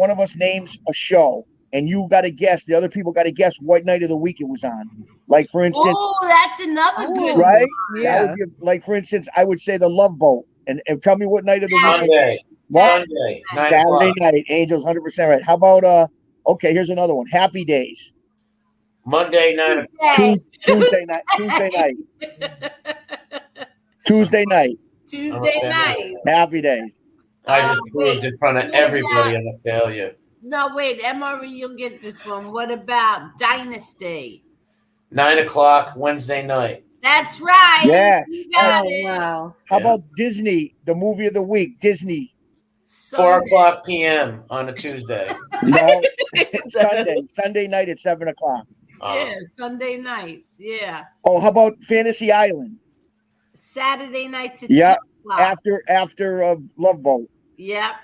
of us names a show, and you got to guess. The other people got to guess what night of the week it was on. Like for instance, that's another good right? one. Yeah. That would be, like for instance, I would say the Love Boat, and tell me what night of the week. Sunday. What? Sunday. 9 Saturday o'clock. night. Angels, 100% right. How about okay? Here's another one. Happy Days. Monday 9 o'clock. Tuesday night. Tuesday night. Tuesday night. Happy Days. I just proved in front of everybody I'm a failure. No, wait, MRE, you'll get this one. What about Dynasty? 9 o'clock Wednesday night. That's right. Yes. You got Oh, it. wow. How about Disney? The movie of the week. Disney. 4 o'clock p.m. on a Tuesday. No, Sunday night at 7 o'clock. Yeah, Sunday nights. Yeah. Oh, how about Fantasy Island? Saturday nights at 10 o'clock. After Love Boat. Yep.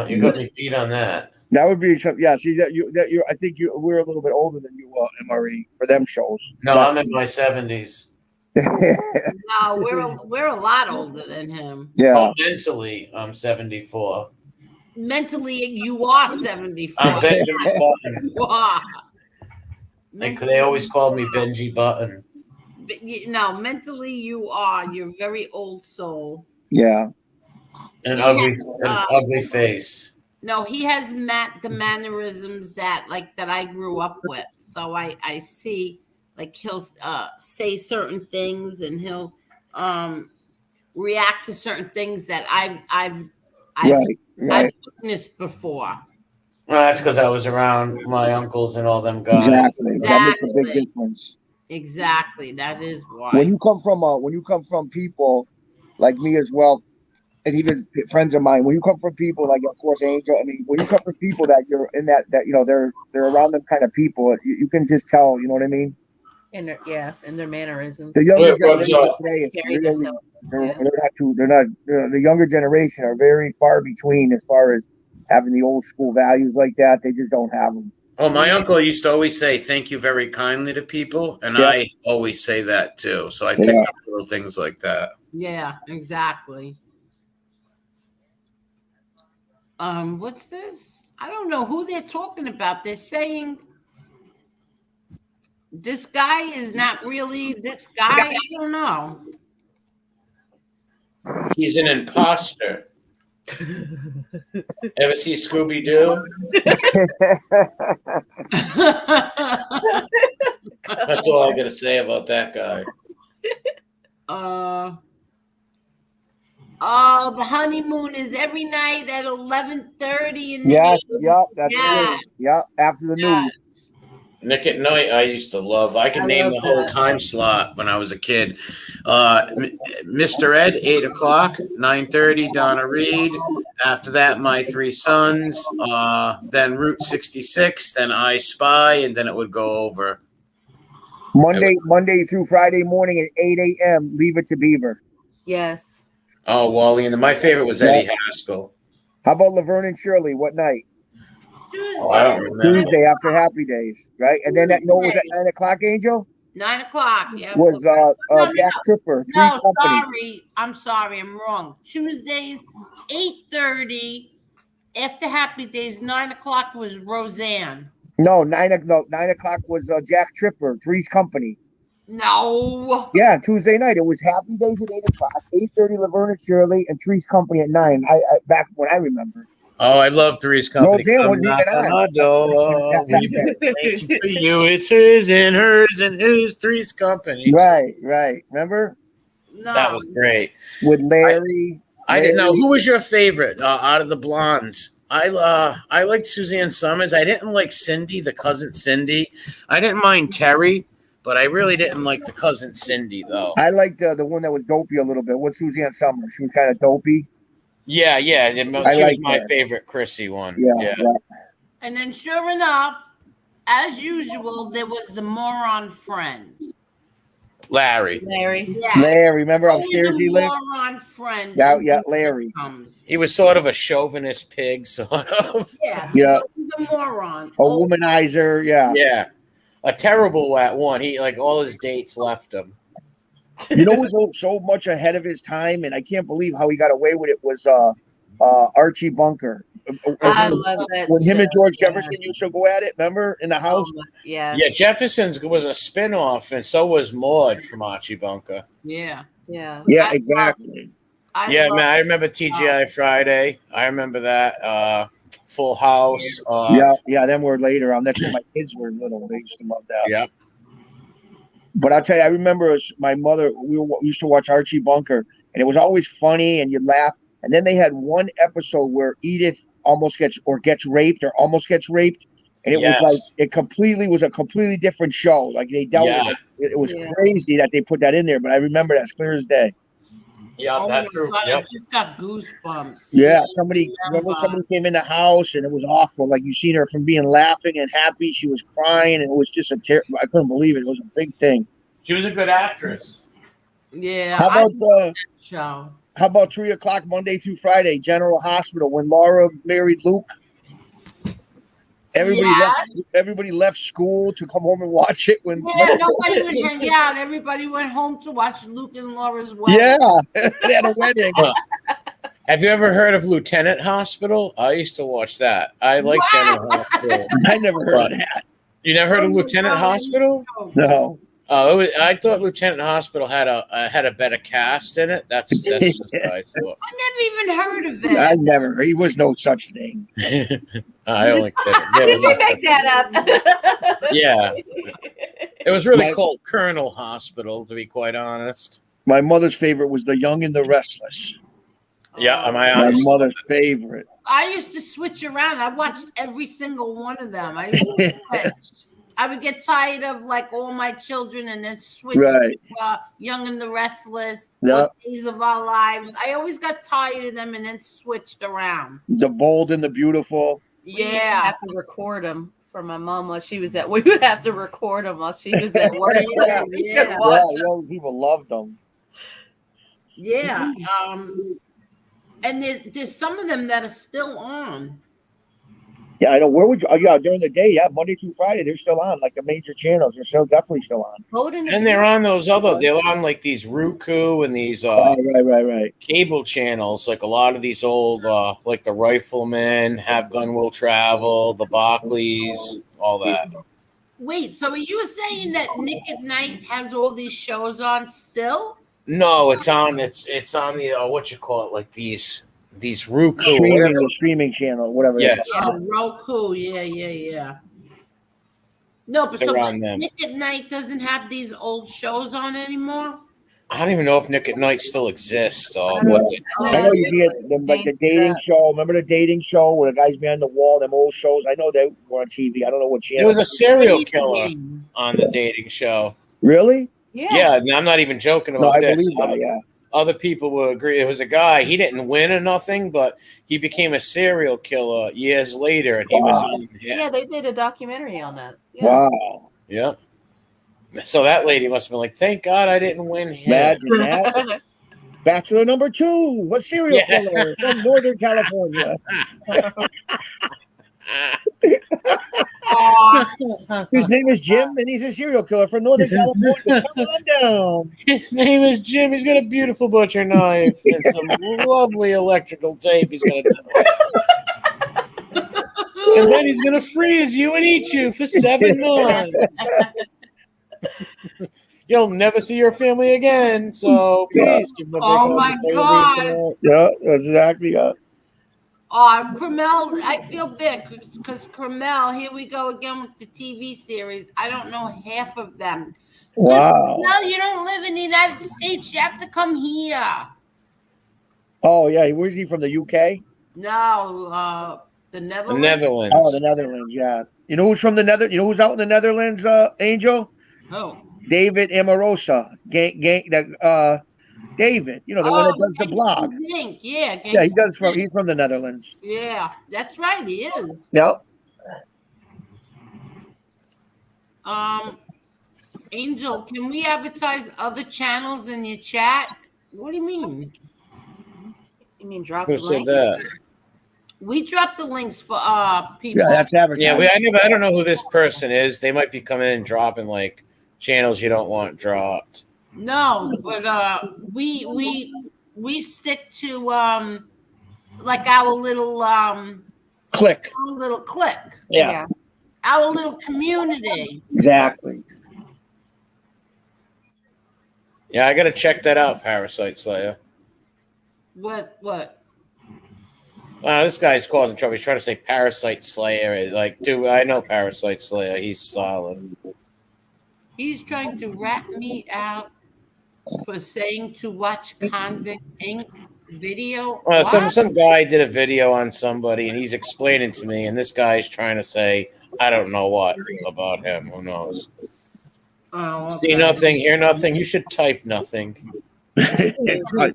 You got me beat on that. That would be something. Yeah. See I think we're a little bit older than you, MRE, for them shows. No, I'm in my 70s. No, we're a lot older than him. Yeah. Oh, mentally, I'm 74. mentally you are 74. I'm Benjamin Button. You are. They always called me Benji Button. No, mentally you are. You're a very old soul. Yeah. An ugly face. No, he has the mannerisms that I grew up with. So I see, like, he'll say certain things, and he'll react to certain things that I've witnessed before. Well, that's because I was around my uncles and all them guys. Exactly. That makes a big difference. Exactly. That is why. When you come from people like me as well, and even friends of mine, when you come from people like, of course, Angel. I mean, when you come from people that you're in that they're around them kind of people, you can just tell. You know what I mean? And their mannerisms. The younger generation today, the younger generation are very far between as far as having the old school values like that. They just don't have them. Oh, my uncle used to always say thank you very kindly to people, and I always say that too. So I pick up little things like that. Yeah, exactly. What's this? I don't know who they're talking about. They're saying this guy is not really this guy. I don't know. He's an imposter. Ever see Scooby Doo? That's all I gotta say about that guy. Oh, the honeymoon is every night at 11:30 in the that's it. Yeah, after the news. Nick at Night, I used to love. I could name the whole time slot when I was a kid. Mr. Ed, 8 o'clock, 9:30, Donna Reed. After that, My Three Sons. Then Route 66, then I Spy, and then it would go over. Monday through Friday morning at 8 a.m., Leave It to Beaver. Yes. Oh, Wally, and my favorite was Eddie Haskell. How about Laverne and Shirley? What night? Tuesday. Oh, I don't remember. Tuesday after Happy Days, right? And then was at 9 o'clock, Angel? 9 o'clock, yeah. Was Jack Tripper. No, sorry. I'm sorry. I'm wrong. Tuesdays, 8:30. After Happy Days, 9 o'clock was Roseanne. No, 9 o'clock was Jack Tripper, Three's Company. No. Yeah, Tuesday night. It was Happy Days at 8 o'clock, 8:30 Laverne and Shirley, and Three's Company at 9. I back when I remember. Oh, I love Three's Company. Roseanne wasn't even on. We've been waiting for you. It's his and hers and his Three's Company. Right. Remember? No. That was great. With Larry. I didn't know. Who was your favorite out of the blondes? I liked Suzanne Summers. I didn't like Cindy, the cousin Cindy. I didn't mind Terry, but I really didn't like the cousin Cindy, though. I liked the one that was dopey a little bit. What's Suzanne Summers? She was kind of dopey. Yeah. She was my favorite Chrissy one. Yeah. And then, sure enough, as usual, there was the moron friend. Larry. Yes. Larry, remember upstairs he lived? Moron friend. Yeah, Larry. He was sort of a chauvinist pig, sort of. Yeah. The moron. A womanizer, yeah. Yeah. A terrible at one. He all his dates left him. You know who was so much ahead of his time, and I can't believe how he got away with it, was Archie Bunker. I love that. When him and George Jefferson used to go at it, remember, in the house? Yeah, Jefferson's was a spinoff, and so was Maude from Archie Bunker. Yeah, exactly. I remember TGI Friday. I remember that. Full House. Then we're later on. That's when my kids were little. They used to love that. Yeah. But I'll tell you, I remember my mother, we used to watch Archie Bunker, and it was always funny, and you'd laugh. And then they had one episode where Edith gets raped, and it was like it was a completely different show. Like they dealt with it. It was crazy that they put that in there, but I remember that as clear as day. Yeah, that's true. I just got goosebumps. Yeah, somebody came in the house, and it was awful. Like you seen her from being laughing and happy, she was crying, and it was just I couldn't believe it. It was a big thing. She was a good actress. Yeah. How about 3 o'clock Monday through Friday, General Hospital, when Laura married Luke? Everybody left school to come home and watch it. Nobody would hang out. Everybody went home to watch Luke and Laura's wedding. Yeah, they had a wedding. Have you ever heard of Lieutenant Hospital? I used to watch that. I like General Hospital. I never heard of that. You never heard of Lieutenant Hospital? No. Oh, I thought Lieutenant Hospital had a better cast in it. That's just what I thought. I never even heard of I it. never. He was no such thing. I only kidding. Did you make that up? Yeah. It was really My- called Colonel Hospital, to be quite honest. My mother's favorite was The Young and the Restless. Yeah, am I My honest? mother's favorite. I used to switch around. I watched every single one of them. I used to switch. I would get tired of like All My Children and then switch Right. to Young and the Restless, Yep. What Days of Our Lives. I always got tired of them and then switched around. The Bold and the Beautiful. We used to Yeah. have to record them for my mom while she was at. We would have to record them while she was at work. Yeah, So we yeah. could Yeah, watch 'em. young people loved them. Yeah. And there's some of them that are still on. Yeah, I know. Where would you? Oh, yeah, during the day, yeah, Monday through Friday, they're still on. Like the major channels, they're still definitely still on. Golden And they're on they're on like these Roku and these Right. cable channels, like a lot of these old like the Riflemen, Have Gun Will Travel, the Barclays, all that. Wait, so are you saying that Nick at Night has all these shows on still? No, it's on the what you call it, like these Roku. Streaming channel, whatever. Yes. Oh, Roku, yeah. No, but They're so on them. Nick at Night doesn't have these old shows on anymore? I don't even know if Nick at Night still exists or I what. I know you get the dating show. Remember the dating show where the guys behind the wall, them old shows? I know they were on TV. I don't know what channel. There was a serial killer on the dating show. Really? Yeah, and I'm not even joking No, about I this. believe that, yeah. Other people will agree. It was a guy. He didn't win or nothing, but he became a serial killer years later, and he was on. Yeah, they did a documentary on that. Yeah. Wow. Yeah. So that lady must have been like, "Thank God I didn't win him." Imagine that. Bachelor number 2. What serial Yeah. killer from Northern California? His name is Jim, and he's a serial killer from Northern California. Come on down. His name is Jim. He's got a beautiful butcher knife and some lovely electrical tape. He's gonna do. And then he's gonna freeze you and eat you for 7 months. You'll never see your family again. So please give them a big Oh hug my and say God. hello. Yeah, that's exactly it. Cromel, I feel bad because Cromel, here we go again with the TV series. I don't know half of them. Wow. No, you don't live in the United States. You have to come here. Oh, yeah. Where's he from? The UK? No, the The Netherlands. Netherlands. Oh, the Netherlands, yeah. You know who's from the Netherlands? You know who's out in the Netherlands, Angel? Oh. David Amorosa. David, you know, the one that does the blog. Zinc. Yeah, Yeah, he's from the Netherlands. Yeah, that's right. He is. Yep. Angel, can we advertise other channels in your chat? What do you mean? You mean drop Who the said link? that? We dropped the links for people. Yeah, that's advertising. Yeah, I don't know who this person is. They might be coming in and dropping like channels you don't want dropped. No, but we stick to like our little Click. click. Yeah, Our little community. exactly. Yeah, I gotta check that out, Parasite Slayer. What? Wow, this guy's causing trouble. He's trying to say Parasite Slayer. Like, dude, I know Parasite Slayer. He's solid. He's trying to rat me out for saying to watch Convict Inc. video. Some guy did a video on somebody, and he's explaining to me, and this guy's trying to say, I don't know what about him. Who knows? Oh, okay. See nothing, hear nothing. You should type nothing. What?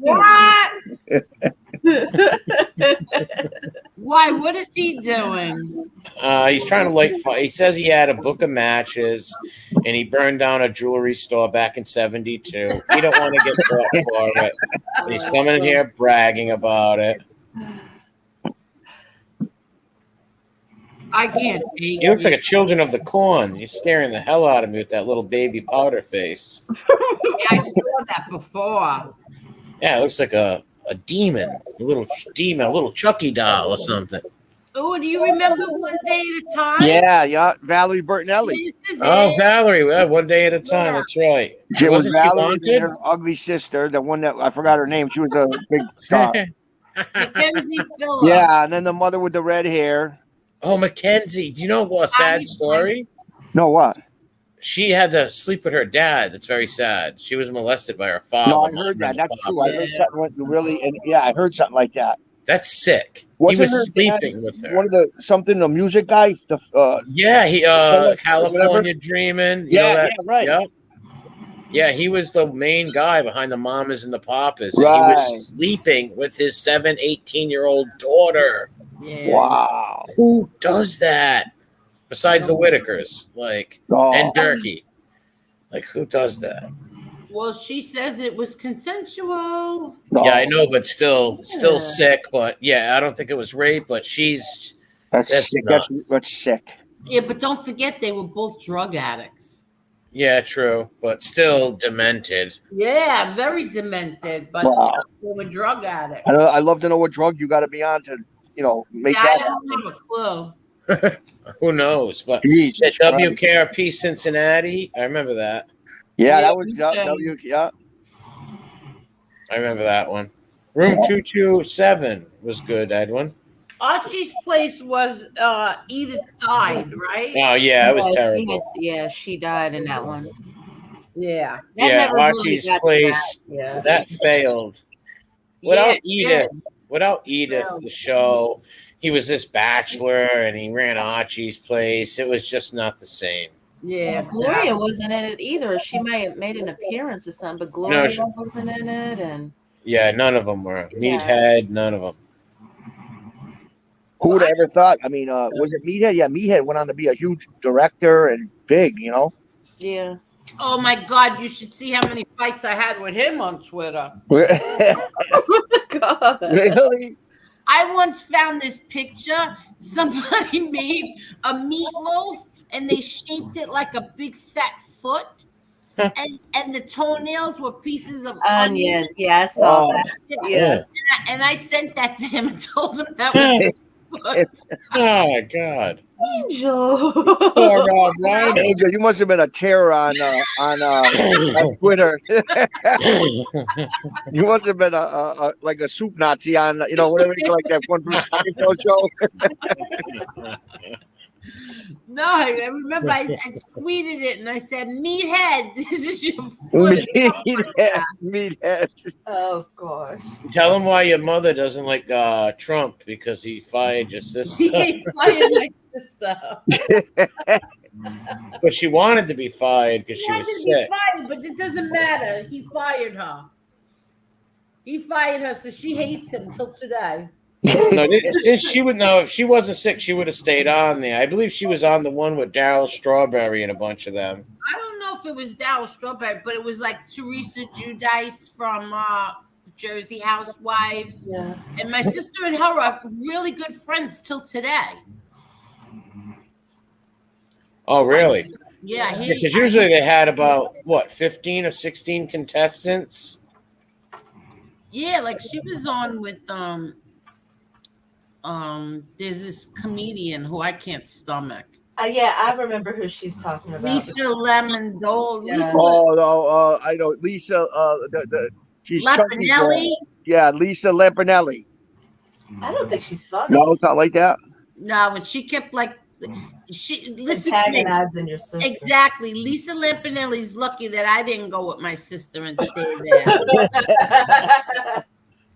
Why? What is he doing? He's trying to like. He says he had a book of matches, and he burned down a jewelry store back in '72. He don't want to get caught for it. And he's coming in here bragging about it. I can't take He looks like a Children of the Corn. You're scaring the hell out of me with that little baby powder face. I saw that before. Yeah, it looks like a a demon, a little Chucky doll or something. Oh, do you remember One Day at a Time? Yeah, Valerie Bertinelli. This is Oh, it. Valerie, one day at a time. Yeah. That's right. She was Wasn't she Valerie and wanted? her ugly sister, the one that I forgot her name. She was a big star. Mackenzie Phillips. Yeah, and then the mother with the red hair. Oh, Mackenzie. Do you know what a sad story? No, what? She had to sleep with her dad. That's very sad. She was molested by her father. No, I heard that. That's true. I heard something went really, and yeah, I heard something like that. That's sick. Wasn't he was her sleeping dad with her. One of the music guy. Yeah, he Phillips, California Dreamin'. You know that? Right. Yep. Yeah, he was the main guy behind the Mamas and the Papas. Right. And he was sleeping with his 18-year-old daughter. Yeah. Wow. Who does that? Besides the Whitakers, and Durkee. Like, who does that? Well, she says it was consensual. No. Yeah, I know, but still sick. But yeah, I don't think it was rape, but that's sick. nuts. That's sick. Yeah, but don't forget they were both drug addicts. Yeah, true, but still demented. Yeah, very demented, but Wow. they were drug addicts. I love to know what drug you got to be on to, make Yeah, that I don't have a clue. Who knows? But Jesus at Christ. WKRP Cincinnati, I remember that. Yeah, Yeah, that was okay. yeah. I remember that one. Room 227 was good, Edwin. Archie's place was Edith died, right? Oh yeah, it was Yeah, terrible. she died in that one. Yeah. That Yeah, never really Archie's got to place that. Yeah. that failed. Without Yeah, Edith, the show, he was this bachelor and he ran Archie's place. It was just not the same. Yeah. Gloria wasn't in it either. She may have made an appearance or something, but Gloria wasn't in it, and Yeah, none of them were. Yeah. Meathead, none of them. Who would have ever thought? I mean, was it Meathead? Yeah, Meathead went on to be a huge director and big, yeah. Oh my God, you should see how many fights I had with him on Twitter. God. Really? I once found this picture. Somebody made a meatloaf and they shaped it like a big fat foot. And the toenails were pieces of onion. Yeah, I saw that. Yeah. And I sent that to him and told him that was his foot. Oh my God. Angel. Poor Rob Reiner. Angel, you must have been a terror on Twitter. You must have been a like a soup Nazi on whatever you like that one Bruce show. No, I remember I tweeted it and I said, "Meathead, this is your foot." Meathead. Oh gosh. Tell him why your mother doesn't like Trump because he fired your sister. He fired my sister. But she wanted to be fired because she She was wanted to be sick. fired, but it doesn't matter. He fired her. He fired her, so she hates him till today. No, she would know if she wasn't sick, she would have stayed on there. I believe she was on the one with Daryl Strawberry and a bunch of them. I don't know if it was Daryl Strawberry, but it was like Teresa Giudice from Jersey Housewives. Yeah. And my sister and her are really good friends till today. Oh, really? Yeah, Because usually they had about 15 or 16 contestants. yeah, like she was on with there's this comedian who I can't stomach. Yeah, I remember who she's talking about. Lisa Lamondole. Yeah. Lisa Oh no, I know Lisa. She's chunky girl. Lampanelli. Yeah, Lisa Lampanelli. I don't think she's funny. No, it's not like that. No, and she kept listen to me. Antagonizing your sister. Exactly. Lisa Lampanelli's lucky that I didn't go with my sister and stay there.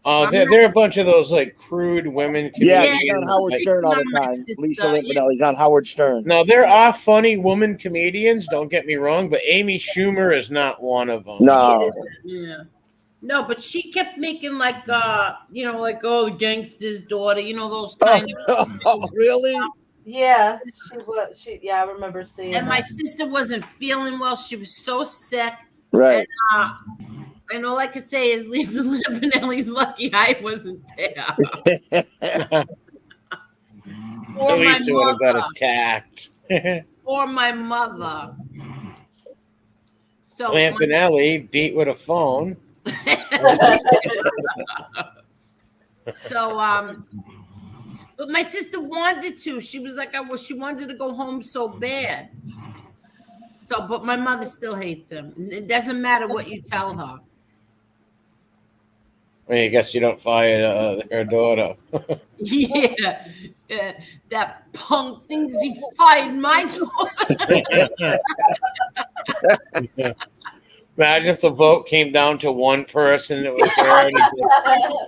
Oh, they're a bunch of those crude women. Yeah, comedians. she's on Howard Stern all the not my time. sister. Lisa Lampanelli's on Howard Stern. No, there are funny woman comedians. Don't get me wrong, but Amy Schumer is not one of them. No. Yeah. No, but she kept making gangster's daughter, those kind of Oh, really? Yeah, she was. Yeah, I remember seeing. And my that. sister wasn't feeling well. She was so sick. Right. And all I could say is Lisa Lampanelli's lucky I wasn't there. Or my Lisa would have got mother. attacked. Or my mother. So Lampanelli beat with a phone. So, but my sister wanted to. She was like, she wanted to go home so bad. So, but my mother still hates him. It doesn't matter what you tell her. I mean, I guess you don't fire her daughter. Yeah, that punk thinks he fired my daughter. Imagine if the vote came down to one person. It was her. And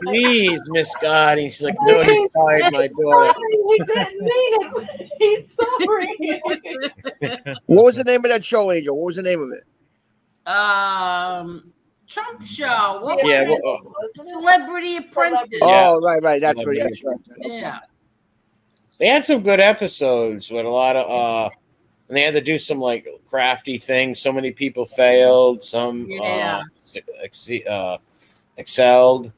please, Miss Gotti. She's like, no, you fired my daughter. He didn't mean it. He's sorry. What was the name of that show, Angel? What was the name of it? Trump show. What Yeah, was well, it? Celebrity Apprentice. Yeah. Oh, right. That's what. Celebrity. Yeah. They had some good episodes with a lot of and they had to do some like crafty things. So many people failed. Some excelled.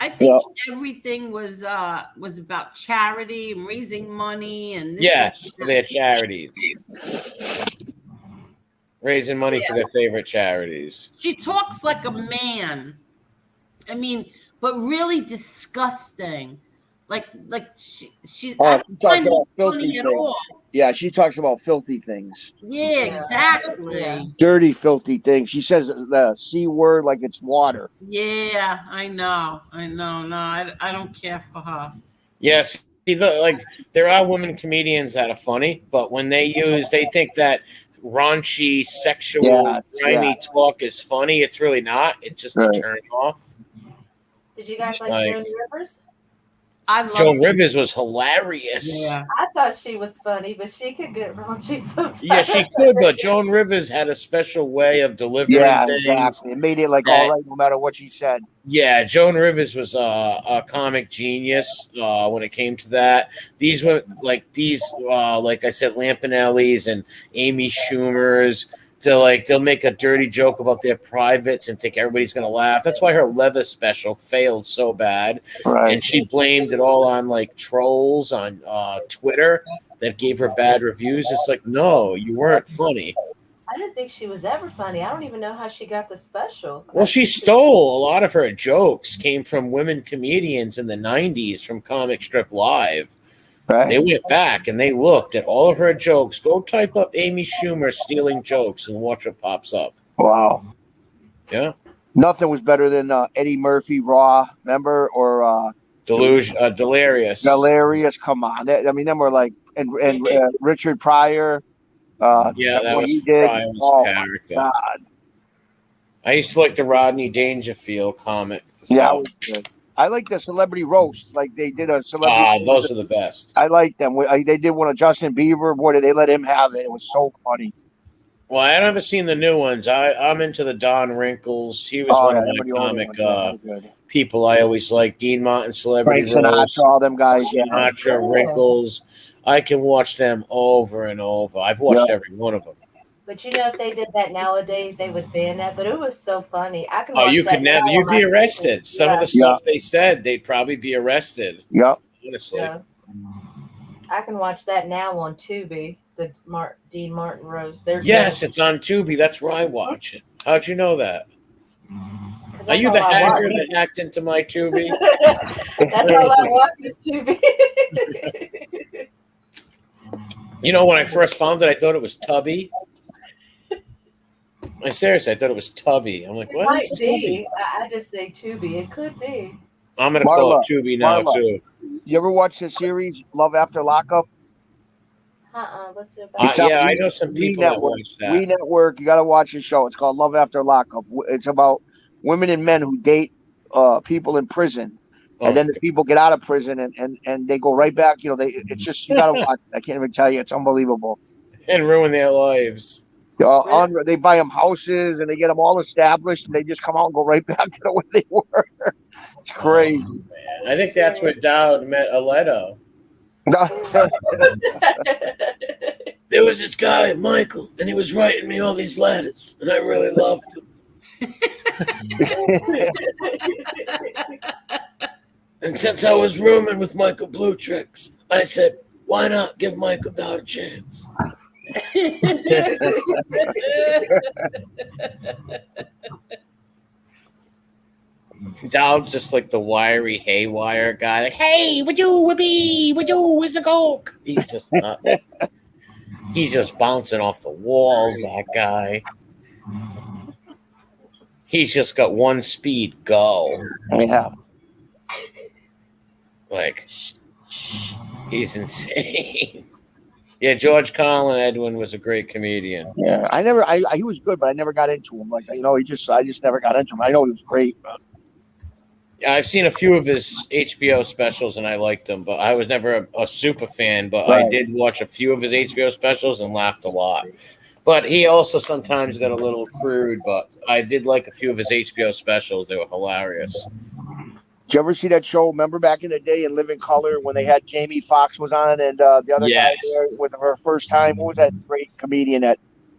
I think everything was about charity and raising money and this Yes, and their charities. Raising money for their favorite charities. She talks like a man. I mean, but really disgusting. Like she's Oh, I she don't talks find about it filthy funny at things. all. Yeah, she talks about filthy things. Yeah, exactly. Yeah. Dirty, filthy things. She says the C word like it's water. Yeah, I know. No, I don't care for her. Yes. Like there are women comedians that are funny, but when they think that raunchy, sexual, grimy talk is funny. It's really not. It's just a turn off. Did you guys like Joan Rivers? I love Joan Rivers was hilarious. Yeah. I thought she was funny, but she could get raunchy sometimes. Yeah, she could, but Joan Rivers had a special way of delivering things. Exactly. It made it like all right, no matter what she said. Yeah, Joan Rivers was a comic genius when it came to that. These were like I said, Lampanelli's and Amy Schumer's. They'll make a dirty joke about their privates and think everybody's gonna laugh. That's why her leather special failed so bad, Right. and she blamed it all on like trolls on Twitter that gave her bad reviews. It's like, no, you weren't funny. I didn't think she was ever funny. I don't even know how she got the special. Well, she stole a lot of her jokes. Came from women comedians in the '90s from Comic Strip Live. Right. They went back and they looked at all of her jokes. Go type up Amy Schumer stealing jokes and watch what pops up. Wow. Yeah. Nothing was better than Eddie Murphy, Raw, remember? Or Delirious. Delirious, come on. Them were like, and Richard Pryor. That was Pryor's character. God. I used to like the Rodney Dangerfield comic. Yeah, it was good. I like the celebrity roast. Like they did a celebrity. Those are the best. I like them. They did one of Justin Bieber. Boy, did they let him have it. It was so funny. Well, I haven't seen the new ones. I'm into the Don Wrinkles. He was one of my comic people I always liked. Dean Martin, Celebrity Frank Roast. Sinatra, all them guys. Sinatra, Wrinkles. I can watch them over and over. I've watched every one of them. But if they did that nowadays, they would ban that. But it was so funny. I can. You could never. You'd be arrested. Some of the stuff they said, they'd probably be arrested. Yep. Honestly. Yeah. I can watch that now on Tubi. The Dean Martin Rose. Yes, it's on Tubi. That's where I watch it. How'd you know that? Are you the hacker that hacked into my Tubi? That's all I watch is Tubi. When I first found it, I thought it was Tubby. Seriously, I thought it was Tubby. I'm like, what is Tubi? I just say Tubi. It could be. I'm going to call it Tubi now, too. You ever watch the series Love After Lockup? What's it about? I know some people that watch that. We Network, you got to watch the show. It's called Love After Lockup. It's about women and men who date people in prison. And then the people get out of prison and they go right back. It's just, you got to watch it. I can't even tell you. It's unbelievable. And ruin their lives. They buy them houses and they get them all established and they just come out and go right back to the way they were. It's crazy. Oh, man. I think that's where Dowd met Aledo. There was this guy, Michael, and he was writing me all these letters, and I really loved him. And since I was rooming with Michael Bluetrix, I said, why not give Michael Dowd a chance? Donald's just like the wiry haywire guy. Like, hey, would you, whippy, would you, where's the coke? He's just nuts. He's just bouncing off the walls, that guy. He's just got one speed, go. Yeah. Like, he's insane. Yeah, George Colin Edwin was a great comedian. Yeah. He was good, but I never got into him. Like, I just never got into him. I know he was great, but I've seen a few of his HBO specials and I liked them, but I was never a super fan. But Right. I did watch a few of his HBO specials and laughed a lot. But he also sometimes got a little crude, but I did like a few of his HBO specials. They were hilarious. did you ever see that show? Remember back in the day in Living Color when they had Jamie Foxx was on and the other Yes. guy there with her first time? What was that great comedian the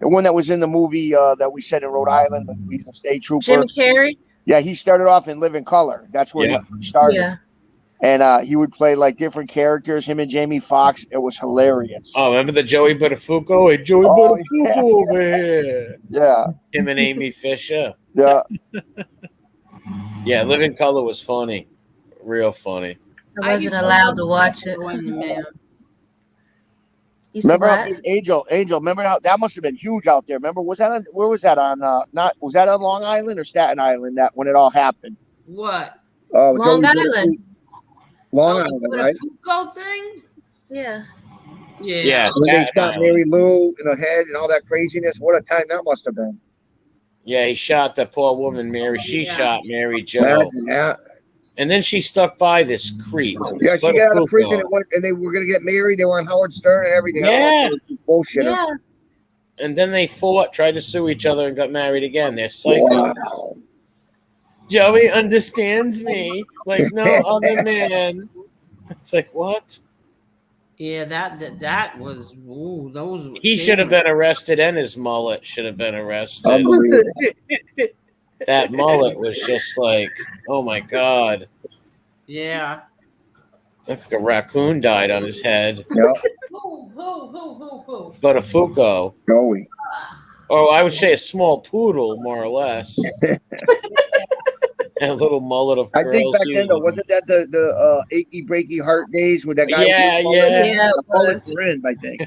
one that was in the movie that we said in Rhode Island? He's a state trooper. Jim Carrey. Yeah, he started off in Living Color. That's where he started. Yeah. And he would play like different characters, him and Jamie Foxx. It was hilarious. Oh, remember the Joey Buttafuoco? Hey, Joey Buttafuoco over here. Yeah. Him and Amy Fisher. Yeah. Yeah, Living Color was funny. Real funny. I wasn't allowed to watch it. You said Remember what? Angel, remember how that must have been huge out there. Remember, was that on was that on Long Island or Staten Island that when it all happened? What? Oh, Long Island. Long Oh, Island, the right? Foucault thing? Yeah. Yeah. Yeah, When they Staten shot Island. Mary Lou in the head and all that craziness. What a time that must have been. Yeah, he shot that poor woman, Mary. She Yeah. shot Mary Jo. Imagine that. And then she stuck by this creep. Yeah, she got out of prison Buttafuoco. and they were going to get married. They were on Howard Stern and everything. Yeah. It was bullshit. Yeah. And then they fought, tried to sue each other, and got married again. They're psychos. Wow. Joey understands me like no other man. It's like, what? Yeah, that was those. He should have been arrested, and his mullet should have been arrested. Unbelievable. That mullet was just like, oh my god. Yeah. Like a raccoon died on his head. Yeah. Who? Buttafuoco. Joey. Oh, I would say a small poodle, more or less. And a little mullet of I curls. think back then, though, wasn't that the achy breaky heart days with that guy? Yeah, with the yeah. Yeah, The it bullets was. were in, I think.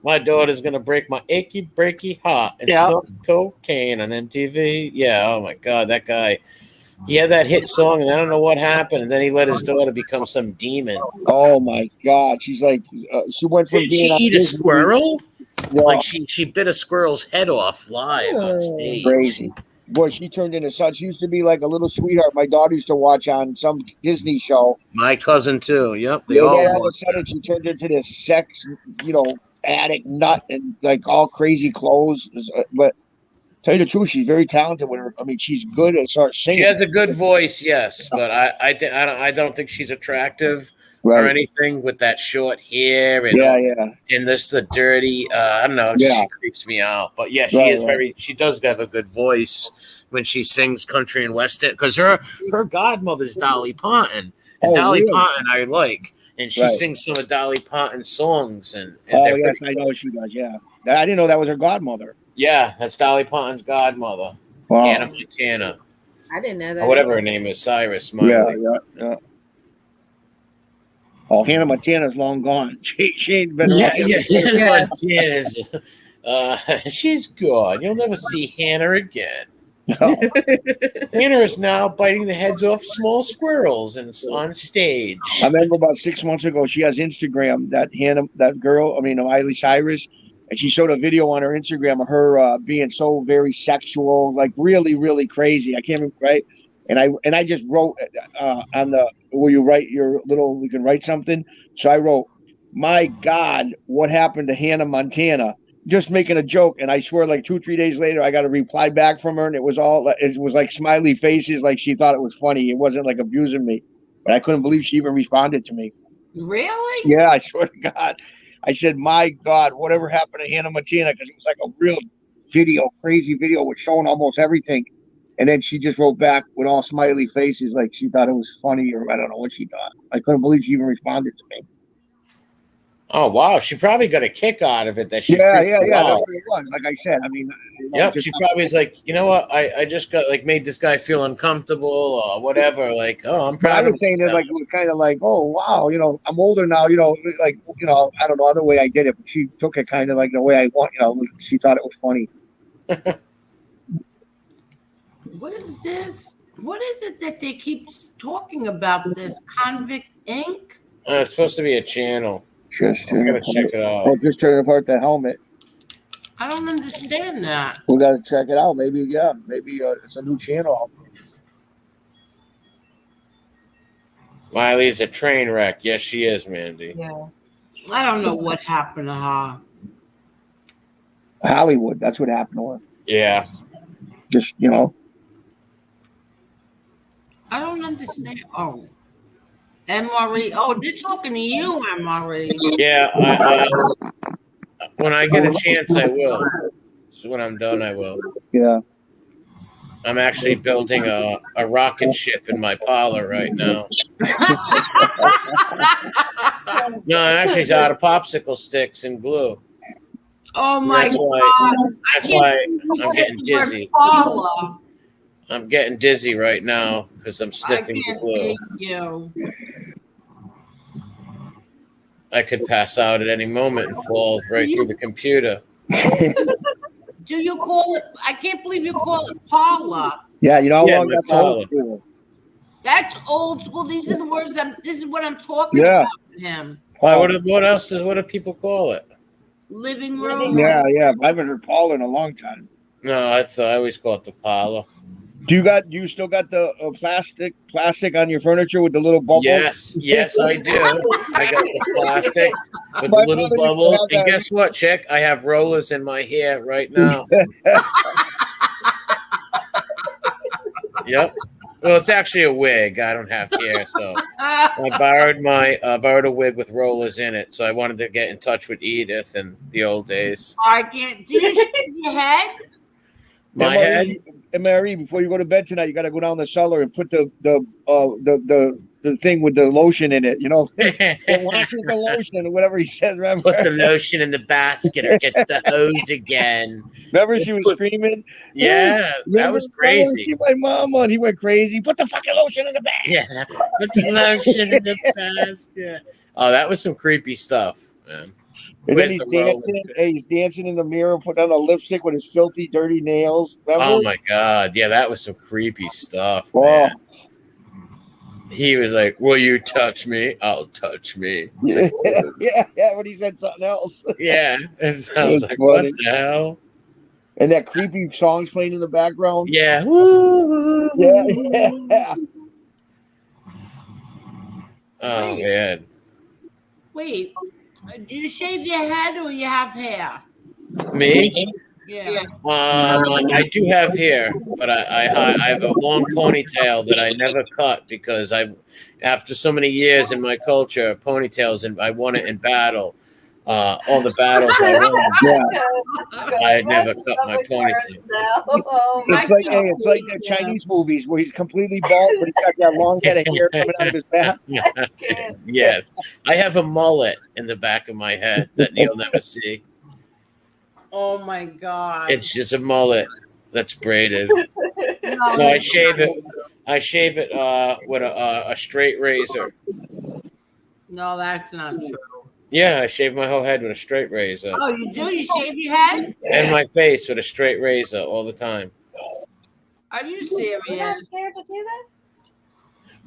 My daughter's gonna break my achy breaky heart and Yeah. smoke cocaine on MTV. Yeah, oh my god, that guy. He had that hit song, and I don't know what happened. And then he let his daughter become some demon. Oh my God, she's like, she went from Did being she on eat a Disney- squirrel? Yeah, Like she bit a squirrel's head off live on stage. crazy. Boy, she turned into such. She used to be like a little sweetheart. My daughter used to watch on some Disney show. My cousin too. Yep, they Yeah, all. all of a watch. sudden, she turned into this sex, addict nut and like all crazy clothes. But tell you the truth, she's very talented with her. I mean, she's good at start singing. She has a good voice, yes, but I don't think she's attractive or right. anything with that short hair and Yeah. and this the dirty. I don't know. She creeps me out. But yeah, she Right, is right. very. She does have a good voice when she sings country and western because her godmother's Dolly Parton, and Oh, Dolly really? Parton I like, and she Right. sings some of Dolly Parton's songs and Oh they're yes, pretty I know she does. Yeah, I didn't know that was her godmother. Yeah, that's Dolly Parton's godmother, Wow. Hannah Montana, I didn't know that. or whatever her name is, Cyrus Yeah, Smiley. yeah. Oh, Hannah Montana's long gone. She ain't been Yeah, around. Hannah Montana's. She's good. You'll never see Hannah again. No. Hannah is now biting the heads off small squirrels and on stage. I remember about 6 months ago, she has Instagram. That girl, Miley Cyrus, and she showed a video on her Instagram of her being so very sexual, like really, really crazy. I can't remember, right? And I just wrote on the where you write your little, you can write something. So I wrote, "My God, what happened to Hannah Montana?" Just making a joke, and I swear, like 2-3 days later, I got a reply back from her, and it was like smiley faces, like she thought it was funny. It wasn't like abusing me, but I couldn't believe she even responded to me. Really? Yeah, I swear to God. I said, "My God, whatever happened to Hannah Montana?" Because it was like a real video, crazy video with showing almost everything. And then she just wrote back with all smiley faces, like she thought it was funny, or I don't know what she thought. I couldn't believe she even responded to me. Oh wow, she probably got a kick out of it that she. Yeah, freaked yeah, her yeah. That's out. what it was. Like I said, I mean, Yep, just she probably was like, you know what? I just got like made this guy feel uncomfortable or whatever. Like, oh, I'm But I proud of was saying that myself. like it was kind of like, oh wow, I'm older now, like I don't know other way I did it, but she took it kind of like the way I want, she thought it was funny. What is this? What is it that they keep talking about? This Convict Inc. It's supposed to be a channel. Just I gotta check it out. just turn apart the helmet. I don't understand that. We got to check it out. Maybe it's a new channel. Miley's a train wreck. Yes, she is, Mandy. Yeah. I don't know what happened to her. Hollywood. That's what happened to her. Yeah. Just I don't understand. Oh, MRE. Oh, they're talking to you, MRE. Yeah. I when I get a chance, I will. So when I'm done, I will. Yeah. I'm actually building a rocket ship in my parlor right now. No, actually, it's out of popsicle sticks and glue. Oh my That's God! why You I'm said getting the word dizzy. Paula. I'm getting dizzy right now because I'm I sniffing the can't glue. take you. I could pass out at any moment and fall right through the computer. Do you call it? I can't believe you call it Paula. Yeah, how Yeah, long my that's Paula. old school. That's old school. These are the words. This is what I'm talking Yeah. about with him. Why? What else what do people call it? Living room. Yeah. I haven't heard Paul in a long time. No, I always call it the parlor. Do you still got the plastic on your furniture with the little bubbles? Yes, I do. I got the plastic with the My little brother used to bubble. have And that. guess what, Chick? I have rollers in my hair right now. Yep. Well, it's actually a wig. I don't have hair, so I borrowed a wig with rollers in it. So I wanted to get in touch with Edith in the old days. I can't. Do you shave your head? My head. Mary, before you go to bed tonight, you got to go down the cellar and put the thing with the lotion in it. Wash with the lotion or whatever he says. Remember? Put the lotion in the basket or gets the hose again. Remember she was screaming? Yeah, that was crazy. My mom on. He went crazy. Put the fucking lotion in the bag. Yeah, put the lotion in the basket. Oh, that was some creepy stuff, man. And then he's dancing. He's dancing in the mirror, putting on a lipstick with his filthy, dirty nails. Remember? Oh my God! Yeah, that was some creepy stuff, Oh. man. He was like, "Will you touch me? I'll touch me." Like, yeah. When he said something else. yeah, and so I was like, funny. "What the hell?" And that creepy song's playing in the background. Yeah. Yeah. Oh man. Wait. Do you shave your head or you have hair? Me? Yeah. I do have hair, but I have a long ponytail that I never cut because after so many years in my culture, ponytails, and I won it in battle. All the battles I won, I had never cut my ponytail. It's like the Chinese movies where he's completely bald, but he's got that long head of hair coming out of his back. Yes, I have a mullet in the back of my head that you'll never see. Oh my God. It's just a mullet that's braided. No, I shave it. I shave it with a straight razor. No, that's not true. Yeah, I shave my whole head with a straight razor. Oh, you do? You shave your head? And my face with a straight razor all the time. Are you serious? You're not scared to do that?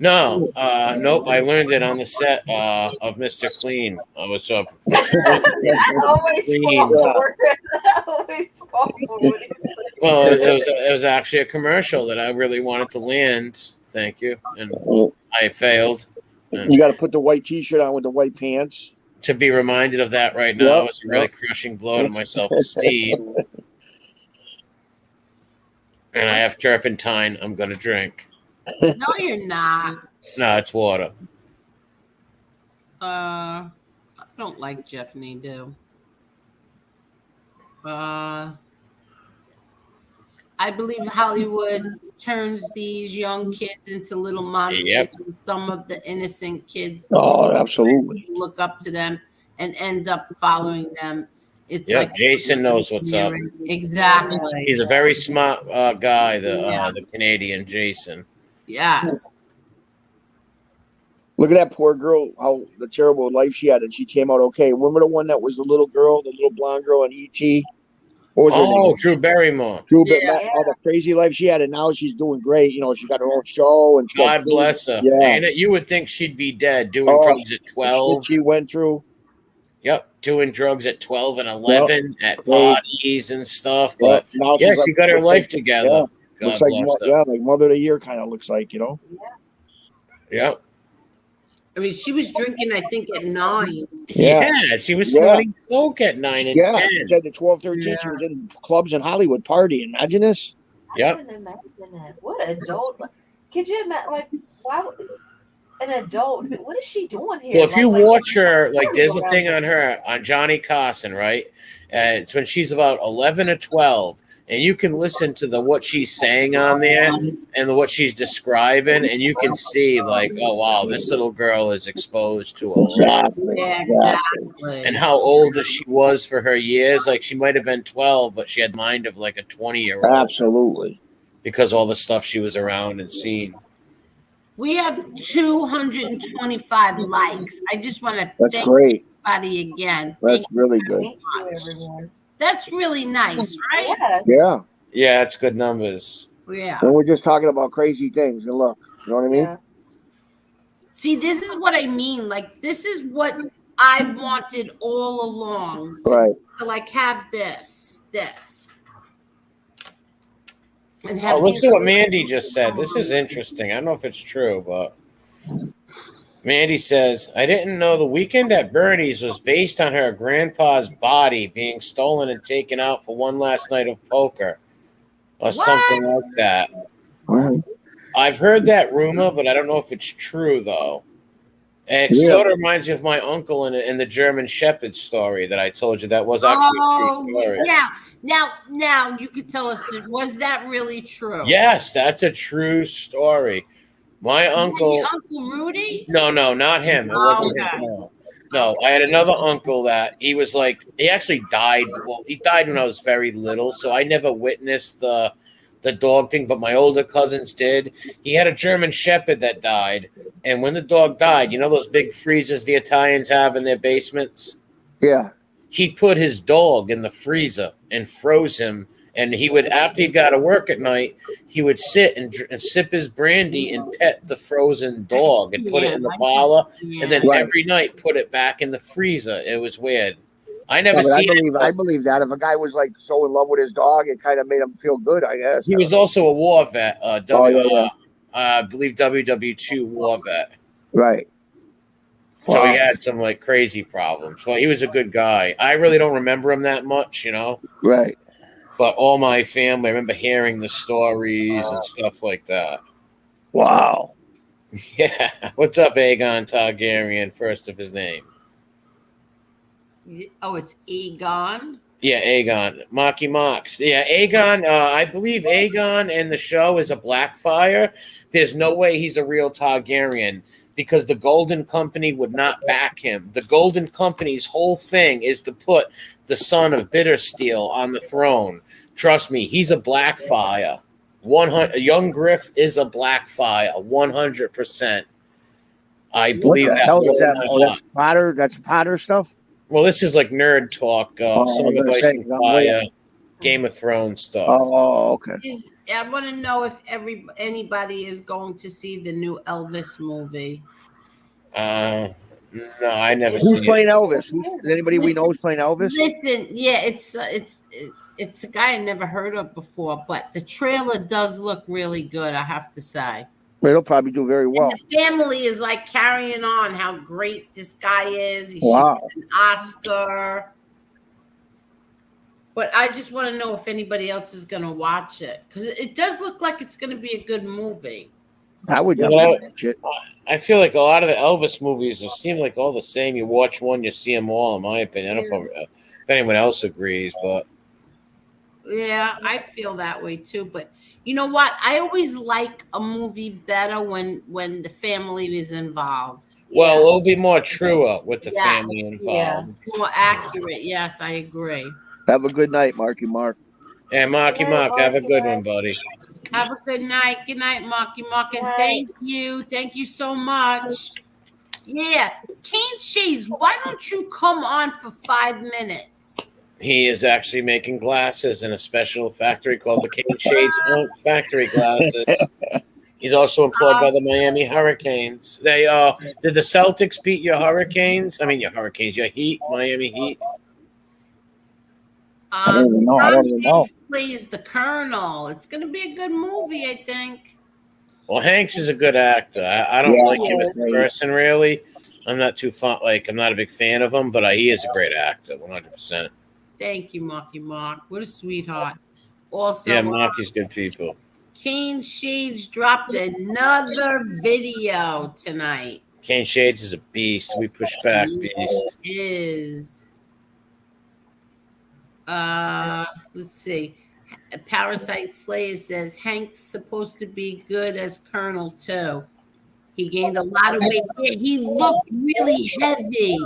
No, nope. I learned it on the set of Mr. Clean. I was so Always Clean. Always forward. Well, it was actually a commercial that I really wanted to land. Thank you, and I failed. And You got to put the white T-shirt on with the white pants. to be reminded of that right now was a really crushing blow to my self-esteem. And I have turpentine I'm going to drink. No, you're not. No, it's water. I don't like Jeff Nadeau. I believe Hollywood turns these young kids into little monsters. Yep. And some of the innocent kids Oh, absolutely. look up to them. and end up following them. It's Yeah, like Jason knows what's up. Exactly. He's a very smart guy, Yeah. the Canadian Jason. Yes. Look at that poor girl, how the terrible life she had, and she came out okay. Remember the one that was the little girl, the little blonde girl on ET? What was her Oh, name? Drew Barrymore. Drew, Yeah. all the crazy life she had, and now she's doing great. You know, she got her own show, and she God bless her. Yeah. And you would think she'd be dead doing drugs at The 12. shit she went through. Yep, doing drugs at 12 and 11 at Great. parties and stuff. But Now yeah, she's she got her life together. Yeah. God Looks like bless her. yeah, like Mother of the Year kind of looks like, you know. Yep. I mean, she was drinking, I think, at 9. Yeah, she was snorting coke at 9 and 10. She said at 12, 13, she was in clubs in Hollywood partying. Imagine this. I can imagine that. What adult? Could you imagine? Like, why would an adult? What is she doing here? Well, if you Like, watch her, like there's a around thing there. on her on Johnny Carson, right? It's when she's about 11 or 12, and you can listen to what she's saying on there and what she's describing, and you can see like, oh wow, this little girl is exposed to a lot. Yeah, exactly. And how old she was for her years, like she might have been 12, but she had the mind of like a 20-year-old. Absolutely. Because all the stuff she was around and seen. We have 225 likes. I just want to That's thank great. everybody again. That's really good. Thank you, everyone. That's really nice, right? Yes. Yeah. Yeah, it's good numbers. Yeah. And we're just talking about crazy things. And look, you know what I mean? Yeah. See, this is what I mean. Like, this is what I wanted all along. Right. To like have this. And Oh, have listen to what Mandy just said. This is interesting. I don't know if it's true, but Mandy says, I didn't know the Weekend at Bernie's was based on her grandpa's body being stolen and taken out for one last night of poker or something like that. Right. I've heard that rumor, but I don't know if it's true, though. And it sort of reminds me of my uncle in the German Shepherd story that I told you. That was actually a true story. Yeah. Now you could tell us that was that really true? Yes, that's a true story. My uncle. Your Uncle Rudy? No, not him. It wasn't him. No, I had another uncle that he was like, he actually died. Well, he died when I was very little, so I never witnessed the dog thing, but my older cousins did. He had a German Shepherd that died, and when the dog died, you know those big freezers the Italians have in their basements? Yeah. He put his dog in the freezer and froze him, and he would, after he got to work at night, he would sit and sip his brandy and pet the frozen dog and put it in the parlor, and then every night put it back in the freezer. It was weird. I never seen it. I believe that if a guy was like so in love with his dog, it kind of made him feel good, I guess. He was also a war vet. I believe WW2 war vet. Right. So he had some like crazy problems. Well, he was a good guy. I really don't remember him that much, you know. Right. But all my family, I remember hearing the stories and stuff like that. Wow. Yeah. What's up, Aegon Targaryen, first of his name? Oh, it's Aegon? Yeah, Aegon. Marky Mark. Yeah, Aegon. I believe Aegon in the show is a Blackfire. There's no way he's a real Targaryen because the Golden Company would not back him. The Golden Company's whole thing is to put the son of Bittersteel on the throne. Trust me, he's a Blackfire. 100. Young Griff is a Blackfire. 100%. I believe what the that. hell is that? Oh, that's Potter. That's Potter stuff. Well, this is like nerd talk, Song of Ice and Fire, Game of Thrones stuff. Oh, okay. I want to know if anybody is going to see the new Elvis movie. No, I never. Who's playing Elvis? Is anybody we know is playing Elvis? Listen, yeah, it's a guy I never heard of before, but the trailer does look really good. I have to say. It'll probably do very well. And the family is like carrying on how great this guy is. He Wow. should get an Oscar. But I just want to know if anybody else is going to watch it because it does look like it's going to be a good movie. I would definitely watch it. I feel like a lot of the Elvis movies seem like all the same. You watch one, you see them all. In my opinion, I don't know if anyone else agrees, but Yeah, I feel that way too. But you know what? I always like a movie better when the family is involved. Well, Yeah. it'll be more truer with the Yes. family Yeah. involved. More accurate. Yes, I agree. Have a good night, Marky Mark. And Marky Right, Mark, have a Marky good Mark. one, buddy. Have a good night. Good night, Marky Mark. And Night. thank you. Thank you so much. Yeah. Caneshades, why don't you come on for 5 minutes? He is actually making glasses in a special factory called the Caneshades Factory Glasses. He's also employed by the Miami Hurricanes. They did the Celtics beat your Hurricanes? I mean your Hurricanes, your Heat, Miami Heat. I don't even know. I don't even know. Hanks plays the Colonel. It's going to be a good movie, I think. Well, Hanks is a good actor. I don't Yeah, like him as yeah. a person, really. I'm not too fun. I'm not a big fan of him, but he is a great actor, 100%. Thank you, Marky Mark. What a sweetheart. Also, Yeah, Marky's good people. Caneshades dropped another video tonight. Caneshades is a beast. We push back, He beast. is. Let's see. Parasite Slayer says Hank's supposed to be good as Colonel too. He gained a lot of weight. Yeah, he looked really heavy.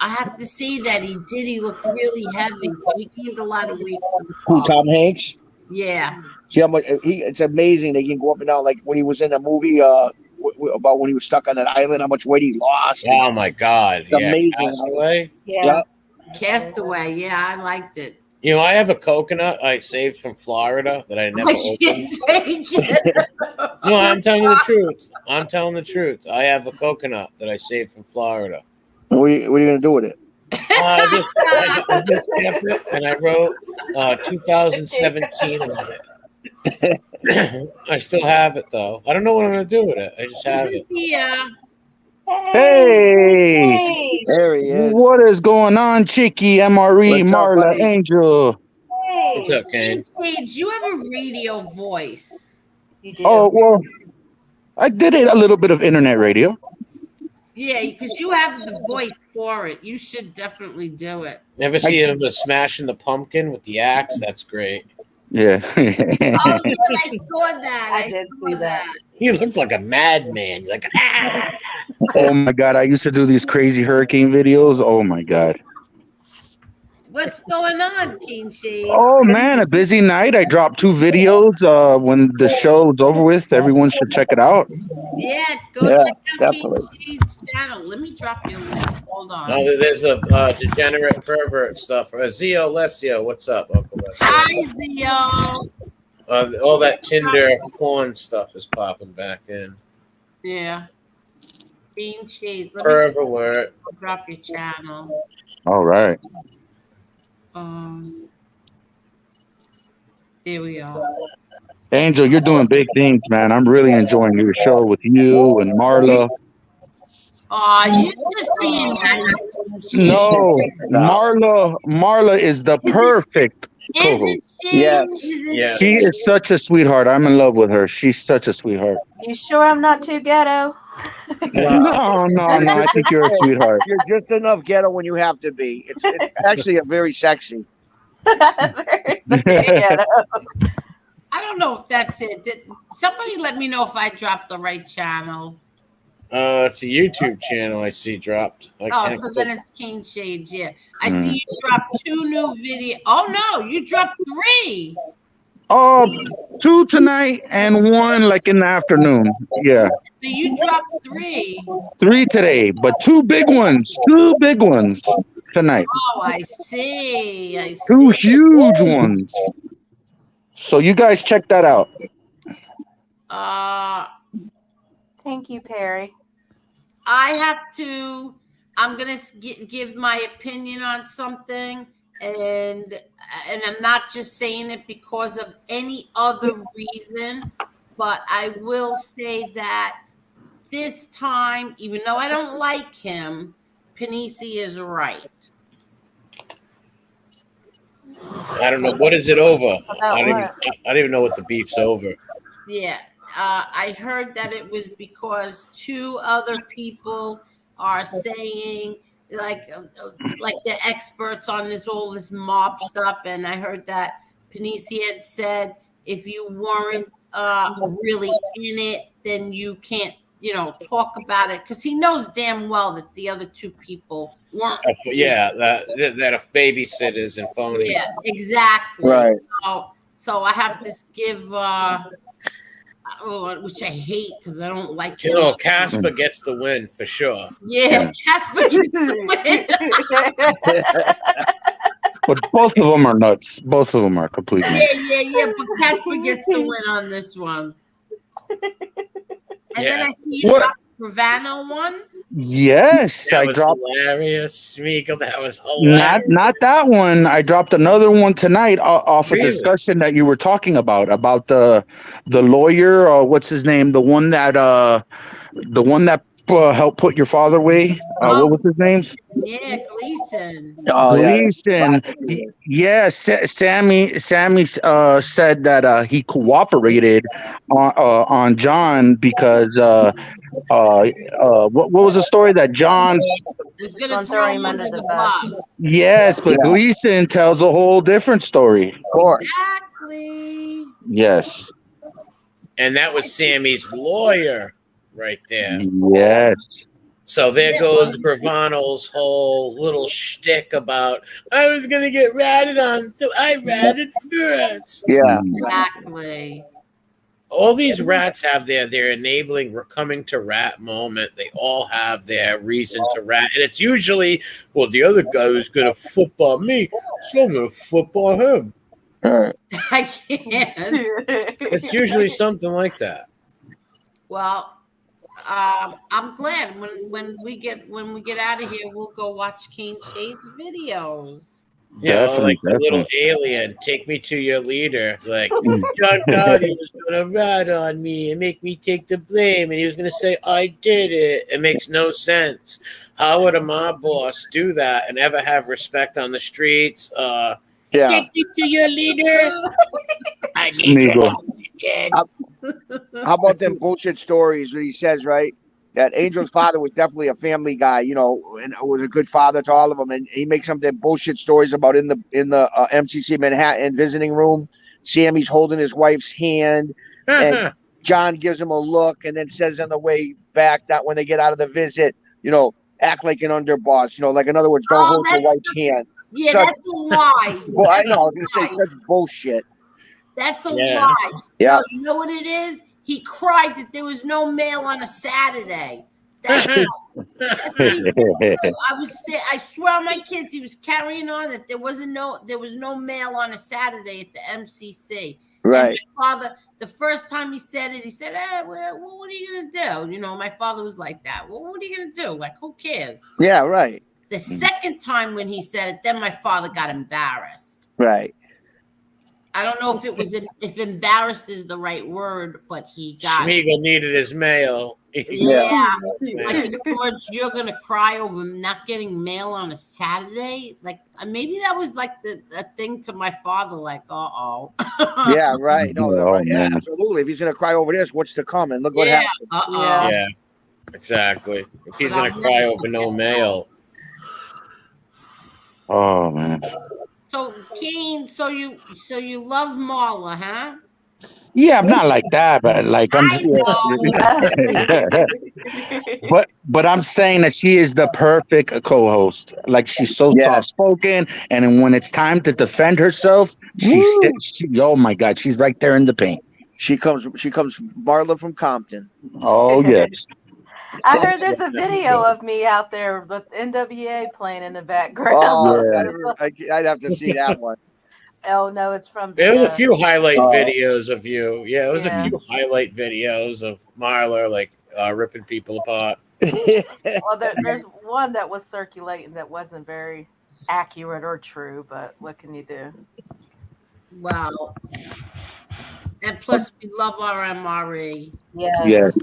I have to say that he did. He looked really heavy, so he gained a lot of weight for the Who, part. Tom Hanks? Yeah. See how much it's amazing. They can go up and down. Like when he was in a movie about when he was stuck on that island, how much weight he lost. Oh my God! It's Yeah, amazing. Castaway. Yeah. Castaway. Yeah, I liked it. You know, I have a coconut I saved from Florida that I never I opened. can't take it. No, I'm telling you the truth. I'm telling the truth. I have a coconut that I saved from Florida. What are you gonna do with it? I just kept it, and I wrote 2017 on it. I still have it though. I don't know what I'm gonna do with it. I just have it. Yeah. Hey, There he is. what is going on, Chicky, MRE, What's up, Marla, buddy? Angel? What's up, Kane? Sage, you have a radio voice. You do. Oh, well, I did a little bit of internet radio. Yeah, because you have the voice for it. You should definitely do it. Never see him smashing the pumpkin with the axe? That's great. Yeah. Oh, yeah, I saw that. I did saw see that. He looked like a madman. Like, ah! Oh my God, I used to do these crazy hurricane videos. Oh my God. What's going on, Caneshades? Oh man, a busy night. I dropped 2 videos. When the show is over with, everyone should check it out. Yeah, go Yeah, check out definitely. Caneshades' channel. Let me drop you a link. Hold on. No, there's a degenerate pervert stuff. Zio Lesio, what's up, Uncle Lesio? Hi, Zio. All that Tinder porn stuff is popping back in. Yeah. Caneshades. Let me Perv alert. drop your channel. All right. There we are. Angel, you're doing big things, man. I'm really enjoying your show with you and Marla. You're just being nice. No, Marla is the perfect co-host. Isn't she? Yeah. Isn't Yeah. She is such a sweetheart. I'm in love with her. She's such a sweetheart. You sure I'm not too ghetto? No, I think you're a sweetheart. You're just enough ghetto when you have to be. It's actually a very sexy. Very ghetto. I don't know if that's it. Did somebody let me know if I dropped the right channel? It's a YouTube channel I see dropped. So then it's Caneshades. Yeah, I see you dropped 2 new videos. Oh no, you dropped 3. Oh, 2 tonight and 1 like in the afternoon. Yeah, So you dropped 3. 3 today, but 2 big ones. 2 big ones tonight. Oh, I see. 2 huge ones. So you guys check that out. Thank you, Perry. I'm gonna give my opinion on something, and I'm not just saying it because of any other reason, but I will say that this time, even though I don't like him, Panisi is right. I don't know. What is it over? About I what? don't even know what the beef's over. Yeah, I heard that it was because 2 other people are saying like they're experts on all this mob stuff, and I heard that Panisi had said if you weren't really in it, then you can't, talk about it, because he knows damn well that the other two people weren't. Yeah, that are babysitters and phonies. Yeah, exactly. Right. So I have to give, which I hate because I don't like him. Casper gets the win for sure. Yeah, Casper gets the win. But both of them are nuts. Both of them are completely nuts. Yeah. But Casper gets the win on this one. And then I see you drop the Gravano one. Yes, That I was dropped. hilarious, Shmeagol. That was hilarious. Not that one. I dropped another one tonight off a Really? discussion that you were talking about the lawyer, or what's his name, the one that helped put your father away. What was his name? Yeah, Gleason. Oh, yeah. Gleason. Sammy said that he cooperated on John because what was the story that John was gonna throw him under the bus. Yes, but Gleason tells a whole different story. Of course. Exactly. Yes. And that was Sammy's lawyer right there. Yes. So there goes Gravano's whole little shtick about I was gonna get ratted on, so I ratted first. Yeah. Exactly. All these rats have their enabling coming to rat moment. They all have their reason to rat. And it's usually, well, the other guy was gonna football me, so I'm gonna football him. I can't. It's usually something like that. Well, I'm glad when we get out of here, we'll go watch Caneshades videos. Yeah, like the Definitely. little alien, take me to your leader. Like, John Gotti was going to rat on me and make me take the blame. And he was going to say, I did it. It makes no sense. How would a mob boss do that and ever have respect on the streets? Take me to your leader. I need your help, kid. How about them bullshit stories that he says, right? That Angel's father was definitely a family guy, and was a good father to all of them. And he makes some of them bullshit stories about in the MCC Manhattan visiting room, Sammy's holding his wife's hand, and John gives him a look, and then says on the way back that when they get out of the visit, act like an underboss. Like, in other words, don't hold your wife's hand. Yeah, that's a lie. Well, I know. I was going to say such bullshit. That's a lie. Yeah. No, you know what it is? He cried that there was no mail on a Saturday. That's what he did. I swear on my kids, he was carrying on that there was no mail on a Saturday at the MCC. Right. And my father, the first time he said it, he said, well, what are you gonna do? My father was like that. Well, what are you gonna do? Like, who cares? Yeah, right. The second time when he said it, then my father got embarrassed. Right. I don't know if embarrassed is the right word, but he got Shmeagol needed his mail. Yeah. Like, in other words, you're gonna cry over not getting mail on a Saturday. Like, maybe that was like a thing to my father. Like, Yeah, right. No, right. Yeah, Man. absolutely. If he's gonna cry over this, what's to come? And look what happened. Yeah, exactly. If he's gonna cry over no mail. Oh man. So, Kane, so you love Marla, huh? Yeah, I'm not like that, but like I'm. but I'm saying that she is the perfect co-host. Like, she's so soft spoken, and then when it's time to defend herself, oh my God, she's right there in the paint. She comes Marla from Compton. Oh yes. I heard there's a video of me out there with NWA playing in the background. Oh, I'd have to see that one. Oh no, it's from. There was a few highlight videos of you. Yeah, it was a few highlight videos of Marla, like ripping people apart. Well, there's one that was circulating that wasn't very accurate or true, but what can you do? Wow. And plus, we love our MRE. Yes.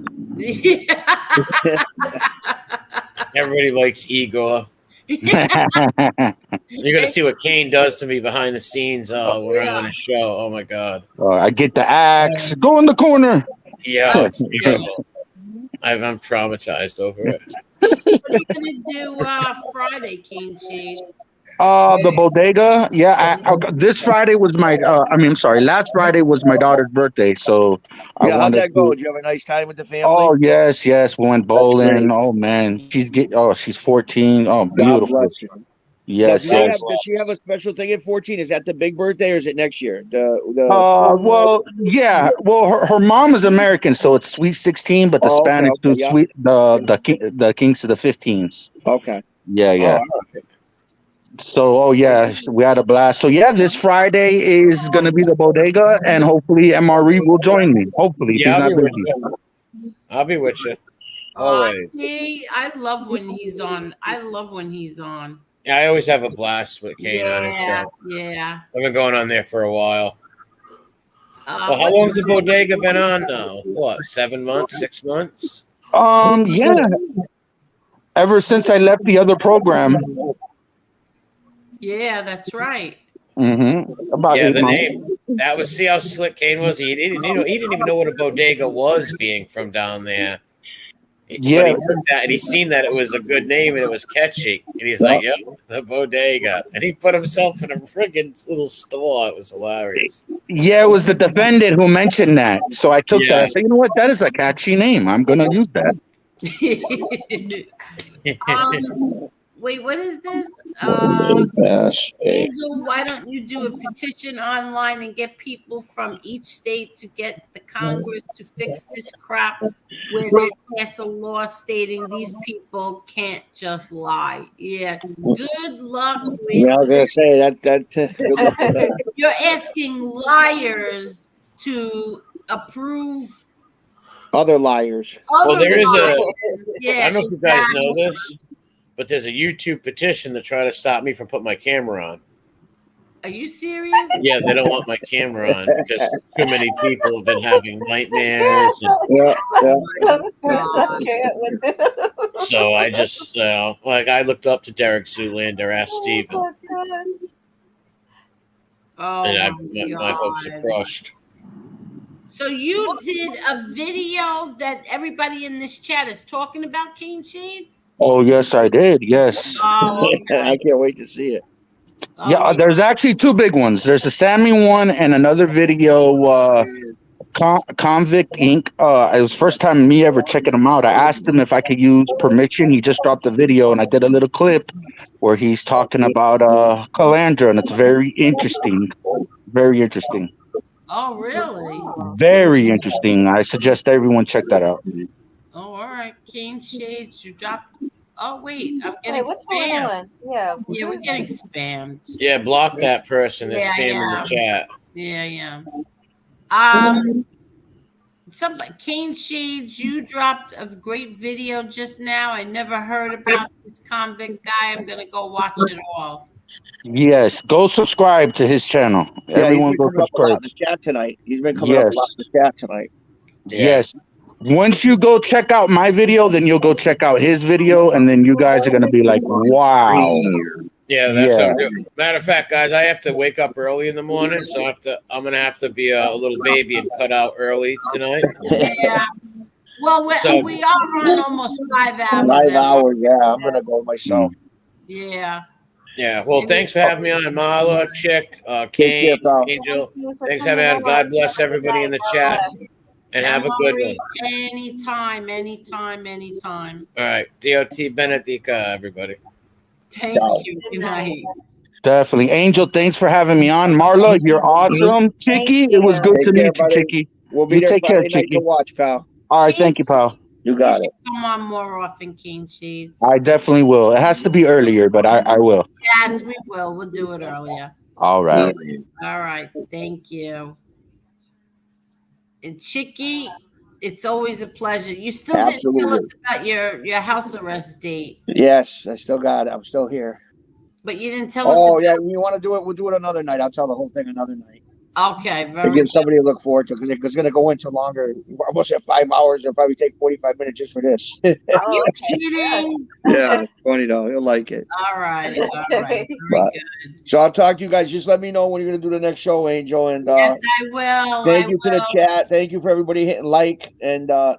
Everybody likes Igor. You're gonna see what Kane does to me behind the scenes when I'm on a show. Oh my God! I get the axe. Go in the corner. Yeah, it's terrible. I'm traumatized over it. What are you gonna do Friday, Caneshades? The bodega. Yeah, this Friday was my. I'm sorry. Last Friday was my daughter's birthday, so I Yeah, how'd wanted that go? to. Did you have a nice time with the family? Oh yes, yes. We went That's great. bowling. Oh man, she's 14. Oh, God beautiful. bless you. Yes, Now, yes. does she have a special thing at 14? Is that the big birthday or is it next year? Well, yeah. Well, her mom is American, so it's Sweet 16, but the Oh, okay, Spanish do yeah. sweet the Kings to the 15s. Okay. Yeah, yeah. all right. So, oh yeah, we had a blast. So yeah, this Friday is gonna be the bodega, and hopefully MRE will join me. Hopefully, if Yeah, he's I'll not be with busy. you. I'll be with you. Aw, Always. see, I love when he's on. I love when he's on. Yeah, I always have a blast with Kane on his Yeah, show. yeah. I've been going on there for a while. Well, how What- long's the bodega been on now? What, 7 months, 6 months? Yeah. Ever since I left the other program. Yeah, that's right. About Yeah, 8 the months. name. That was, see how slick Kane was. He didn't even know what a bodega was, being from down there. Yeah. But he took that and he seen that it was a good name and it was catchy. And he's like, yep, the bodega. And he put himself in a friggin' little store. It was hilarious. Yeah, it was the defendant who mentioned that. So I took that. Yeah. I said, you know what? That is a catchy name. I'm gonna use that. Wait, what is this? Yes. Angel, why don't you do a petition online and get people from each state to get the Congress to fix this crap where they pass a law stating these people can't just lie? Yeah. Good luck with Yeah, I was gonna say that. Good luck with that. You're asking liars to approve Other liars. other Well, there is liars. I Yeah, don't know if you guys know exactly. this, but there's a YouTube petition to try to stop me from putting my camera on. Are you serious? Yeah, they don't want my camera on because too many people have been having nightmares. Yeah, yeah. So I just, I looked up to Derek Zoolander, asked Steven, Oh and my hopes are God. crushed. So you did a video that everybody in this chat is talking about, Caneshades? Oh yes, I did. Yes. Oh, I can't wait to see it. Yeah, there's actually two big ones. There's a Sammy one and another video, Convict Inc. It was first time me ever checking him out. I asked him if I could use permission. He just dropped a video, and I did a little clip where he's talking about Calandra, and it's very interesting. Very interesting. Oh, really? Very interesting. I suggest everyone check that out. Oh, all right. Caneshades, you dropped. Oh, wait. I'm getting What's spammed. going on? Yeah. Yeah, we're getting spammed. Yeah, block that person that's Yeah, spamming yeah. the chat. Yeah. Caneshades, you dropped a great video just now. I never heard about this convict guy. I'm gonna go watch it all. Yes, go subscribe to his channel. Yeah, Everyone he's been go coming up a lot in subscribe. the chat tonight. He's been coming up a lot in the chat tonight. Yeah. Yes. Once you go check out my video, then you'll go check out his video, and then you guys are gonna be like, "Wow!" Yeah, that's what I'm doing. Matter of fact, guys, I have to wake up early in the morning, so I'm gonna have to be a little baby and cut out early tonight. Yeah. Well, we are on almost 5 hours. 5 hours, yeah. I'm gonna go myself. Yeah. Yeah. Well, thanks for having me on, Marla, Chick, Kane, Angel. Thanks for having me on. God bless everybody in the chat, and have a good one. Anytime. All right. DOT Benedica, everybody. Thank you. Good night. Definitely, Angel. Thanks for having me on. Marla, you're awesome. Chicky, it was good to meet you, Chicky. We'll be You there take care, Friday night Chicky. to watch, pal. All right, thank you, pal. You got it. Come on more often, Caneshades. I definitely will. It has to be earlier, but I will. Yes, we will. We'll do it earlier. All right. All right. Thank you. And Chicky, it's always a pleasure. You still didn't tell us about your house arrest date. Yes, I still got it. I'm still here. But you didn't tell us. Oh, yeah. You want to do it? We'll do it another night. I'll tell the whole thing another night. Okay, To very give good. somebody to look forward to, because it's going to go into longer. We're almost at 5 hours. It'll probably take 45 minutes just for this. Are you kidding? Yeah, it's funny though. You'll like it. All right. Very But- good. So I'll talk to you guys. Just let me know when you're going to do the next show, Angel. And Yes, I will. thank you to the chat. Thank you for everybody hitting like. And to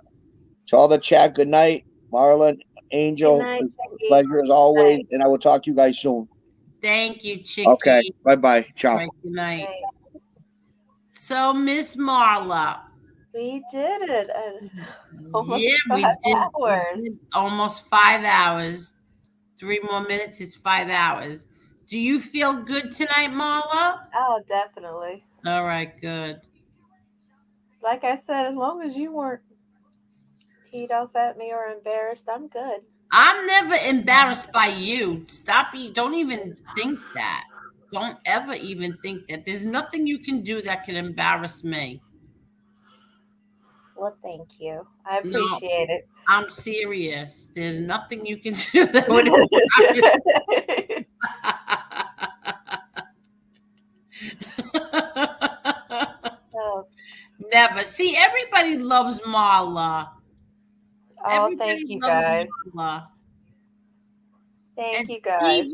all the chat, good night. Marla, Angel, Good night, it's a pleasure as always. And I will talk to you guys soon. Thank you, Chicky. Okay. Bye-bye. Ciao. All right, good night. Hey, So, Miss Marla. we did it. Almost Yeah, we 5 did, hours. almost 5 hours. 3 more minutes, it's 5 hours. Do you feel good tonight, Marla? Oh, definitely. All right, good. Like I said, as long as you weren't peed off at me or embarrassed, I'm good. I'm never embarrassed by you. Stop. Don't even think that. Don't ever even think that. There's nothing you can do that can embarrass me. Well, thank you. I No, appreciate it. I'm serious. There's nothing you can do that would embarrass me. Oh, Never. See, everybody loves Marla. oh, Everybody thank you loves guys. Marla. Thank And you guys.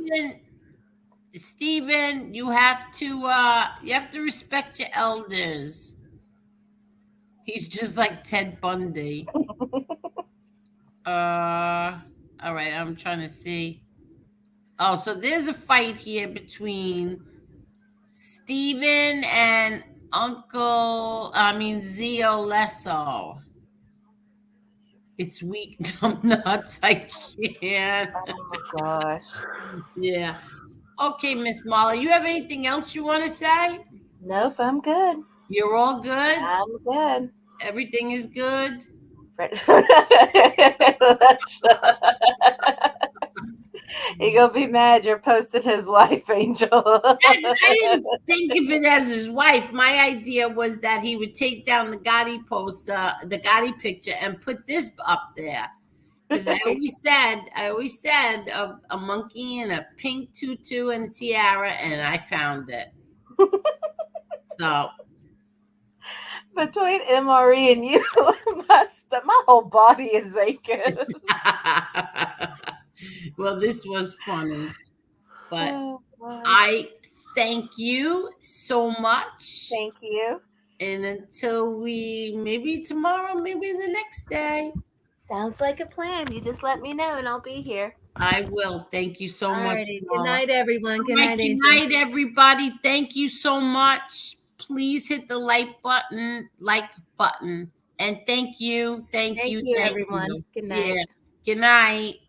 Steven, you have to respect your elders. He's just like Ted Bundy. All right, I'm trying to see. Oh, so there's a fight here between Steven and Zio Lesso. It's weak dumb nuts. I can't. Oh gosh. Yeah. Okay, Miss Molly, you have anything else you want to say? Nope, I'm good. You're all good? I'm good. Everything is good? He gonna be mad you're posting his wife, Angel. I didn't think of it as his wife. My idea was that he would take down the Gotti poster, the Gotti picture, and put this up there. Because I always said a monkey in a pink tutu and a tiara, and I found it. So Between MRE and you, my whole body is aching. well, this was funny. But Oh, boy. I thank you so much. Thank you. And until maybe tomorrow, maybe the next day. Sounds like a plan. You just let me know and I'll be here. I will. Thank you so much. Alrighty. Good night, everyone. Good night, Good Angel. night, everybody. Thank you so much. Please hit the like button. And thank you. Thank you, everyone. Good night. Yeah. Good night.